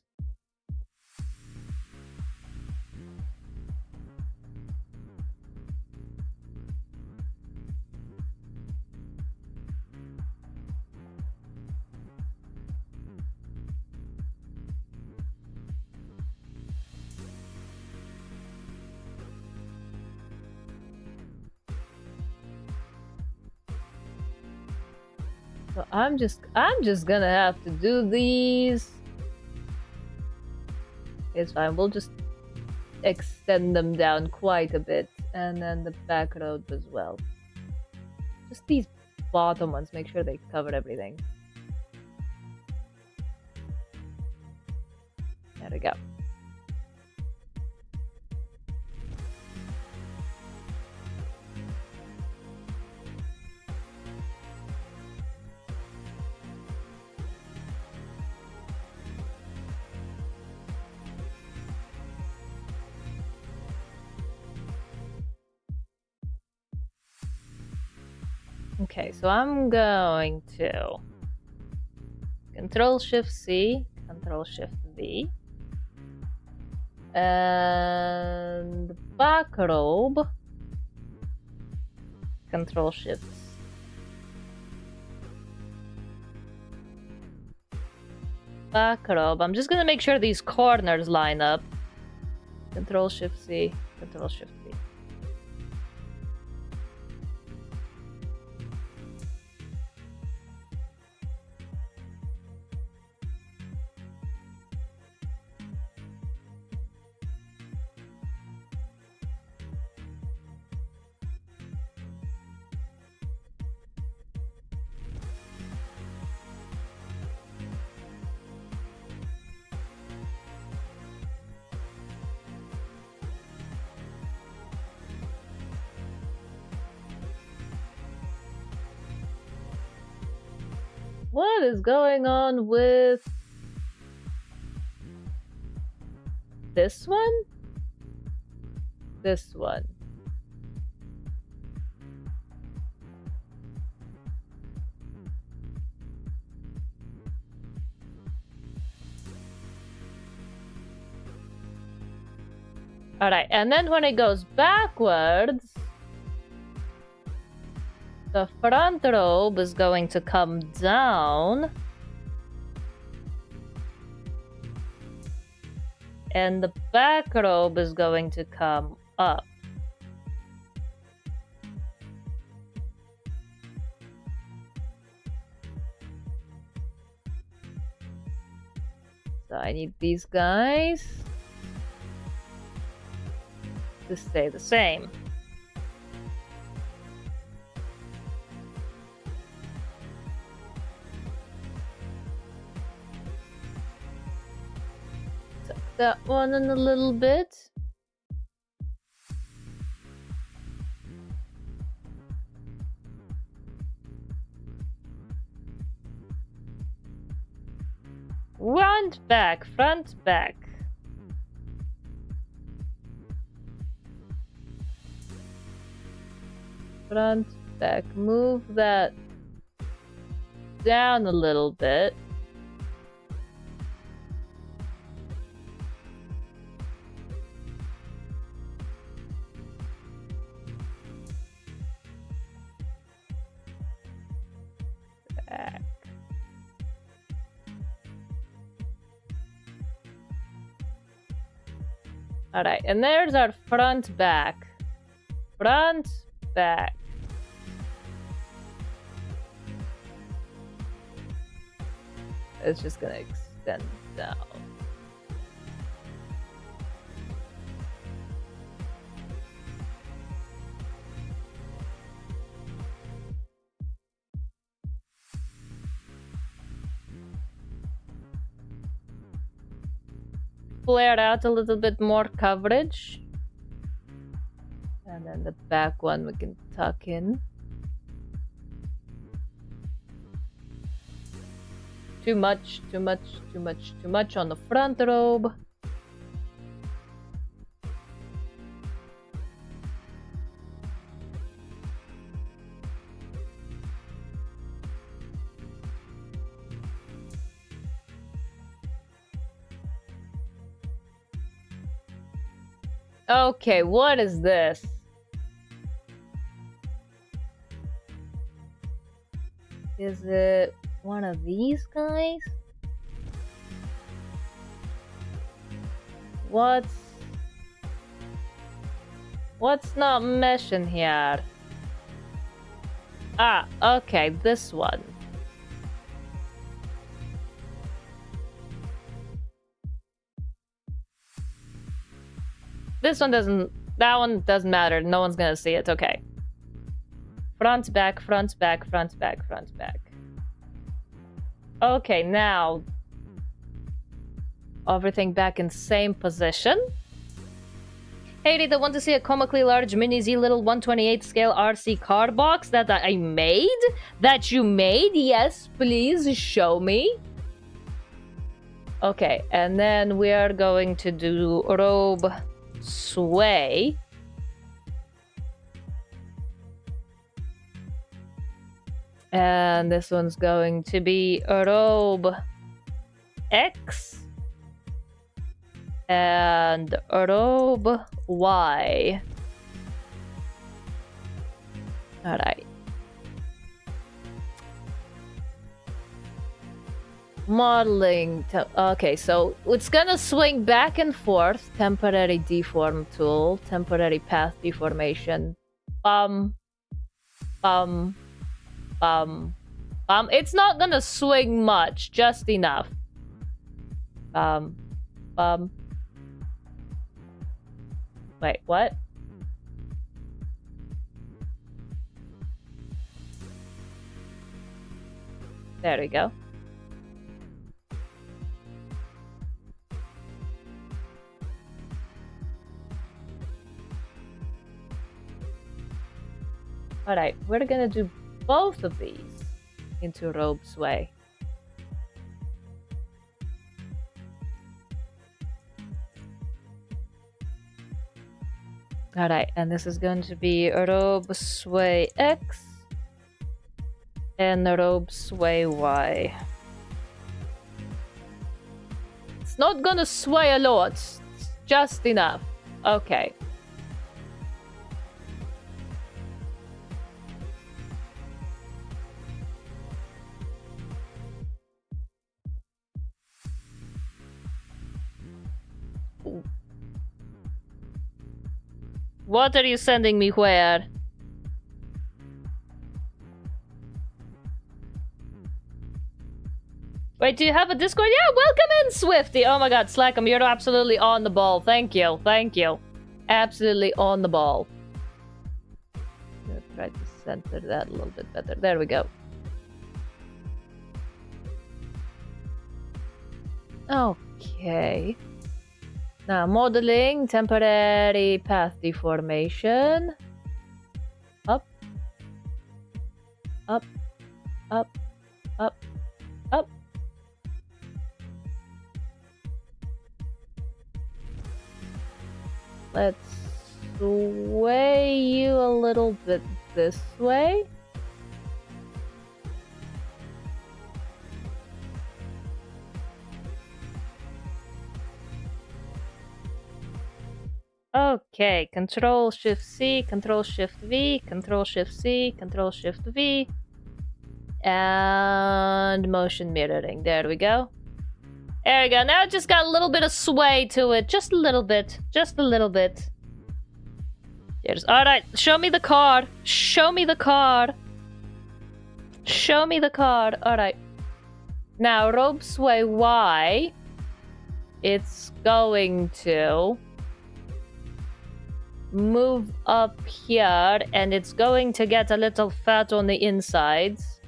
Speaker 1: So I'm just gonna have to do these. It's fine. We'll just extend them down quite a bit, and then the back road as well. Just these bottom ones. Make sure they cover everything. There we go. Okay, so I'm going to Control-Shift-C, Control-Shift-V, and back robe, Control-Shift. Back robe. I'm just gonna make sure these corners line up. Control-Shift-C, Control-Shift-V. What is going on with this one? This one. Alright, and then when it goes backwards, the front robe is going to come down. And the back robe is going to come up. So I need these guys to stay the same. That one in a little bit. Front, back, front, back. Front, back. Move that down a little bit. Back. All right, and there's our front back. Front back. It's just gonna extend down. Flare out a little bit more coverage. And then the back one we can tuck in. Too much, too much, too much, too much on the front robe. Okay, what is this? Is it one of these guys? What's not meshing here? Ah, okay, this one. This one doesn't... That one doesn't matter. No one's gonna see it. Okay. Front, back, front, back, front, back, front, back. Okay, now... Everything back in same position. Hey Rita, want to see a comically large mini Z little 128 scale RC card box that I made? That you made? Yes, please show me. Okay, and then we are going to do robe sway. And this one's going to be robe X. And robe Y. Alright. Modeling. Okay, so it's gonna swing back and forth. Temporary deform tool. Temporary path deformation. Bum. Bum. Bum. Bum. It's not gonna swing much. Just enough. Bum. Bum. Wait, what? There we go. Alright, we're gonna do both of these into robe sway. Alright, and this is going to be robe sway X and robe sway Y. It's not gonna sway a lot, it's just enough. Okay. What are you sending me where? Wait, do you have a Discord? Yeah, welcome in, Swifty! Oh my god, Slackum, you're absolutely on the ball. Thank you, thank you. Absolutely on the ball. I'm gonna try to center that a little bit better. There we go. Okay. Now, modeling, temporary path deformation. Up. Up. Up. Up. Up. Let's sway you a little bit this way. Okay, Control Shift C, Control Shift V, Control Shift C, Control Shift V, and motion mirroring. There we go. There we go. Now it just got a little bit of sway to it. Just a little bit. Just a little bit. Cheers. Alright, show me the card. Show me the card. Show me the card. Alright. Now, robe sway Y. It's going to move up here, and it's going to get a little fat on the insides.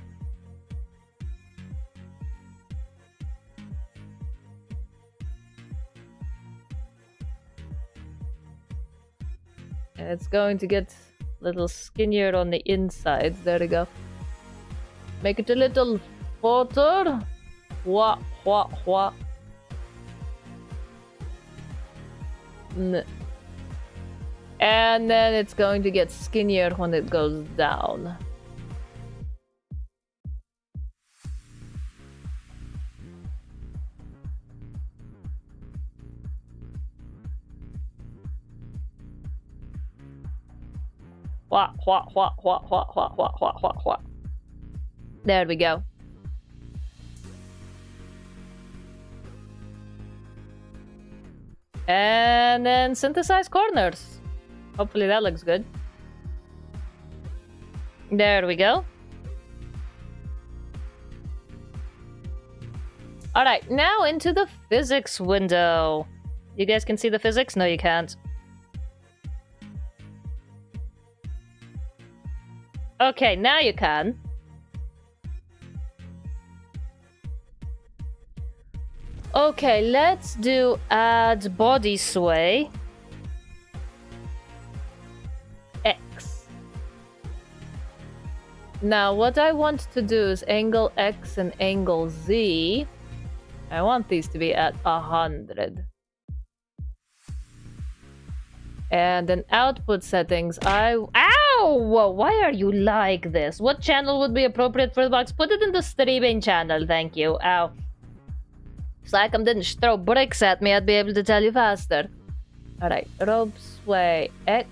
Speaker 1: And it's going to get a little skinnier on the insides. There we go. Make it a little fatter. Wha, wha, wha. And then it's going to get skinnier when it goes down. Hua, hua, hua, hua, hua, hua, hua, hua, hua, hua. There we go. And then synthesize corners. Hopefully that looks good. There we go. Alright, now into the physics window. You guys can see the physics? No, you can't. Okay, now you can. Okay, let's do add body sway. X. Now, what I want to do is angle X and angle Z. I want these to be at 100. And then output settings, Ow! Why are you like this? What channel would be appropriate for the box? Put it in the streaming channel, thank you. Ow. If Slackum didn't throw bricks at me, I'd be able to tell you faster. Alright, rope sway X.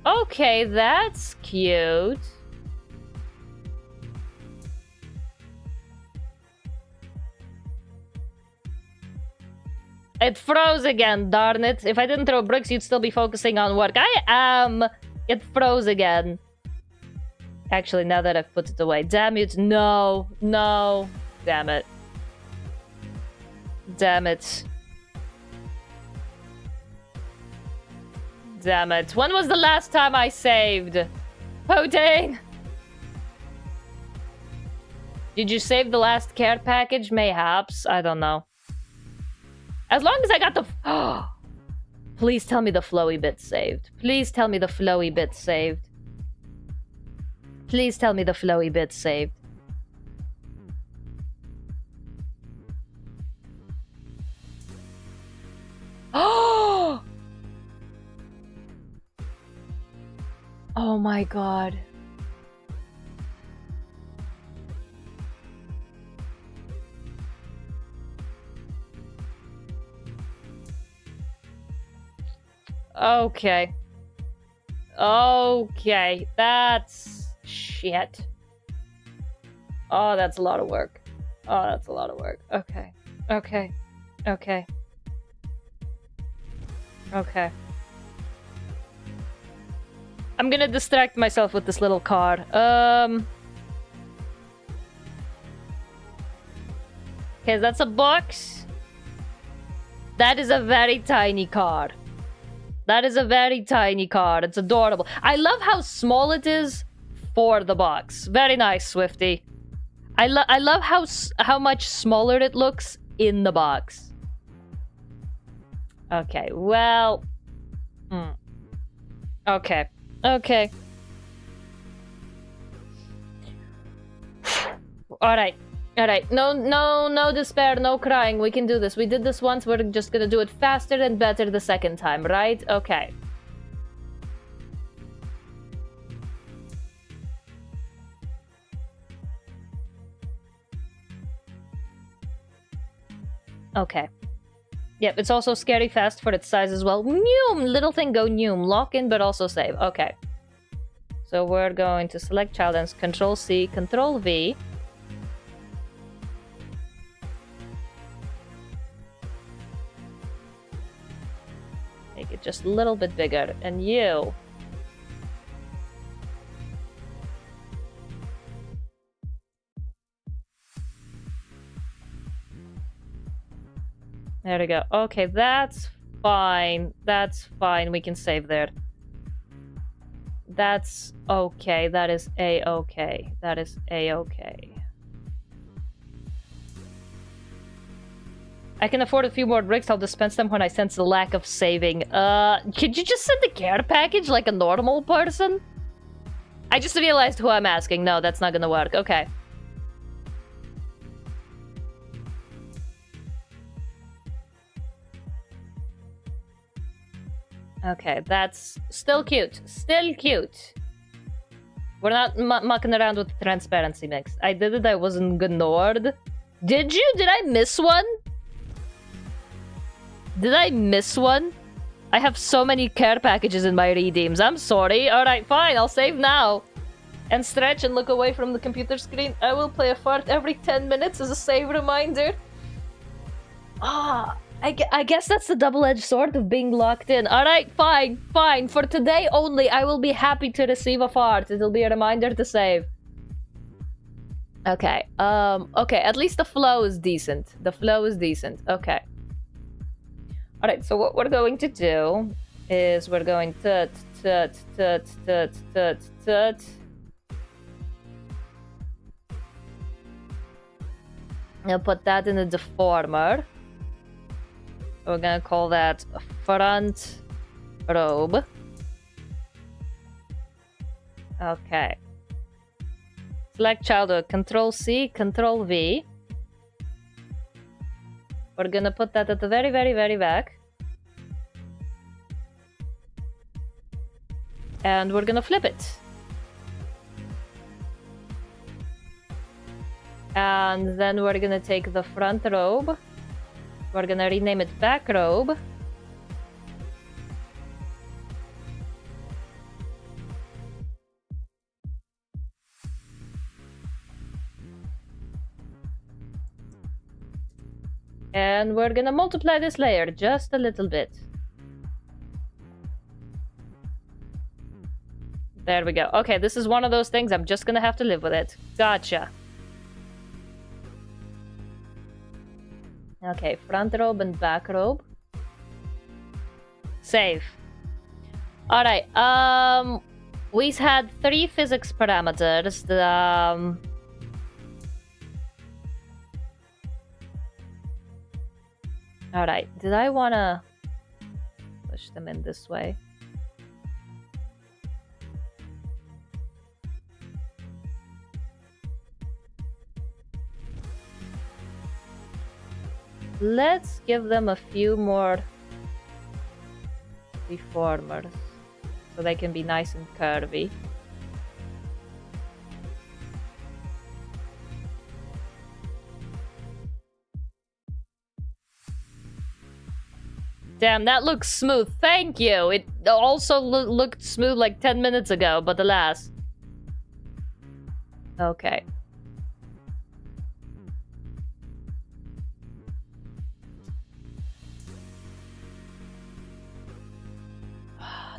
Speaker 1: Okay, that's cute. It froze again, darn it. If I didn't throw bricks, you'd still be focusing on work. I am! It froze again. Actually, now that I've put it away. Damn it. No. No. Damn it. Damn it. Damn it. When was the last time I saved? Potain! Did you save the last care package? Mayhaps. I don't know. As long as I got the... Please tell me the flowy bit saved. Please tell me the flowy bit saved. Please tell me the flowy bit saved. Oh! Oh my god. Okay. Okay. That's shit. Oh, that's a lot of work. Oh, that's a lot of work. Okay. Okay. Okay. Okay. I'm gonna distract myself with this little car. Okay, that's a box. That is a very tiny car. That is a very tiny car. It's adorable. I love how small it is for the box. Very nice, Swifty. I love how much smaller it looks in the box. Okay, well... Okay. Okay. Alright. Alright. No despair, no crying. We can do this. We did this once. We're just gonna do it faster and better the second time, right? Okay. Okay. Yep, it's also scary fast for its size as well. Noom! Little thing go noom. Lock in, but also save. Okay. So we're going to select child and Control-C, Control-V. Make it just a little bit bigger. And you... There we go. Okay, that's fine. That's fine. We can save there. That's okay. That is a-okay. That is a-okay. I can afford a few more bricks. I'll dispense them when I sense the lack of saving. Could you just send the care package like a normal person? I just realized who I'm asking. No, that's not gonna work. Okay. Okay, that's still cute. Still cute. We're not mucking around with the transparency mix. I did it, I wasn't ignored. Did you? Did I miss one? Did I miss one? I have so many care packages in my redeems. I'm sorry. Alright, fine. I'll save now. And stretch and look away from the computer screen. I will play a fart every 10 minutes as a save reminder. Ah, I guess that's the double-edged sword of being locked in. Alright, fine, fine. For today only, I will be happy to receive a fart. It'll be a reminder to save. Okay, okay, at least the flow is decent. The flow is decent, okay. Alright, so what we're going to do is we're going to I'll put that in a deformer. We're gonna call that front robe. Okay. Select childhood, Control C, Control V. We're gonna put that at the very, very, very back. And we're gonna flip it. And then we're gonna take the front robe. We're gonna rename it back robe. And we're gonna multiply this layer just a little bit. There we go. Okay, this is one of those things I'm just gonna have to live with it. Gotcha. Okay, front robe and back robe. Save. Alright, we had 3 physics parameters. Alright, did I wanna push them in this way? Let's give them a few more deformers so they can be nice and curvy. Damn, that looks smooth. Thank you. It also looked smooth like 10 minutes ago, but alas. Okay.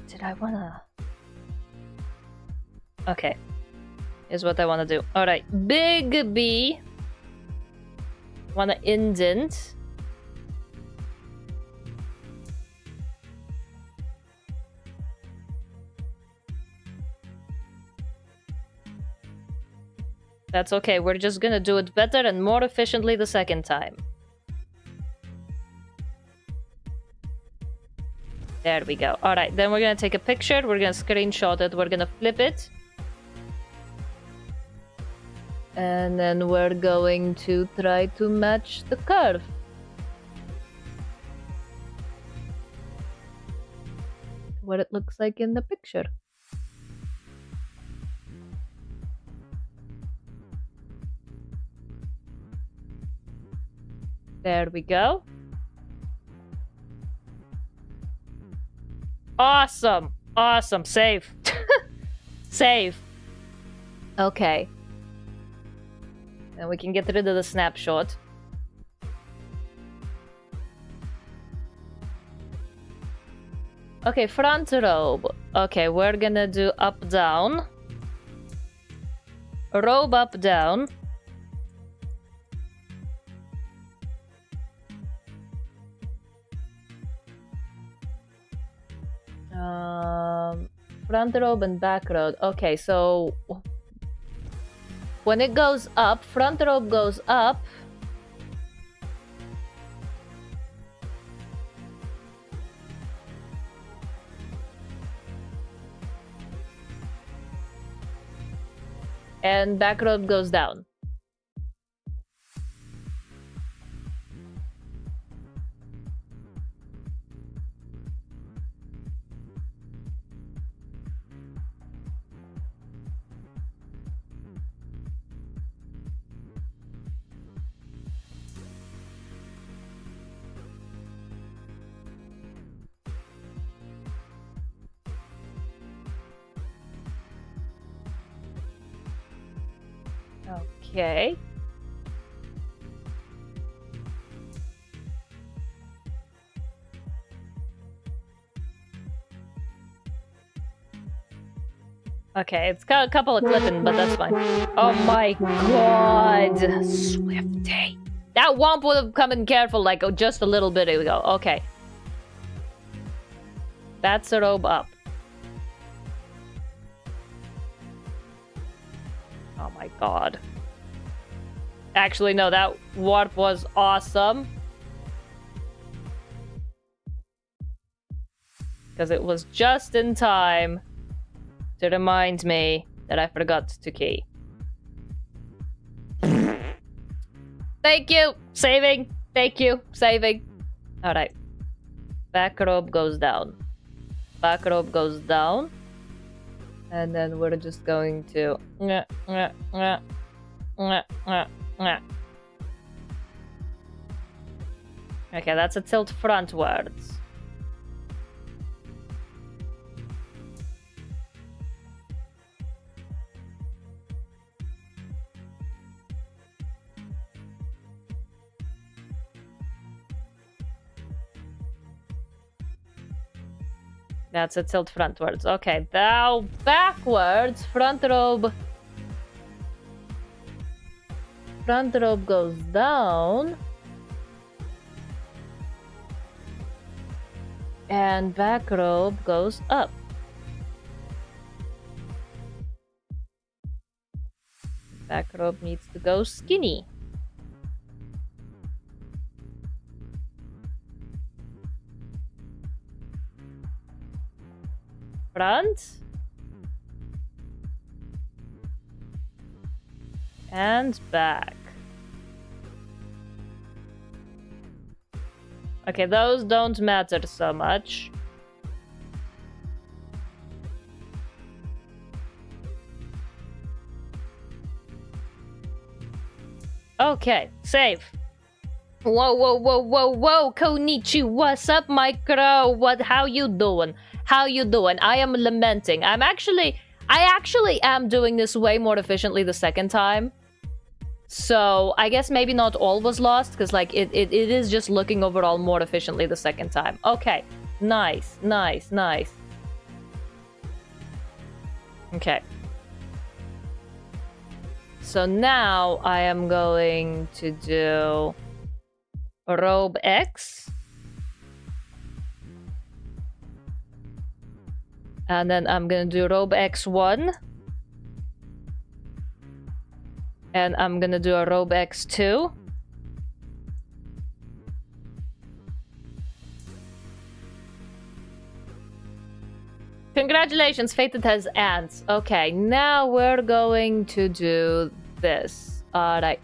Speaker 1: Did I wanna... Okay. Here's what I wanna do. Alright. Big B. Wanna indent. That's okay. We're just gonna do it better and more efficiently the second time. There we go. Alright, then we're gonna take a picture. We're gonna screenshot it. We're gonna flip it. And then we're going to try to match the curve. What it looks like in the picture. There we go. Awesome. Awesome. Save. Save. Okay. And we can get rid of the snapshot. Okay, front robe. Okay, we're gonna do up, down. Robe up, down. Front robe and back robe. Okay, so when it goes up, front robe goes up. And back robe goes down. Okay. Okay, it's got a couple of clipping, but that's fine. Oh my god. Swifty. That womp would have come in careful like just a little bit ago. Okay. That's a robe up. Oh my god. Actually, no, that warp was awesome. Because it was just in time to remind me that I forgot to key. Thank you! Saving! Thank you! Saving! Alright. Back robe goes down. Back robe goes down. And then we're just going to... Okay, that's a tilt frontwards. That's a tilt frontwards. Okay, now backwards. Front robe. Front robe goes down. And back robe goes up. Back robe needs to go skinny. Front. And back. Okay, those don't matter so much. Okay, save. Whoa, whoa, whoa, whoa, whoa, Konnichiwa, what's up, micro? How you doing? How you doing? I am lamenting. I actually am doing this way more efficiently the second time. So, I guess maybe not all was lost, because, like, it is just looking overall more efficiently the second time. Okay. Nice, nice, nice. Okay. So now I am going to do robe X. And then I'm gonna do robe X1. And I'm gonna do a robe X2. Congratulations, Fated has ants. Okay, now we're going to do this. Alright.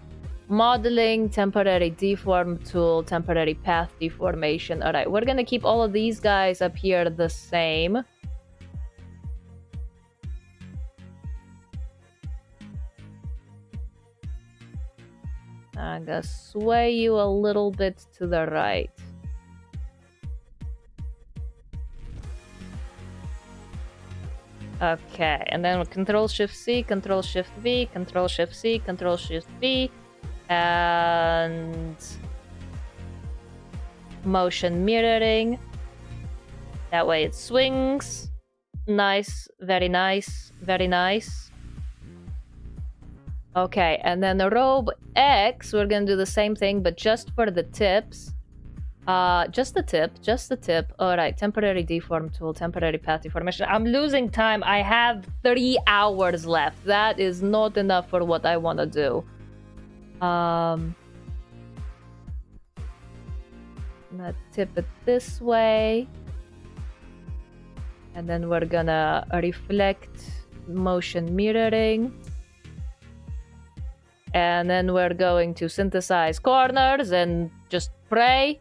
Speaker 1: Modeling, temporary deform tool, temporary path deformation. Alright, we're gonna keep all of these guys up here the same. I'm gonna sway you a little bit to the right. Okay, and then Control-Shift-C, Control-Shift-V, Control-Shift-C, Control-Shift-V, and motion mirroring. That way it swings. Nice, very nice, very nice. Okay, and then the robe X, we're gonna do the same thing, but just for the tips. Just the tip. Alright, temporary deform tool, temporary path deformation. I'm losing time. I have 3 hours left. That is not enough for what I want to do. I'm gonna tip it this way. And then we're gonna reflect motion mirroring. And then we're going to synthesize corners and just pray.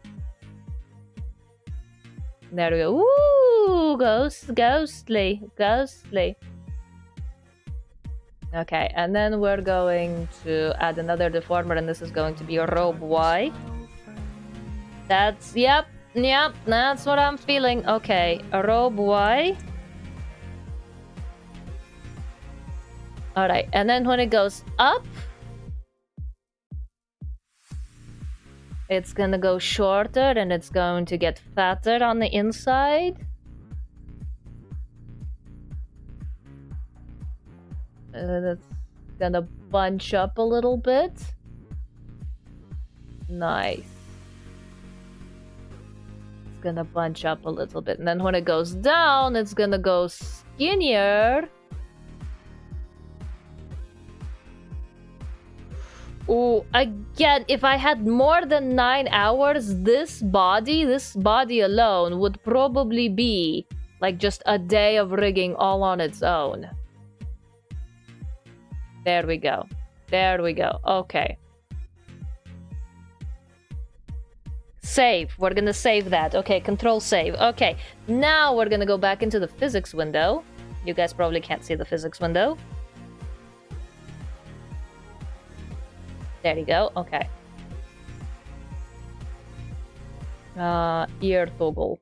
Speaker 1: There we go. Ooh, ghostly. Okay, and then we're going to add another deformer, and this is going to be a robe Y. That's, yep, that's what I'm feeling. Okay, a robe Y. Alright, and then when it goes up, It's gonna go shorter and it's going to get fatter on the inside. That's gonna bunch up a little bit. Nice. It's gonna bunch up a little bit. And then when it goes down, it's gonna go skinnier. Oh, again, if I had more than 9 hours, this body alone would probably be like just a day of rigging all on its own. There we go. There we go. Okay. Save. We're gonna save that. Okay, control save. Okay, now we're gonna go back into the physics window. You guys probably can't see the physics window. There you go. Okay. Ear toggle.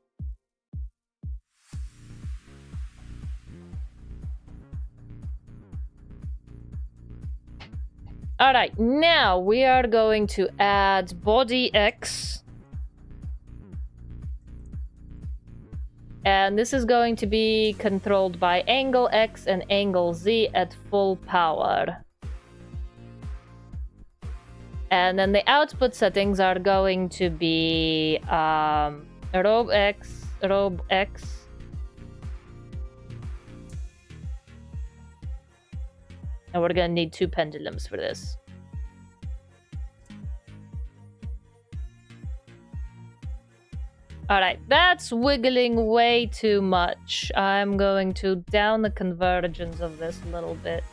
Speaker 1: Alright, now we are going to add body X. And this is going to be controlled by angle X and angle Z at full power. And then the output settings are going to be robe X. And we're gonna need 2 pendulums for this. Alright, that's wiggling way too much. I'm going to down the convergence of this a little bit.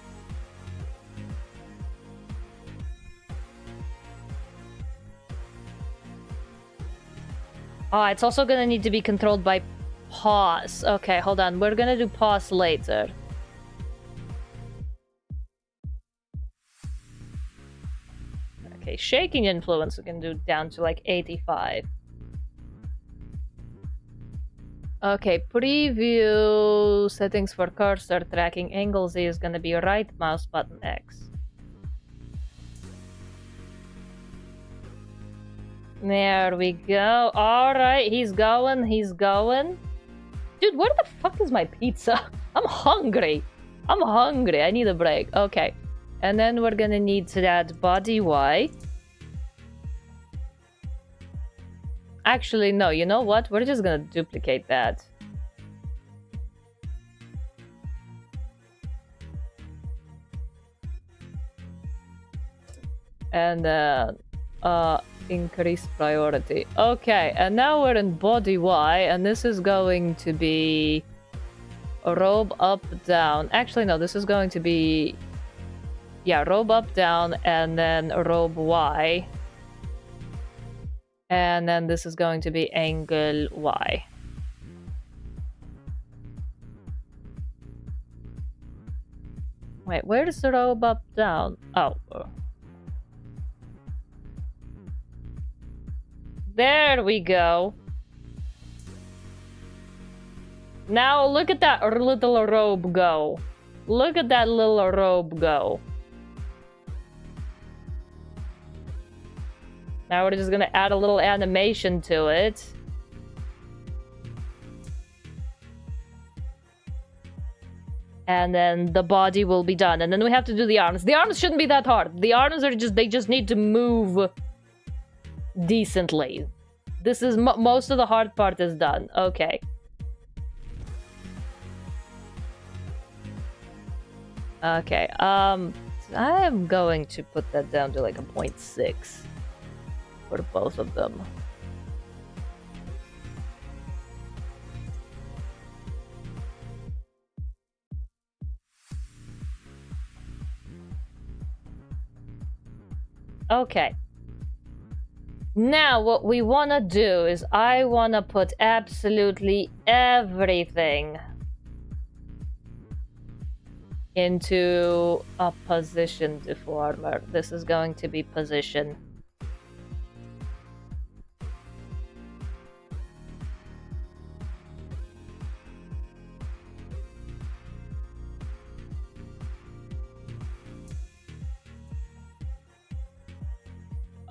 Speaker 1: Oh, it's also gonna need to be controlled by pause. Okay, hold on. We're gonna do pause later. Okay, shaking influence we can do down to like 85. Okay, preview settings for cursor tracking. Angle Z is gonna be right mouse button X. There we go. Alright, he's going. Dude, where the fuck is my pizza? I'm hungry. I need a break. Okay. And then we're gonna need to add body Y. Actually, no, you know what? We're just gonna duplicate that. And increase priority. Okay, and now we're in body Y, and this is going to be robe up, down. Actually, no, this is going to be, yeah, robe up, down, and then robe Y. And then this is going to be angle Y. Wait, where is the robe up, down? Oh. There we go. Now look at that little robe go. Look at that little robe go. Now we're just gonna add a little animation to it. And then the body will be done. And then we have to do the arms. The arms shouldn't be that hard. The arms are just, they just need to move decently. This is most of the hard part is done. Okay. Okay. I'm going to put that down to like a 0.6 for both of them. Okay. Now what we want to do is I want to put absolutely everything into a position deformer. This is going to be position.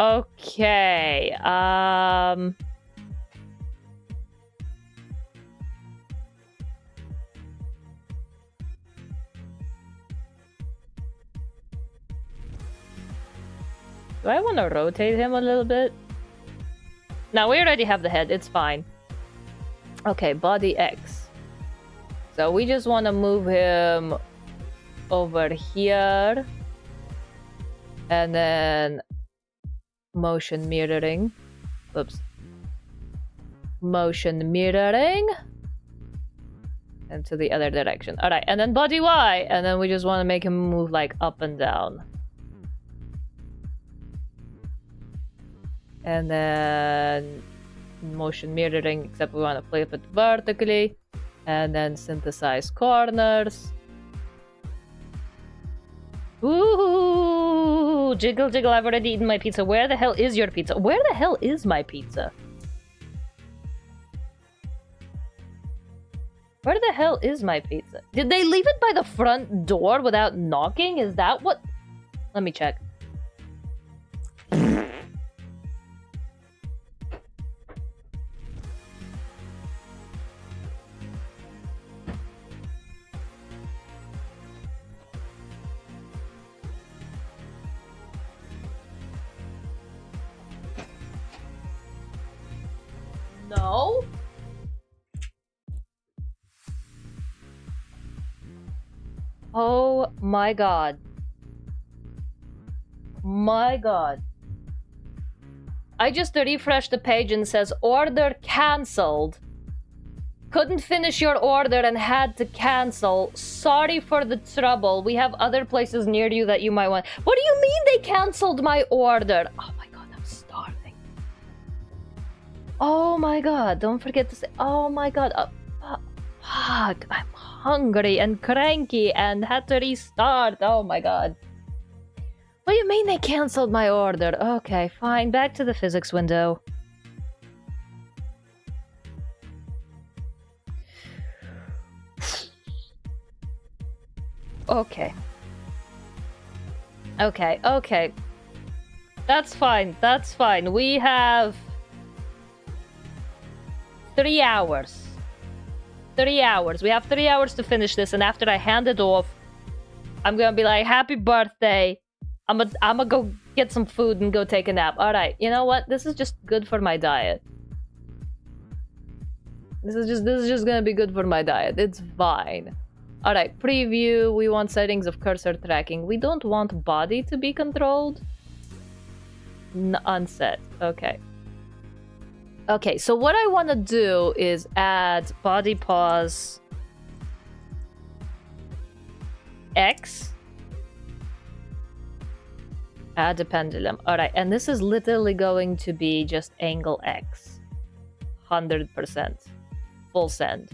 Speaker 1: Okay. Do I want to rotate him a little bit? No, we already have the head. It's fine. Okay, body X. So we just want to move him over here. And then motion mirroring. Oops. Motion mirroring. And to the other direction. Alright, and then body Y. And then we just want to make him move like up and down. And then motion mirroring, except we want to flip it vertically. And then synthesize corners. Ooh, jiggle, jiggle. I've already eaten my pizza. Where the hell is your pizza? Where the hell is my pizza? Where the hell is my pizza? Did they leave it by the front door without knocking? Is that what? Let me check. No? Oh my god. My god. I just refreshed the page and says order cancelled. Couldn't finish your order and had to cancel. Sorry for the trouble. We have other places near you that you might want. What do you mean they cancelled my order? Oh my god, I'm starving. Oh my god, don't forget to say, oh my god, fuck, I'm hungry and cranky and had to restart, oh my god. What do you mean they cancelled my order? Okay, fine, back to the physics window. Okay. Okay. That's fine, that's fine. We have 3 hours. 3 hours. We have 3 hours to finish this, and after I hand it off, I'm gonna be like, happy birthday. I'm gonna go get some food and go take a nap. Alright, you know what? This is just good for my diet. This is just gonna be good for my diet. It's fine. Alright, preview. We want settings of cursor tracking. We don't want body to be controlled. Unset. Okay. Okay, so what I want to do is add body pause X. Add a pendulum. Alright, and this is literally going to be just angle X. 100%. Full send.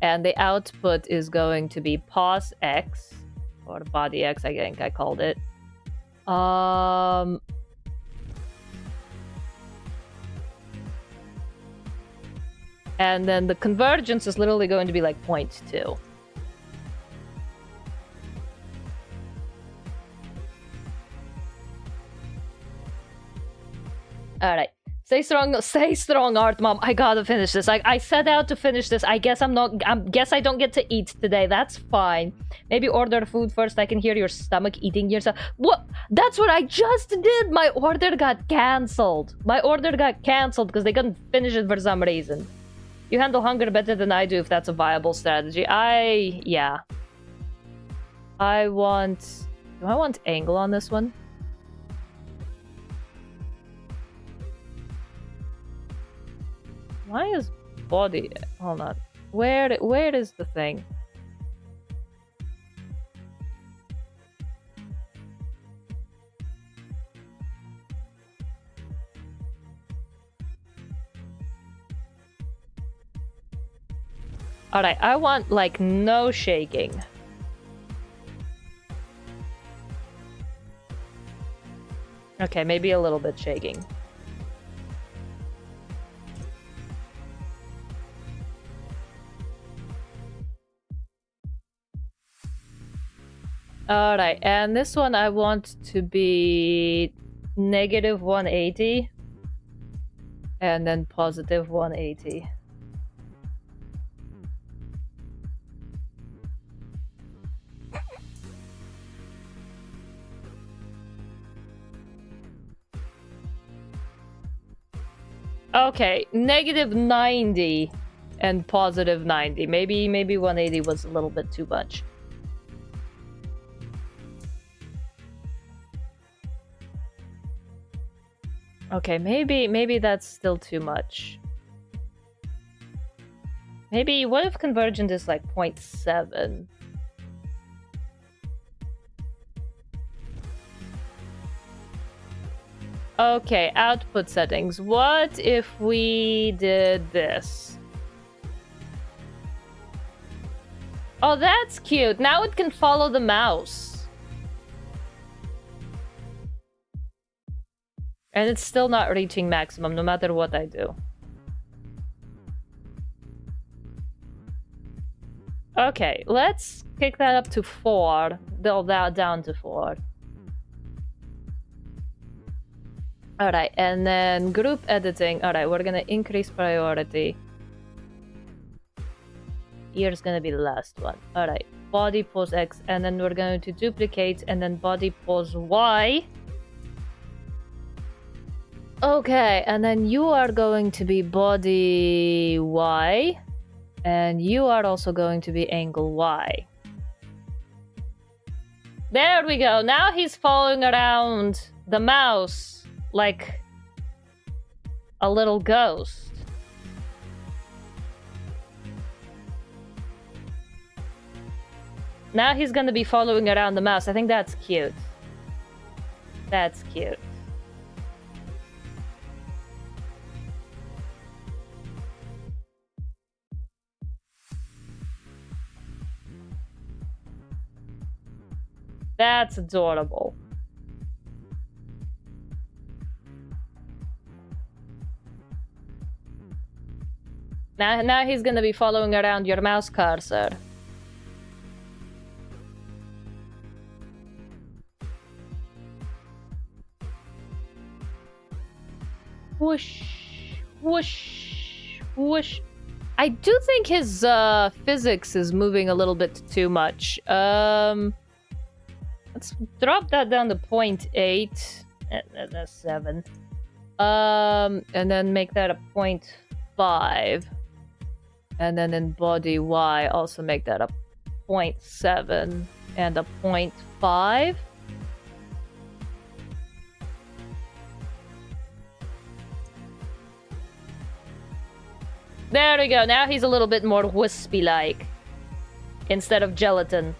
Speaker 1: And the output is going to be pause X. Or body X, I think I called it. And then the convergence is literally going to be like 0.2. Alright. Stay strong, Art Mom. I gotta finish this. I set out to finish this. I guess guess I don't get to eat today. That's fine. Maybe order food first. I can hear your stomach eating yourself. What? That's what I just did. My order got cancelled. My order got cancelled because they couldn't finish it for some reason. You handle hunger better than I do if that's a viable strategy. Yeah. Do I want angle on this one? Why is body? Hold on. Where is the thing? Alright, I want like no shaking. Okay, maybe a little bit shaking. Alright, and this one I want to be negative 180 and then positive 180. Okay, negative 90 and positive 90. Maybe 180 was a little bit too much. Okay, maybe that's still too much. Maybe, what if convergent is like 0.7? Okay, output settings. What if we did this? Oh, that's cute. Now it can follow the mouse. And it's still not reaching maximum, no matter what I do. Okay, let's kick that up to 4. Down to 4. Alright, and then group editing. Alright, we're gonna increase priority. Here's gonna be the last one. Alright, body pose X, and then we're going to duplicate, and then body pose Y. Okay, and then you are going to be body Y, and you are also going to be angle Y. There we go. Now he's following around the mouse like a little ghost. Now he's gonna be following around the mouse. I think that's cute. That's cute. That's adorable. Now he's gonna be following around your mouse cursor. Whoosh, whoosh, whoosh. I do think his physics is moving a little bit too much. Let's drop that down to 0.8. That's 7. And then make that a 0.5. And then in body Y, also make that a 0.7 and a 0.5. There we go. Now he's a little bit more wispy-like instead of gelatin.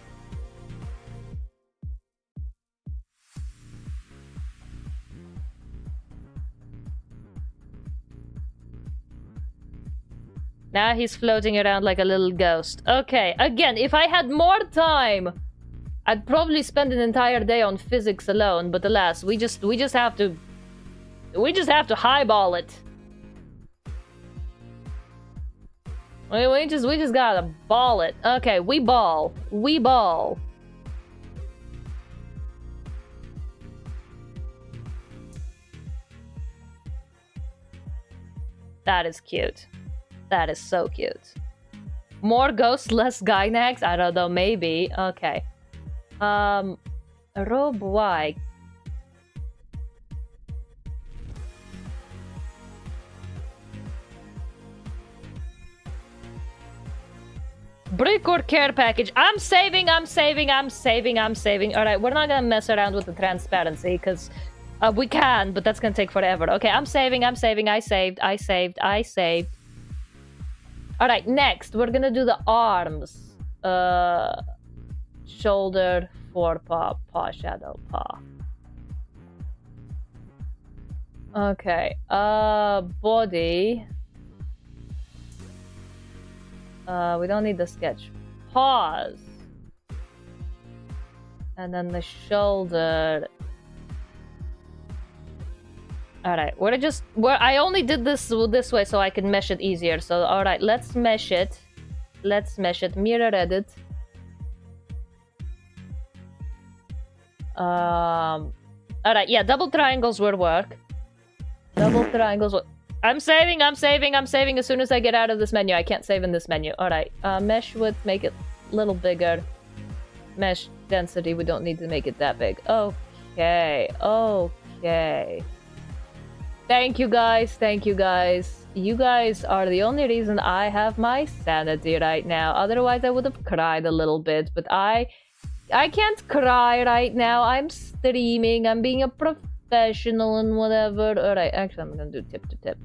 Speaker 1: Now he's floating around like a little ghost. Okay, again, if I had more time, I'd probably spend an entire day on physics alone. But alas, we just have to highball it. We just gotta ball it. Okay, we ball. That is cute. That is so cute. More ghosts, less gynax? I don't know, maybe. Okay. Robe Y. Brick or care package? I'm saving. Alright, we're not gonna mess around with the transparency, because we can, but that's gonna take forever. Okay, I'm saving. I saved. Alright, next, we're gonna do the arms. Shoulder, forepaw, paw, shadow, paw. Okay, body. We don't need the sketch. Paws. And then the shoulder. Alright, I only did this way so I can mesh it easier. So, alright, let's mesh it. Mirror edit. Alright, yeah, double triangles would work. Double triangles would... I'm saving. As soon as I get out of this menu. I can't save in this menu. Alright, mesh width, make it a little bigger. Mesh density, we don't need to make it that big. Okay. Thank you guys. You guys are the only reason I have my sanity right now. Otherwise, I would have cried a little bit. But I can't cry right now. I'm streaming. I'm being a professional and whatever. Alright, actually, I'm gonna do tip to tip.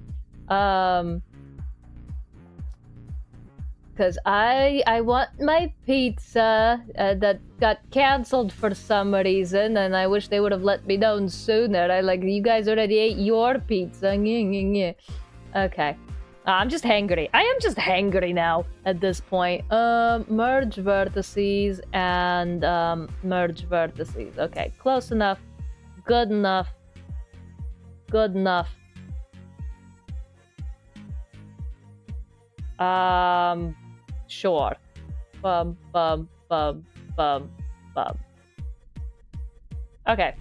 Speaker 1: Because I want my pizza that got cancelled for some reason, and I wish they would have let me know sooner. You guys already ate your pizza. Okay. I'm just hangry. I am just hangry now at this point. Merge vertices and merge vertices. Okay, close enough. Good enough. Sure. Bum. Okay.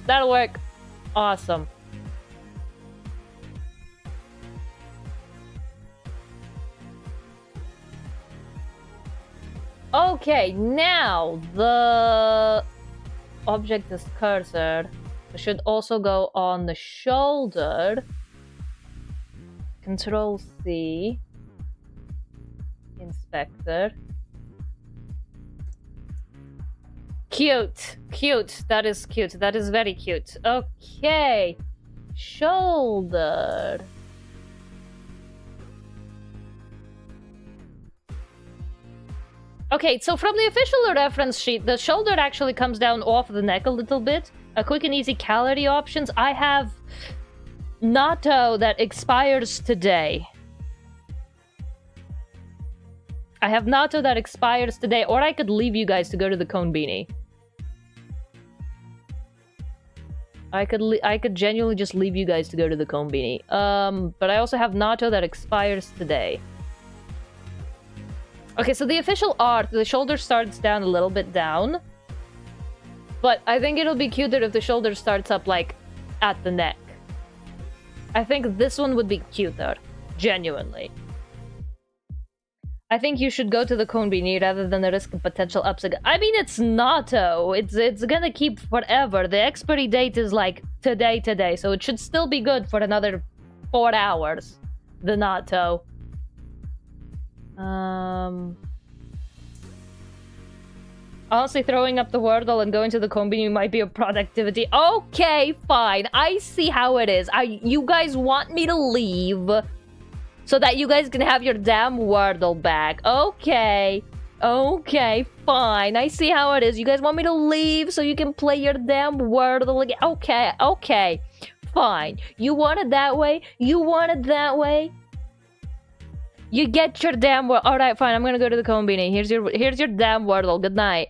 Speaker 1: That'll work. Awesome. Okay, now the object is cursor. It should also go on the shoulder. Control C. Inspector. Cute. That is cute. That is very cute. Okay. Shoulder. Okay, so from the official reference sheet, the shoulder actually comes down off the neck a little bit. Quick and easy calorie options. I have natto that expires today. Or I could leave you guys to go to the 𝕮𝖨𝖙. I could genuinely just leave you guys to go to the 𝕮𝖨𝖙. But I also have natto that expires today. Okay, so the official art, the shoulder starts down a little bit down. But I think it'll be cuter if the shoulder starts up, at the neck. I think this one would be cuter. Genuinely. I think you should go to the 𝕮𝖨𝖙 rather than the risk of potential upset. I mean, it's natto. It's gonna keep forever. The expiry date is, today. So it should still be good for another 4 hours. The natto. Honestly, throwing up the Wordle and going to the 𝕮𝖨𝖙 might be a productivity. Okay, fine. I see how it is. You guys want me to leave so that you guys can have your damn Wordle back. Okay, fine. I see how it is. You guys want me to leave so you can play your damn Wordle again. Okay, fine. You want it that way? You get your damn Wordle. Alright, fine. I'm gonna go to the 𝕮𝖨𝖙. Here's your damn Wordle. Good night.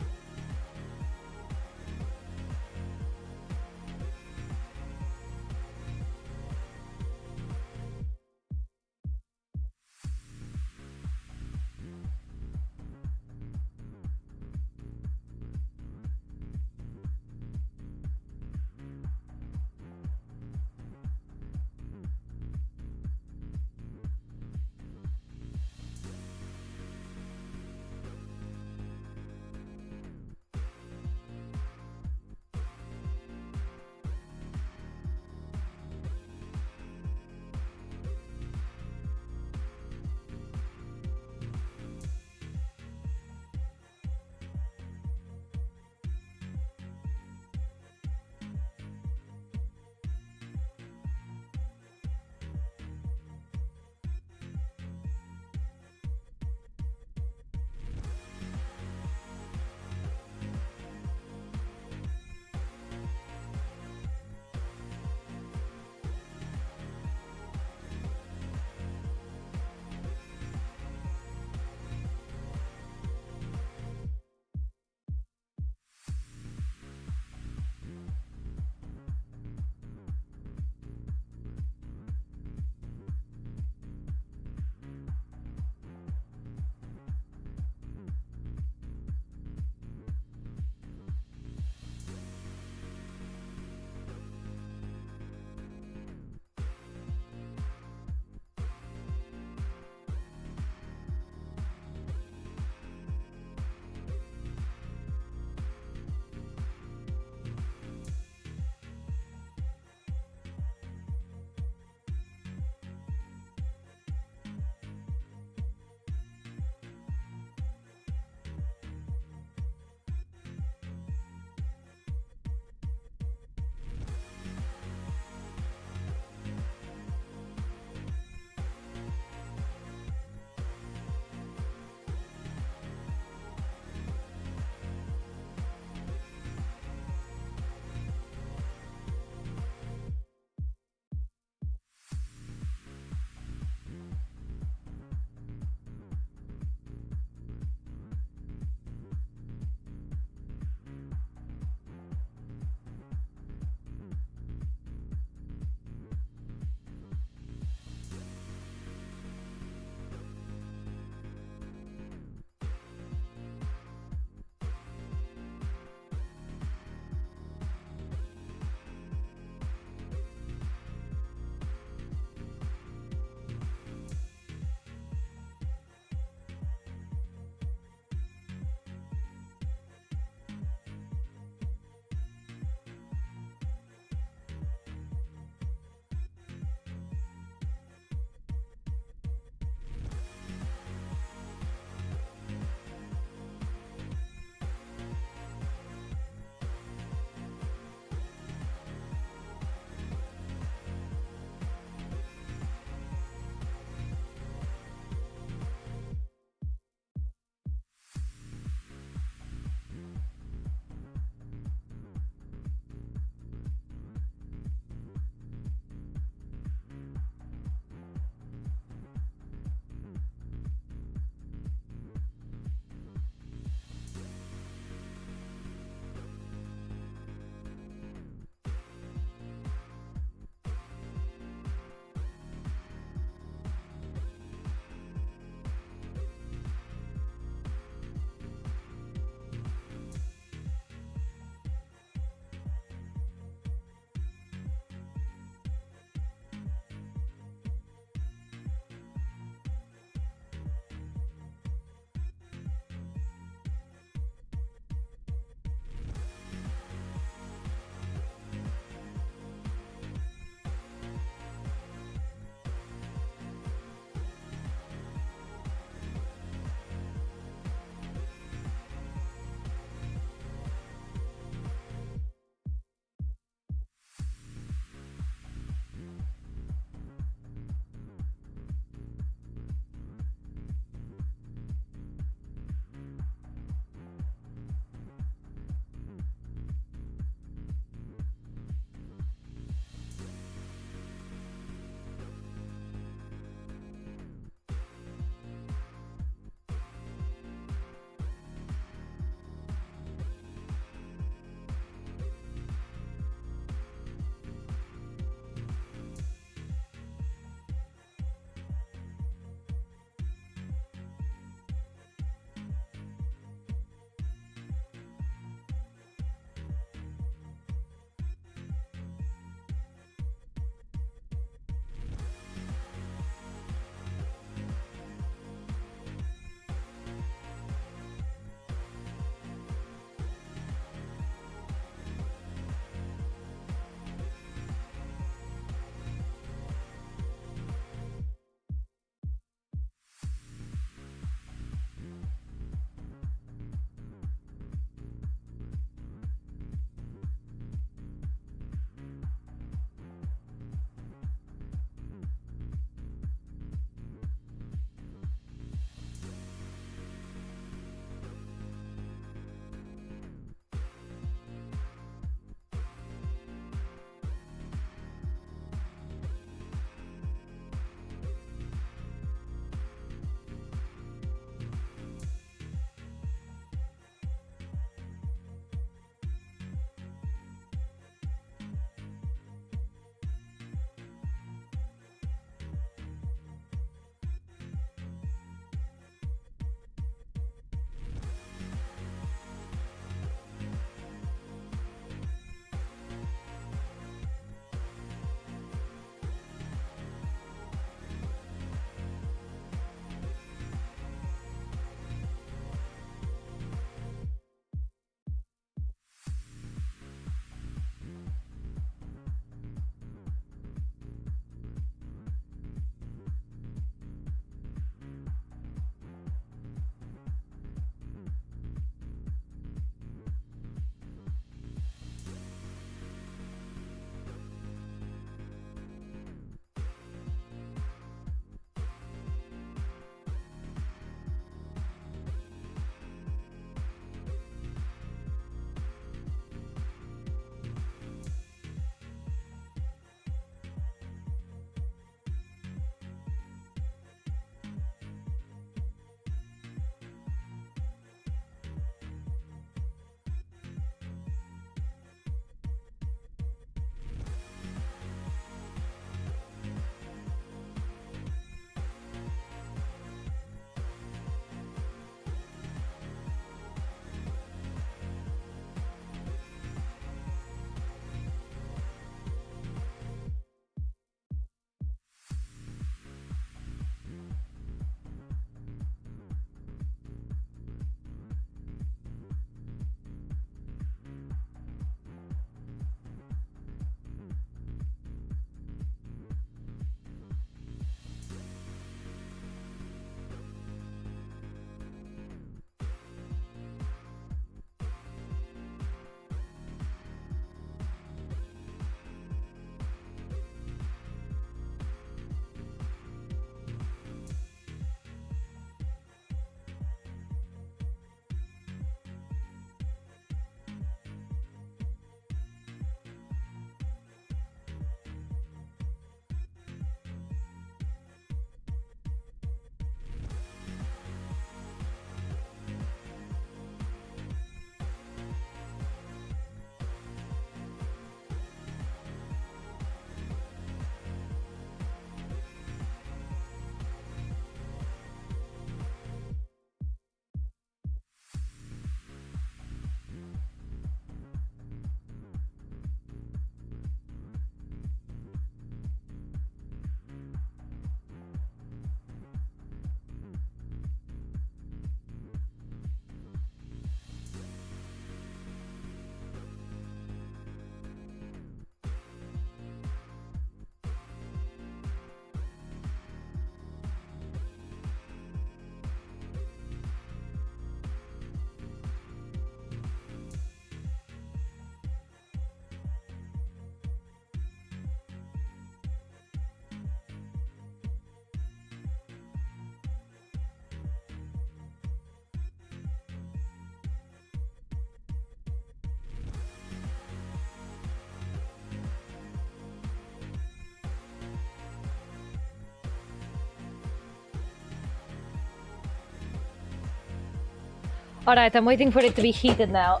Speaker 1: Alright, I'm waiting for it to be heated now.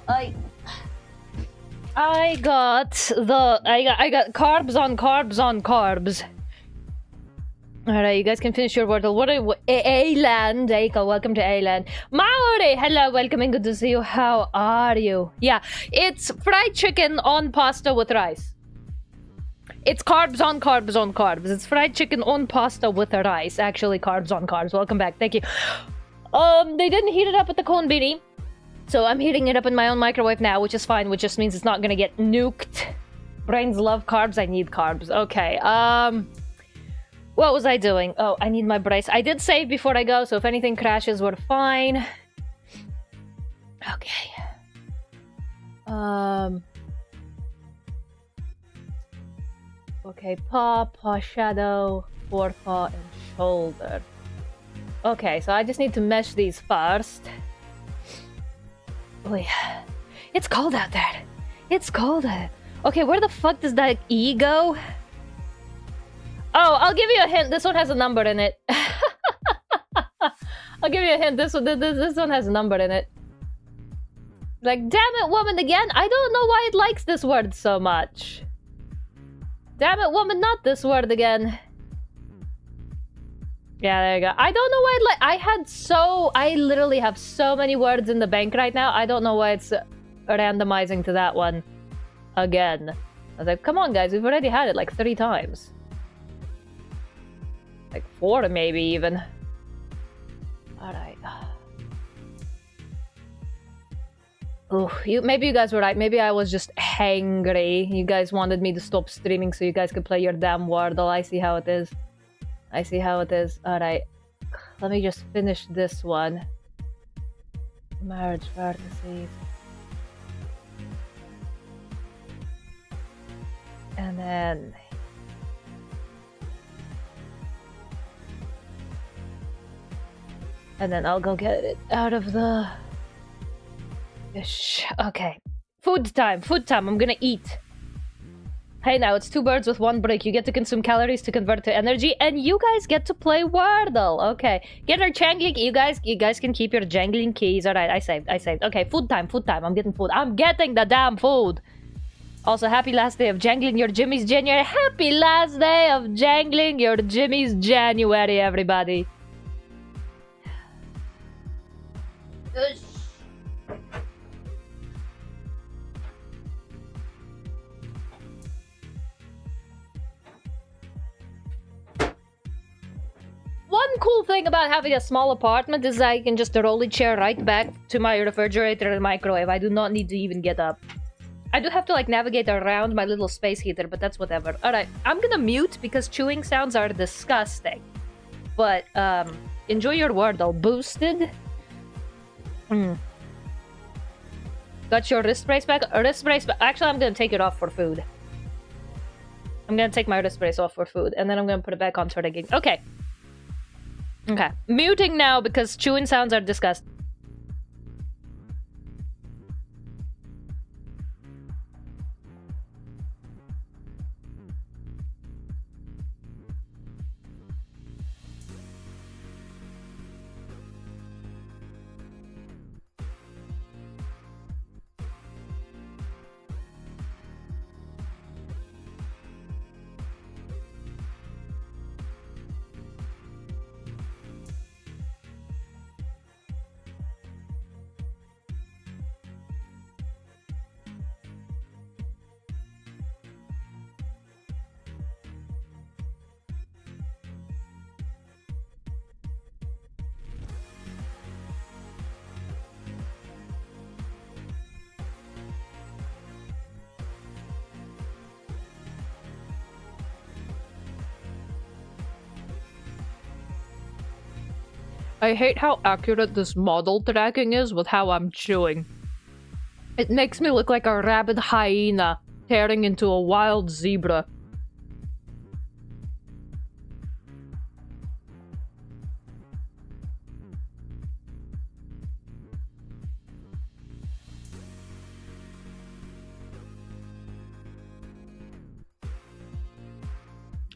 Speaker 1: I got carbs on carbs on carbs. Alright, you guys can finish your wordle. What are A-Land, Aiko, welcome to A-Land. Maori, hello, welcome and good to see you. How are you? Yeah, it's fried chicken on pasta with rice. It's carbs on carbs on carbs. It's fried chicken on pasta with rice. Actually, carbs on carbs. Welcome back. Thank you. They didn't heat it up with the cone beanie. So I'm heating it up in my own microwave now, which is fine, which just means it's not gonna get nuked. Brains love carbs. I need carbs. Okay, what was I doing? Oh, I need my brace. I did save before I go, so if anything crashes, we're fine. Okay. Okay, paw, shadow, forepaw, and shoulder. Okay, so I just need to mesh these first. Oh yeah. It's cold out there. It's cold out. Okay, where the fuck does that E go? Oh, I'll give you a hint. This one has a number in it. I'll give you a hint. This one has a number in it. Like, damn it, woman, again? I don't know why it likes this word so much. Damn it, woman, not this word again. Yeah, there you go. I don't know why it I literally have so many words in the bank right now. I don't know why it's randomizing to that one again. I was like, come on, guys, we've already had it like 3 times. Like 4 maybe even. Alright. Oh, maybe you guys were right. Maybe I was just hangry. You guys wanted me to stop streaming so you guys could play your damn Wordle. I see how it is. I see how it is. Alright. Let me just finish this one. Marriage fantasies. And then... And then I'll go get it out of the... Okay. Food time. I'm gonna eat. Hey now, it's 2 birds with 1 brick. You get to consume calories to convert to energy, and you guys get to play Wordle. Okay. Get our jangling... You guys can keep your jangling keys. Alright, I saved. Okay, food time. I'm getting food. I'm getting the damn food! Also, happy last day of jangling your Jimmy's January. Happy last day of jangling your Jimmy's January, everybody. One cool thing about having a small apartment is I can just roll a chair right back to my refrigerator and microwave. I do not need to even get up. I do have to like navigate around my little space heater, but that's whatever. Alright, I'm gonna mute because chewing sounds are disgusting. But, enjoy your Wordle. Boosted. Got your wrist brace back? Wrist brace back. Actually, I'm gonna take it off for food. I'm gonna take my wrist brace off for food, and then I'm gonna put it back on for digging. Okay. Okay. Muting now because chewing sounds are disgusting. I hate how accurate this model tracking is with how I'm chewing. It makes me look like a rabid hyena tearing into a wild zebra.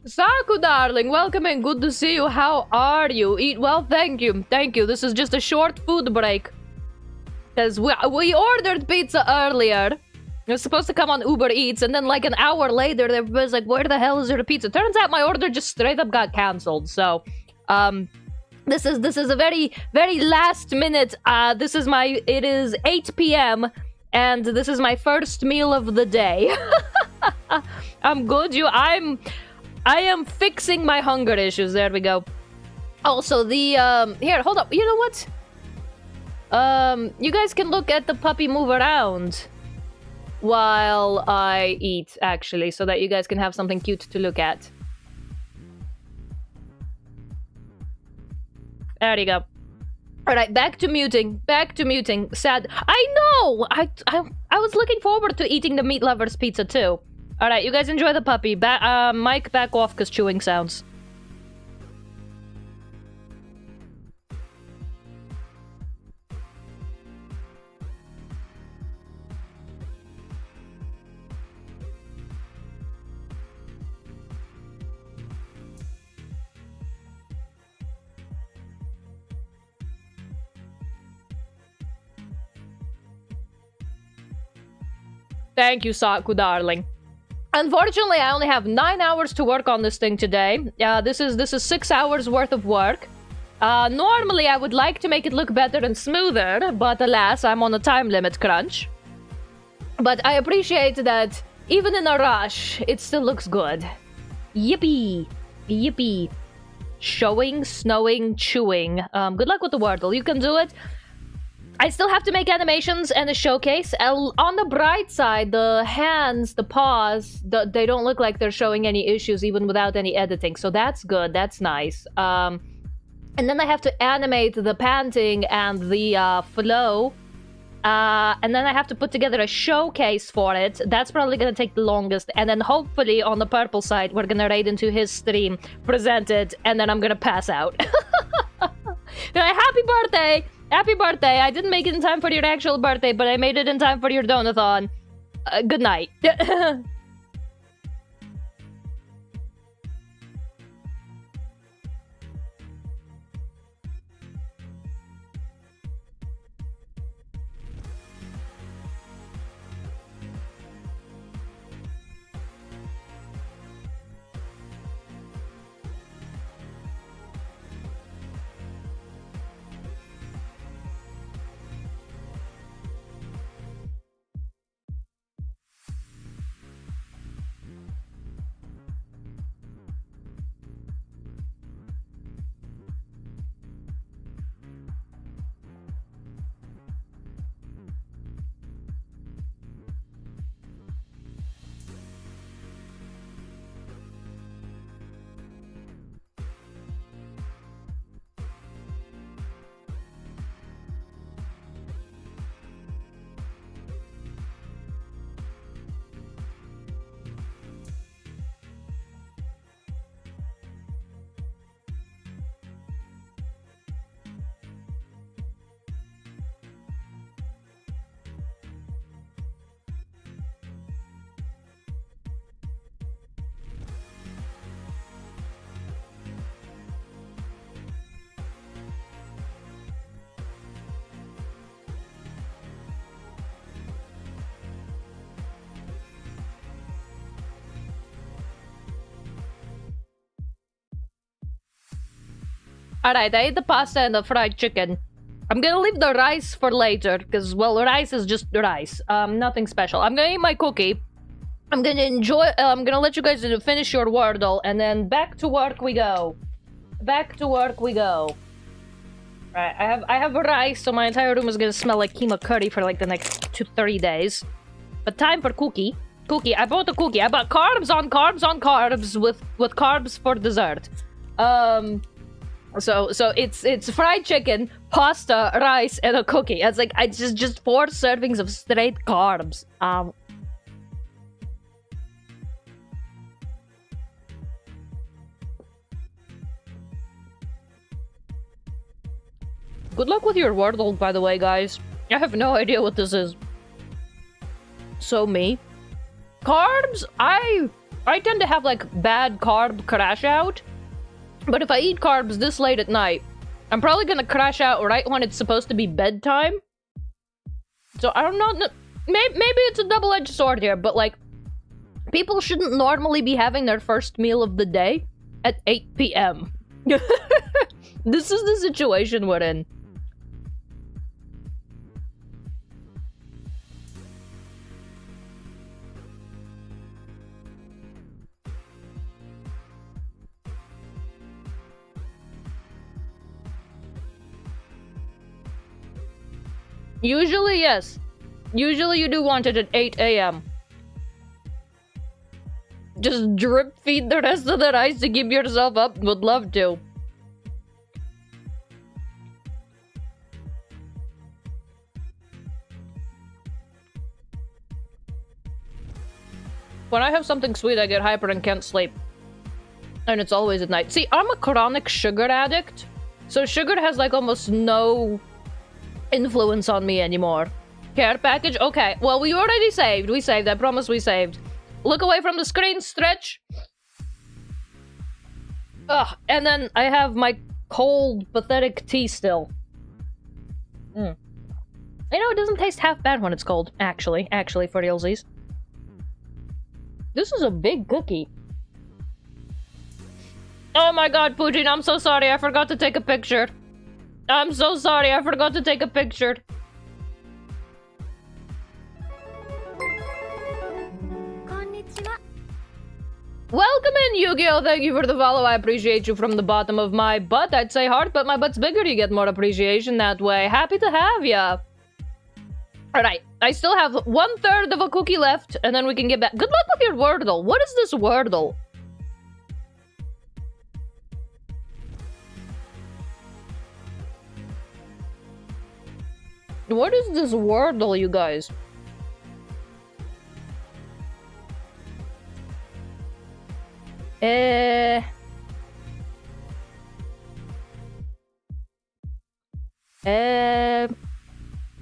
Speaker 1: Saku, darling, welcome in. Good to see you. How are you? Eat well, thank you. Thank you. This is just a short food break. Because we ordered pizza earlier. It was supposed to come on Uber Eats, and then like an hour later, everybody's like, where the hell is your pizza? Turns out my order just straight up got cancelled. So, this is a very, very last minute. It is 8 p.m. and this is my first meal of the day. I'm good. I am fixing my hunger issues. There we go. Also, here, hold up. You know what? You guys can look at the puppy move around while I eat, actually, so that you guys can have something cute to look at. There you go. Alright, back to muting. Back to muting. Sad. I know! I was looking forward to eating the Meat Lovers pizza, too. Alright, you guys enjoy the puppy. Mike, back off, because chewing sounds. Thank you, Saku, darling. Unfortunately, I only have 9 hours to work on this thing today. This is 6 hours worth of work. Normally, I would like to make it look better and smoother, but alas, I'm on a time limit crunch. But I appreciate that even in a rush, it still looks good. Yippee! Yippee! Showing, snowing, chewing. Good luck with the Wordle. You can do it. I still have to make animations and a showcase. On the bright side, the hands, the paws, they don't look like they're showing any issues even without any editing. So that's good. That's nice. And then I have to animate the panting and the flow. And then I have to put together a showcase for it. That's probably going to take the longest. And then hopefully on the purple side, we're going to raid into his stream, present it, and then I'm going to pass out. Happy birthday! Happy birthday! I didn't make it in time for your actual birthday, but I made it in time for your donathon. Good night. Alright, I ate the pasta and the fried chicken. I'm gonna leave the rice for later, because, well, rice is just rice. Nothing special. I'm gonna eat my cookie. I'm gonna let you guys finish your Wordle, and then back to work we go. Back to work we go. Alright, I have rice, so my entire room is gonna smell like keema curry for like the next 2-3 days. But time for cookie. Cookie, I bought a cookie. I bought carbs on carbs on carbs with carbs for dessert. So it's fried chicken, pasta, rice, and a cookie. It's like just 4 servings of straight carbs. Good luck with your Wordle, by the way, guys. I have no idea what this is. So me. Carbs, I tend to have like bad carb crash out. But if I eat carbs this late at night, I'm probably gonna crash out right when it's supposed to be bedtime. So I don't know. Maybe it's a double-edged sword here, but like, people shouldn't normally be having their first meal of the day at 8 p.m. This is the situation we're in. Usually, yes. Usually you do want it at 8 a.m. Just drip feed the rest of the rice to keep yourself up. Would love to. When I have something sweet, I get hyper and can't sleep. And it's always at night. See, I'm a chronic sugar addict. So sugar has like almost no influence on me anymore. Care package? Okay. Well, we already saved. We saved. I promise we saved. Look away from the screen. Stretch. Ugh. And then I have my cold, pathetic tea still. You know, it doesn't taste half bad when it's cold. Actually, for realsies. This is a big cookie. Oh my god, Putin, I'm so sorry. I forgot to take a picture. I'm so sorry. I forgot to take a picture.
Speaker 4: Konnichiwa.
Speaker 1: Welcome in, Yu-Gi-Oh! Thank you for the follow. I appreciate you from the bottom of my butt. I'd say heart, but my butt's bigger. You get more appreciation that way. Happy to have ya. Alright, I still have 1/3 of a cookie left, and then we can get back. Good luck with your Wordle. What is this Wordle? What is this Wordle, you guys?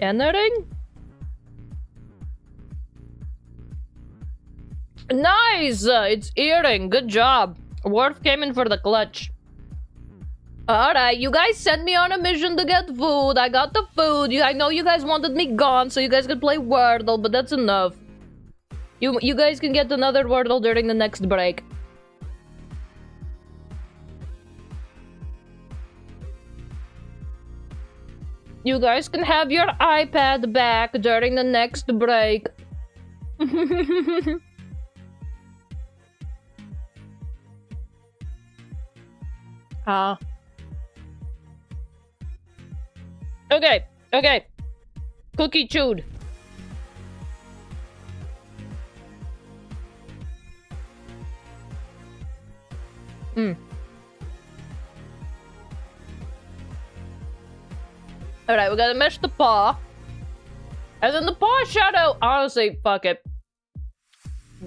Speaker 1: Entering? Nice! It's earring. Good job. Worf came in for the clutch. Alright, you guys sent me on a mission to get food. I got the food. I know you guys wanted me gone so you guys could play Wordle, but that's enough. You guys can get another Wordle during the next break. You guys can have your iPad back during the next break. Okay. Cookie chewed. Alright, we gotta mesh the paw. And then the paw shadow. Honestly, fuck it.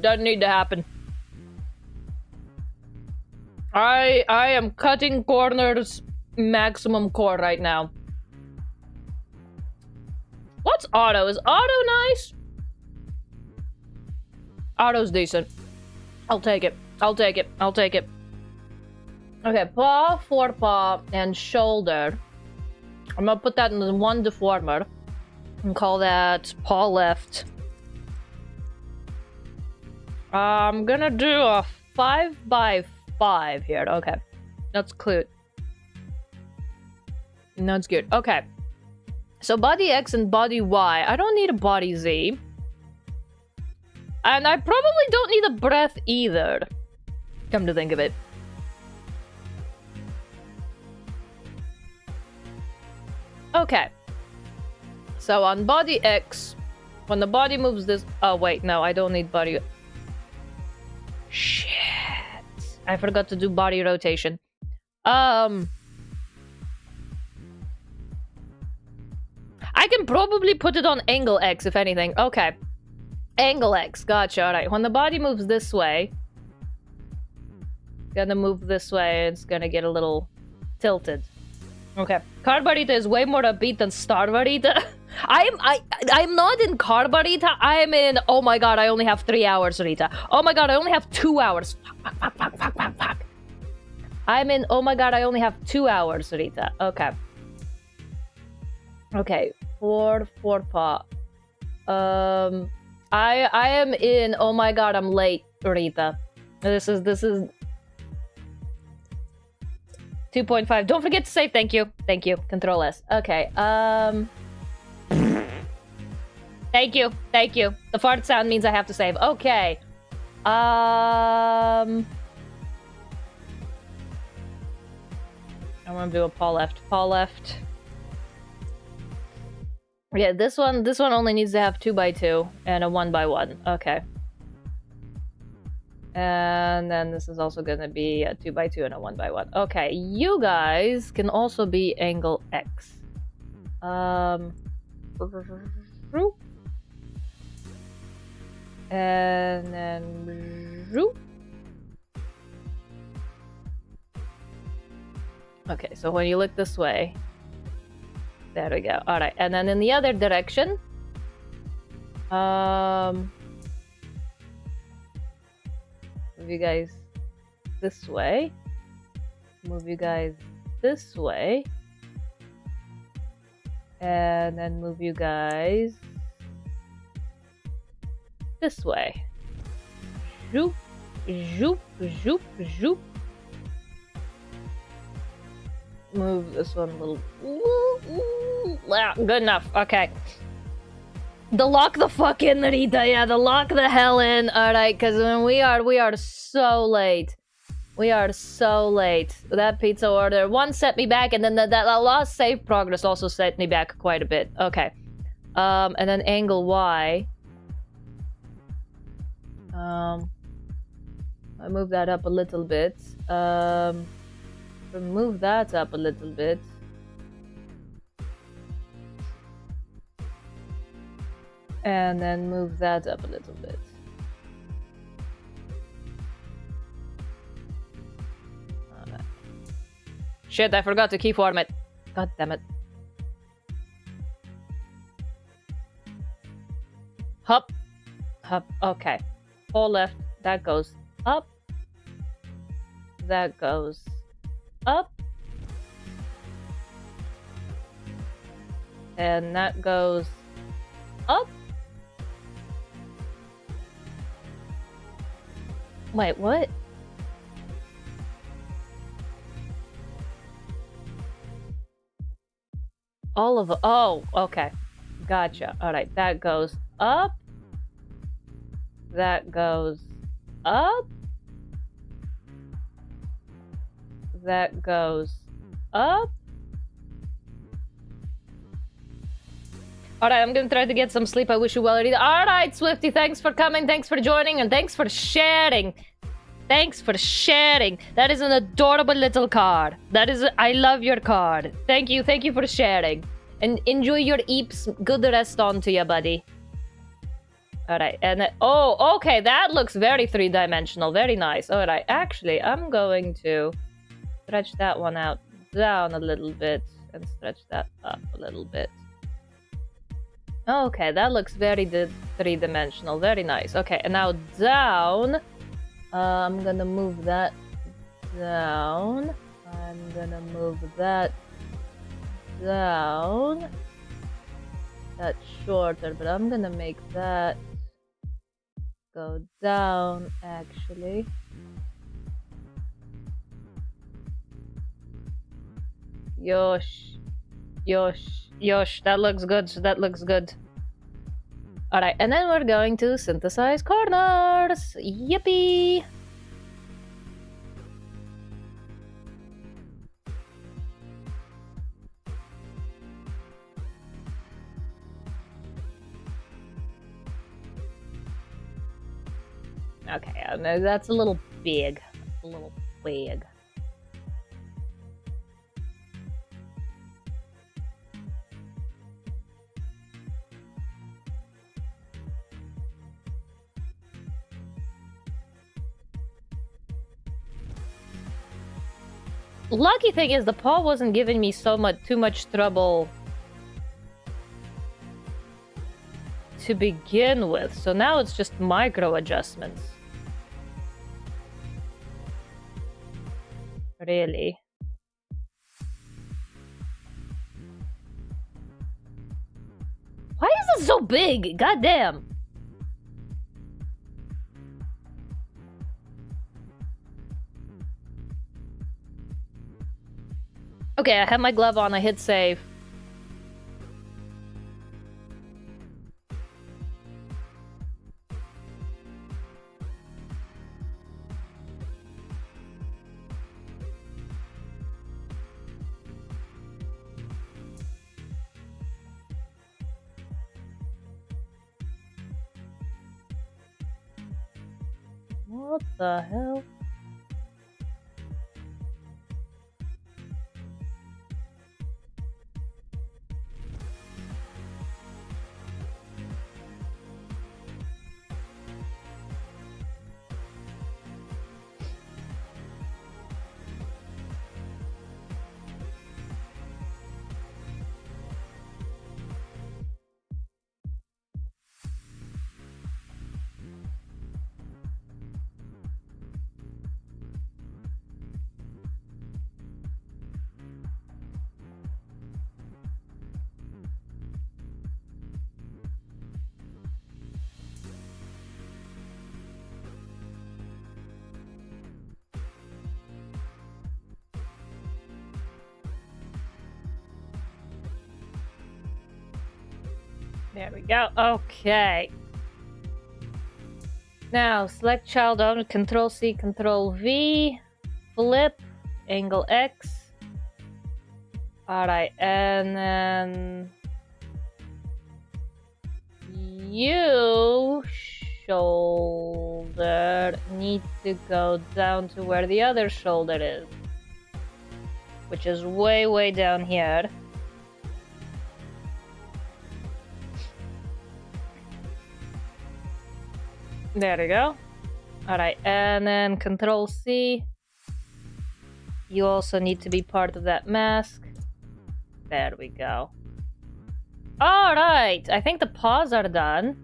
Speaker 1: Doesn't need to happen. I am cutting corners maximum core right now. What's auto? Is auto nice? Auto's decent. I'll take it. Okay, paw, forepaw, and shoulder. I'm gonna put that in one deformer and call that paw left. I'm gonna do a 5x5 here. Okay, that's cute. That's good. Okay, so body X and body Y. I don't need a body Z, and I probably don't need a breath either. Come to think of it. Okay, so on body X, when the body moves this... Oh, wait, no, I don't need body... Shit. I forgot to do body rotation. I can probably put it on angle X, if anything. Okay. Angle X, gotcha, alright. When the body moves this way... Gonna move this way, it's gonna get a little tilted. Okay, Carbarita is way more upbeat than Starbarita. I'm not in Carbarita. I am in. Oh my god, I only have 3 hours, Rita. Oh my god, I only have 2 hours. Fuck. I'm in. Oh my god, I only have 2 hours, Rita. Okay. Okay, four paw. I am in. Oh my god, I'm late, Rita. This is 2.5. Don't forget to save. Thank you. Thank you. Control S. Okay. Thank you. Thank you. The fart sound means I have to save. Okay. I want to do a paw left. Paw left. Yeah, this one only needs to have 2x2 and a 1x1. Okay. And then this is also gonna be a 2x2 and a 1x1. Okay, you guys can also be angle X. And then okay, so when you look this way, there we go. All right, and then in the other direction, move you guys this way. Move you guys this way, and then move you guys this way. Zoop, zoop, zoop, zoop. Move this one a little. Good enough. Okay. The lock the fuck in, Rita. Yeah, the lock the hell in. All right, because we are so late. We are so late. That pizza order one set me back, and then that last save progress also set me back quite a bit. Okay. And then angle Y. I move that up a little bit. Move that up a little bit. And then move that up a little bit. Right. Shit, I forgot to keyform it. God damn it. Hop. Hop. Okay. Pull left. That goes up. That goes up. And that goes up. Wait, what? All of it. Oh, okay. Gotcha. All right, that goes up. That goes up. That goes up. Alright, I'm gonna try to get some sleep. I wish you well, Rita. Alright, Swifty, thanks for coming, thanks for joining, and thanks for sharing. Thanks for sharing. That is an adorable little card. That is, I love your card. Thank you for sharing. And enjoy your eeps. Good rest on to you, buddy. Alright, and then, oh, okay, that looks very three-dimensional. Very nice. Alright, actually, I'm going to stretch that one out down a little bit and stretch that up a little bit. Okay, that looks very three-dimensional. Very nice. Okay, and now down. I'm gonna move that down. I'm gonna move that down. That's shorter, but I'm gonna make that go down, actually. Yosh. Yosh. Yosh. That looks good. That looks good. Alright, and then we're going to synthesize corners. Yippee! Okay, that's a little big. A little big. Lucky thing is the paw wasn't giving me too much trouble to begin with, so now it's just micro adjustments. Really? Why is was so big. God damn. Okay, I have my glove on. I hit save. What the hell? There we go. Okay. Now, select child on Control C, Control V, flip, angle X. Alright, and then you shoulder need to go down to where the other shoulder is, which is way down here. There we go. Alright, and then Control C. You also need to be part of that mask. There we go. Alright, I think the paws are done.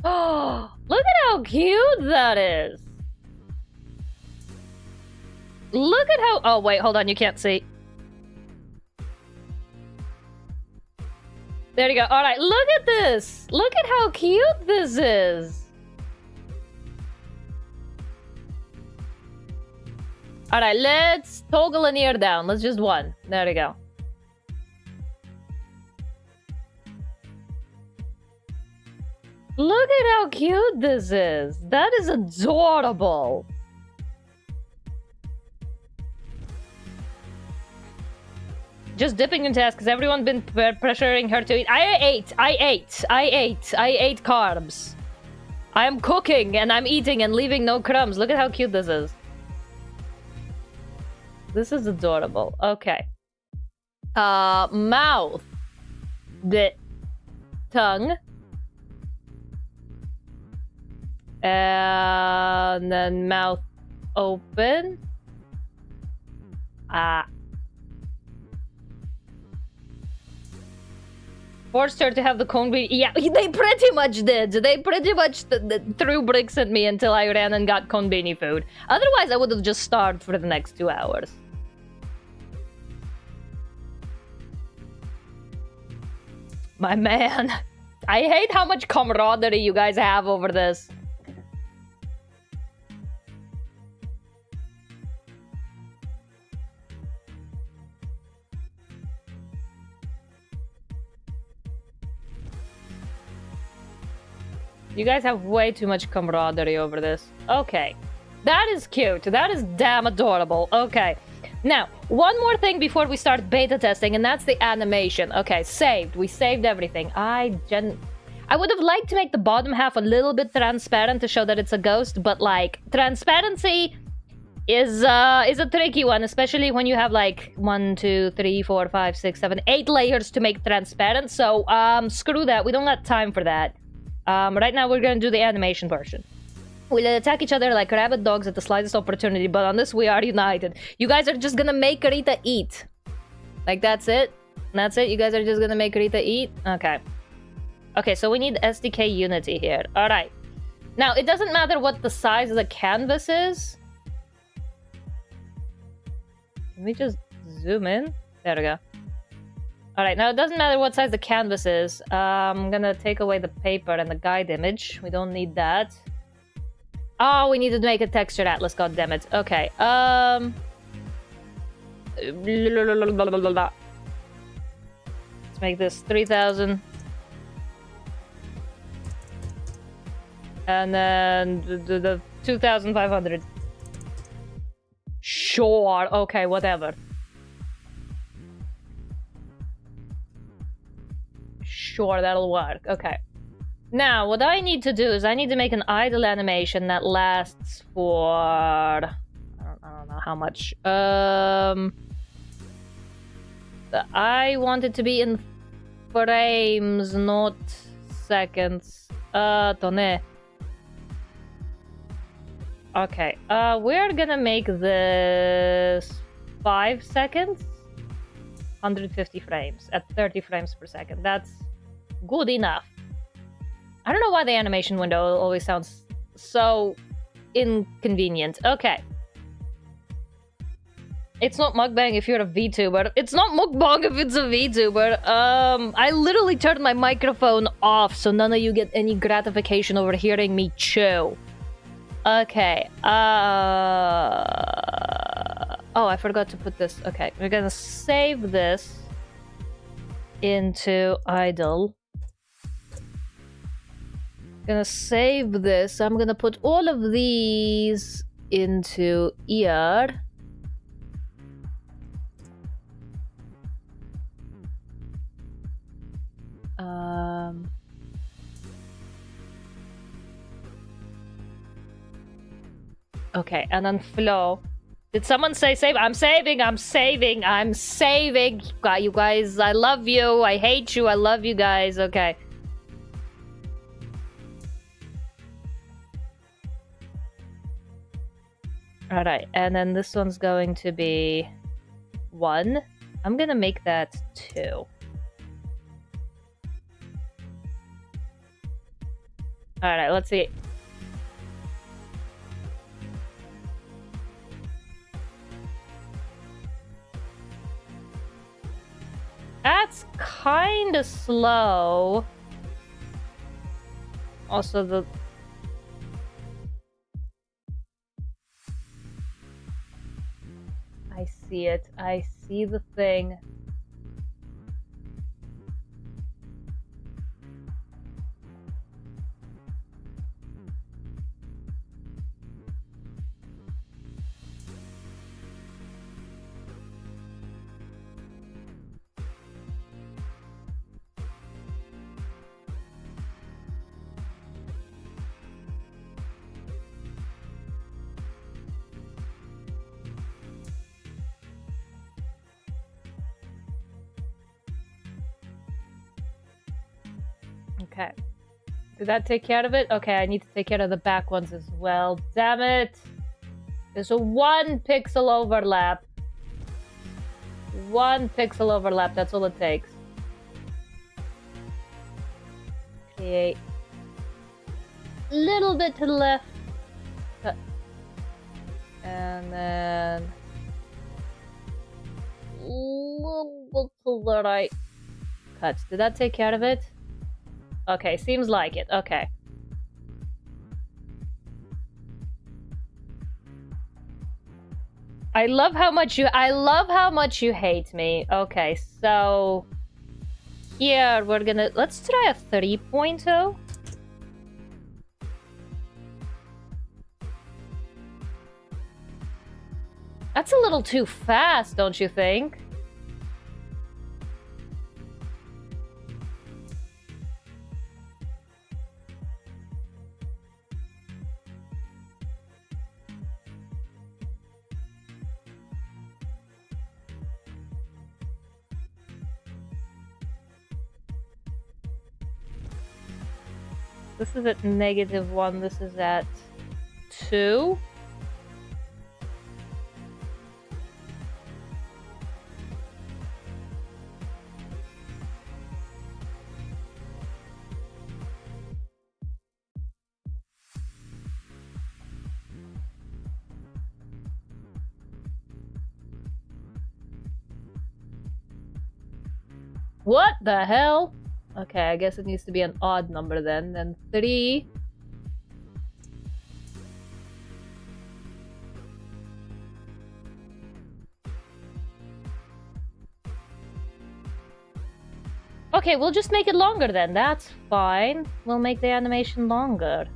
Speaker 1: Oh, look at how cute that is. Look at how... Oh, wait, hold on, you can't see. There you go. All right, look at this. Look at how cute this is. All right, let's toggle an ear down. Let's just one. There we go. Look at how cute this is. That is adorable. Just dipping in task. Has everyone been pressuring her to eat? I ate carbs. I am cooking and I'm eating and leaving no crumbs. Look at how cute this is. This is adorable. Okay. Mouth. The tongue. And then mouth open. Forced her to have the cone beanie. Yeah, they pretty much did. They pretty much threw bricks at me until I ran and got cone beanie food. Otherwise, I would have just starved for the next 2 hours. My man. I hate how much camaraderie you guys have over this. You guys have way too much camaraderie over this. Okay. That is cute. That is damn adorable. Okay. Now, one more thing before we start beta testing, and that's the animation. Okay, saved. We saved everything. I would have liked to make the bottom half a little bit transparent to show that it's a ghost, but, like, transparency is a tricky one, especially when you have, like, 1, 2, 3, 4, 5, 6, 7, 8 layers to make transparent. So, screw that. We don't got time for that. Right now, we're gonna do the animation version. We'll attack each other like rabid dogs at the slightest opportunity, but on this, we are united. You guys are just gonna make Rita eat. Like, that's it? That's it? You guys are just gonna make Rita eat? Okay. Okay, so we need SDK unity here. Alright. Now, it doesn't matter what the size of the canvas is. Can we just zoom in? There we go. Alright, now it doesn't matter what size the canvas is. I'm gonna take away the paper and the guide image. We don't need that. Oh, we need to make a textured atlas, goddammit. Okay, let's make this 3000. And then the 2500. Sure, okay, whatever. Sure, that'll work. Okay. Now, what I need to do is I need to make an idle animation that lasts for... I don't know how much. I want it to be in frames, not seconds. Okay, we're gonna make this 5 seconds. 150 frames at 30 frames per second. That's good enough. I don't know why the animation window always sounds so inconvenient. Okay. It's not mukbang if you're a VTuber. It's not mukbang if it's a VTuber. I literally turned my microphone off so none of you get any gratification over hearing me chew. Okay. Oh, I forgot to put this. Okay, we're gonna save this into idle. Gonna save this. I'm gonna put all of these into ear. Okay, and then flow. Did someone say save? I'm saving, I'm saving, I'm saving. You guys, I love you. I hate you. I love you guys. Okay. Alright, and then this one's going to be 1. I'm gonna make that 2. Alright, let's see. That's kinda slow. Also, the... I see it. I see the thing. Okay. Did that take care of it? Okay, I need to take care of the back ones as well. Damn it! There's a 1 pixel overlap. 1 pixel overlap, that's all it takes. Create. Little bit to the left. Cut. And then... little bit to the right. Cut. Did that take care of it? Okay, seems like it. Okay. I love how much you hate me. Okay, so here we're gonna let's try a 3.0. That's a little too fast, don't you think? This is at -1, this is at 2. What the hell? Okay, I guess it needs to be an odd number then. Then 3. Okay, we'll just make it longer then. That's fine. We'll make the animation longer.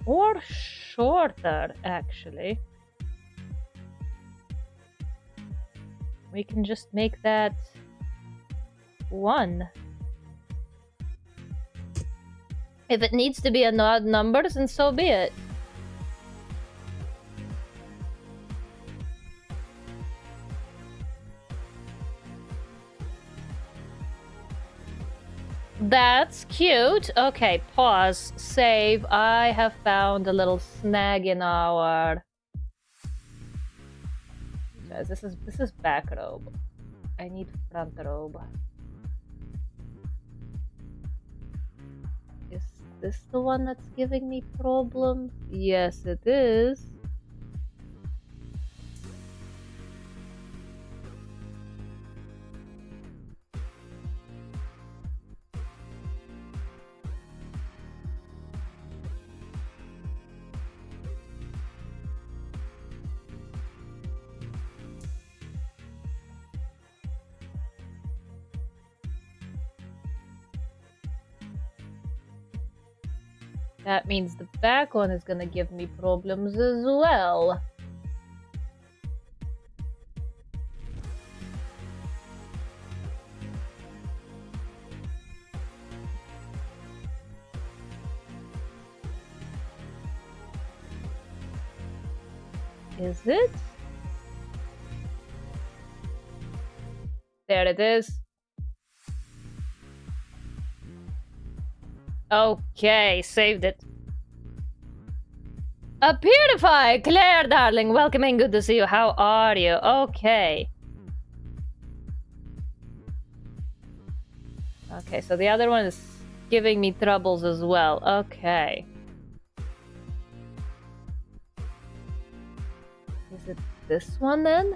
Speaker 1: Or shorter, actually. We can just make that 1. If it needs to be an odd number, then so be it. That's cute. Okay, pause. Save. I have found a little snag in our... Guys, this is back robe. I need front robe. Is this the one that's giving me problems? Yes, it is. That means the back one is gonna give me problems as well. Is it? There it is. Okay, saved it. 𝕮𝖆𝖙 Claire, darling, welcome in. Good to see you. How are you? Okay. Okay, so the other one is giving me troubles as well. Okay. Is it this one then?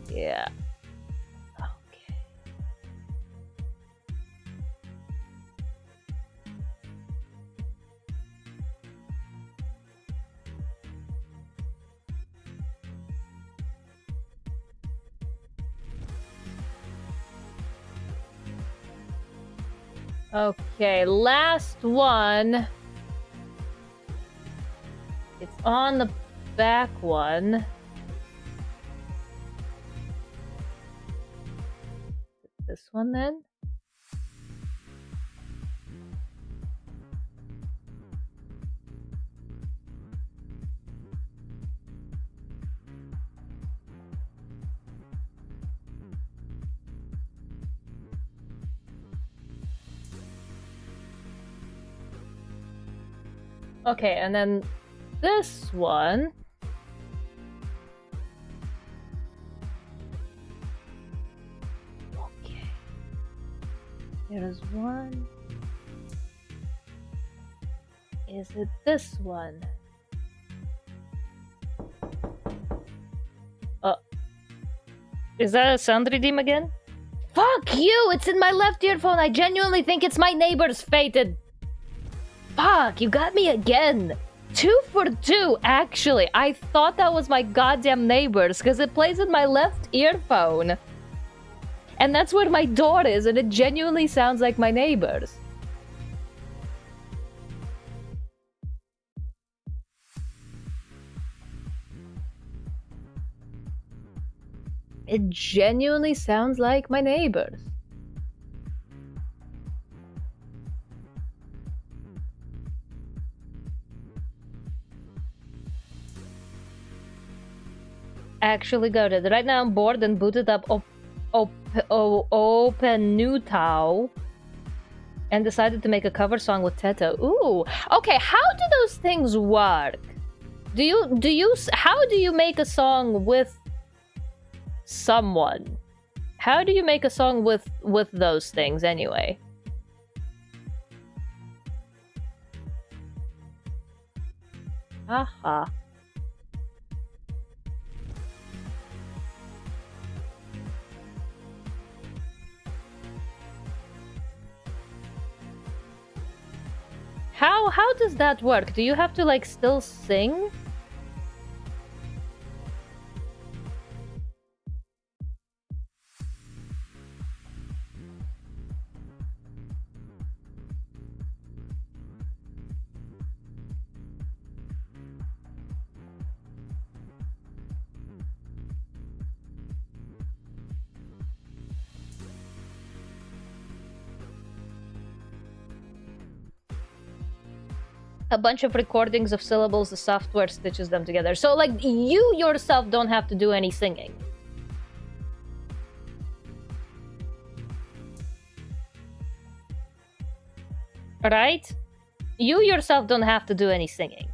Speaker 1: Yeah. Okay, last one. It's on the back one. This one then? Okay, and then this one. Okay. There's one. Is it this one? Is that a sound redeem again? Fuck you! It's in my left earphone. I genuinely think it's my neighbor's fated. Fuck, you got me again. 2 for 2, actually. I thought that was my goddamn neighbor's because it plays in my left earphone. And that's where my door is, and it genuinely sounds like my neighbor's. It genuinely sounds like my neighbor's. Actually got it. Right now I'm bored and booted up 𝕮𝖆𝖙 and decided to make a cover song with Teta. Ooh. Okay, how do those things work? How do you make a song with someone? How do you make a song with those things anyway? Aha. How does that work? Do you have to like still sing? A bunch of recordings of syllables, the software stitches them together. So like you yourself don't have to do any singing. Right? You yourself don't have to do any singing.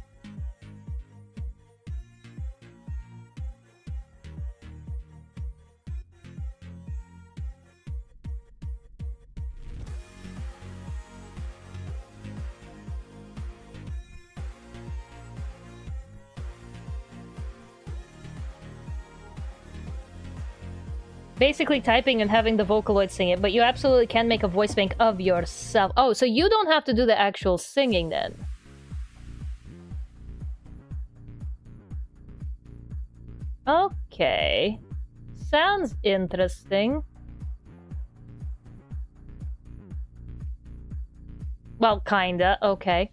Speaker 1: Basically typing and having the Vocaloid sing it, but you absolutely can make a voice bank of yourself. Oh, so you don't have to do the actual singing then. Okay. Sounds interesting. Well, kinda. Okay.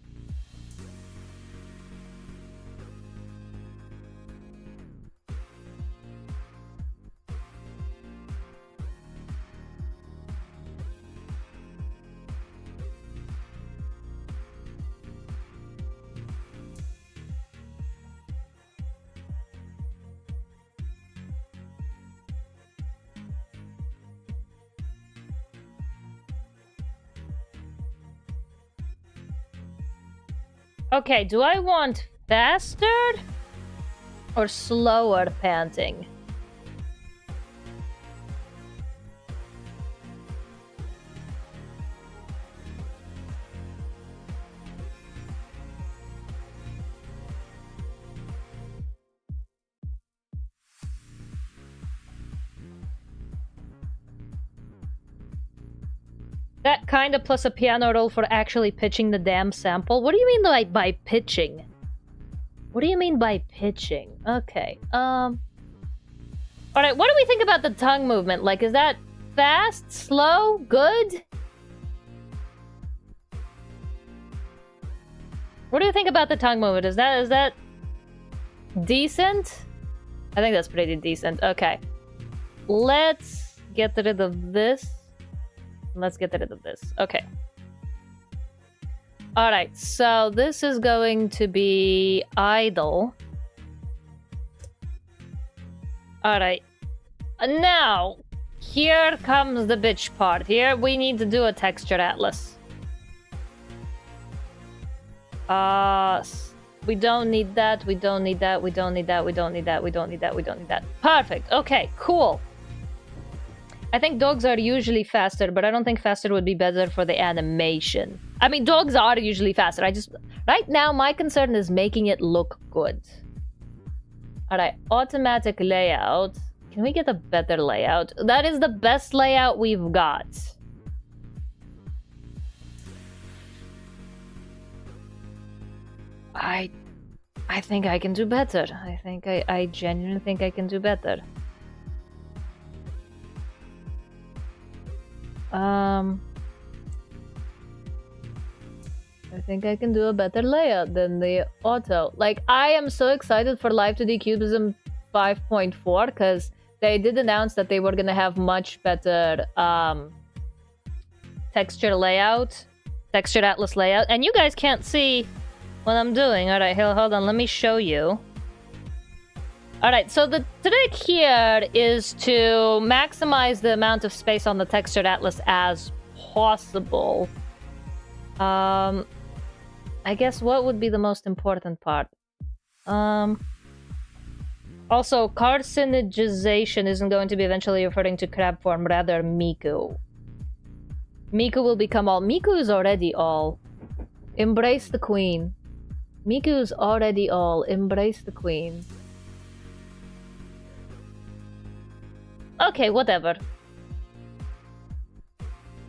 Speaker 1: Okay, do I want faster or slower panting? That kind of plus a piano roll for actually pitching the damn sample. What do you mean by pitching? What do you mean by pitching? Okay. Alright, what do we think about the tongue movement? Like, is that fast, slow, good? What do you think about the tongue movement? Is that decent? I think that's pretty decent. Okay. Let's get rid of this. Let's get rid of this. Okay. Alright, so this is going to be idle. Alright. Now, here comes the bitch part. Here we need to do a texture atlas. We don't need that, we don't need that, we don't need that, we don't need that, we don't need that, we don't need that. Perfect. Okay, cool. I think dogs are usually faster, but I don't think faster would be better for the animation. I mean, dogs are usually faster. Right now, my concern is making it look good. Alright, automatic layout. Can we get a better layout? That is the best layout we've got. I think I can do better. I genuinely think I can do better. I think I can do a better layout than the auto. Like, I am so excited for Live2D Cubism 5.4 because they did announce that they were gonna have much better texture layout, texture atlas layout, and you guys can't see what I'm doing. Alright, hold on, let me show you. Alright, so the trick here is to maximize the amount of space on the textured atlas as possible. I guess what would be the most important part? Also, carcinogization isn't going to be eventually referring to crab form, rather Miku. Miku will become all. Miku is already all. Embrace the queen. Miku's already all. Embrace the queen. Okay, whatever.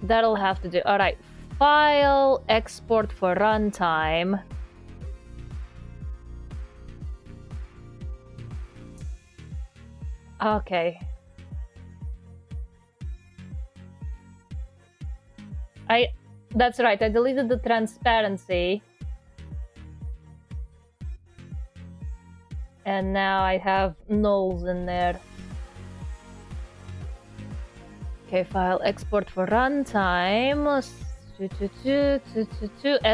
Speaker 1: That'll have to do. Alright. File, export for runtime. Okay. That's right, I deleted the transparency. And now I have nulls in there. Okay, file export for runtime.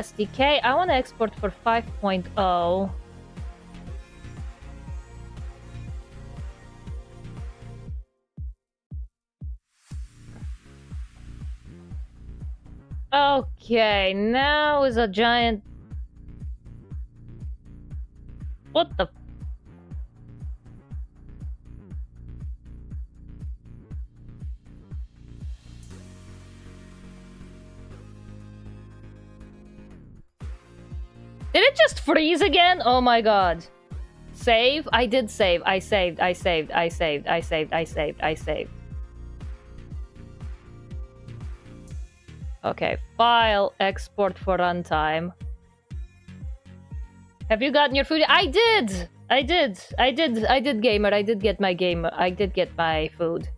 Speaker 1: SDK. I want to export for 5.0. Okay, now is a giant... What the... Did it just freeze again? Oh my god. Save? I did save. I saved. Okay, file, export for runtime. Have you gotten your food? I did, gamer. I did get my food.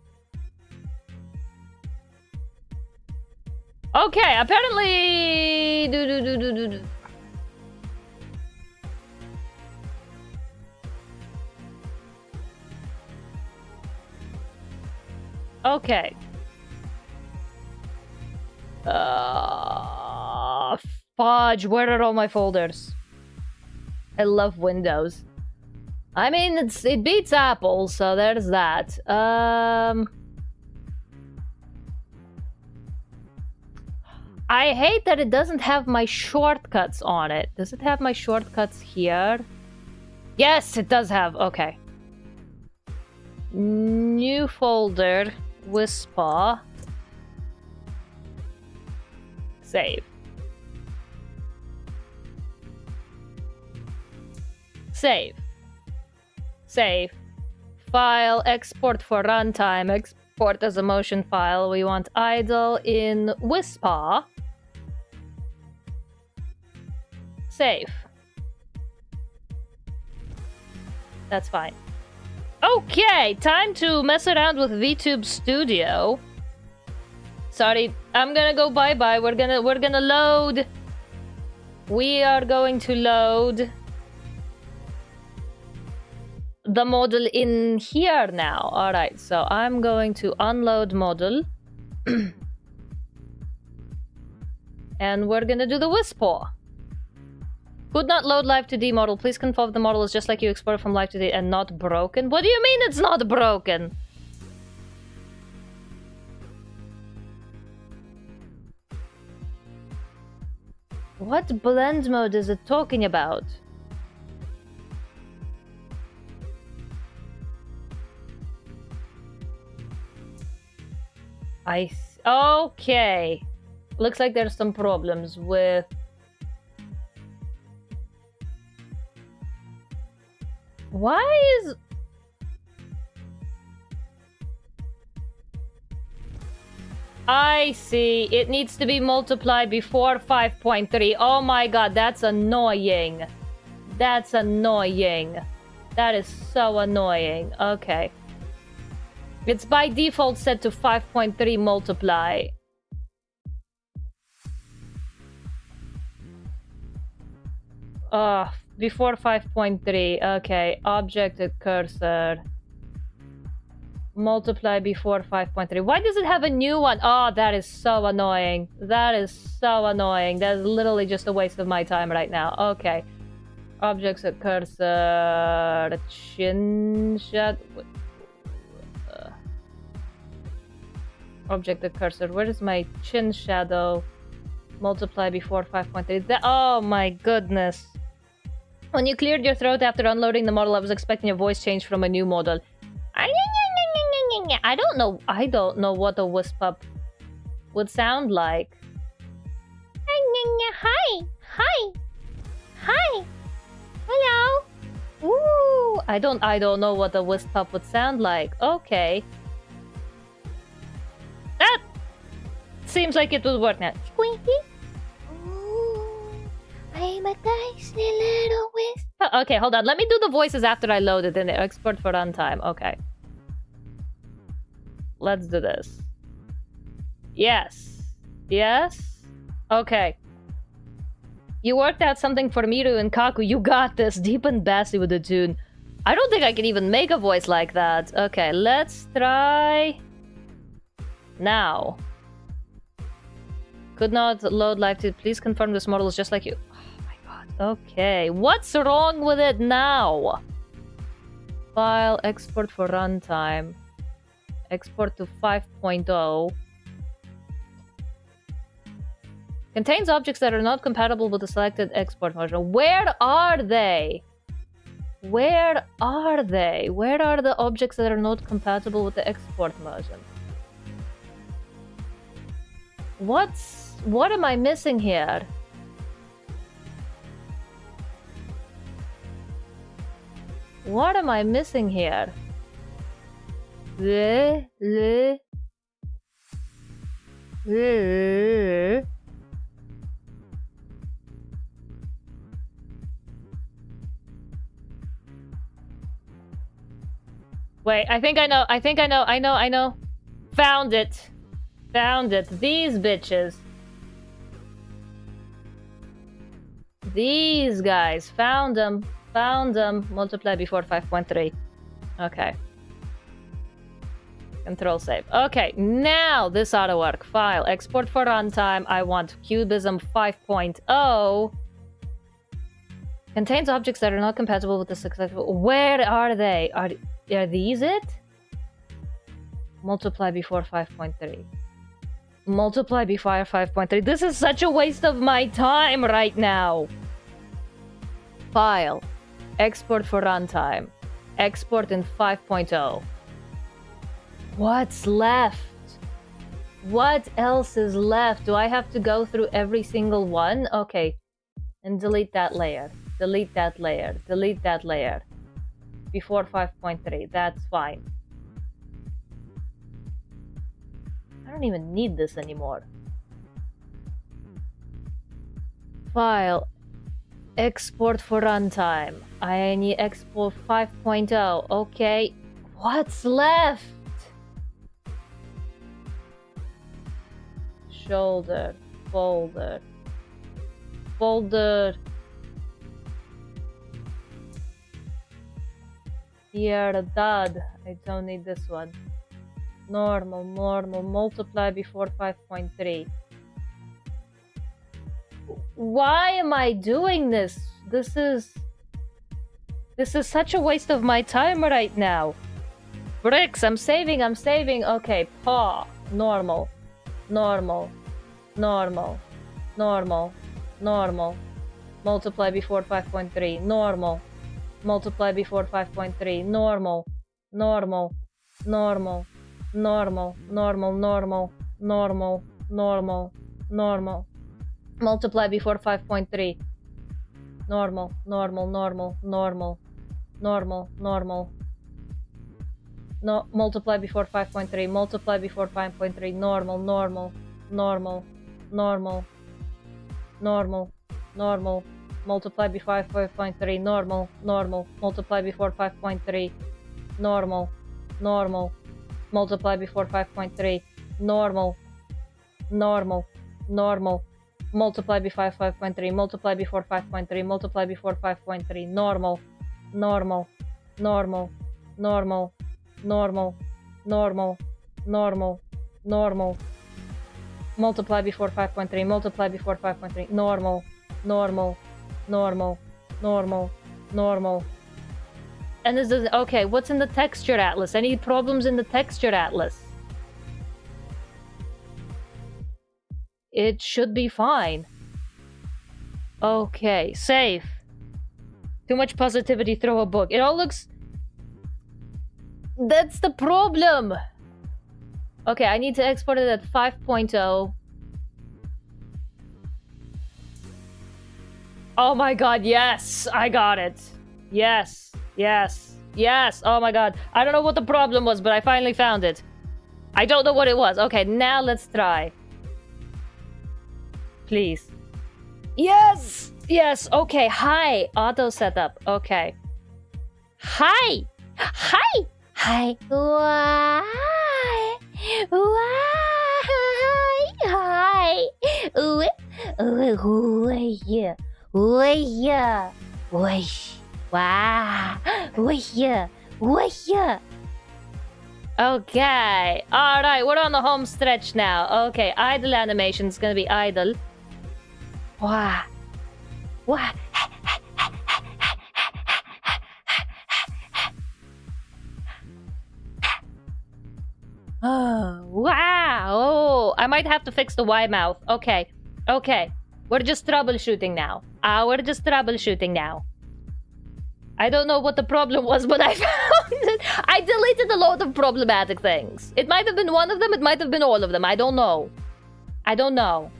Speaker 1: Okay, apparently... Okay. Fudge, where are all my folders? I love Windows. I mean, it beats Apple, so there's that. I hate that it doesn't have my shortcuts on it. Does it have my shortcuts here? Yes, it does have. Okay. New folder. Wispaw. Save. Save. Save. File, export for runtime, export as a motion file. We want idle in Wispaw. Save. That's fine. Okay, time to mess around with VTube Studio. Sorry, I'm gonna go bye-bye. We're gonna load. We are going to load the model in here now. Alright, so I'm going to unload model. And we're gonna do the Wispaw. Could not load Live2D model. Please confirm the model is just like you exported from Live2D and not broken. What do you mean it's not broken? What blend mode is it talking about? Okay. Looks like there's some problems with... Why is... I see. It needs to be multiplied before 5.3. Oh my god, that's annoying. That's annoying. That is so annoying. Okay. It's by default set to 5.3 multiply. Before 5.3. Okay. Object at cursor. Multiply before 5.3. Why does it have a new one? Oh, that is so annoying. That is so annoying. That is literally just a waste of my time right now. Okay. Objects at cursor. Chin shot. Object at cursor. Where is my chin shadow? Multiply before 5.3. Oh my goodness. When you cleared your throat after unloading the model, I was expecting a voice change from a new model. I don't know what a Wispaw would sound like. Hi. Hi. Hi. Hello. Ooh, I don't know what a Wispaw would sound like. Okay. That seems like it would work now. Squeaky.
Speaker 4: Ooh, I'm a dicey little wisp.
Speaker 1: Okay, hold on. Let me do the voices after I load it in export for runtime. Okay. Let's do this. Yes. Yes. Okay. You worked out something for Miru and Kaku. You got this. Deep and bassy with the tune. I don't think I can even make a voice like that. Okay, let's try... Now. Could not load Live2D. Please confirm this model is just like you. Oh my god. Okay. What's wrong with it now? File. Export for runtime. Export to 5.0. Contains objects that are not compatible with the selected export version. Where are they? Where are they? Where are the objects that are not compatible with the export version? What am I missing here? What am I missing here? Wait, I think I know. Found it. Found it. These bitches. These guys. Found them. Found them. Multiply before 5.3. Okay. Control save. Okay, now this ought to work. File. Export for runtime. I want Cubism 5.0. Contains objects that are not compatible with the successful... Where are they? Are these it? Multiply before 5.3. Multiply before 5.3. This is such a waste of my time right now. File. Export for runtime. Export in 5.0. What's left? What else is left? Do I have to go through every single one? Okay. And delete that layer. Delete that layer. Delete that layer. Before 5.3. That's fine. I don't even need this anymore. File. Export for runtime. I need export 5.0. Okay. What's left? Shoulder. Folder. Folder. Here, dud. I don't need this one. Normal, normal. Multiply before 5.3. Why am I doing this? This is such a waste of my time right now. Bricks, I'm saving. Okay, paw. Normal. Normal. Normal. Normal. Normal. Multiply before 5.3. Normal. Multiply before 5.3. Normal. Normal. Normal. Normal. Normal. Normal. Normal. Normal. Normal. Multiply before 5.3. Normal. Normal. Normal. Normal. Normal. Normal. No, multiply before 5.3. Multiply before 5.3. Normal. Normal. Normal. Normal. Normal. Normal. Multiply before 5.3. Normal. Normal. Multiply before 5.3. Normal. Normal. Multiply before 5.3. Normal. Normal. Normal. Multiply before 5.3. Multiply before 5.3. Multiply before 5.3. Normal. Normal. Normal. Normal. Normal. Normal. Normal. Normal. Multiply before 5.3. Multiply before 5.3. Normal. Normal. Normal. Normal. Normal. And this is okay. What's in the texture atlas? Any problems in the texture atlas? It should be fine. Okay, save. Too much positivity, throw a book. It all looks... That's the problem! Okay, I need to export it at 5.0. Oh my god, yes! I got it. Yes, yes, yes. Oh my god. I don't know what the problem was, but I finally found it. I don't know what it was. Okay, now let's try. Please. Yes! Yes, okay. Hi. Auto setup. Okay. Hi! Hi! Hi.
Speaker 4: Why? Why? Hi. Yeah. Yeah. Wow.
Speaker 1: Okay. Alright, we're on the home stretch now. Okay, idle animation is gonna be idle. Wow. Wow. Oh, wow. Oh, I might have to fix the Y mouth. Okay. Okay. We're just troubleshooting now. We're just troubleshooting now. I don't know what the problem was, but I found it. I deleted a lot of problematic things. It might have been one of them. It might have been all of them. I don't know. I don't know.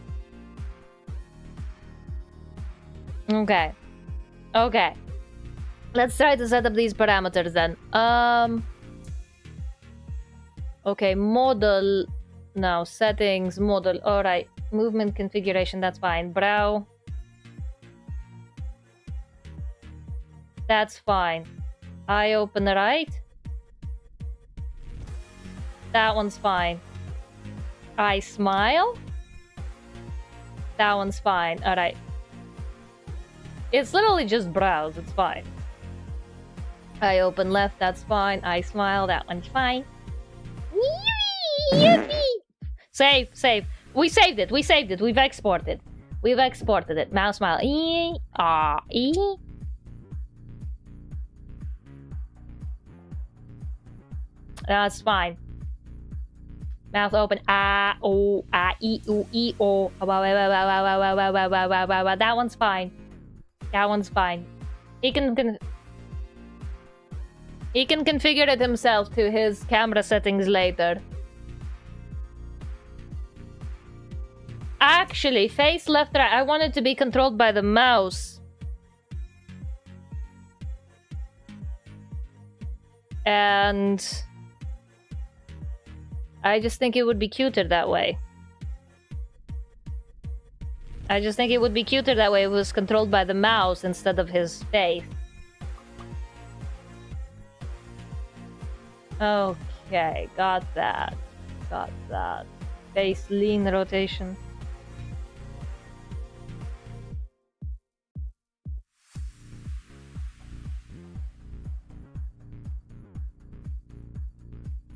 Speaker 1: Okay. Okay. Let's try to set up these parameters then. Okay, model. Now, settings, model. Alright. Movement configuration, that's fine. Brow. That's fine. Eye open right. That one's fine. Eye smile. That one's fine. Alright. It's literally just brows. It's fine. Eye open left. That's fine. Eye smile. That one's fine. Yippee! Save. Save. We saved it. We saved it. We've exported. We've exported it. Mouse smile. That's fine. Mouth open. That one's fine. That one's fine. He can configure it himself to his camera settings later. Actually, face left right. I want it to be controlled by the mouse. And I just think it would be cuter that way. I just think it would be cuter that way if it was controlled by the mouse instead of his face. Okay, got that. Got that. Face lean rotation.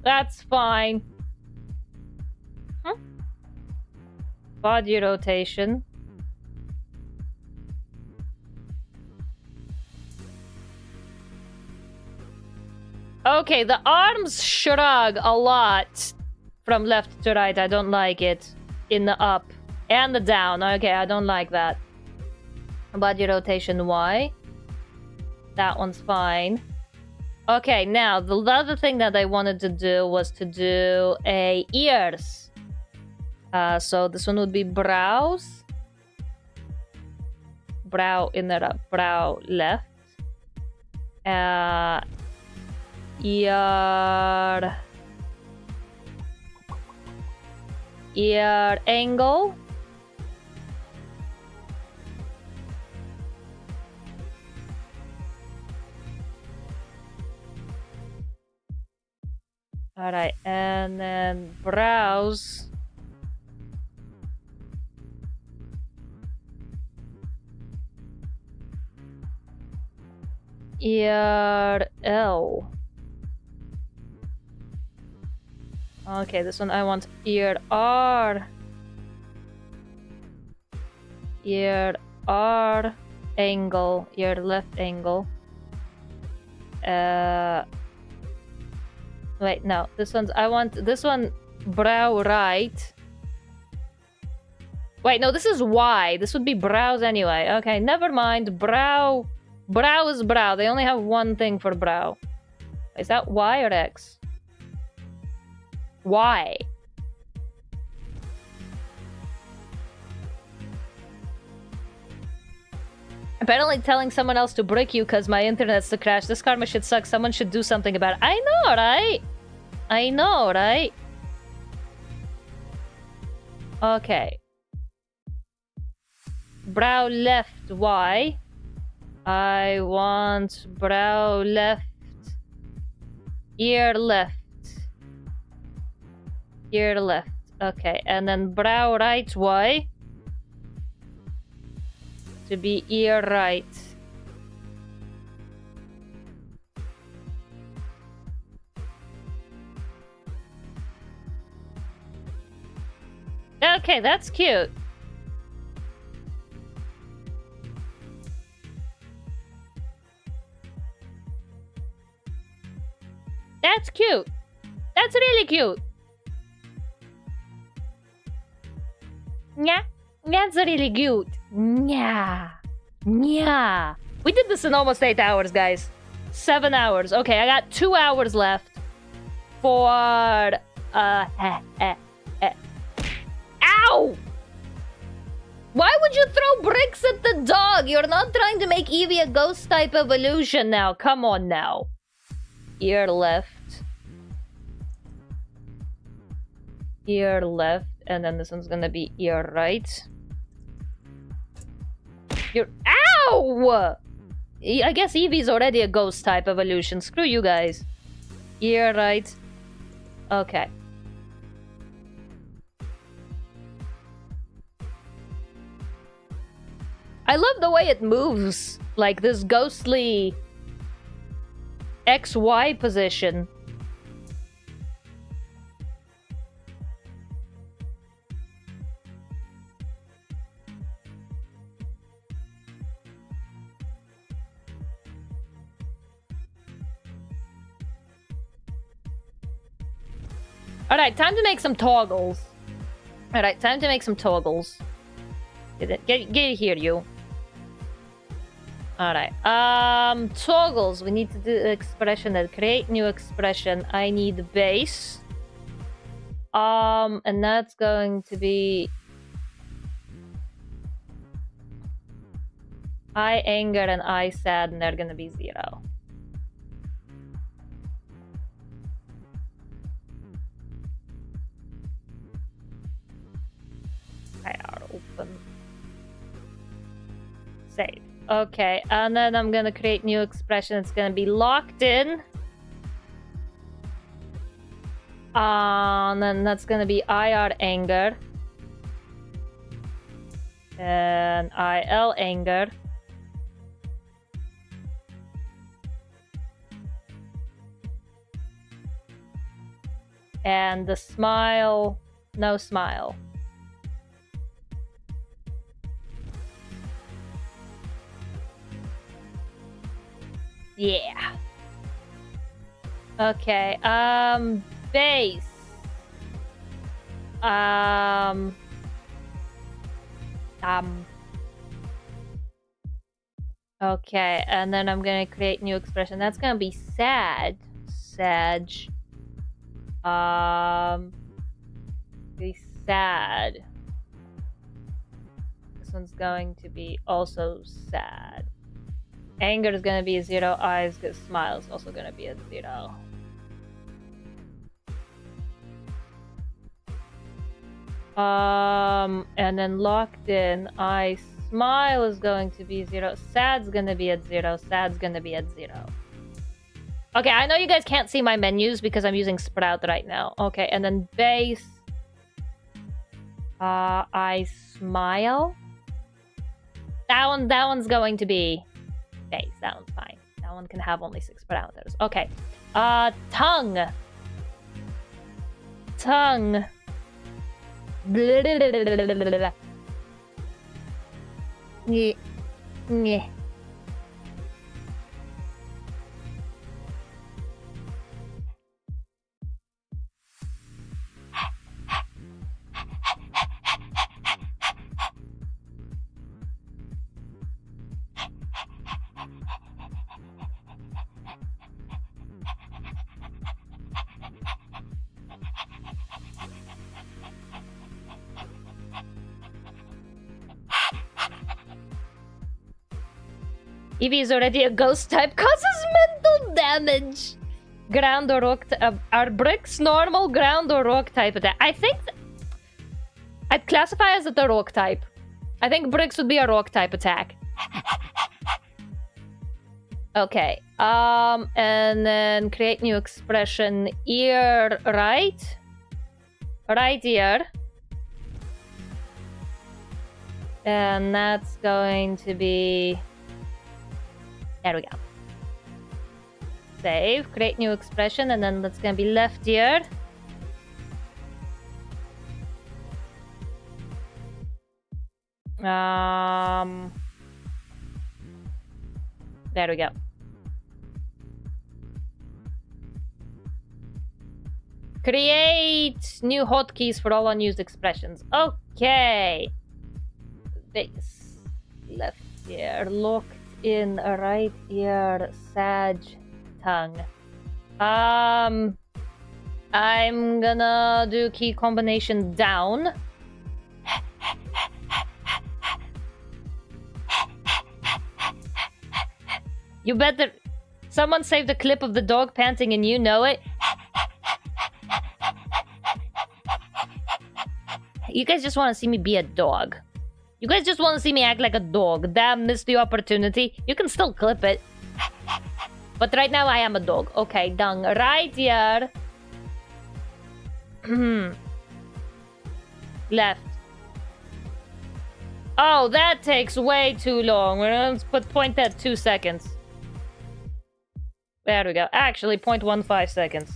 Speaker 1: That's fine. Huh? Body rotation. Okay, the arms shrug a lot from left to right. I don't like it. In the up and the down. Okay, I don't like that. Body rotation Y. That one's fine. Okay, now the other thing that I wanted to do was to do ears. So this one would be brows. Brow in the brow left. Ear angle. Alright, and then brows. Ear L. Okay, this one I want ear R. Ear R angle, ear left angle. Wait, no, this one's, I want this one brow right. Wait, no, this is Y. This would be brows anyway. Okay, never mind. Brow is brow. They only have one thing for brow. Is that Y or X? Y. Apparently telling someone else to brick you because my internet's to crash. This karma shit sucks. Someone should do something about it. I know, right? I know, right? Okay. Brow left Y. I want brow left. Ear left. Ear left. Okay, and then brow right Y. To be ear right. Okay, that's cute. That's cute. That's really cute. Yeah, that's really cute. Yeah. Yeah. We did this in almost 8 hours, guys. 7 hours. Okay, I got 2 hours left for... Ow! Why would you throw bricks at the dog? You're not trying to make Eevee a ghost type evolution now. Come on now. Ear left. Ear left. And then this one's gonna be ear right. You're... Ow! I guess Eevee's already a ghost type evolution. Screw you guys. Ear right. Okay. I love the way it moves. Like this ghostly XY position. Alright, time to make some toggles. Alright, time to make some toggles. Get here, you. Alright. Toggles. We need to do expression and create new expression. I need the base. And that's going to be I anger and I sad, and they're gonna be 0. I are open. Save. Okay, and then I'm gonna create new expression. It's gonna be locked in. And then that's gonna be IR anger. And IL anger. And the smile, no smile. Yeah. Okay, base. Okay, and then I'm gonna create new expression. That's gonna be sad. Sag. Be sad. This one's going to be also sad. Anger is gonna be a 0. Eyes, smile is also gonna be a 0. And then locked in, I smile is going to be 0. Sad's gonna be at 0. Sad's gonna be at 0. Okay, I know you guys can't see my menus because I'm using Sprout right now. Okay, and then base. I smile. That one's going to be base. That one's fine. That one can have only 6 parameters. Okay. Tongue. Tongue. Yeah. Yeah. Eevee is already a ghost type, causes mental damage. Ground or rock. Are bricks normal, ground or rock type attack? I think I'd classify as a rock type. I think bricks would be a rock type attack. Okay. And then create new expression ear, right? Right ear. And that's going to be... There we go. Save, create new expression, and then that's gonna be left ear. There we go. Create new hotkeys for all unused expressions. Okay. Base. Left ear. Locked in right ear. Sag. Tongue. I'm gonna do key combination down. You better... Someone saved a clip of the dog panting and you know it. You guys just want to see me be a dog. You guys just want to see me act like a dog. Damn, missed the opportunity. You can still clip it. But right now I am a dog. Okay, done. Right here. Left. Oh, that takes way too long. We're gonna put point at 2 seconds. There we go. Actually, 0.15 seconds.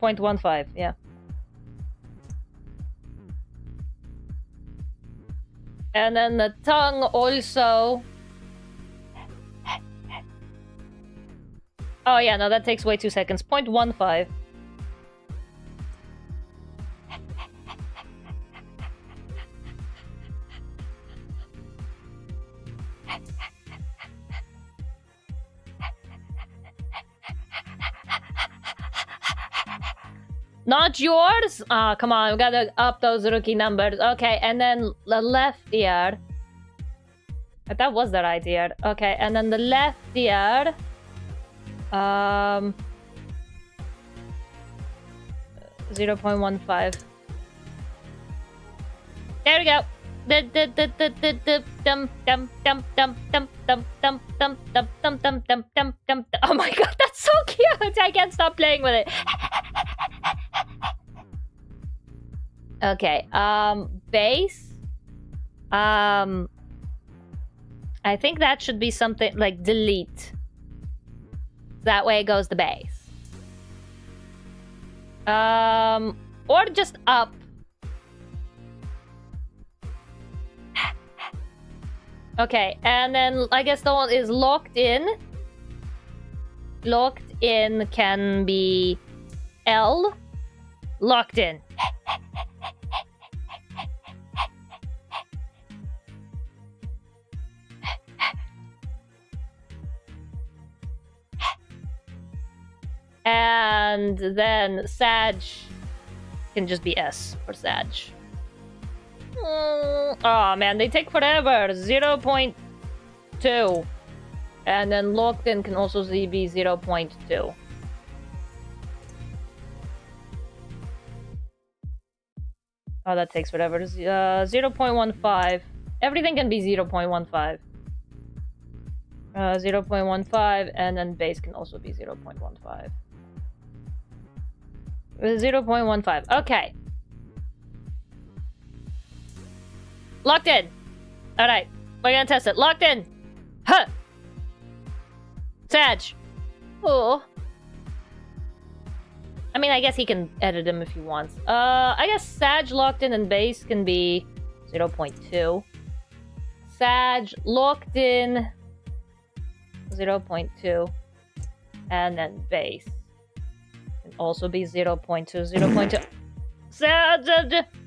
Speaker 1: .15, yeah. And then the tongue also. Oh yeah, no, that takes way 2 seconds. 0.15. Not yours? Ah, come on, we gotta up those rookie numbers. Okay, and then the left ear. That was the right ear. Okay, and then the left ear. 0.15. There we go. Oh my god, that's so cute! I can't stop playing with it. Okay, base. I think that should be something like delete. That way it goes the base. Or just up. Okay, and then I guess the one is locked in. Locked in can be L. Locked in. And then Sag can just be S for Sag. Oh man, they take forever. 0.2. And then locked in can also be 0.2. Oh, that takes forever. 0.15. Everything can be 0.15. 0.15, and then base can also be 0.15. 0.15. Okay. Locked in. Alright. We're gonna test it. Locked in. Huh. Sag. Oh. I mean, I guess he can edit him if he wants. I guess Sag locked in and base can be 0.2. Sag locked in 0.2. And then base can also be 0.2. 0.2. Sag,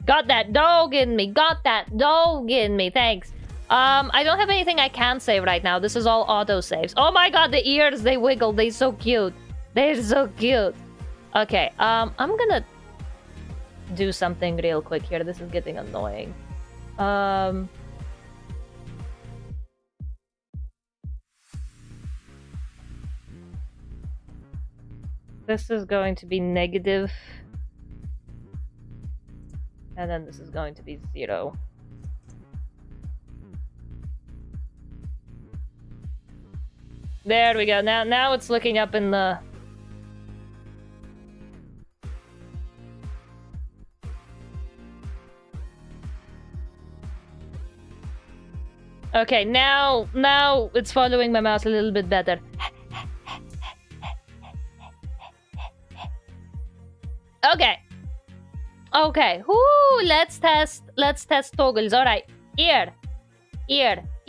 Speaker 1: got that dog in me. Got that dog in me. Thanks. I don't have anything I can save right now. This is all auto saves. Oh my god, the ears, they wiggle. They're so cute. They're so cute. Okay, I'm gonna do something real quick here. This is getting annoying. This is going to be negative. And then this is going to be 0. There we go. Now it's looking up in the... Okay, now it's following my mouse a little bit better. Okay. Okay. Whoo, let's test toggles. All right. Ear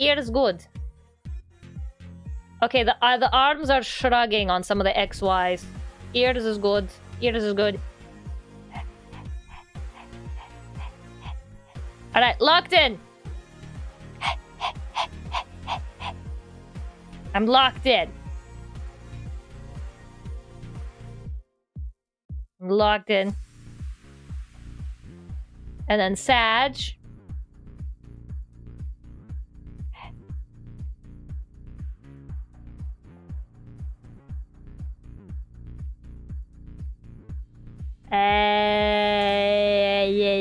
Speaker 1: is good. Okay, the arms are shrugging on some of the XYs. Ears is good. All right, locked in. I'm locked in. And then Sag.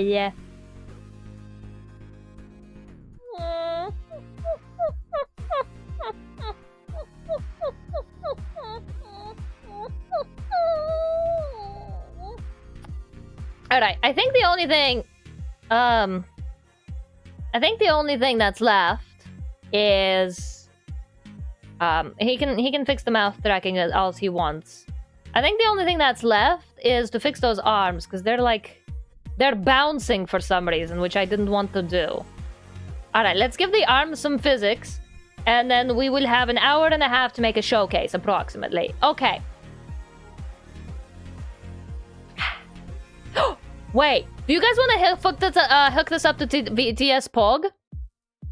Speaker 1: Yeah. Alright, I think the only thing that's left is he can fix the mouth tracking as all he wants. I think the only thing that's left is to fix those arms, because they're bouncing for some reason, which I didn't want to do. Alright, let's give the arms some physics, and then we will have an hour and a half to make a showcase, approximately. Okay. Wait, do you guys want to hook this up to VTS Pog?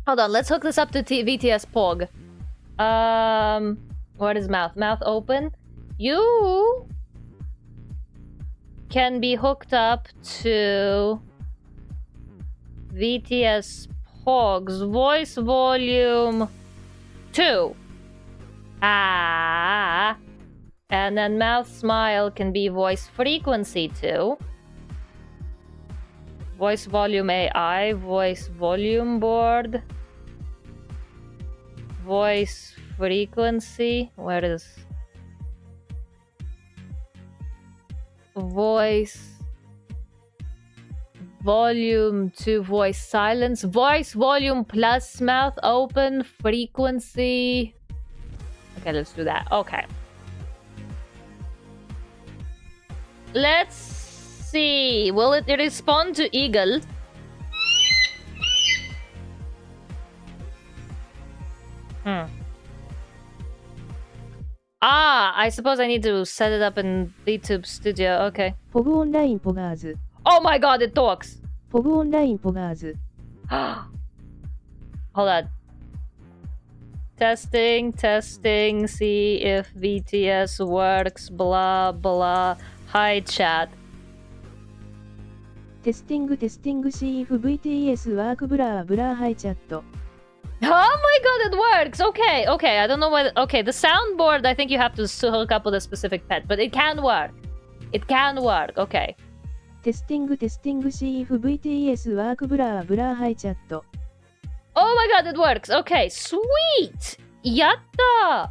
Speaker 1: Hold on, let's hook this up to VTS Pog. What is mouth? Mouth open. You can be hooked up to VTS Pog's voice volume 2. And then mouth smile can be voice frequency 2. Voice volume AI, voice volume board, voice frequency, where is voice volume to voice silence, voice volume plus mouth open, frequency. Okay, let's do that. Okay. Let's see. Will it respond to eagle? I suppose I need to set it up in VTube Studio. Okay.
Speaker 3: ポグオンラインポガーズ
Speaker 1: Oh my god, it talks.
Speaker 3: ポグオンラインポガーズ
Speaker 1: Hold on. Testing. See if VTS works. Blah blah. Hi chat.
Speaker 3: テスティング See if VTS work ブラーハイチャット
Speaker 1: Oh my god, it works! Okay, I don't know why... Okay, the soundboard, I think you have to hook up with a specific pet, but it can work. Okay.
Speaker 3: テスティング See if VTS work ブラーハイチャット
Speaker 1: Oh my god, it works! Okay, sweet! Yatta!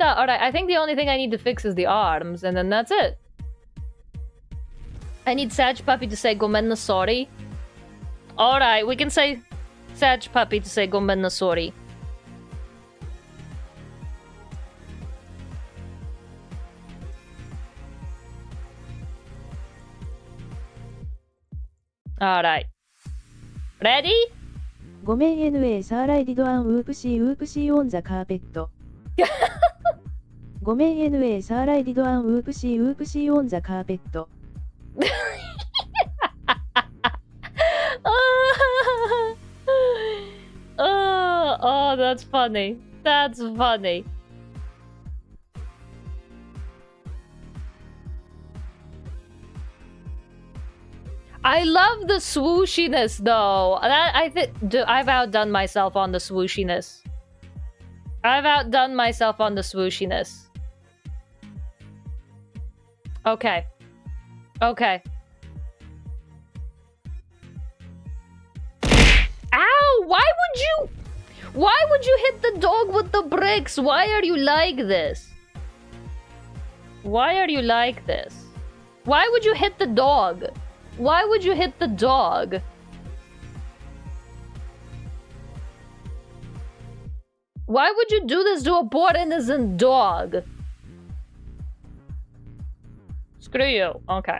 Speaker 1: Alright, I think the only thing I need to fix is the arms, and then that's it. I need Sag Puppy to say gomenna sorry. Alright, we can say Sag Puppy to say gomenna sorry. Alright. Ready?
Speaker 3: ごめん NA サーライディドアンウープシーオンザカーペットごめん NA サーライディドアンウープシーオンザカーペット
Speaker 1: Oh, that's funny. That's funny. I love the swooshiness, though. I think I've outdone myself on the swooshiness. I've outdone myself on the swooshiness. Okay. Okay. Ow! Why would you hit the dog with the bricks? Why are you like this? Why are you like this? Why would you hit the dog? Why would you hit the dog? Why would you do this to a poor innocent dog? Screw you. Okay.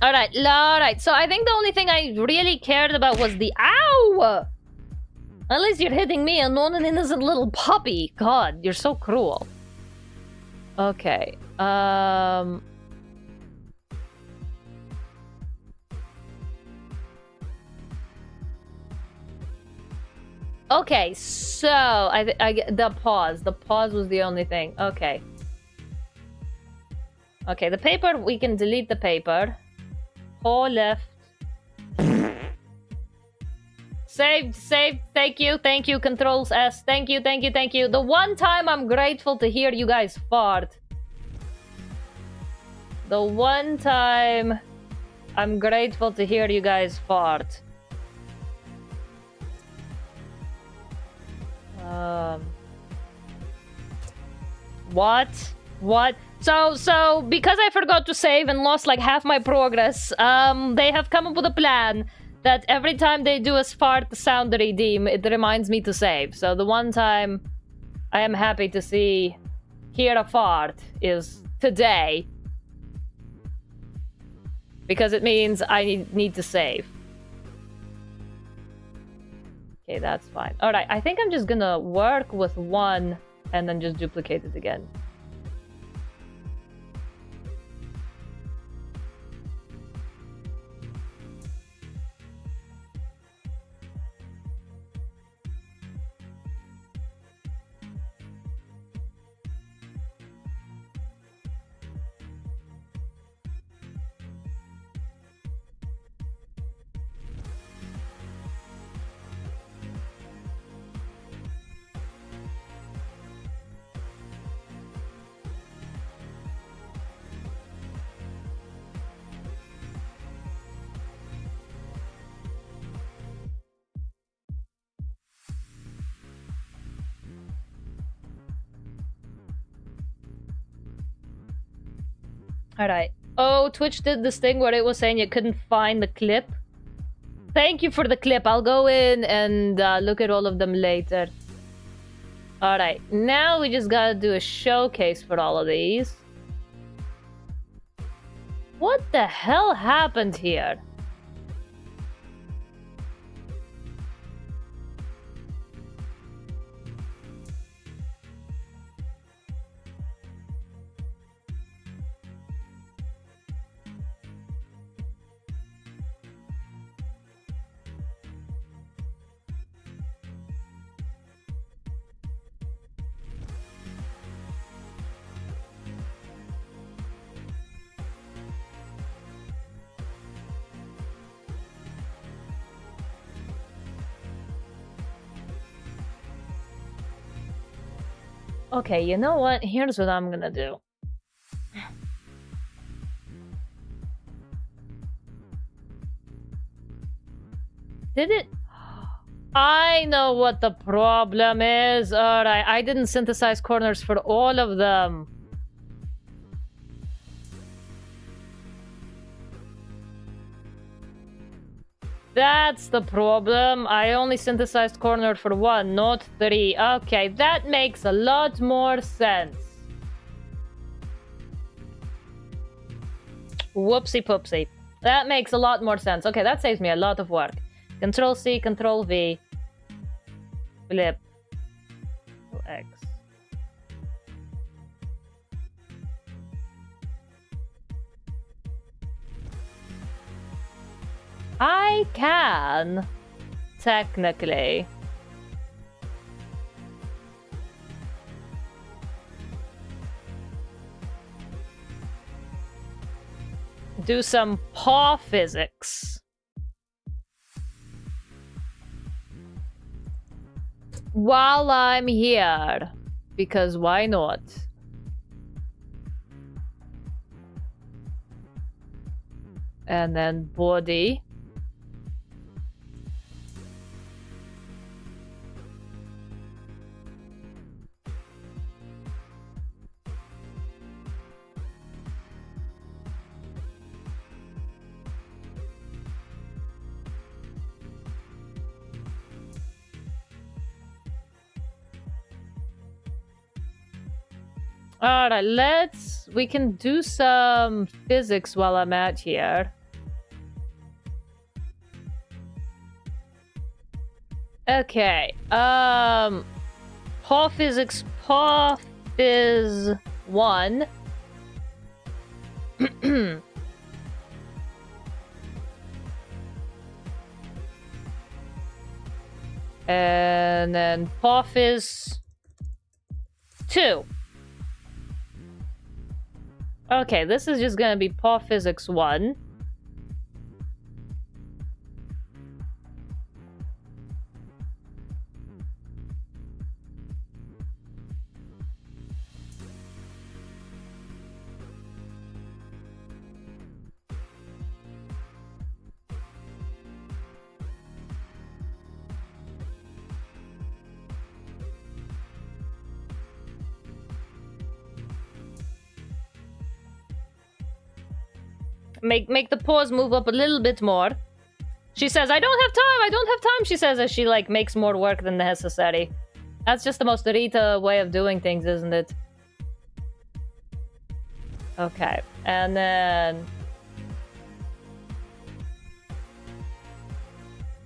Speaker 1: Alright. So I think the only thing I really cared about was the... Ow! At least you're hitting me and not an innocent little puppy. God, you're so cruel. Okay. Okay, so the pause was the only thing. Okay. Okay, the paper, we can delete the paper. Paw left. Saved, thank you, Controls S, thank you. The one time I'm grateful to hear you guys fart. The one time I'm grateful to hear you guys fart. What? So because I forgot to save and lost like half my progress, they have come up with a plan that every time they do a fart sound redeem, it reminds me to save. So the one time I am happy to hear a fart is today. Because it means I need to save. Okay, that's fine. Alright, I think I'm just gonna work with one and then just duplicate it again. Alright. Oh, Twitch did this thing where it was saying you couldn't find the clip. Thank you for the clip. I'll go in and look at all of them later. Alright. Now we just gotta do a showcase for all of these. What the hell happened here? Okay, you know what? Here's what I'm gonna do. Did it? I know what the problem is. Alright, I didn't synthesize corners for all of them. That's the problem. I only synthesized corner for 1, not 3. Okay, that makes a lot more sense. Whoopsie poopsie. That makes a lot more sense. Okay, that saves me a lot of work. Control C, Control V. Flip. X. I can, technically. do some paw physics. While I'm here. Because why not? And then body. Alright, we can do some physics while I'm at here. Okay, paw physics, paw phys 1. And then paw phys 2. Okay, this is just gonna be paw physics 1. Make the paws move up a little bit more. She says, I don't have time, she says as she, like, makes more work than necessary. That's just the most Rita way of doing things, isn't it? Okay, and then...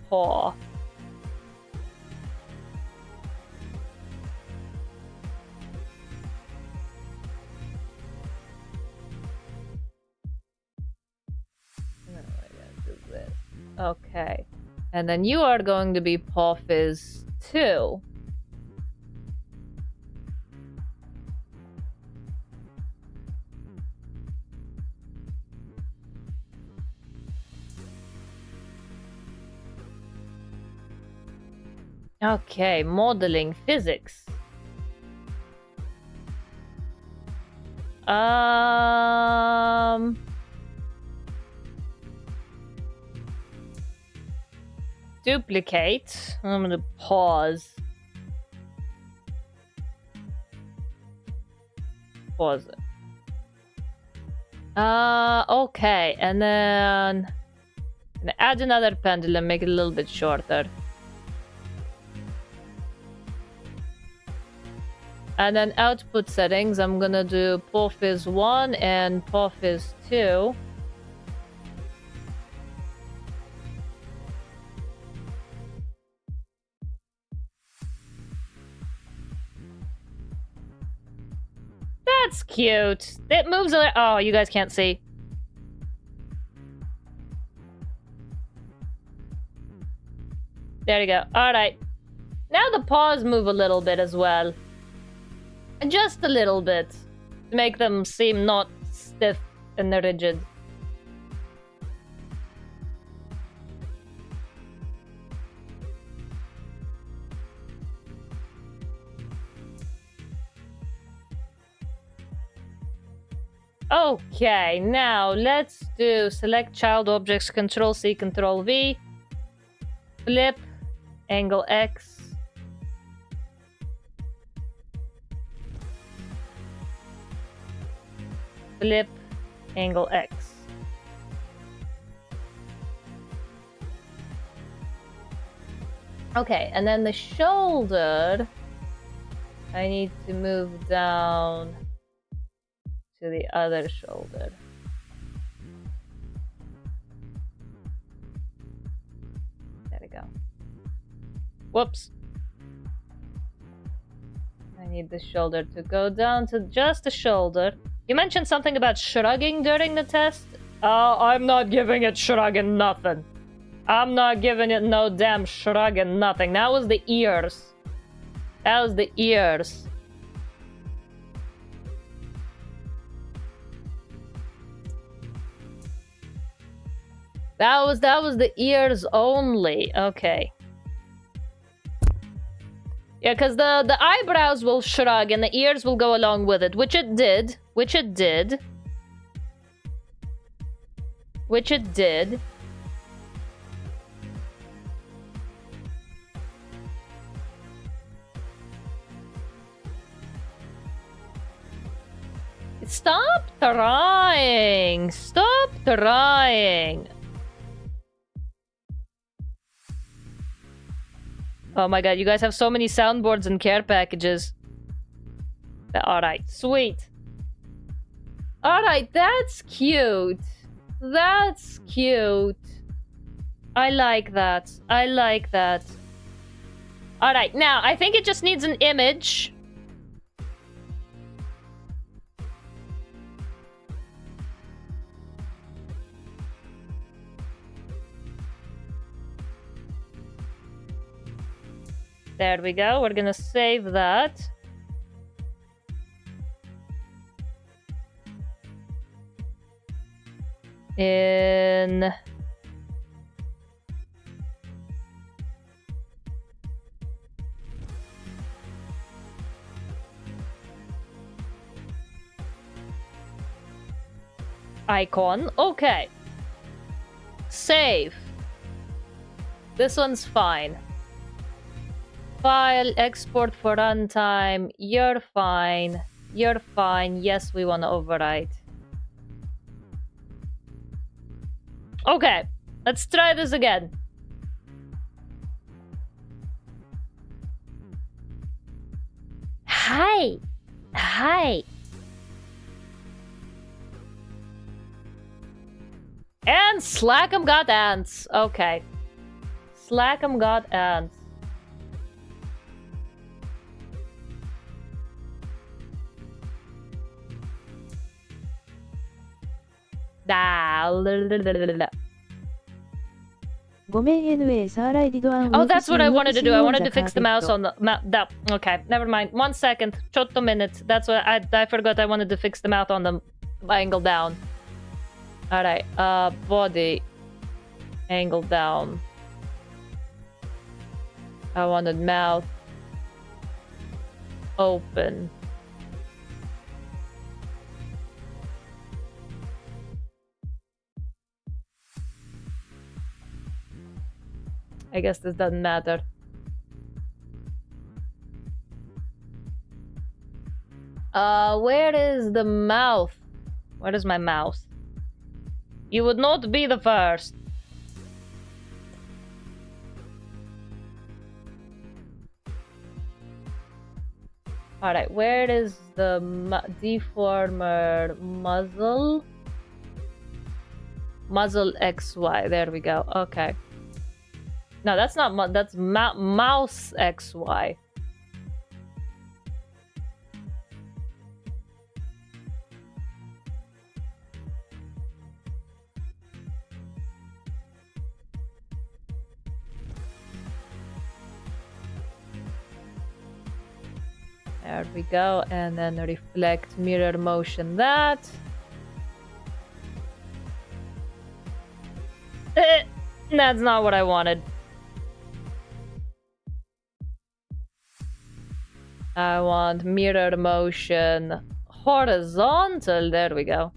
Speaker 1: paw. Okay. And then you are going to be paw phys 2. Okay, modeling physics. Duplicate. I'm gonna pause. Pause it. Okay, and then add another pendulum, make it a little bit shorter. And then output settings, I'm gonna do paw phys 1 and paw phys 2. That's cute. It moves a... oh, you guys can't see. There you go. Alright. Now the paws move a little bit as well. Just a little bit. To make them seem not stiff and rigid. Okay, now let's do select child objects, Control C, Control V, flip, angle X, flip, angle X. Okay, and then the shoulder, I need to move down to the other shoulder. There we go. Whoops. I need the shoulder to go down to just the shoulder. You mentioned something about shrugging during the test. I'm not giving it shrugging nothing. I'm not giving it no damn shrugging nothing. That was the ears. That was the ears. That was the ears only. Okay. Yeah, because the eyebrows will shrug and the ears will go along with it, which it did. Which it did. Which it did. Stop trying! Stop trying! Oh my god, you guys have so many soundboards and care packages. Alright, sweet. Alright, that's cute. That's cute. I like that. I like that. Alright, now, I think it just needs an image. There we go. We're gonna save that. In... icon. Okay. Save. This one's fine. File, export for runtime. You're fine. You're fine. Yes, we want to overwrite. Okay, let's try this again.
Speaker 4: Hi. Hi.
Speaker 1: And Slack'em got ants. Okay. Slack'em got ants. Oh, that's what I wanted to do. I wanted to fix the mouse on the okay, never mind. 1 second. Chotto minute. That's what I forgot. I wanted to fix the mouth on the angle down. Alright, body angle down. I wanted mouth open. I guess this doesn't matter. Where is the mouth? Where is my mouth? You would not be the first. Alright, where is the deformer muzzle? Muzzle XY. There we go. Okay. No, that's not that's mouse XY. There we go, and then reflect mirror motion that. That's not what I wanted. I want mirror motion horizontal. There we go.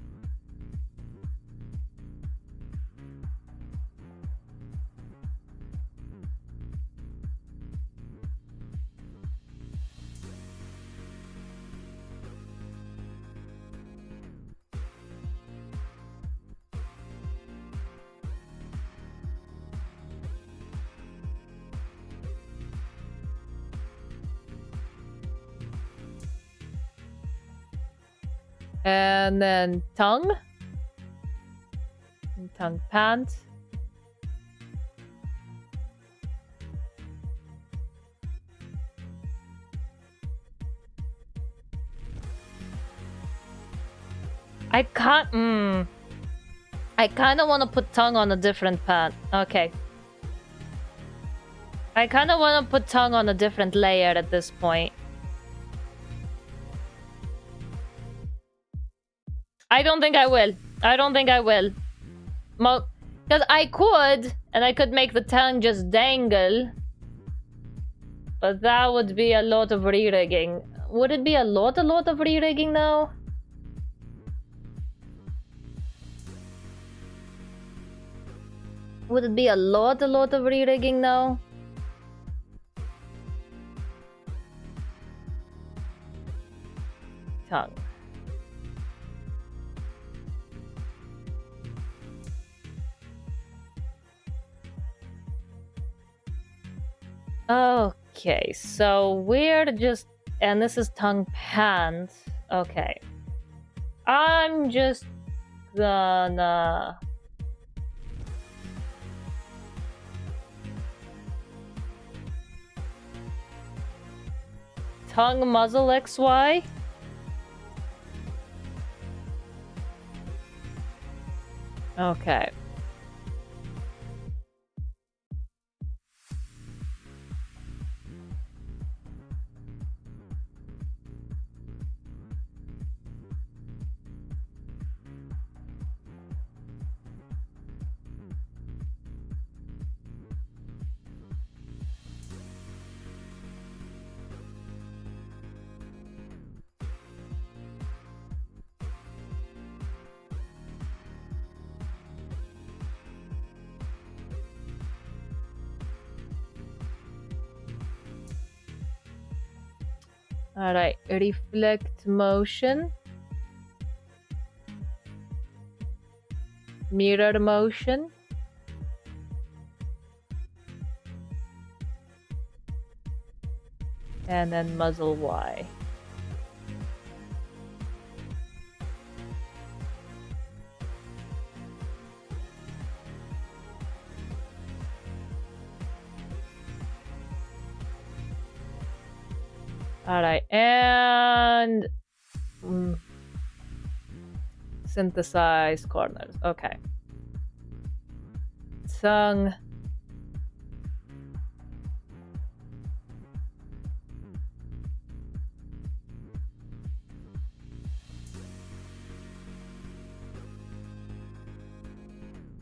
Speaker 1: And then tongue. Tongue pant. I can't. I kind of want to put tongue on a different pant. Okay. I kind of want to put tongue on a different layer at this point. I don't think I will. I don't think I will. Because I could make the tongue just dangle. But that would be a lot of re-rigging. Would it be a lot of re-rigging though? Would it be a lot of re-rigging though? Tongue. Okay, so we're just... And this is tongue pants. Okay. I'm just gonna... Tongue muzzle XY. Okay. Alright, reflect motion. Mirror motion. And then muzzle Y. Alright, and synthesize corners. Okay. Tongue.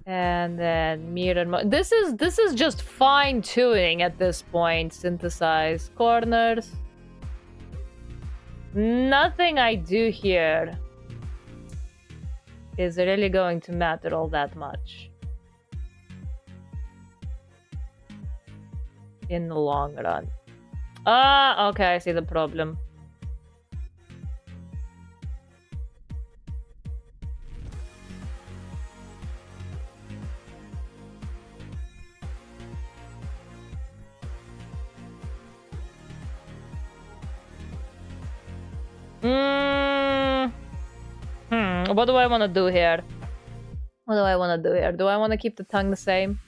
Speaker 1: And then mirror. This is just fine tuning at this point. Synthesize corners. Nothing I do here is really going to matter all that much in the long run. Ah, okay, I see the problem. What do I want to do here? What do I want to do here? Do I want to keep the tongue the same?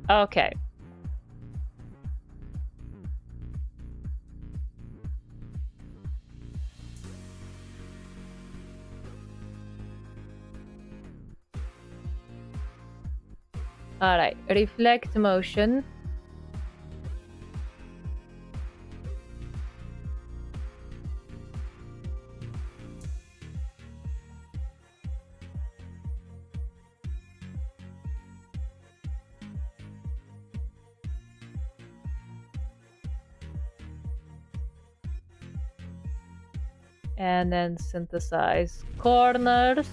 Speaker 1: Okay. Alright, reflect motion. And then synthesize corners.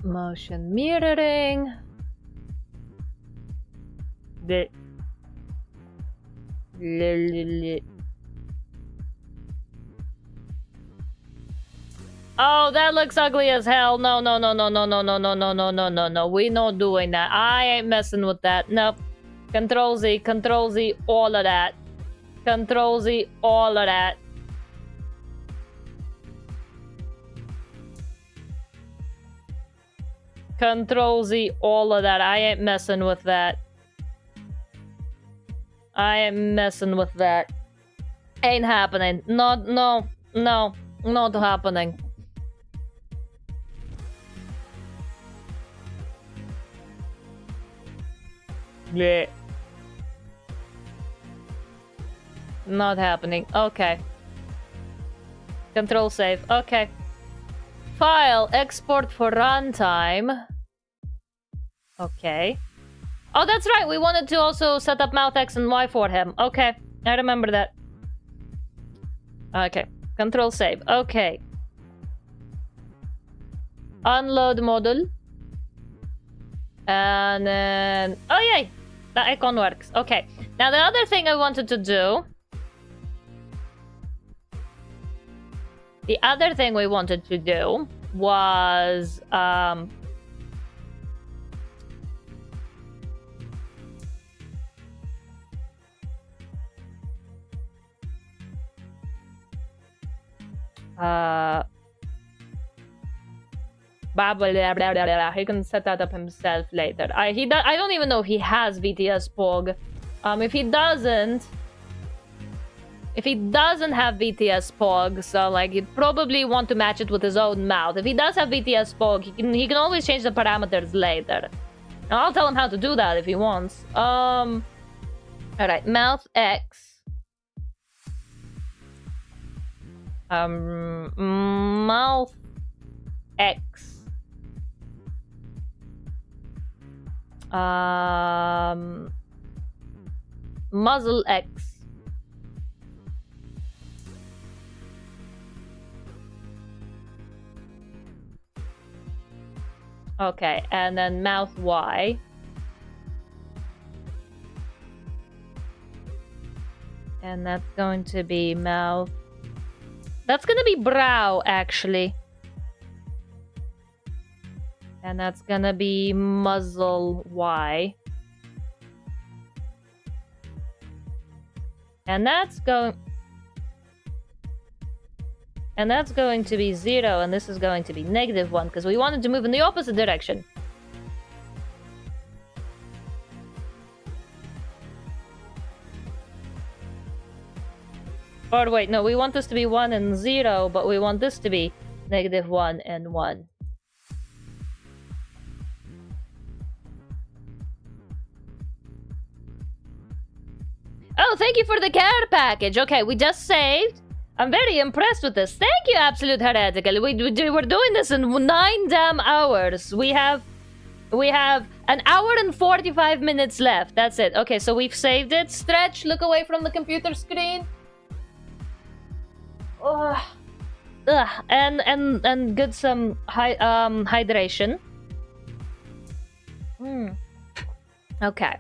Speaker 1: Motion mirroring. Oh, that looks ugly as hell. No. We not doing that. I ain't messing with that. Nope. Control Z, all of that. Control Z, all of that. Control Z, all of that. I ain't messing with that. I am messing with that. Ain't happening. Not happening. Yeah. Not happening. Okay. Control save. Okay. File. Export for runtime. Okay. Oh, that's right. We wanted to also set up mouth X and Y for him. Okay. I remember that. Okay. Control save. Okay. Unload module. And then... Oh, yay! The icon works. Okay. Now, the other thing I wanted to do... The other thing we wanted to do was... he can set that up himself later. I don't even know if he has VTS POG. If he doesn't have VTS POG, so like he'd probably want to match it with his own mouth. If he does have VTS POG, he can always change the parameters later. And I'll tell him how to do that if he wants. All right, mouth X. Mouth X. Muzzle X. Okay, and then mouth Y. And that's going to be mouth... That's gonna be brow, actually. And that's gonna be muzzle Y. And that's going to be 0, and this is going to be -1, because we wanted to move in the opposite direction. Or wait, no, we want this to be 1 and 0, but we want this to be -1 and 1. Oh, thank you for the care package. Okay, we just saved. I'm very impressed with this. Thank you, Absolute Heretical. We're doing this in 9 damn hours. We have an hour and 45 minutes left. That's it. Okay, so we've saved it. Stretch, look away from the computer screen. And get some hydration. Okay.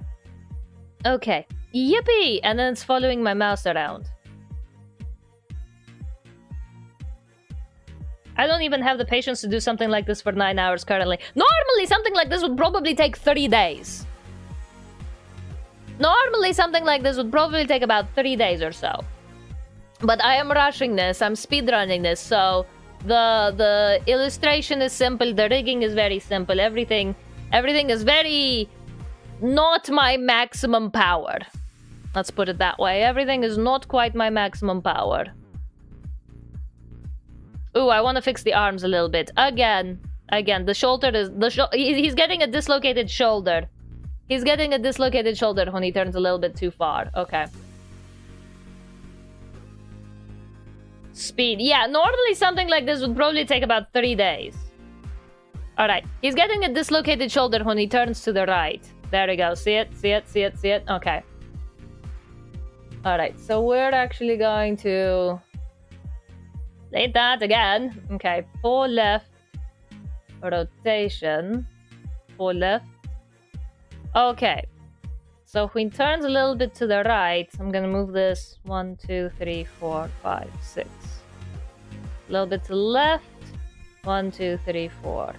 Speaker 1: Okay. Yippee! And then it's following my mouse around. I don't even have the patience to do something like this for 9 hours currently. Normally, something like this would probably take 30 days. Normally, something like this would probably take about 3 days or so. But I am rushing this. I'm speedrunning this, so the illustration is simple. The rigging is very simple. Everything is very not my maximum power. Let's put it that way. Everything is not quite my maximum power. Ooh, I want to fix the arms a little bit. Again, the shoulder is he's getting a dislocated shoulder. He's getting a dislocated shoulder when he turns a little bit too far. Okay. Speed. Yeah, normally something like this would probably take about 3 days. Alright. He's getting a dislocated shoulder when he turns to the right. There we go. See it? See it? See it? See it? Okay. Alright, so we're actually going to... Late that again. Okay, 4 left. Rotation. 4 left. Okay. So when he turns a little bit to the right, I'm gonna move this 1, 2, 3, 4, 5, 6. A little bit to the left. 1, 2, 3, 4.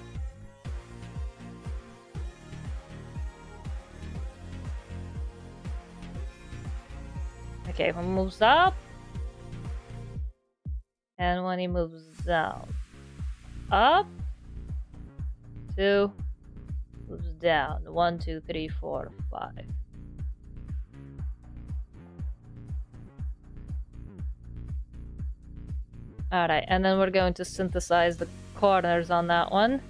Speaker 1: Okay, when he moves up. And when he moves down. Up. 2. Moves down. 1, 2, 3, 4, 5. Alright, and then we're going to synthesize the corners on that one.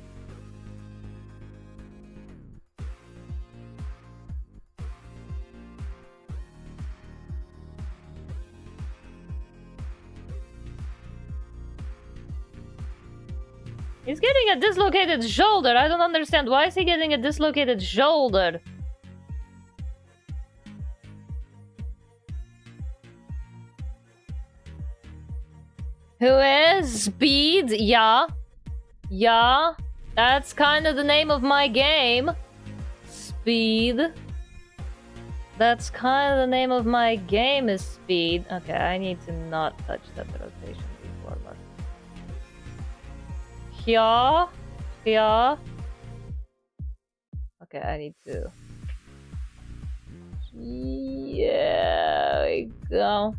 Speaker 1: He's getting a dislocated shoulder. I don't understand. Why is he getting a dislocated shoulder? Who is? Speed? Yeah. Yeah. That's kind of the name of my game. Speed. That's kind of the name of my game is Speed. Okay, I need to not touch that rotation before. Here. Here. Okay, I need to... Yeah, there we go.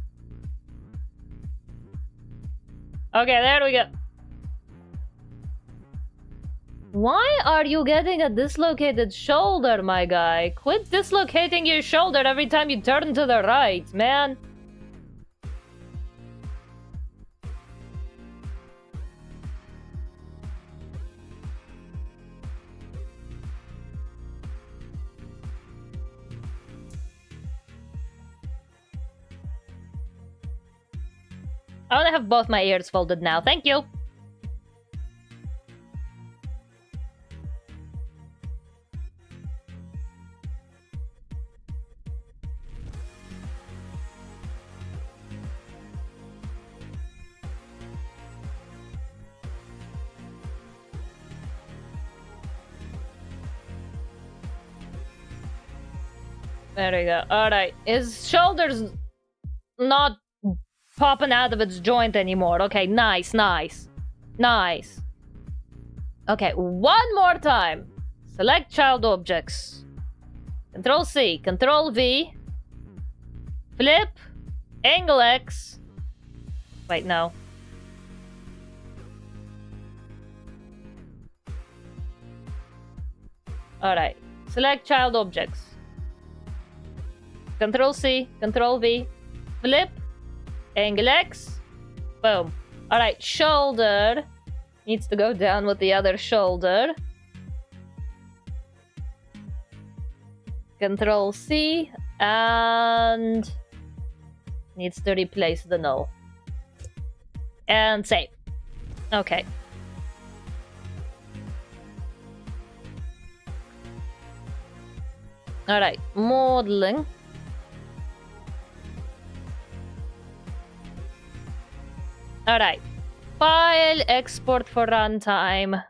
Speaker 1: Okay, there we go. Why are you getting a dislocated shoulder, my guy? Quit dislocating your shoulder every time you turn to the right, man. I want to have both my ears folded now. Thank you. There we go. Alright. His shoulder's not popping out of its joint anymore. Okay, nice, nice. Nice. Okay, one more time. Select child objects. Control C, Control V. Flip. Angle X. Wait, no. Alright. Select child objects. Control C, Control V. Flip. Angle X. Boom. Alright, shoulder needs to go down with the other shoulder. Control C and needs to replace the null. And save. Okay. Alright, modeling. Alright. File, export for runtime.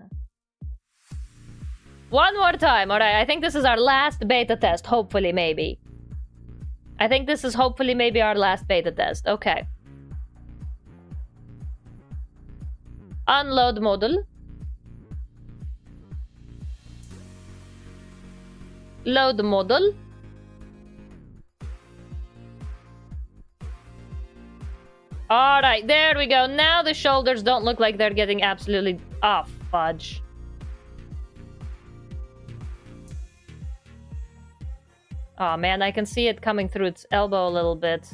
Speaker 1: One more time. Alright, I think this is our last beta test. Hopefully, maybe. I think this is hopefully maybe our last beta test. Okay. Unload model. Load model. Alright, there we go. Now the shoulders don't look like they're getting absolutely... Oh, fudge. Oh man, I can see it coming through its elbow a little bit.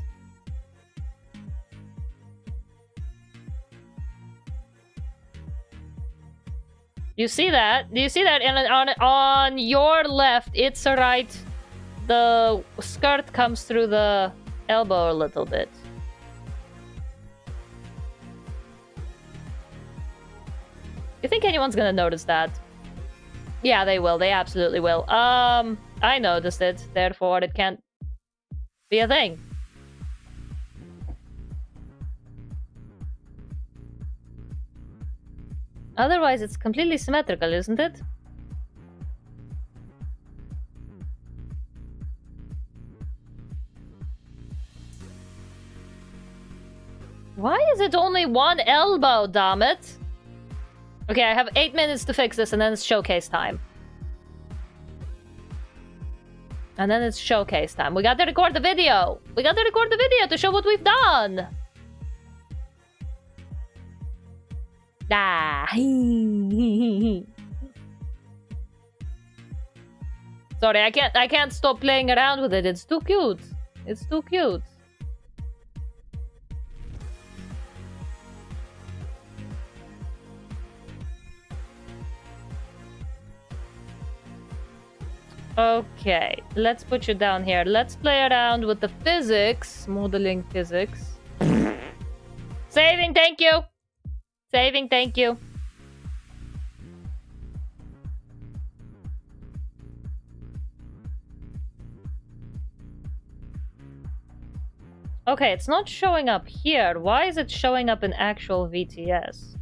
Speaker 1: You see that? Do you see that? And on your left, it's right. The skirt comes through the elbow a little bit. You think anyone's gonna notice that? Yeah, they will. They absolutely will. I noticed it. Therefore, it can't be a thing. Otherwise, it's completely symmetrical, isn't it? Why is it only one elbow, damn it? Okay, I have 8 minutes to fix this, and then it's showcase time. And then it's showcase time. We got to record the video. We got to record the video to show what we've done. Ah. Sorry, I can't stop playing around with it. It's too cute. It's too cute. Okay, let's put you down here. Let's play around with the physics. Modeling physics. Saving, thank you. Saving, thank you. Okay, it's not showing up here. Why is it showing up in actual VTS?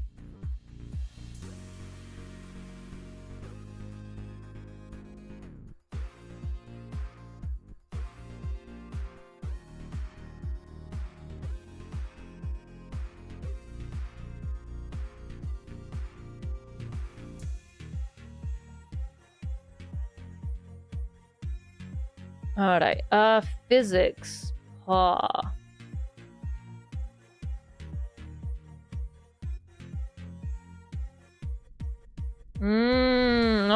Speaker 1: Alright, physics.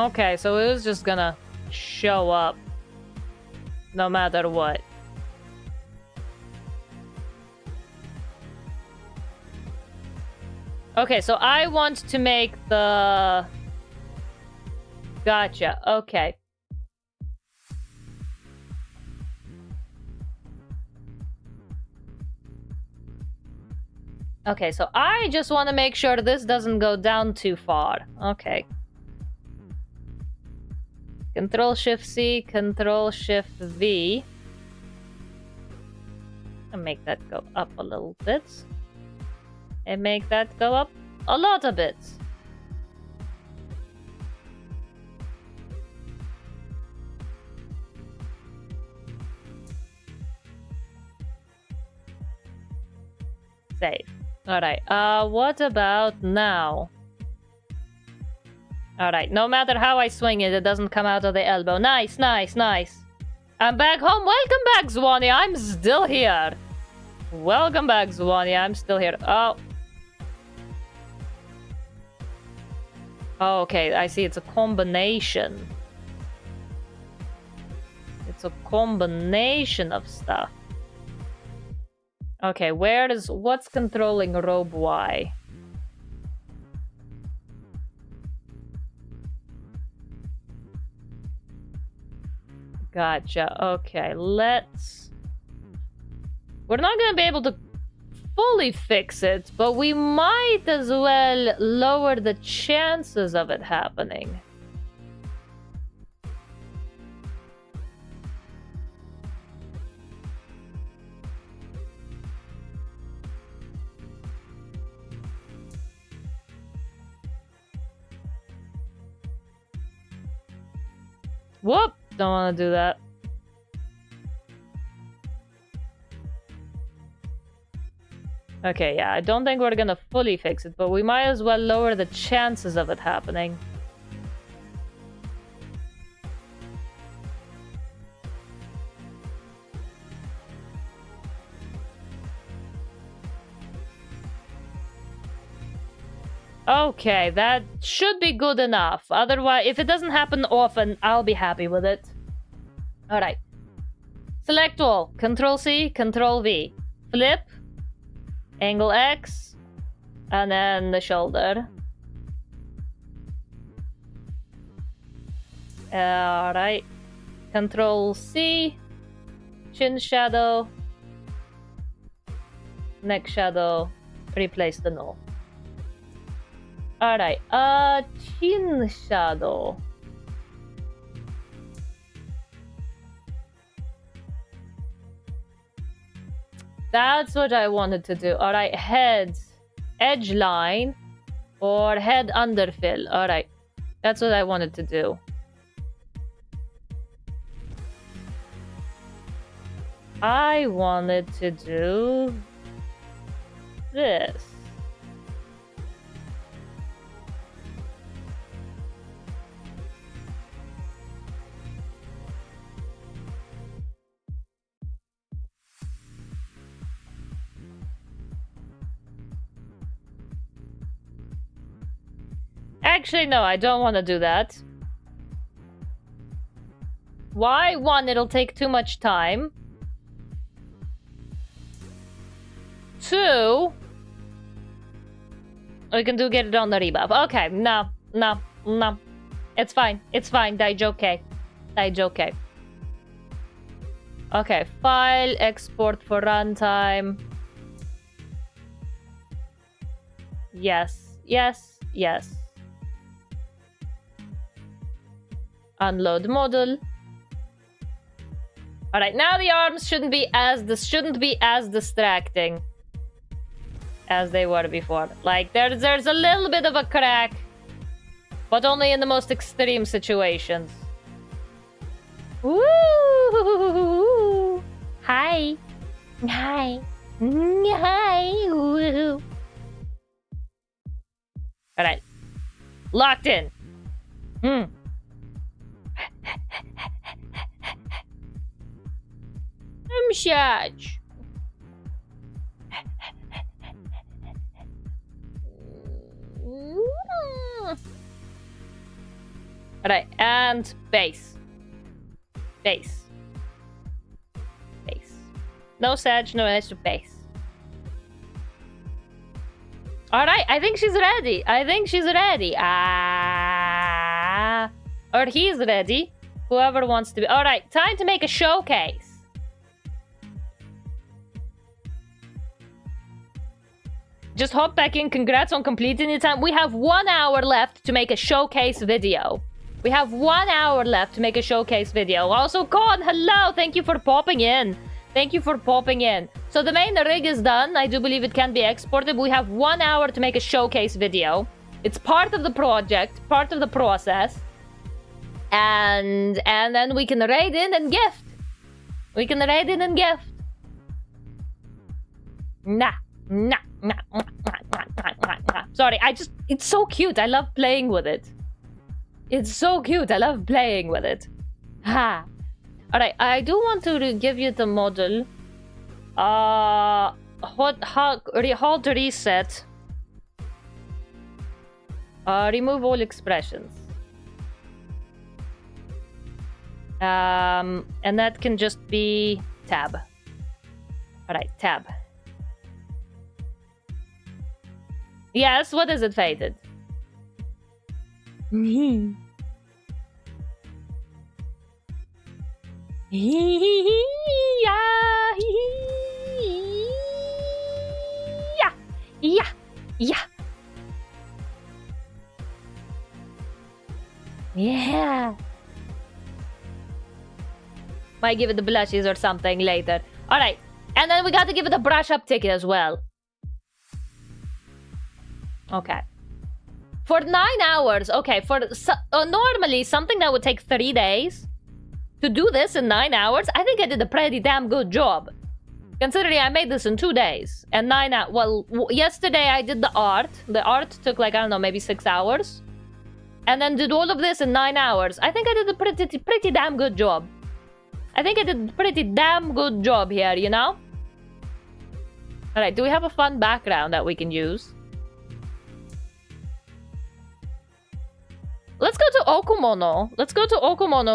Speaker 1: Okay, so it was just gonna show up no matter what. Okay, so I want to make the... Gotcha, okay. Okay, so I just want to make sure this doesn't go down too far. Okay. Control-Shift-C, Control-Shift-V. And make that go up a little bit. And make that go up a lot of bit. Save. Alright, what about now? Alright, no matter how I swing it, it doesn't come out of the elbow. Nice, nice, nice. I'm back home. Welcome back, Zwanie. I'm still here. Welcome back, Zwanie. I'm still here. Oh. Oh, okay, I see. It's a combination. It's a combination of stuff. Okay, what's controlling robe Y? Gotcha. Okay, we're not gonna be able to fully fix it, but we might as well lower the chances of it happening. Whoop! Don't want to do that. Okay, yeah, I don't think we're gonna fully fix it, but we might as well lower the chances of it happening. Okay, that should be good enough. Otherwise, if it doesn't happen often, I'll be happy with it. Alright. Select all. Control-C, Control-V. Flip. Angle X. And then the shoulder. Alright. Control-C. Chin shadow. Neck shadow. Replace the null. Alright, chin shadow. That's what I wanted to do. Alright, head edge line or head underfill. Alright, that's what I wanted to do. I wanted to do this. Actually, no, I don't want to do that. Why? One, it'll take too much time. Two, we can get it on the rebuff. Okay, no. It's fine. It's fine, 𝕮𝖍𝖙 𝑘. 𝕮𝖍𝖙. Okay, file, export for runtime. Yes, yes, yes. Unload model. All right, now the arms shouldn't be as distracting as they were before. Like there's a little bit of a crack, but only in the most extreme situations. Woo!
Speaker 4: Hi. Hi. Hi. Woo.
Speaker 1: All right, locked in. Massage. Alright, and bass. Bass. Bass. No Sag, no extra bass. Alright, I think she's ready. Or he's ready. Whoever wants to be. Alright, time to make a showcase. Just hop back in. Congrats on completing your time. We have 1 hour left to make a showcase video. Also, Con, hello. Thank you for popping in. So the main rig is done. I do believe it can be exported. We have 1 hour to make a showcase video. It's part of the project, part of the process. And then we can raid in and gift. Nah. Sorry, it's so cute. I love playing with it. Ha. Alright, I do want to give you the model. Hold reset. Remove all expressions. And that can just be tab. Alright, tab. Yes, what is it, Faded? Yeah. Might give it the blushes or something later. Alright, and then we got to give it a brush up ticket as well. Okay. For 9 hours, okay, normally something that would take 3 days, to do this in 9 hours, I think I did a pretty damn good job. Considering I made this in 2 days. And 9 hours, well, yesterday I did the art. The art took like, I don't know, maybe 6 hours. And then did all of this in 9 hours. I think I did a pretty damn good job. Here, you know? Alright, do we have a fun background that we can use? Let's go to Okumono.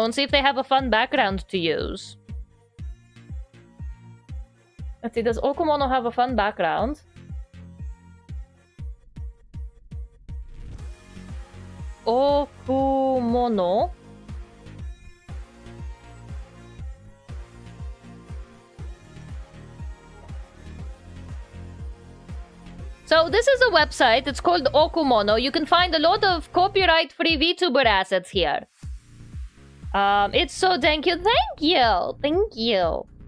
Speaker 1: And see if they have a fun background to use. Let's see, does Okumono have a fun background? Okumono. So this is a website. It's called Okumono. You can find a lot of copyright-free VTuber assets here. It's so thank you.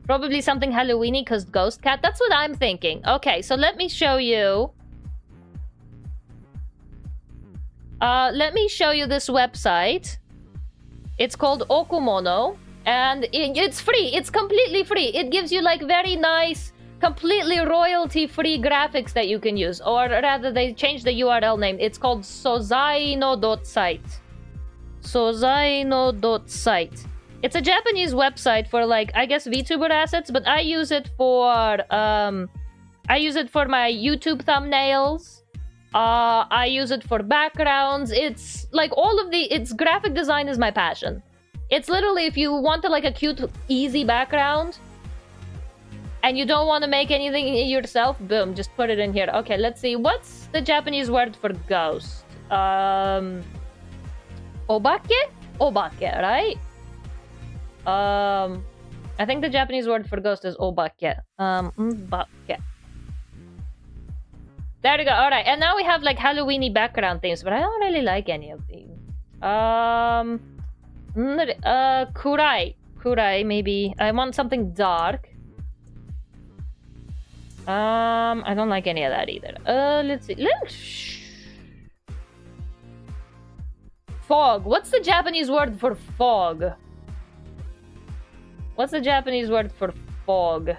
Speaker 1: Probably something Halloweeny because Ghost Cat. That's what I'm thinking. Okay, so let me show you. This website. It's called Okumono. And it's free. It's completely free. It gives you like very nice, completely royalty-free graphics that you can use. Or rather, they changed the URL name. It's called sozaino.site. It's a Japanese website for like, I guess, VTuber assets, but I use it for my YouTube thumbnails. I use it for backgrounds. It's like its graphic design is my passion. It's literally if you want like a cute, easy background and you don't want to make anything yourself, boom, just put it in here. Okay, let's see. What's the Japanese word for ghost? Obake? Obake, right? I think the Japanese word for ghost is obake. Obake. There we go. All right, and now we have like Halloweeny background themes, but I don't really like any of these. Kurai, maybe. I want something dark. I don't like any of that either. Let's see. Fog. What's the Japanese word for fog? What's the Japanese word for fog?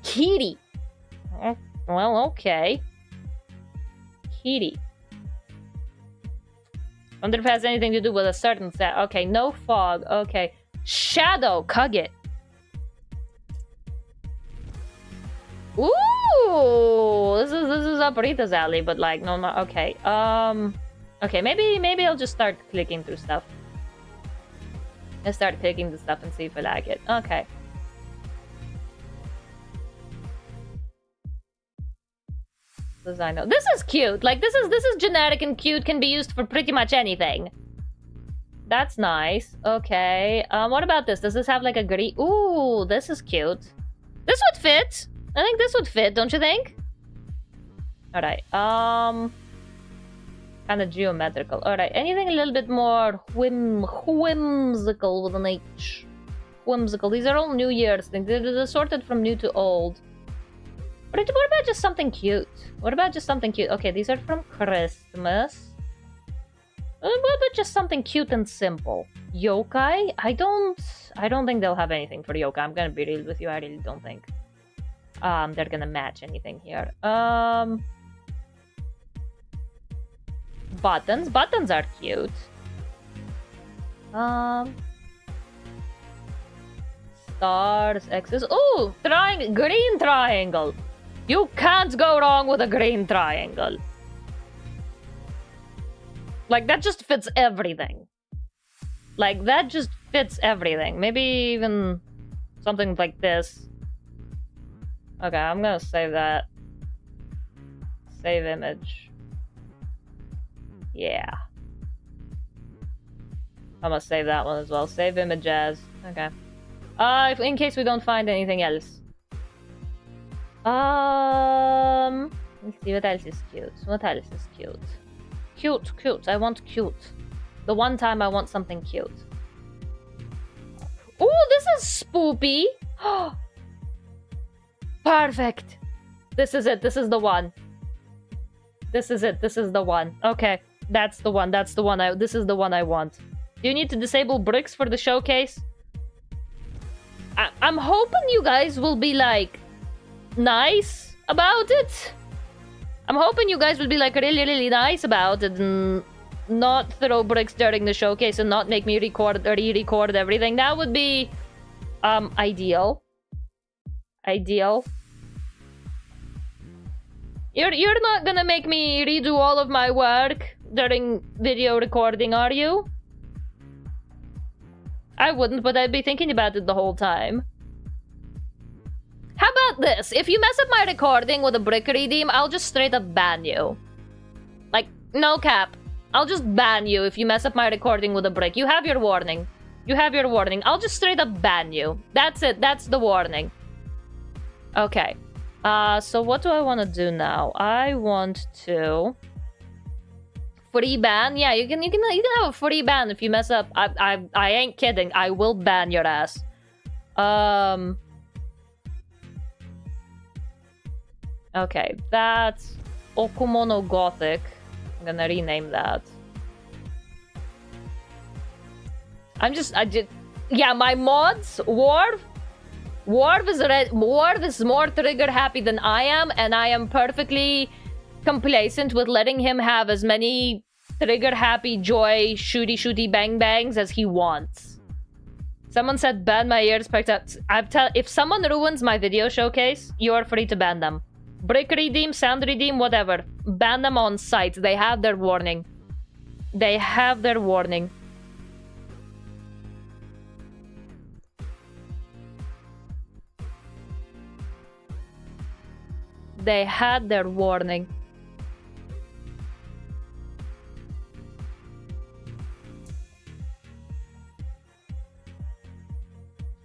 Speaker 1: Kiri. Oh, well, okay. Kiri. Wonder if it has anything to do with a certain set. Okay, no fog. Okay. Shadow. Kage. Ooh, this is up Rita's alley, but like no, okay. Okay, maybe I'll just start clicking through stuff. Let's start clicking the stuff and see if I like it. Okay. Design. This is cute. Like this is generic and cute. Can be used for pretty much anything. That's nice. Okay. What about this? Does this have like a green? Ooh, this is cute. This would fit. I think this would fit, don't you think? Alright, kind of geometrical. Alright, anything a little bit more whimsical with an H. Whimsical. These are all New Year's things. They're sorted from new to old. What about just something cute? What about just something cute? Okay, these are from Christmas. What about just something cute and simple? Yokai? I don't think they'll have anything for yokai. I'm gonna be real with you. I really don't think they're gonna match anything here. Buttons. Buttons are cute. Stars, X's. Ooh, green triangle. You can't go wrong with a green triangle. Like, that just fits everything. Like, that just fits everything. Maybe even something like this. Okay, I'm gonna save that. Save image. Yeah. I'm gonna save that one as well. Save image as. Okay. In case we don't find anything else. Let's see what else is cute. What else is cute? Cute. I want cute. The one time I want something cute. Oh, this is spoopy. Perfect. This is it. This is the one. This is it. This is the one. Okay. That's the one. That's the one. This is the one I want. Do you need to disable bricks for the showcase? I'm hoping you guys will be like nice about it. I'm hoping you guys will be like really nice about it and not throw bricks during the showcase and not make me re-record everything. That would be ideal. Ideal. You're not gonna make me redo all of my work during video recording, are you? I wouldn't, but I'd be thinking about it the whole time. How about this? If you mess up my recording with a brick redeem, I'll just straight up ban you. Like, no cap. I'll just ban you if you mess up my recording with a brick. You have your warning. You have your warning. I'll just straight up ban you. That's it. That's the warning. Okay. So what do I want to do now? I want to free ban. Yeah, you can have a free ban if you mess up. I ain't kidding. I will ban your ass. Okay, that's Okumono Gothic. I'm gonna rename that. Yeah, my mods, Worf is more trigger happy than I am, and I am perfectly complacent with letting him have as many trigger happy joy shooty bang bangs as he wants. Someone said ban my ears perked up. If someone ruins my video showcase, you're free to ban them. Brick redeem, sound redeem, whatever. Ban them on site. They have their warning. They have their warning. They had their warning.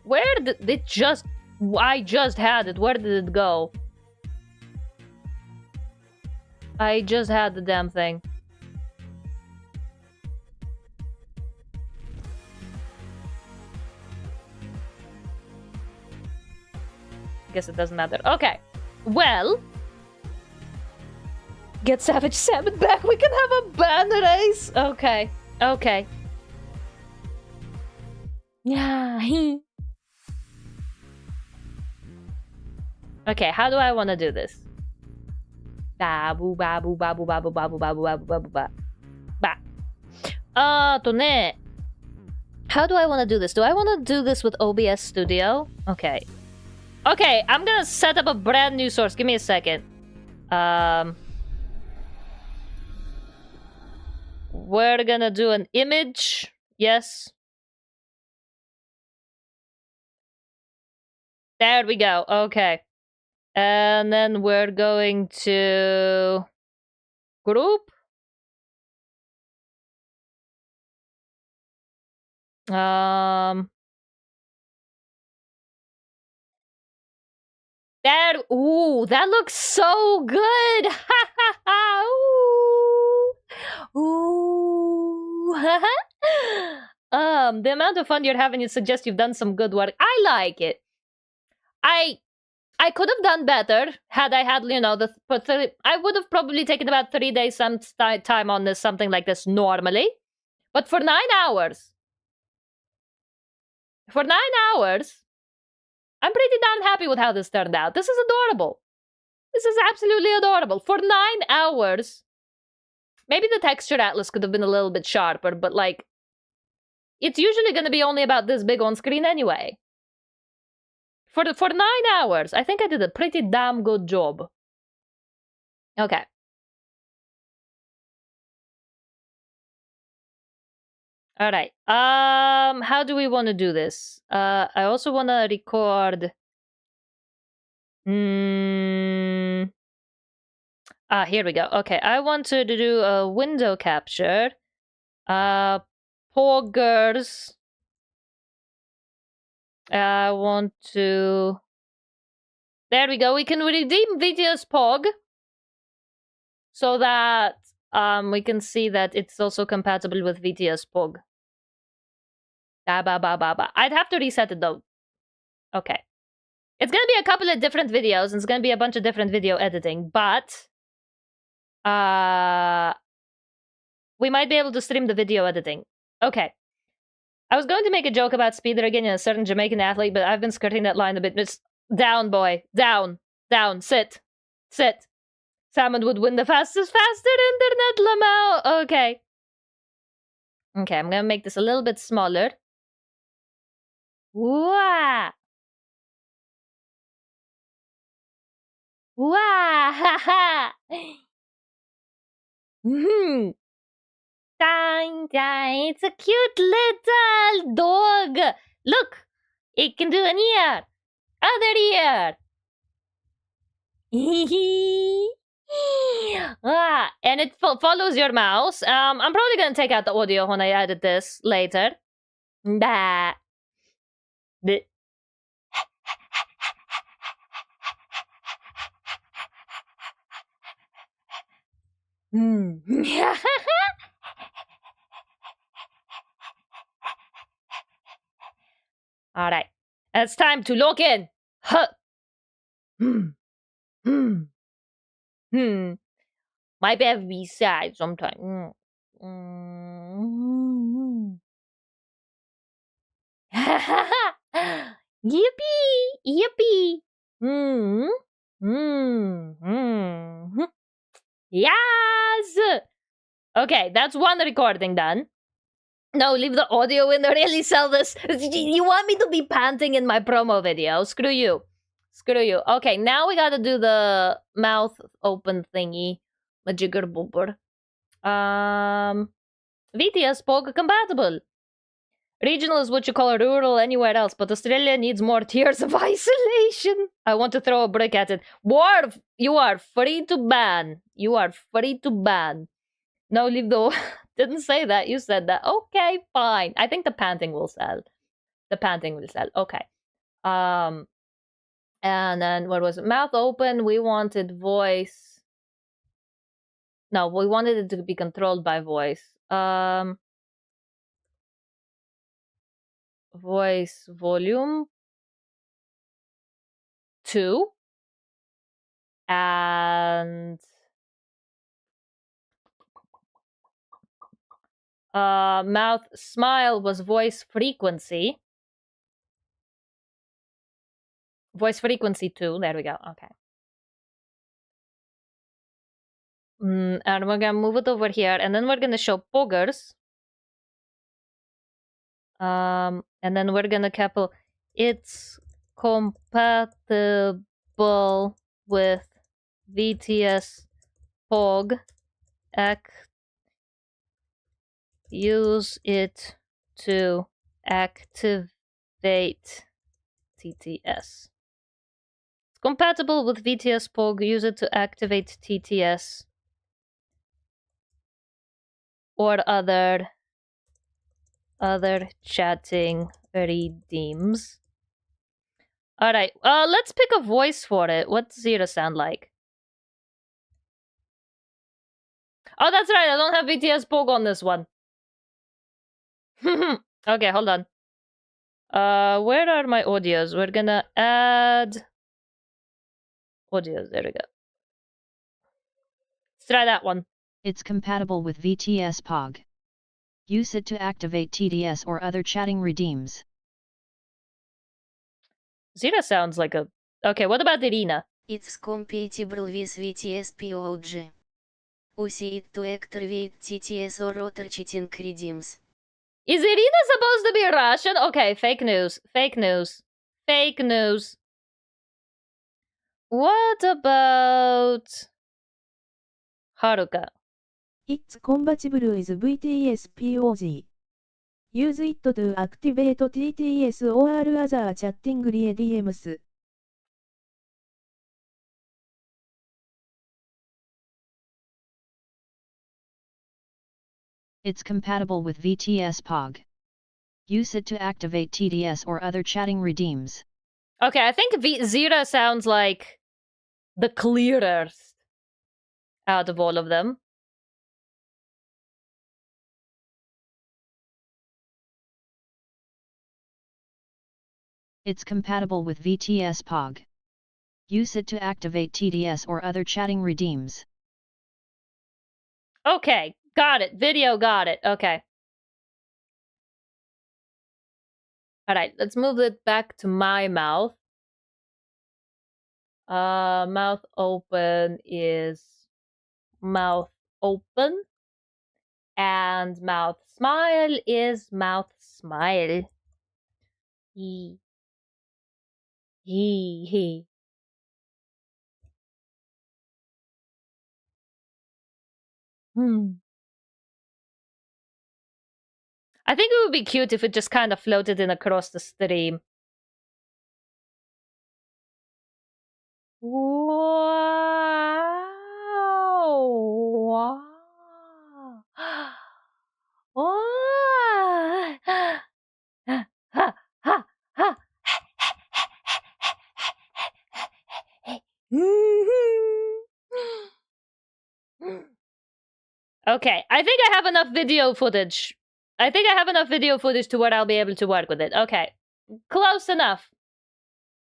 Speaker 1: Where did it just... I just had it. Where did it go? I just had the damn thing. Guess it doesn't matter. Okay. Well... Get Savage Salmon back. We can have a banner race. Okay. Okay. Yeah. Okay, how do I want to do this? Babu babu babu babu babu babu babu babu ba. How do I want to do this? Do I want to do this with OBS Studio? Okay. Okay, I'm gonna set up a brand new source. Give me a second. We're gonna do an image. Yes. There we go. Okay. And then we're going to group. That, ooh, that looks so good. Ooh. Ooh. The amount of fun you're having suggests you've done some good work. I like it. I could have done better had I had, you know, I would have probably taken about 3 days some time on this, something like this normally. But for 9 hours, I'm pretty darn happy with how this turned out. This is adorable. This is absolutely adorable. For 9 hours, maybe the texture atlas could have been a little bit sharper, but like, it's usually going to be only about this big on screen anyway. For 9 hours, I think I did a pretty damn good job. Okay. All right. How do we want to do this? I also want to record. Here we go. Okay, I wanted to do a window capture. Poggers. I want to... There we go. We can redeem videos Pog. So that we can see that it's also compatible with VTS Pog. I'd have to reset it though. Okay. It's gonna be a couple of different videos, and it's gonna be a bunch of different video editing, but... we might be able to stream the video editing. Okay. I was going to make a joke about speed dragging a certain Jamaican athlete, but I've been skirting that line a bit. Just down, boy. Down. Down. Sit. Sit. Salmon would win the faster internet, Lamau. Okay. Okay, I'm gonna make this a little bit smaller. Wah! Wah! Ha ha! It's a cute little dog. Look, it can do an ear. Other ear. And it follows your mouse. I'm probably gonna take out the audio when I edit this later. Bah. All right, it's time to log in. Huh. Might be sad sometimes. Yippee! Yippee! Yes! Okay, that's one recording done. No, leave the audio in there. Really sell this. You want me to be panting in my promo video? Screw you. Screw you. Okay, now we gotta do the mouth open thingy. Majigger boober. VTS Pog compatible. Regional is what you call a rural anywhere else, but Australia needs more tiers of isolation. I want to throw a brick at it. Dwarf, you are free to ban. You are free to ban. No, leave the... Didn't say that. You said that. Okay, fine. I think the panting will sell. The panting will sell. Okay. And then what was it? Mouth open, we wanted voice. No, we wanted it to be controlled by voice. Voice volume 2. And mouth smile was voice frequency. Voice frequency 2. There we go. Okay. And we're gonna move it over here, and then we're gonna show poggers. And then we're gonna couple. It's compatible with VTS POG. Use it to activate TTS. It's compatible with VTS POG. Use it to activate TTS or other chatting redeems. All right, let's pick a voice for it. What's 𝕮𝖆𝖙 sound like? Oh, that's right. I don't have VTS POG on this one. Okay, hold on. Where are my audios? We're gonna add audios. There we go. Let's try that one.
Speaker 5: It's compatible with VTS POG. Use it to activate TTS or other chatting redeems.
Speaker 1: 𝕮𝖆𝖙 sounds like a... Okay, what about Irina?
Speaker 6: It's compatible with VTS POG. Use it to activate TTS or other chatting redeems.
Speaker 1: Is Irina supposed to be Russian? Okay, fake news. Fake news. Fake news. What about Haruka?
Speaker 3: It's compatible with VTS POG. Use it to activate TTS or other chatting redeems.
Speaker 5: It's compatible with VTS POG. Use it to activate TTS or other chatting redeems.
Speaker 1: Okay, I think 𝕮𝖃 sounds like the clearest out of all of them.
Speaker 5: It's compatible with VTS POG. Use it to activate TTS or other chatting redeems.
Speaker 1: Okay, got it. Video got it. Okay. Alright, let's move it back to my mouth. Mouth open is mouth open. And mouth smile is mouth smile. He. I think it would be cute if it just kind of floated in across the stream. Wow. Okay, I think I have enough video footage. I think I have enough video footage to where I'll be able to work with it. Okay, close enough.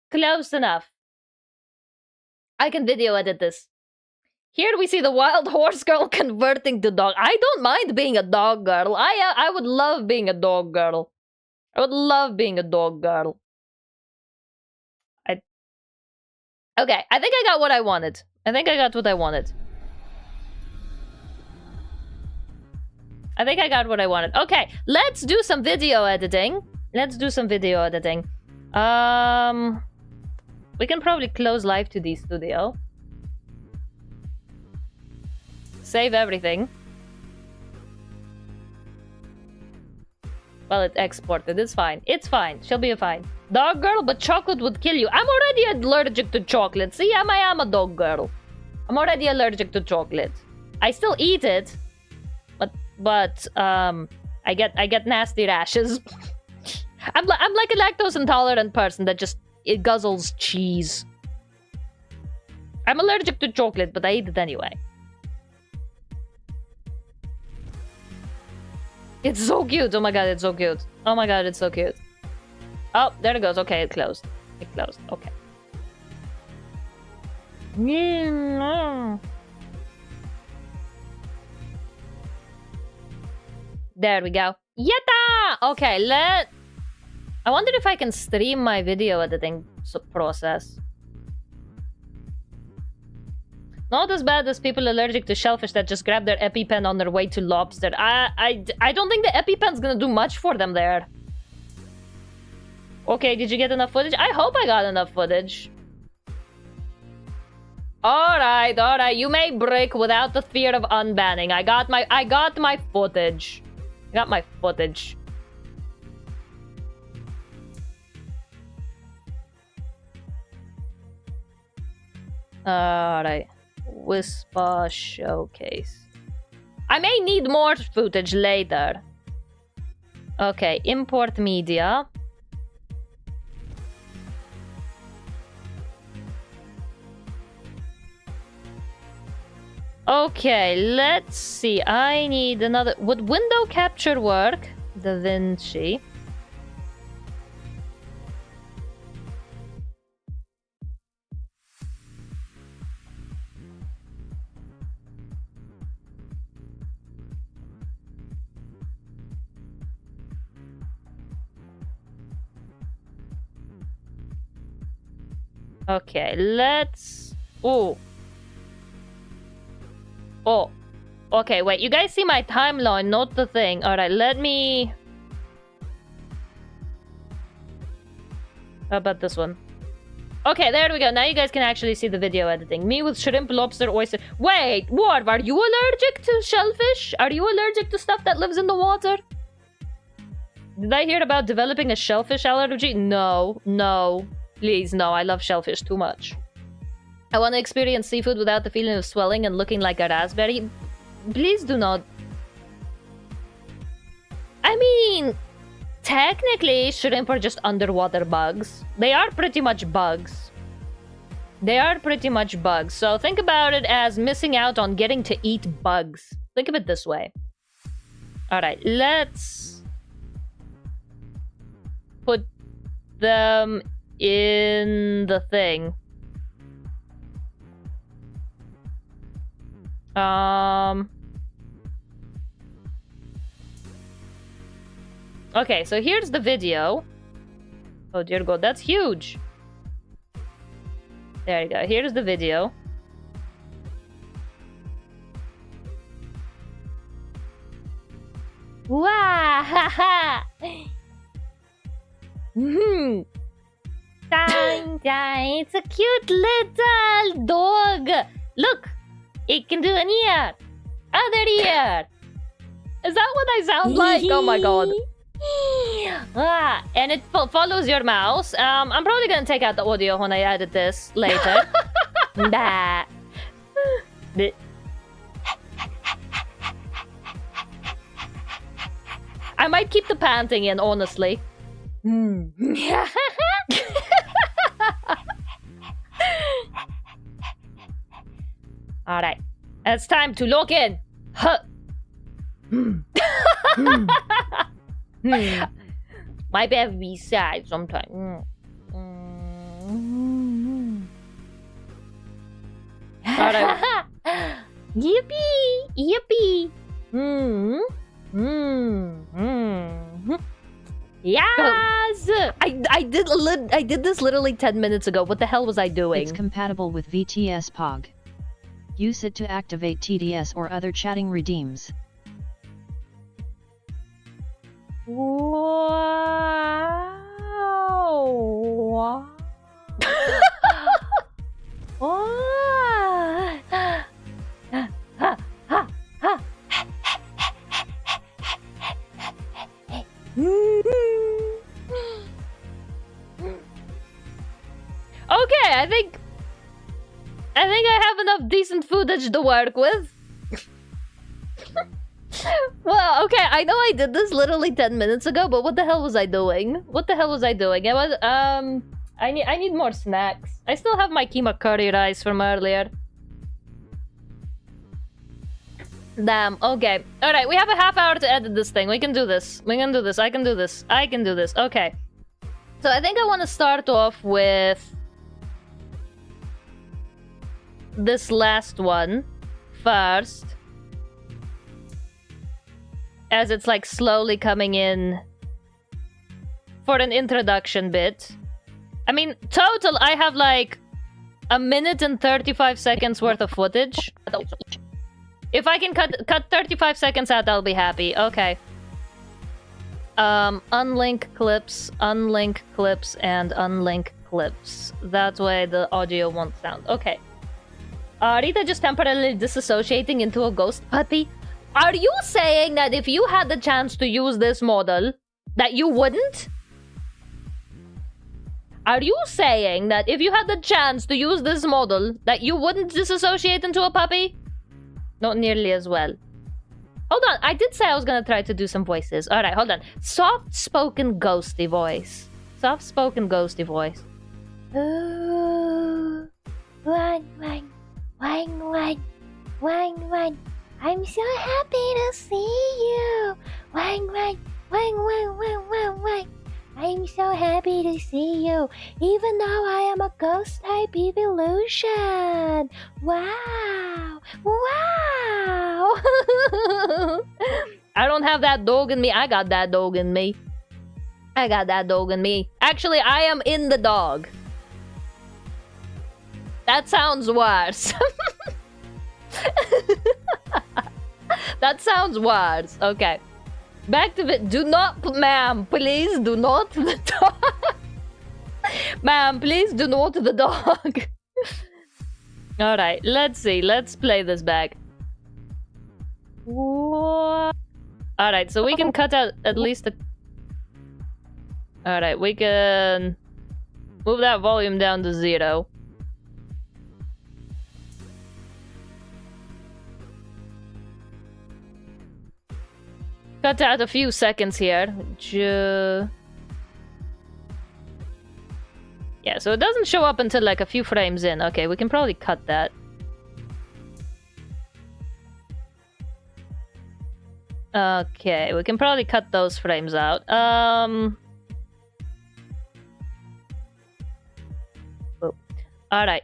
Speaker 1: Close enough. I can video edit this. Here we see the wild horse girl converting to dog. I don't mind being a dog girl. I would love being a dog girl. I would love being a dog girl. Okay, I think I got what I wanted. I think I got what I wanted. I think I got what I wanted. Okay, let's do some video editing. Let's do some video editing. We can probably close Live2D Studio. Save everything. Well, it exported. It's fine. It's fine. She'll be fine. Dog girl, but chocolate would kill you. I'm already allergic to chocolate. See, I am a dog girl. I'm already allergic to chocolate. I still eat it, but I get nasty rashes. I'm like a lactose intolerant person that just it guzzles cheese. I'm allergic to chocolate, but I eat it anyway. It's so cute. Oh my god, it's so cute. Oh my god, it's so cute. Oh, there it goes. Okay, it closed. It closed. Okay. There we go. Yatta! Okay, I wonder if I can stream my video editing process. Not as bad as people allergic to shellfish that just grab their EpiPen on their way to lobster. I don't think the EpiPen's gonna do much for them there. Okay, did you get enough footage? I hope I got enough footage. Alright, alright. You may break without the fear of unbanning. I got my footage. I got my footage. Alright. Wispaw showcase. I may need more footage later. Okay, import media. Okay, let's see. I need another... Would window capture work? 𝕮𝖍𝖙. Okay, let's... Oh. Oh. Okay, wait. You guys see my timeline, not the thing. Alright, let me... How about this one? Okay, there we go. Now you guys can actually see the video editing. Me with shrimp, lobster, oyster... Wait, what? Are you allergic to shellfish? Are you allergic to stuff that lives in the water? Did I hear about developing a shellfish allergy? No. No. Please, no. I love shellfish too much. I want to experience seafood without the feeling of swelling and looking like a raspberry. Please do not. I mean, technically, shrimp are just underwater bugs. They are pretty much bugs. They are pretty much bugs. So think about it as missing out on getting to eat bugs. Think of it this way. Alright, let's put them in the thing. Okay, so here's the video. Oh dear god, that's huge. There you go. Here's the video.
Speaker 4: Wow! Haha! It's a cute little dog. Look, it can do an ear, other ear.
Speaker 1: Is that what I sound like? Oh my god. And it follows your mouse. I'm probably gonna take out the audio when I edit this later. Bah. I might keep the panting in, honestly. Alright. It's time to lock in. Huh. My baby sad sometimes. Alright.
Speaker 4: Yippee! Yippee! Yes!
Speaker 1: I did this literally 10 minutes ago. What the hell was I doing?
Speaker 5: It's compatible with 𝕮𝖆𝖙. Use it to activate TDS or other chatting redeems.
Speaker 4: Wow!
Speaker 1: Okay, I think I have enough decent footage to work with. Well, okay, I know I did this literally 10 minutes ago, but what the hell was I doing? What the hell was I doing? It was, I need more snacks. I still have my keema curry rice from earlier. Damn, okay. Alright, we have a half hour to edit this thing. We can do this. We can do this. I can do this. I can do this. Okay. So I think I want to start off with this last one first, as it's like slowly coming in for an introduction bit. I mean, total, I have like 1 minute and 35 seconds worth of footage. If I can cut 35 seconds out, I'll be happy. Okay. Unlink clips, and unlink clips. That way the audio won't sound. Okay. Rita just temporarily disassociating into a ghost puppy. Are you saying that if you had the chance to use this model, that you wouldn't? Are you saying that if you had the chance to use this model, that you wouldn't disassociate into a puppy? Not nearly as well. Hold on, I did say I was gonna try to do some voices. Alright, hold on. Soft-spoken ghosty voice. Soft-spoken ghosty voice.
Speaker 4: Ooh, wang, wang, wang, wang, wang, wang. I'm so happy to see you. Wang, wang, wang, wang, wang, wang, wang. I'm so happy to see you, even though I am a ghost-type evolution. Wow! Wow!
Speaker 1: I don't have that dog in me. I got that dog in me. I got that dog in me. Actually, I am in the dog. That sounds worse. That sounds worse. Okay. Back to it. Do not, ma'am, please do not the dog. Ma'am, please do not the dog. Alright, let's see. Let's play this back. Alright, so we can cut out at least a... Alright, we can move that volume down to 0. Cut out a few seconds here. Yeah, so it doesn't show up until like a few frames in. Okay, we can probably cut that. Okay, we can probably cut those frames out. Oh. Alright.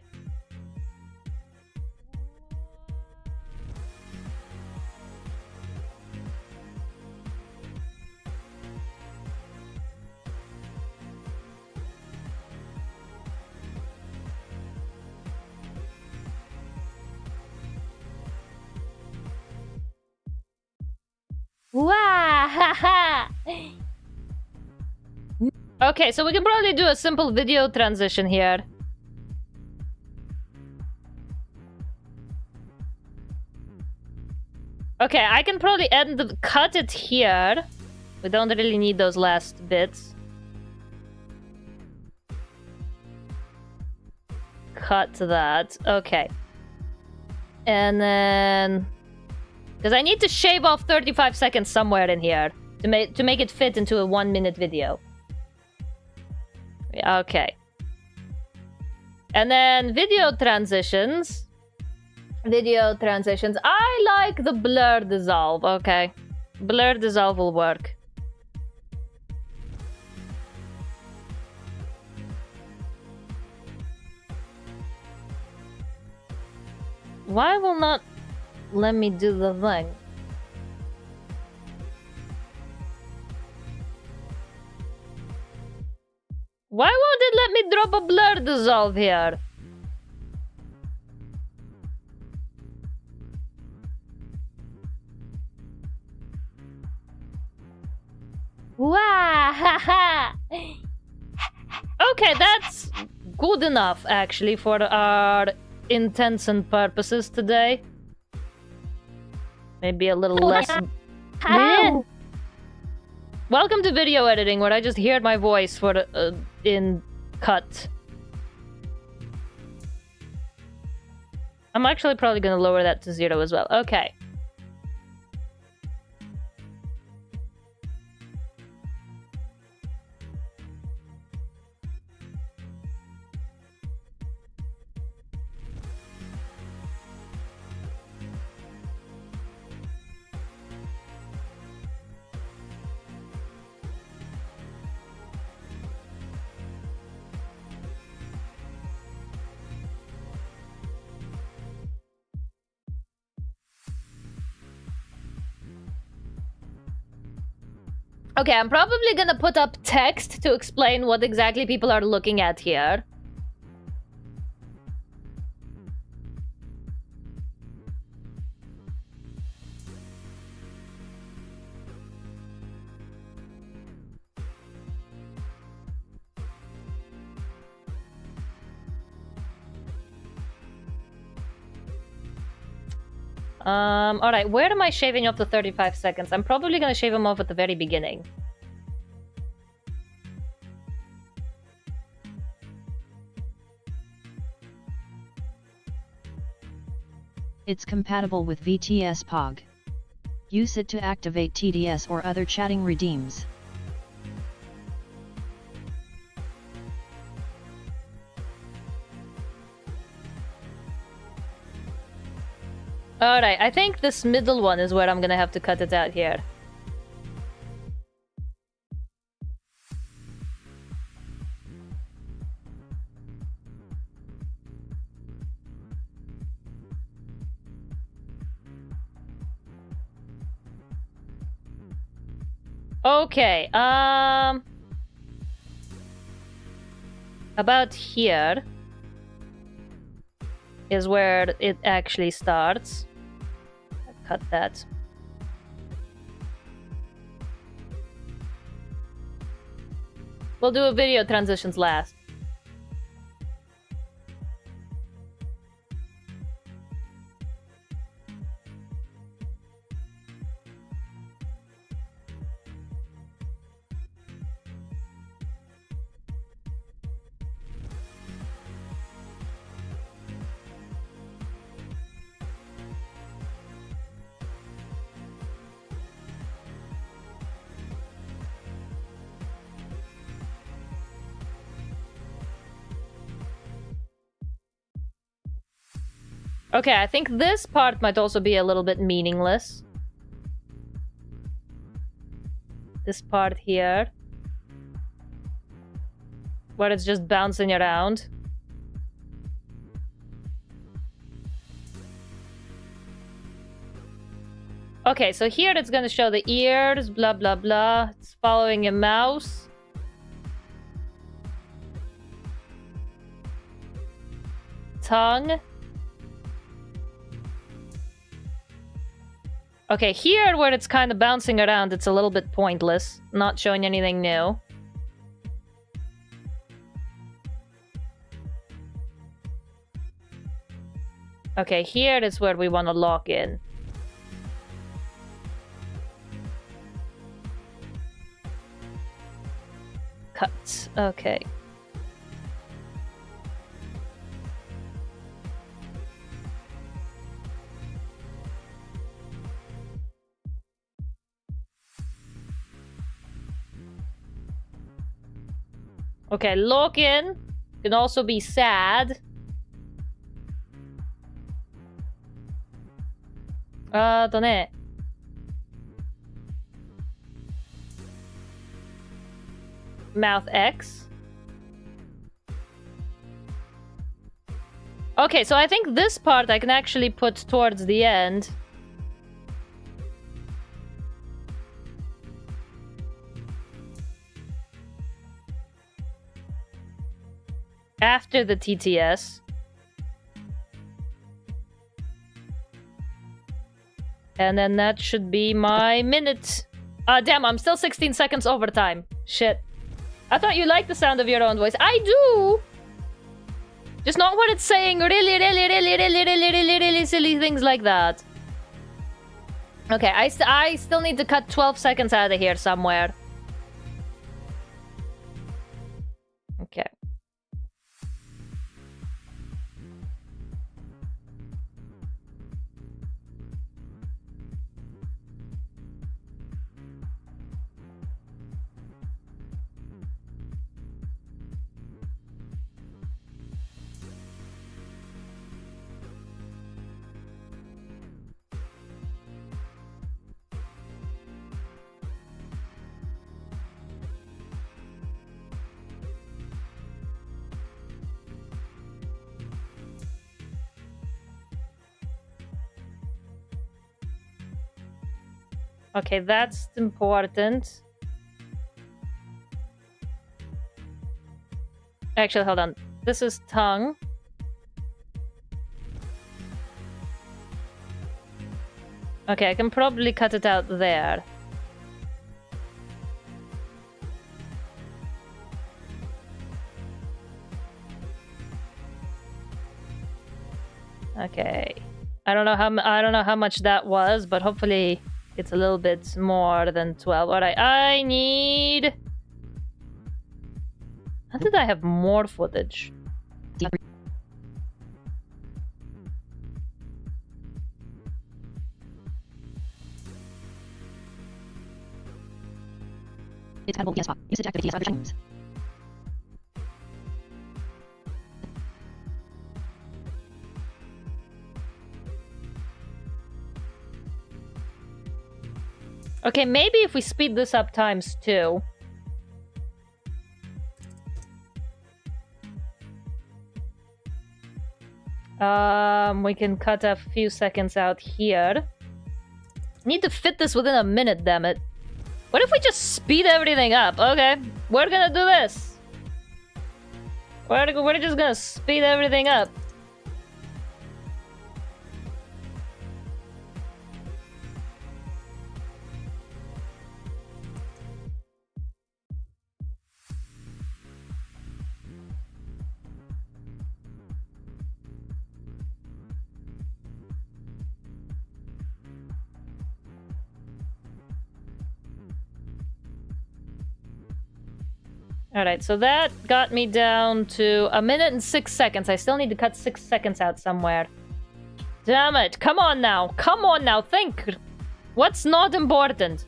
Speaker 4: Wow!
Speaker 1: Okay, so we can probably do a simple video transition here. Okay, I can probably cut it here. We don't really need those last bits. Cut that. Okay. And then... because I need to shave off 35 seconds somewhere in here to make it fit into a 1-minute video. Okay. And then video transitions. Video transitions. I like the blur dissolve. Okay. Blur dissolve will work. Why will not let me do the thing? Why won't it let me drop a blur dissolve here?
Speaker 4: Wow!
Speaker 1: Okay, that's good enough actually for our intents and purposes today. Maybe a little less.
Speaker 4: How?
Speaker 1: Welcome to video editing, where I just heard my voice for in cut. I'm actually probably gonna lower that to 0 as well. Okay. Okay, I'm probably gonna put up text to explain what exactly people are looking at here. Alright, where am I shaving off the 35 seconds? I'm probably gonna shave them off at the very beginning.
Speaker 5: It's compatible with 𝕮𝖆𝖙. Use it to activate TDS or other chatting redeems.
Speaker 1: Alright, I think this middle one is where I'm gonna have to cut it out here. Okay, about here is where it actually starts. Cut that. We'll do a video transitions last. Okay, I think this part might also be a little bit meaningless. This part here. Where it's just bouncing around. Okay, so here it's gonna show the ears, blah blah blah. It's following a mouse. Tongue. Okay, here where it's kind of bouncing around, it's a little bit pointless. Not showing anything new. Okay, here is where we want to lock in. Cut. Okay. Okay, lock in can also be sad. Mouth X. Okay, so I think this part I can actually put towards the end. After the TTS. And then that should be my minute. Damn, I'm still 16 seconds over time. Shit. I thought you liked the sound of your own voice. I do! Just not when it's saying really silly things like that. Okay, I still need to cut 12 seconds out of here somewhere. Okay. Okay, that's important. Actually, hold on. This is tongue. Okay, I can probably cut it out there. Okay. I don't know how much that was, but hopefully it's a little bit more than 12. All right, I need. How did I have more footage?
Speaker 5: It's compatible with VTS POG. Use it to activate VTS rooms.
Speaker 1: Okay, maybe if we speed this up ×2. We can cut a few seconds out here. Need to fit this within a minute, damn it. What if we just speed everything up? Okay, we're gonna do this. We're just gonna speed everything up. Alright, so that got me down to 1 minute and 6 seconds. I still need to cut 6 seconds out somewhere. Damn it. Come on now. Come on now. Think. What's not important?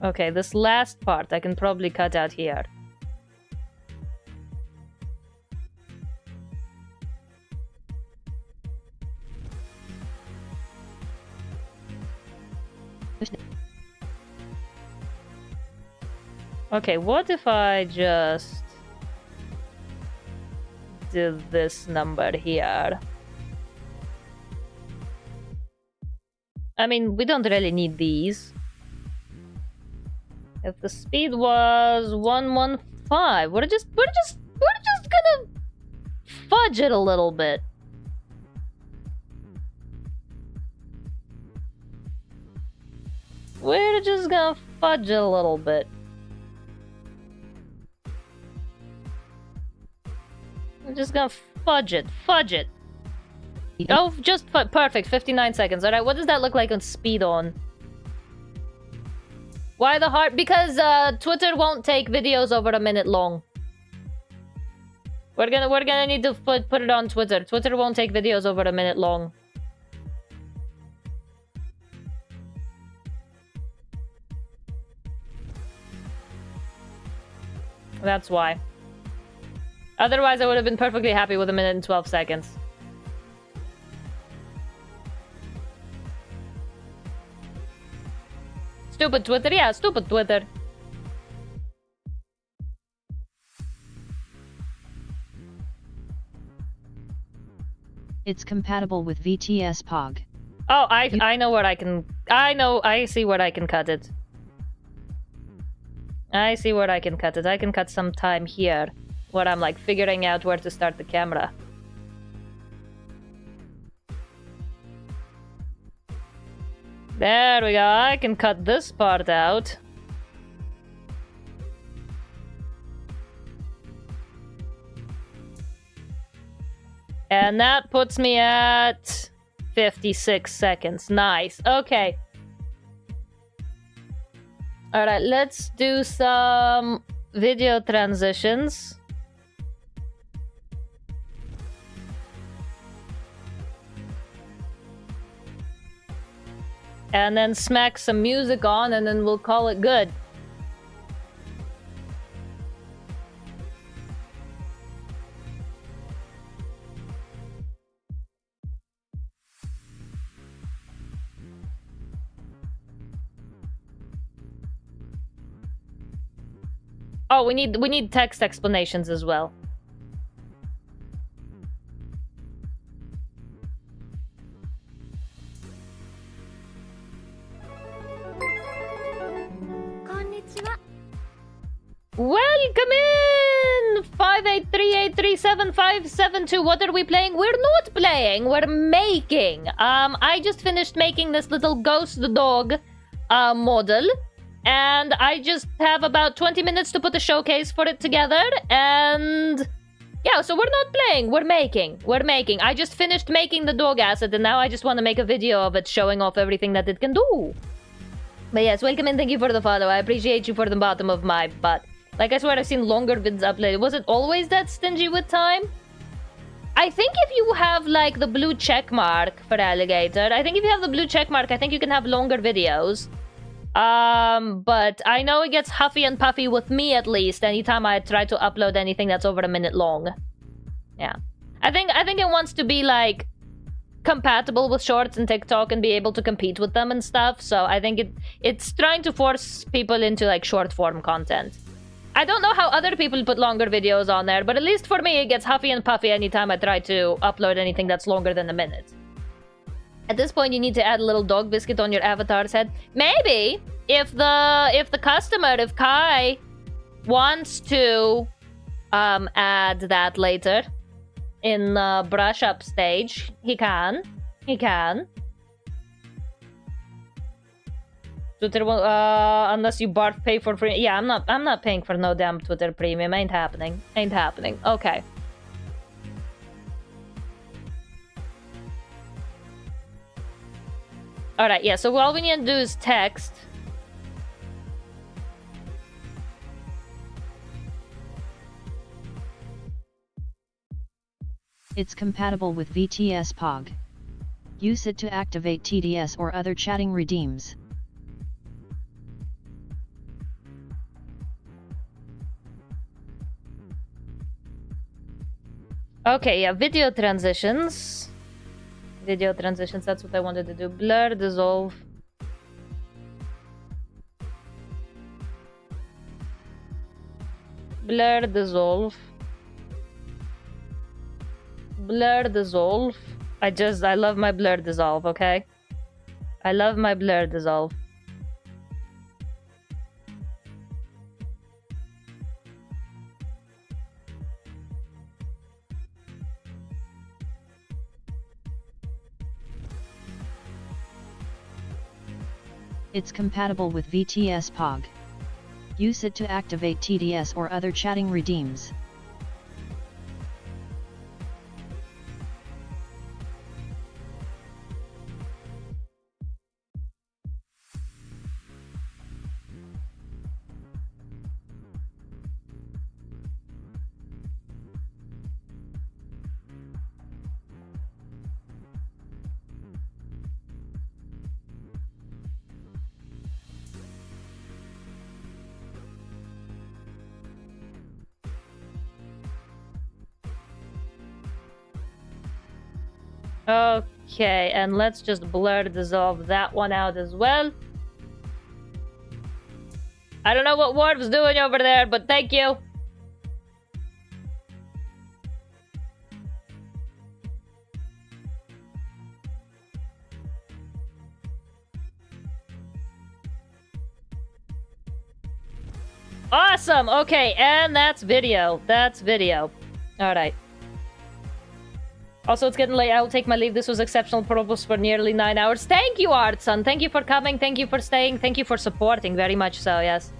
Speaker 1: Okay, this last part I can probably cut out here. Okay, what if I just do this number here? I mean, we don't really need these. If the speed was 115, we're just gonna fudge it a little bit. We're just gonna fudge it a little bit. I'm just gonna fudge it. Fudge it. Oh, just perfect. 59 seconds. Alright, what does that look like on speed on? Why the heart? Because Twitter won't take videos over 1 minute long. We're gonna need to put it on Twitter. Twitter won't take videos over 1 minute long. That's why. Otherwise, I would have been perfectly happy with 1 minute and 12 seconds. Stupid Twitter, yeah, stupid Twitter.
Speaker 5: It's compatible with VTS POG.
Speaker 1: Oh, I know where I can... I see where I can cut it. I see where I can cut it. I can cut some time here, where I'm like figuring out where to start the camera. There we go. I can cut this part out. And that puts me at 56 seconds. Nice. Okay. Alright, let's do some video transitions. And then smack some music on, and then we'll call it good. Oh, we need text explanations as well. in 583837572. What are we playing? We're not playing. We're making. I just finished making this little ghost dog model, and I just have about 20 minutes to put a showcase for it together. And yeah, so we're not playing. We're making. We're making. I just finished making the dog asset, and now I just want to make a video of it showing off everything that it can do. But yes, welcome and thank you for the follow. I appreciate you for the bottom of my butt. Like, I swear I've seen longer vids uploaded. Was it always that stingy with time? I think if you have, like, the blue check mark for Alligator, I think if you have the blue check mark, I think you can have longer videos. But I know it gets huffy and puffy with me, at least, anytime I try to upload anything that's over a minute long. Yeah. I think it wants to be, like, compatible with shorts and TikTok and be able to compete with them and stuff. So I think it's trying to force people into, like, short form content. I don't know how other people put longer videos on there, but at least for me, it gets huffy and puffy anytime I try to upload anything that's longer than a minute. At this point, you need to add a little dog biscuit on your avatar's head. Maybe if Kai wants to add that later in the brush up stage, he can. Twitter will, unless you barf pay for free. Yeah, I'm not paying for no damn Twitter premium. Ain't happening. Okay. Alright, yeah, so all we need to do is text.
Speaker 5: It's compatible with 𝕮𝖆𝖙. Use it to activate TDS or other chatting redeems.
Speaker 1: Okay, yeah, video transitions. That's what I wanted to do. Blur, dissolve. Blur, dissolve. Blur, dissolve. I love my blur dissolve, okay? I love my blur dissolve.
Speaker 5: It's compatible with 𝕮𝖆𝖙. Use it to activate TDS or other chatting redeems.
Speaker 1: Okay, and let's just blur dissolve that one out as well. I don't know what Warp's doing over there, but thank you. Awesome! Okay, and that's video. Alright. Also, it's getting late. I will take my leave. This was exceptional purpose for nearly 9 hours. Thank you, Artson. Thank you for coming. Thank you for staying. Thank you for supporting. Very much so, yes.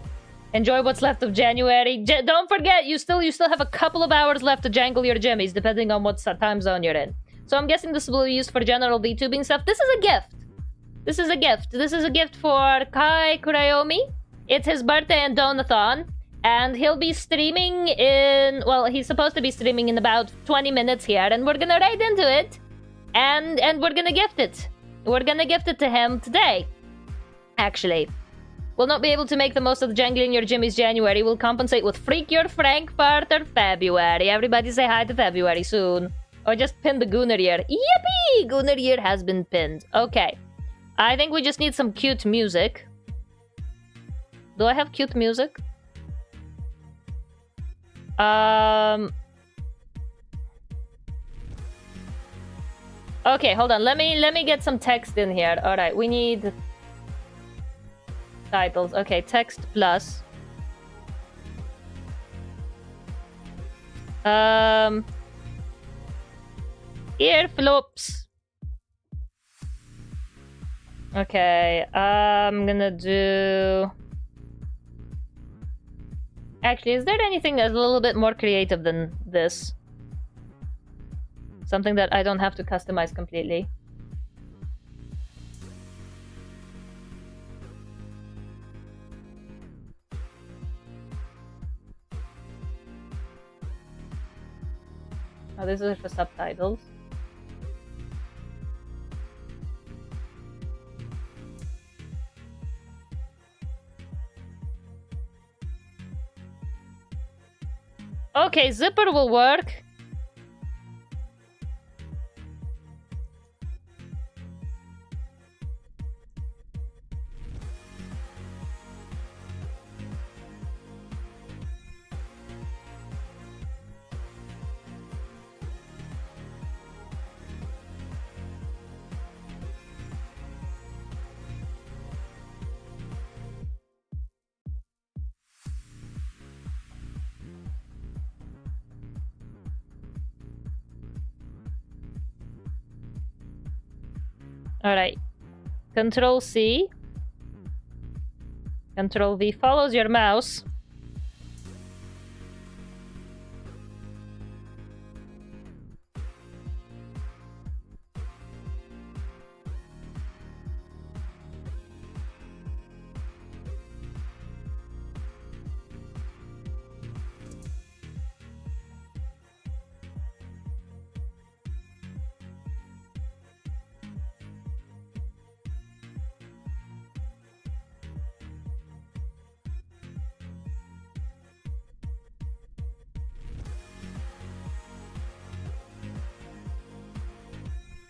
Speaker 1: Enjoy what's left of January. Don't forget, you still have a couple of hours left to jangle your jimmies, depending on what time zone you're in. So I'm guessing this will be used for general VTubing stuff. This is a gift. This is a gift for Kai Kurayomi. It's his birthday and donathon. And he'll be streaming in... Well, he's supposed to be streaming in about 20 minutes here. And we're gonna raid into it. And we're gonna gift it. We're gonna gift it to him today. Actually. We'll not be able to make the most of the jangling your jimmies January. We'll compensate with Freak Your Frankfurter February. Everybody say hi to February soon. Or just pin the Gunnar Year. Yippee! Gunnar Year has been pinned. Okay. I think we just need some cute music. Do I have cute music? Okay, hold on. Let me get some text in here. All right, we need titles. Okay, text plus. Ear flops. Okay, I'm gonna do... Actually, is there anything that's a little bit more creative than this? Something that I don't have to customize completely. Oh, this is for subtitles. Okay, zipper will work. Alright. Control C. Control V follows your mouse.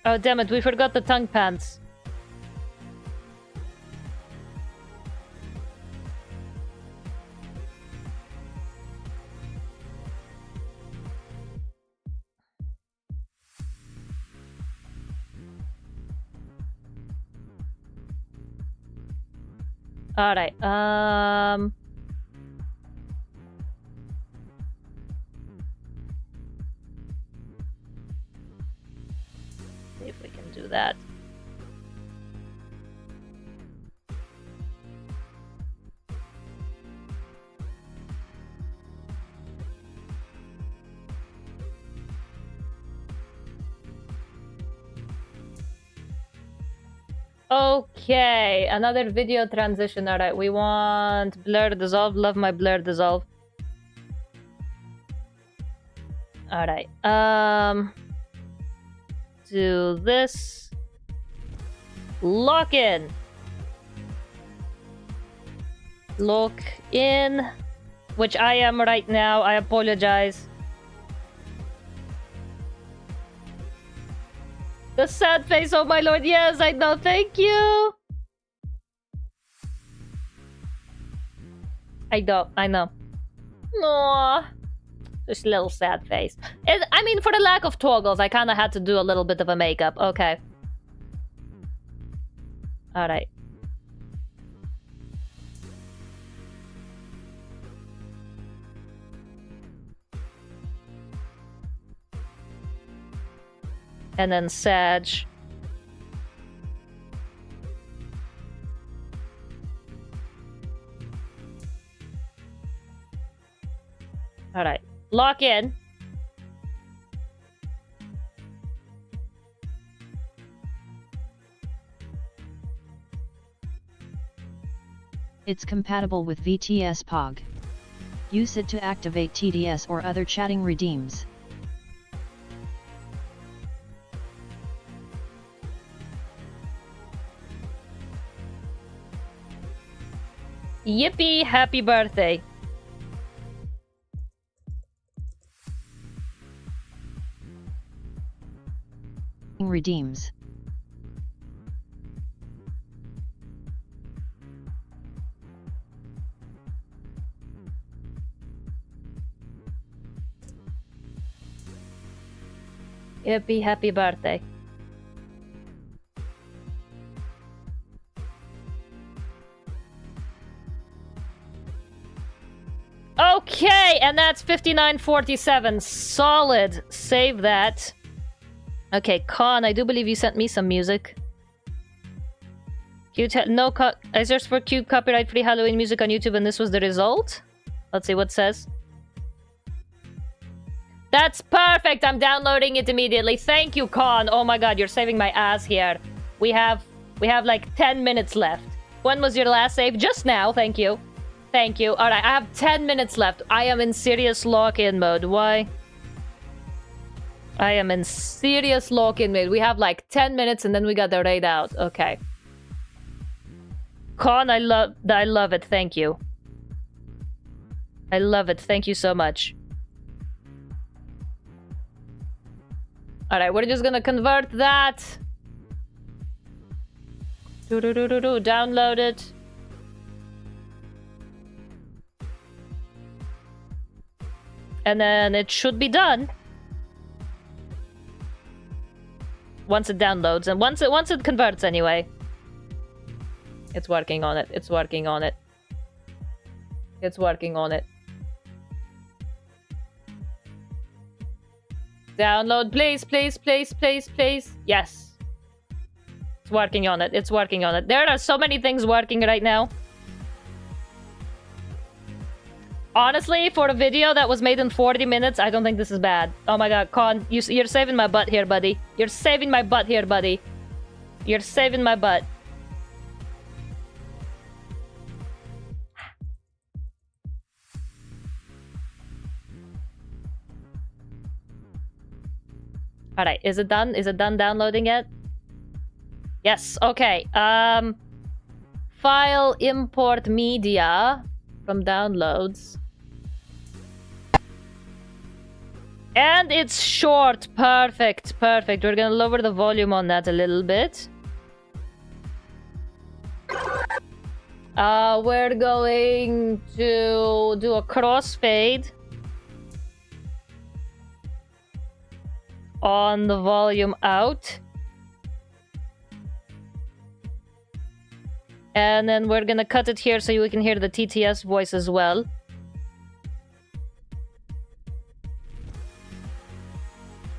Speaker 1: Oh, damn it, we forgot the tongue pants. Alright, see if we can do that. Okay, another video transition. Alright, we want blur dissolve. Love my blur dissolve. Alright, do this. Lock in. Lock in, which I am right now. I apologize. The sad face, oh my lord, yes, I know, thank you! I know. Aww. Just a little sad face. I mean, for the lack of toggles, I kinda had to do a little bit of a makeup. Okay. Alright. And then Sag. Alright. Lock in.
Speaker 5: It's compatible with 𝕮𝖆𝖙. Use it to activate TDS or other chatting redeems.
Speaker 1: Yippee, happy birthday.
Speaker 5: Redeems.
Speaker 1: Yippee, happy birthday. Okay, and that's 59:47. Solid. Save that. Okay, Con, I do believe you sent me some music. I searched for cute copyright-free Halloween music on YouTube, and this was the result. Let's see what it says. That's perfect. I'm downloading it immediately. Thank you, Con. Oh my god, you're saving my ass here. We have like 10 minutes left. When was your last save? Just now. Thank you. Thank you. Alright, I have 10 minutes left. I am in serious lock-in mode. Why? I am in serious lock-in mode. We have like 10 minutes and then we got the raid out. Okay. Con, I love it. Thank you. I love it. Thank you so much. Alright, we're just gonna convert that. Download it. And then it should be done. Once it downloads and once it converts anyway. It's working on it. It's working on it. It's working on it. Download, please, please, please, please, please. Yes. It's working on it. It's working on it. There are so many things working right now. Honestly, for a video that was made in 40 minutes, I don't think this is bad. Oh my god, Con, you're saving my butt here, buddy. You're saving my butt here, buddy. You're saving my butt. Alright, is it done? Is it done downloading yet? Yes, okay. File import media from downloads. And it's short. Perfect, perfect. We're gonna lower the volume on that a little bit. We're going to do a crossfade on the volume out. And then we're gonna cut it here so you can hear the TTS voice as well.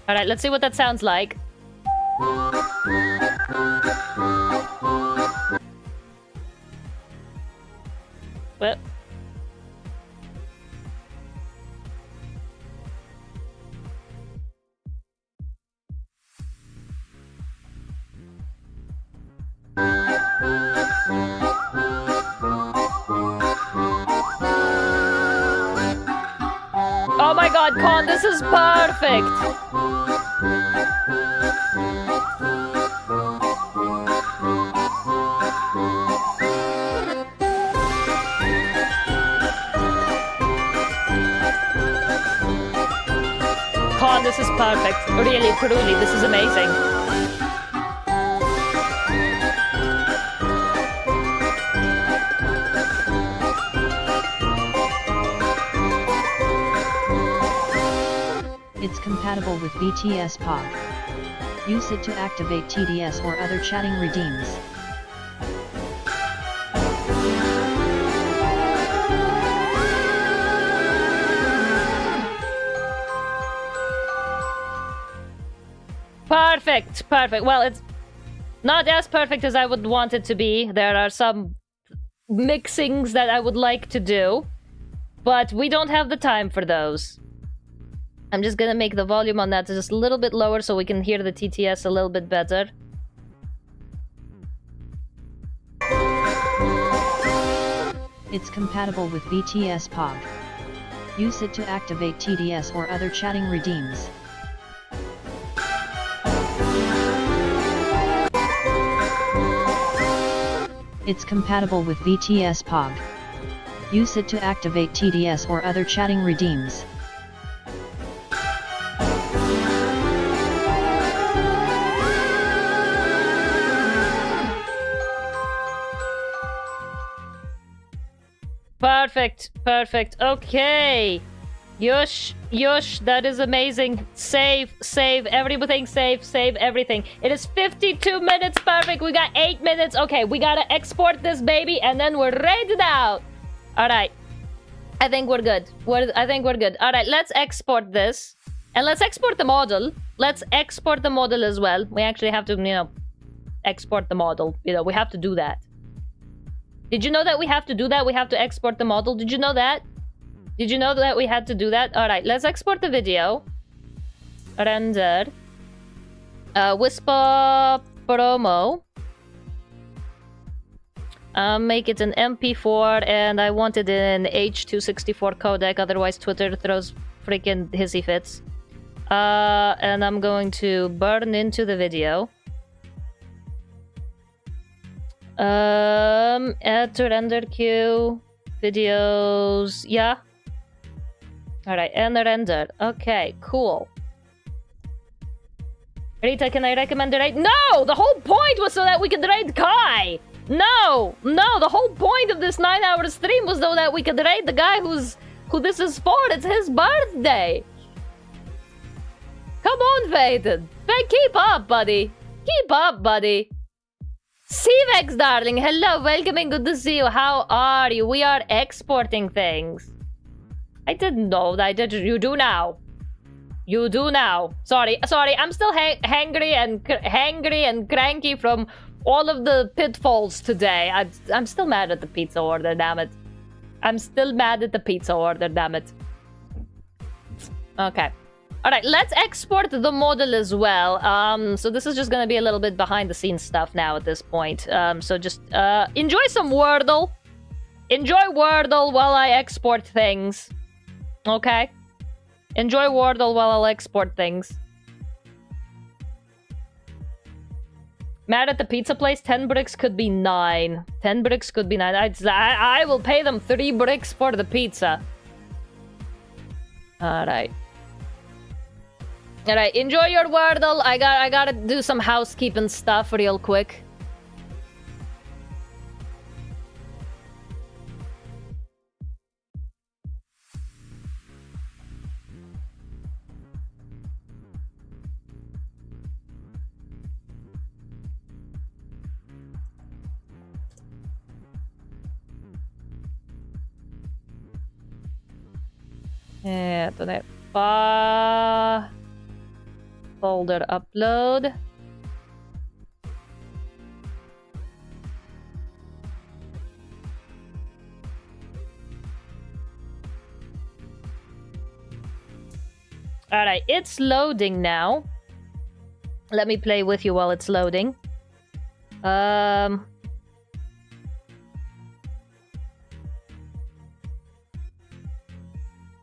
Speaker 1: Alright, let's see what that sounds like. Well. Oh my god, Con, this is perfect! Con, this is perfect. Really, truly, this is amazing.
Speaker 5: It's compatible with 𝕮𝖆𝖙. Use it to activate TDS or other chatting redeems.
Speaker 1: Perfect, perfect. Well, it's not as perfect as I would want it to be. There are some mixings that I would like to do, but we don't have the time for those. I'm just gonna make the volume on that just a little bit lower so we can hear the TTS a little bit better.
Speaker 5: It's compatible with 𝕮𝖆𝖙. Use it to activate TDS or other chatting redeems. It's compatible with 𝕮𝖆𝖙. Use it to activate TDS or other chatting redeems.
Speaker 1: Perfect, perfect. Okay. Yush, yush, that is amazing. Save, save, everything, save everything. It is 52 minutes, perfect. We got 8 minutes. Okay, we gotta export this baby and then we're raided out. Alright. I think we're good. I think we're good. All right, let's export this. And let's export the model. Let's export the model as well. We actually have to, you know, export the model. You know, we have to do that. Did you know that we have to do that? We have to export the model. Did you know that? Did you know that we had to do that? All right, let's export the video. Render. Wispaw promo. Make it an MP4, and I want it in H.264 codec, otherwise Twitter throws freaking hissy fits. And I'm going to burn into the video. Add to render queue. Videos, yeah. Alright, and render. Okay, cool. Rita, can I recommend the raid? No! The whole point was so that we could raid Kai! No! No, the whole point of this 9-hour stream was so that we could raid the guy who this is for. It's his birthday! Come on, Vaden! Keep up, buddy! Keep up, buddy! CVEX, darling! Hello, welcome and good to see you. How are you? We are exporting things. I didn't know that. You do now. You do now. Sorry, I'm still hangry and cranky from all of the pitfalls today. I'm still mad at the pizza order, damn it. I'm still mad at the pizza order, damn it. Okay. Alright, let's export the model as well. So this is just gonna be a little bit behind the scenes stuff now at this point. So just enjoy some Wordle. Enjoy Wordle while I export things. Okay? Enjoy Wordle while I'll export things. Mad at the pizza place? 10 bricks could be 9. 10 bricks could be 9. I will pay them 3 bricks for the pizza. Alright. Alright, enjoy your Wordle. I gotta do some housekeeping stuff real quick. Folder upload. Alright, it's loading now. Let me play with you while it's loading.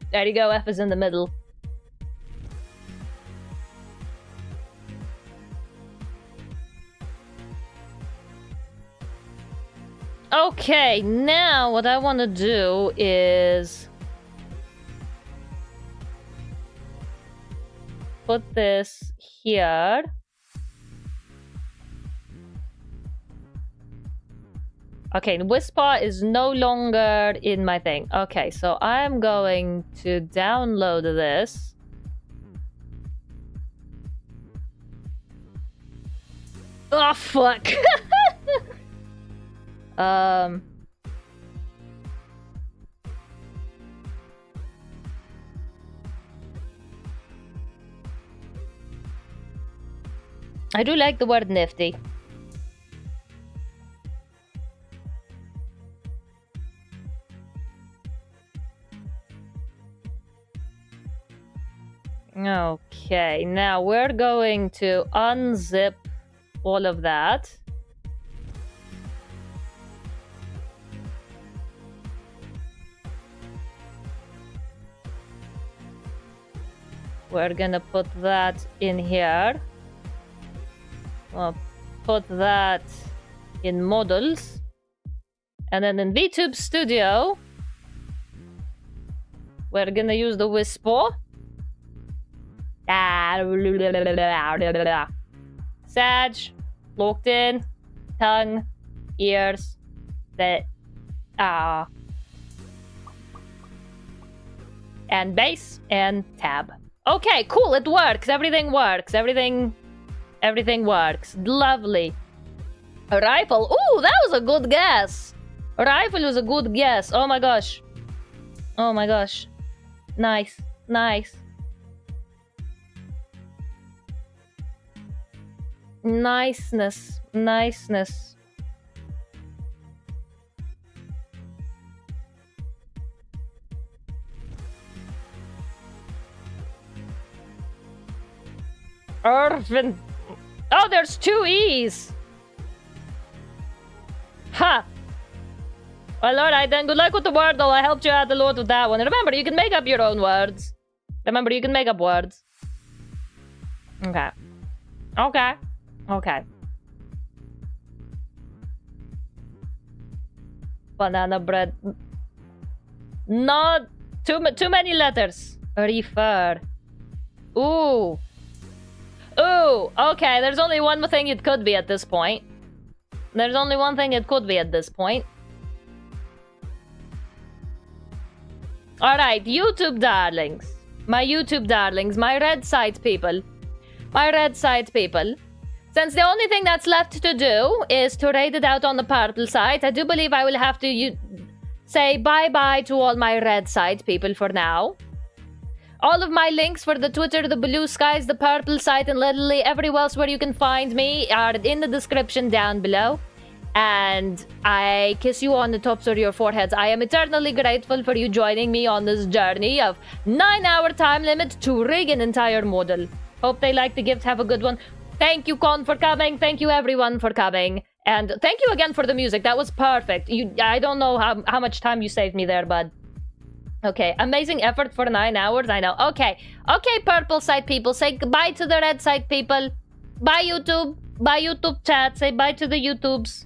Speaker 1: There you go, F is in the middle. Okay, now what I want to do is put this here. Okay, Wispaw is no longer in my thing. Okay, so I'm going to download this. Oh, fuck. I do like the word nifty. Okay, now we're going to unzip all of that. We're gonna put that in here. We'll put that in models. And then in VTube Studio, we're gonna use the Wispaw. Sag, locked in, tongue, ears, and base and tab. Okay, cool, it works. Everything works. Everything works. Lovely. A rifle. Ooh, that was a good guess. A rifle was a good guess. Oh my gosh. Oh my gosh. Nice. Nice. Niceness. Niceness. Irvin. Oh, there's 2 E's. Ha! Well, alright then. Good luck with the word, though. I helped you out a lot with that one. Remember, you can make up your own words. Remember, you can make up words. Okay. Okay. Okay. Banana bread. Not too many letters. Refer. Ooh. Ooh. Okay, there's only one thing it could be at this point. There's only one thing it could be at this point. Alright, YouTube darlings. My YouTube darlings. My red site people. My red site people. Since the only thing that's left to do is to raid it out on the purple site, I do believe I will have to say bye-bye to all my red site people for now. All of my links for the Twitter, the blue skies, the purple site, and literally everywhere else where you can find me are in the description down below. And I kiss you on the tops of your foreheads. I am eternally grateful for you joining me on this journey of 9-hour time limit to rig an entire model. Hope they like the gift. Have a good one. Thank you, Con, for coming. Thank you, everyone, for coming. And thank you again for the music. That was perfect. I don't know how much time you saved me there, bud. Okay, amazing effort for 9 hours. I know. Okay, purple side people. Say goodbye to the red side people. Bye, YouTube. Bye, YouTube chat. Say bye to the YouTubes.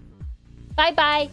Speaker 1: Bye-bye.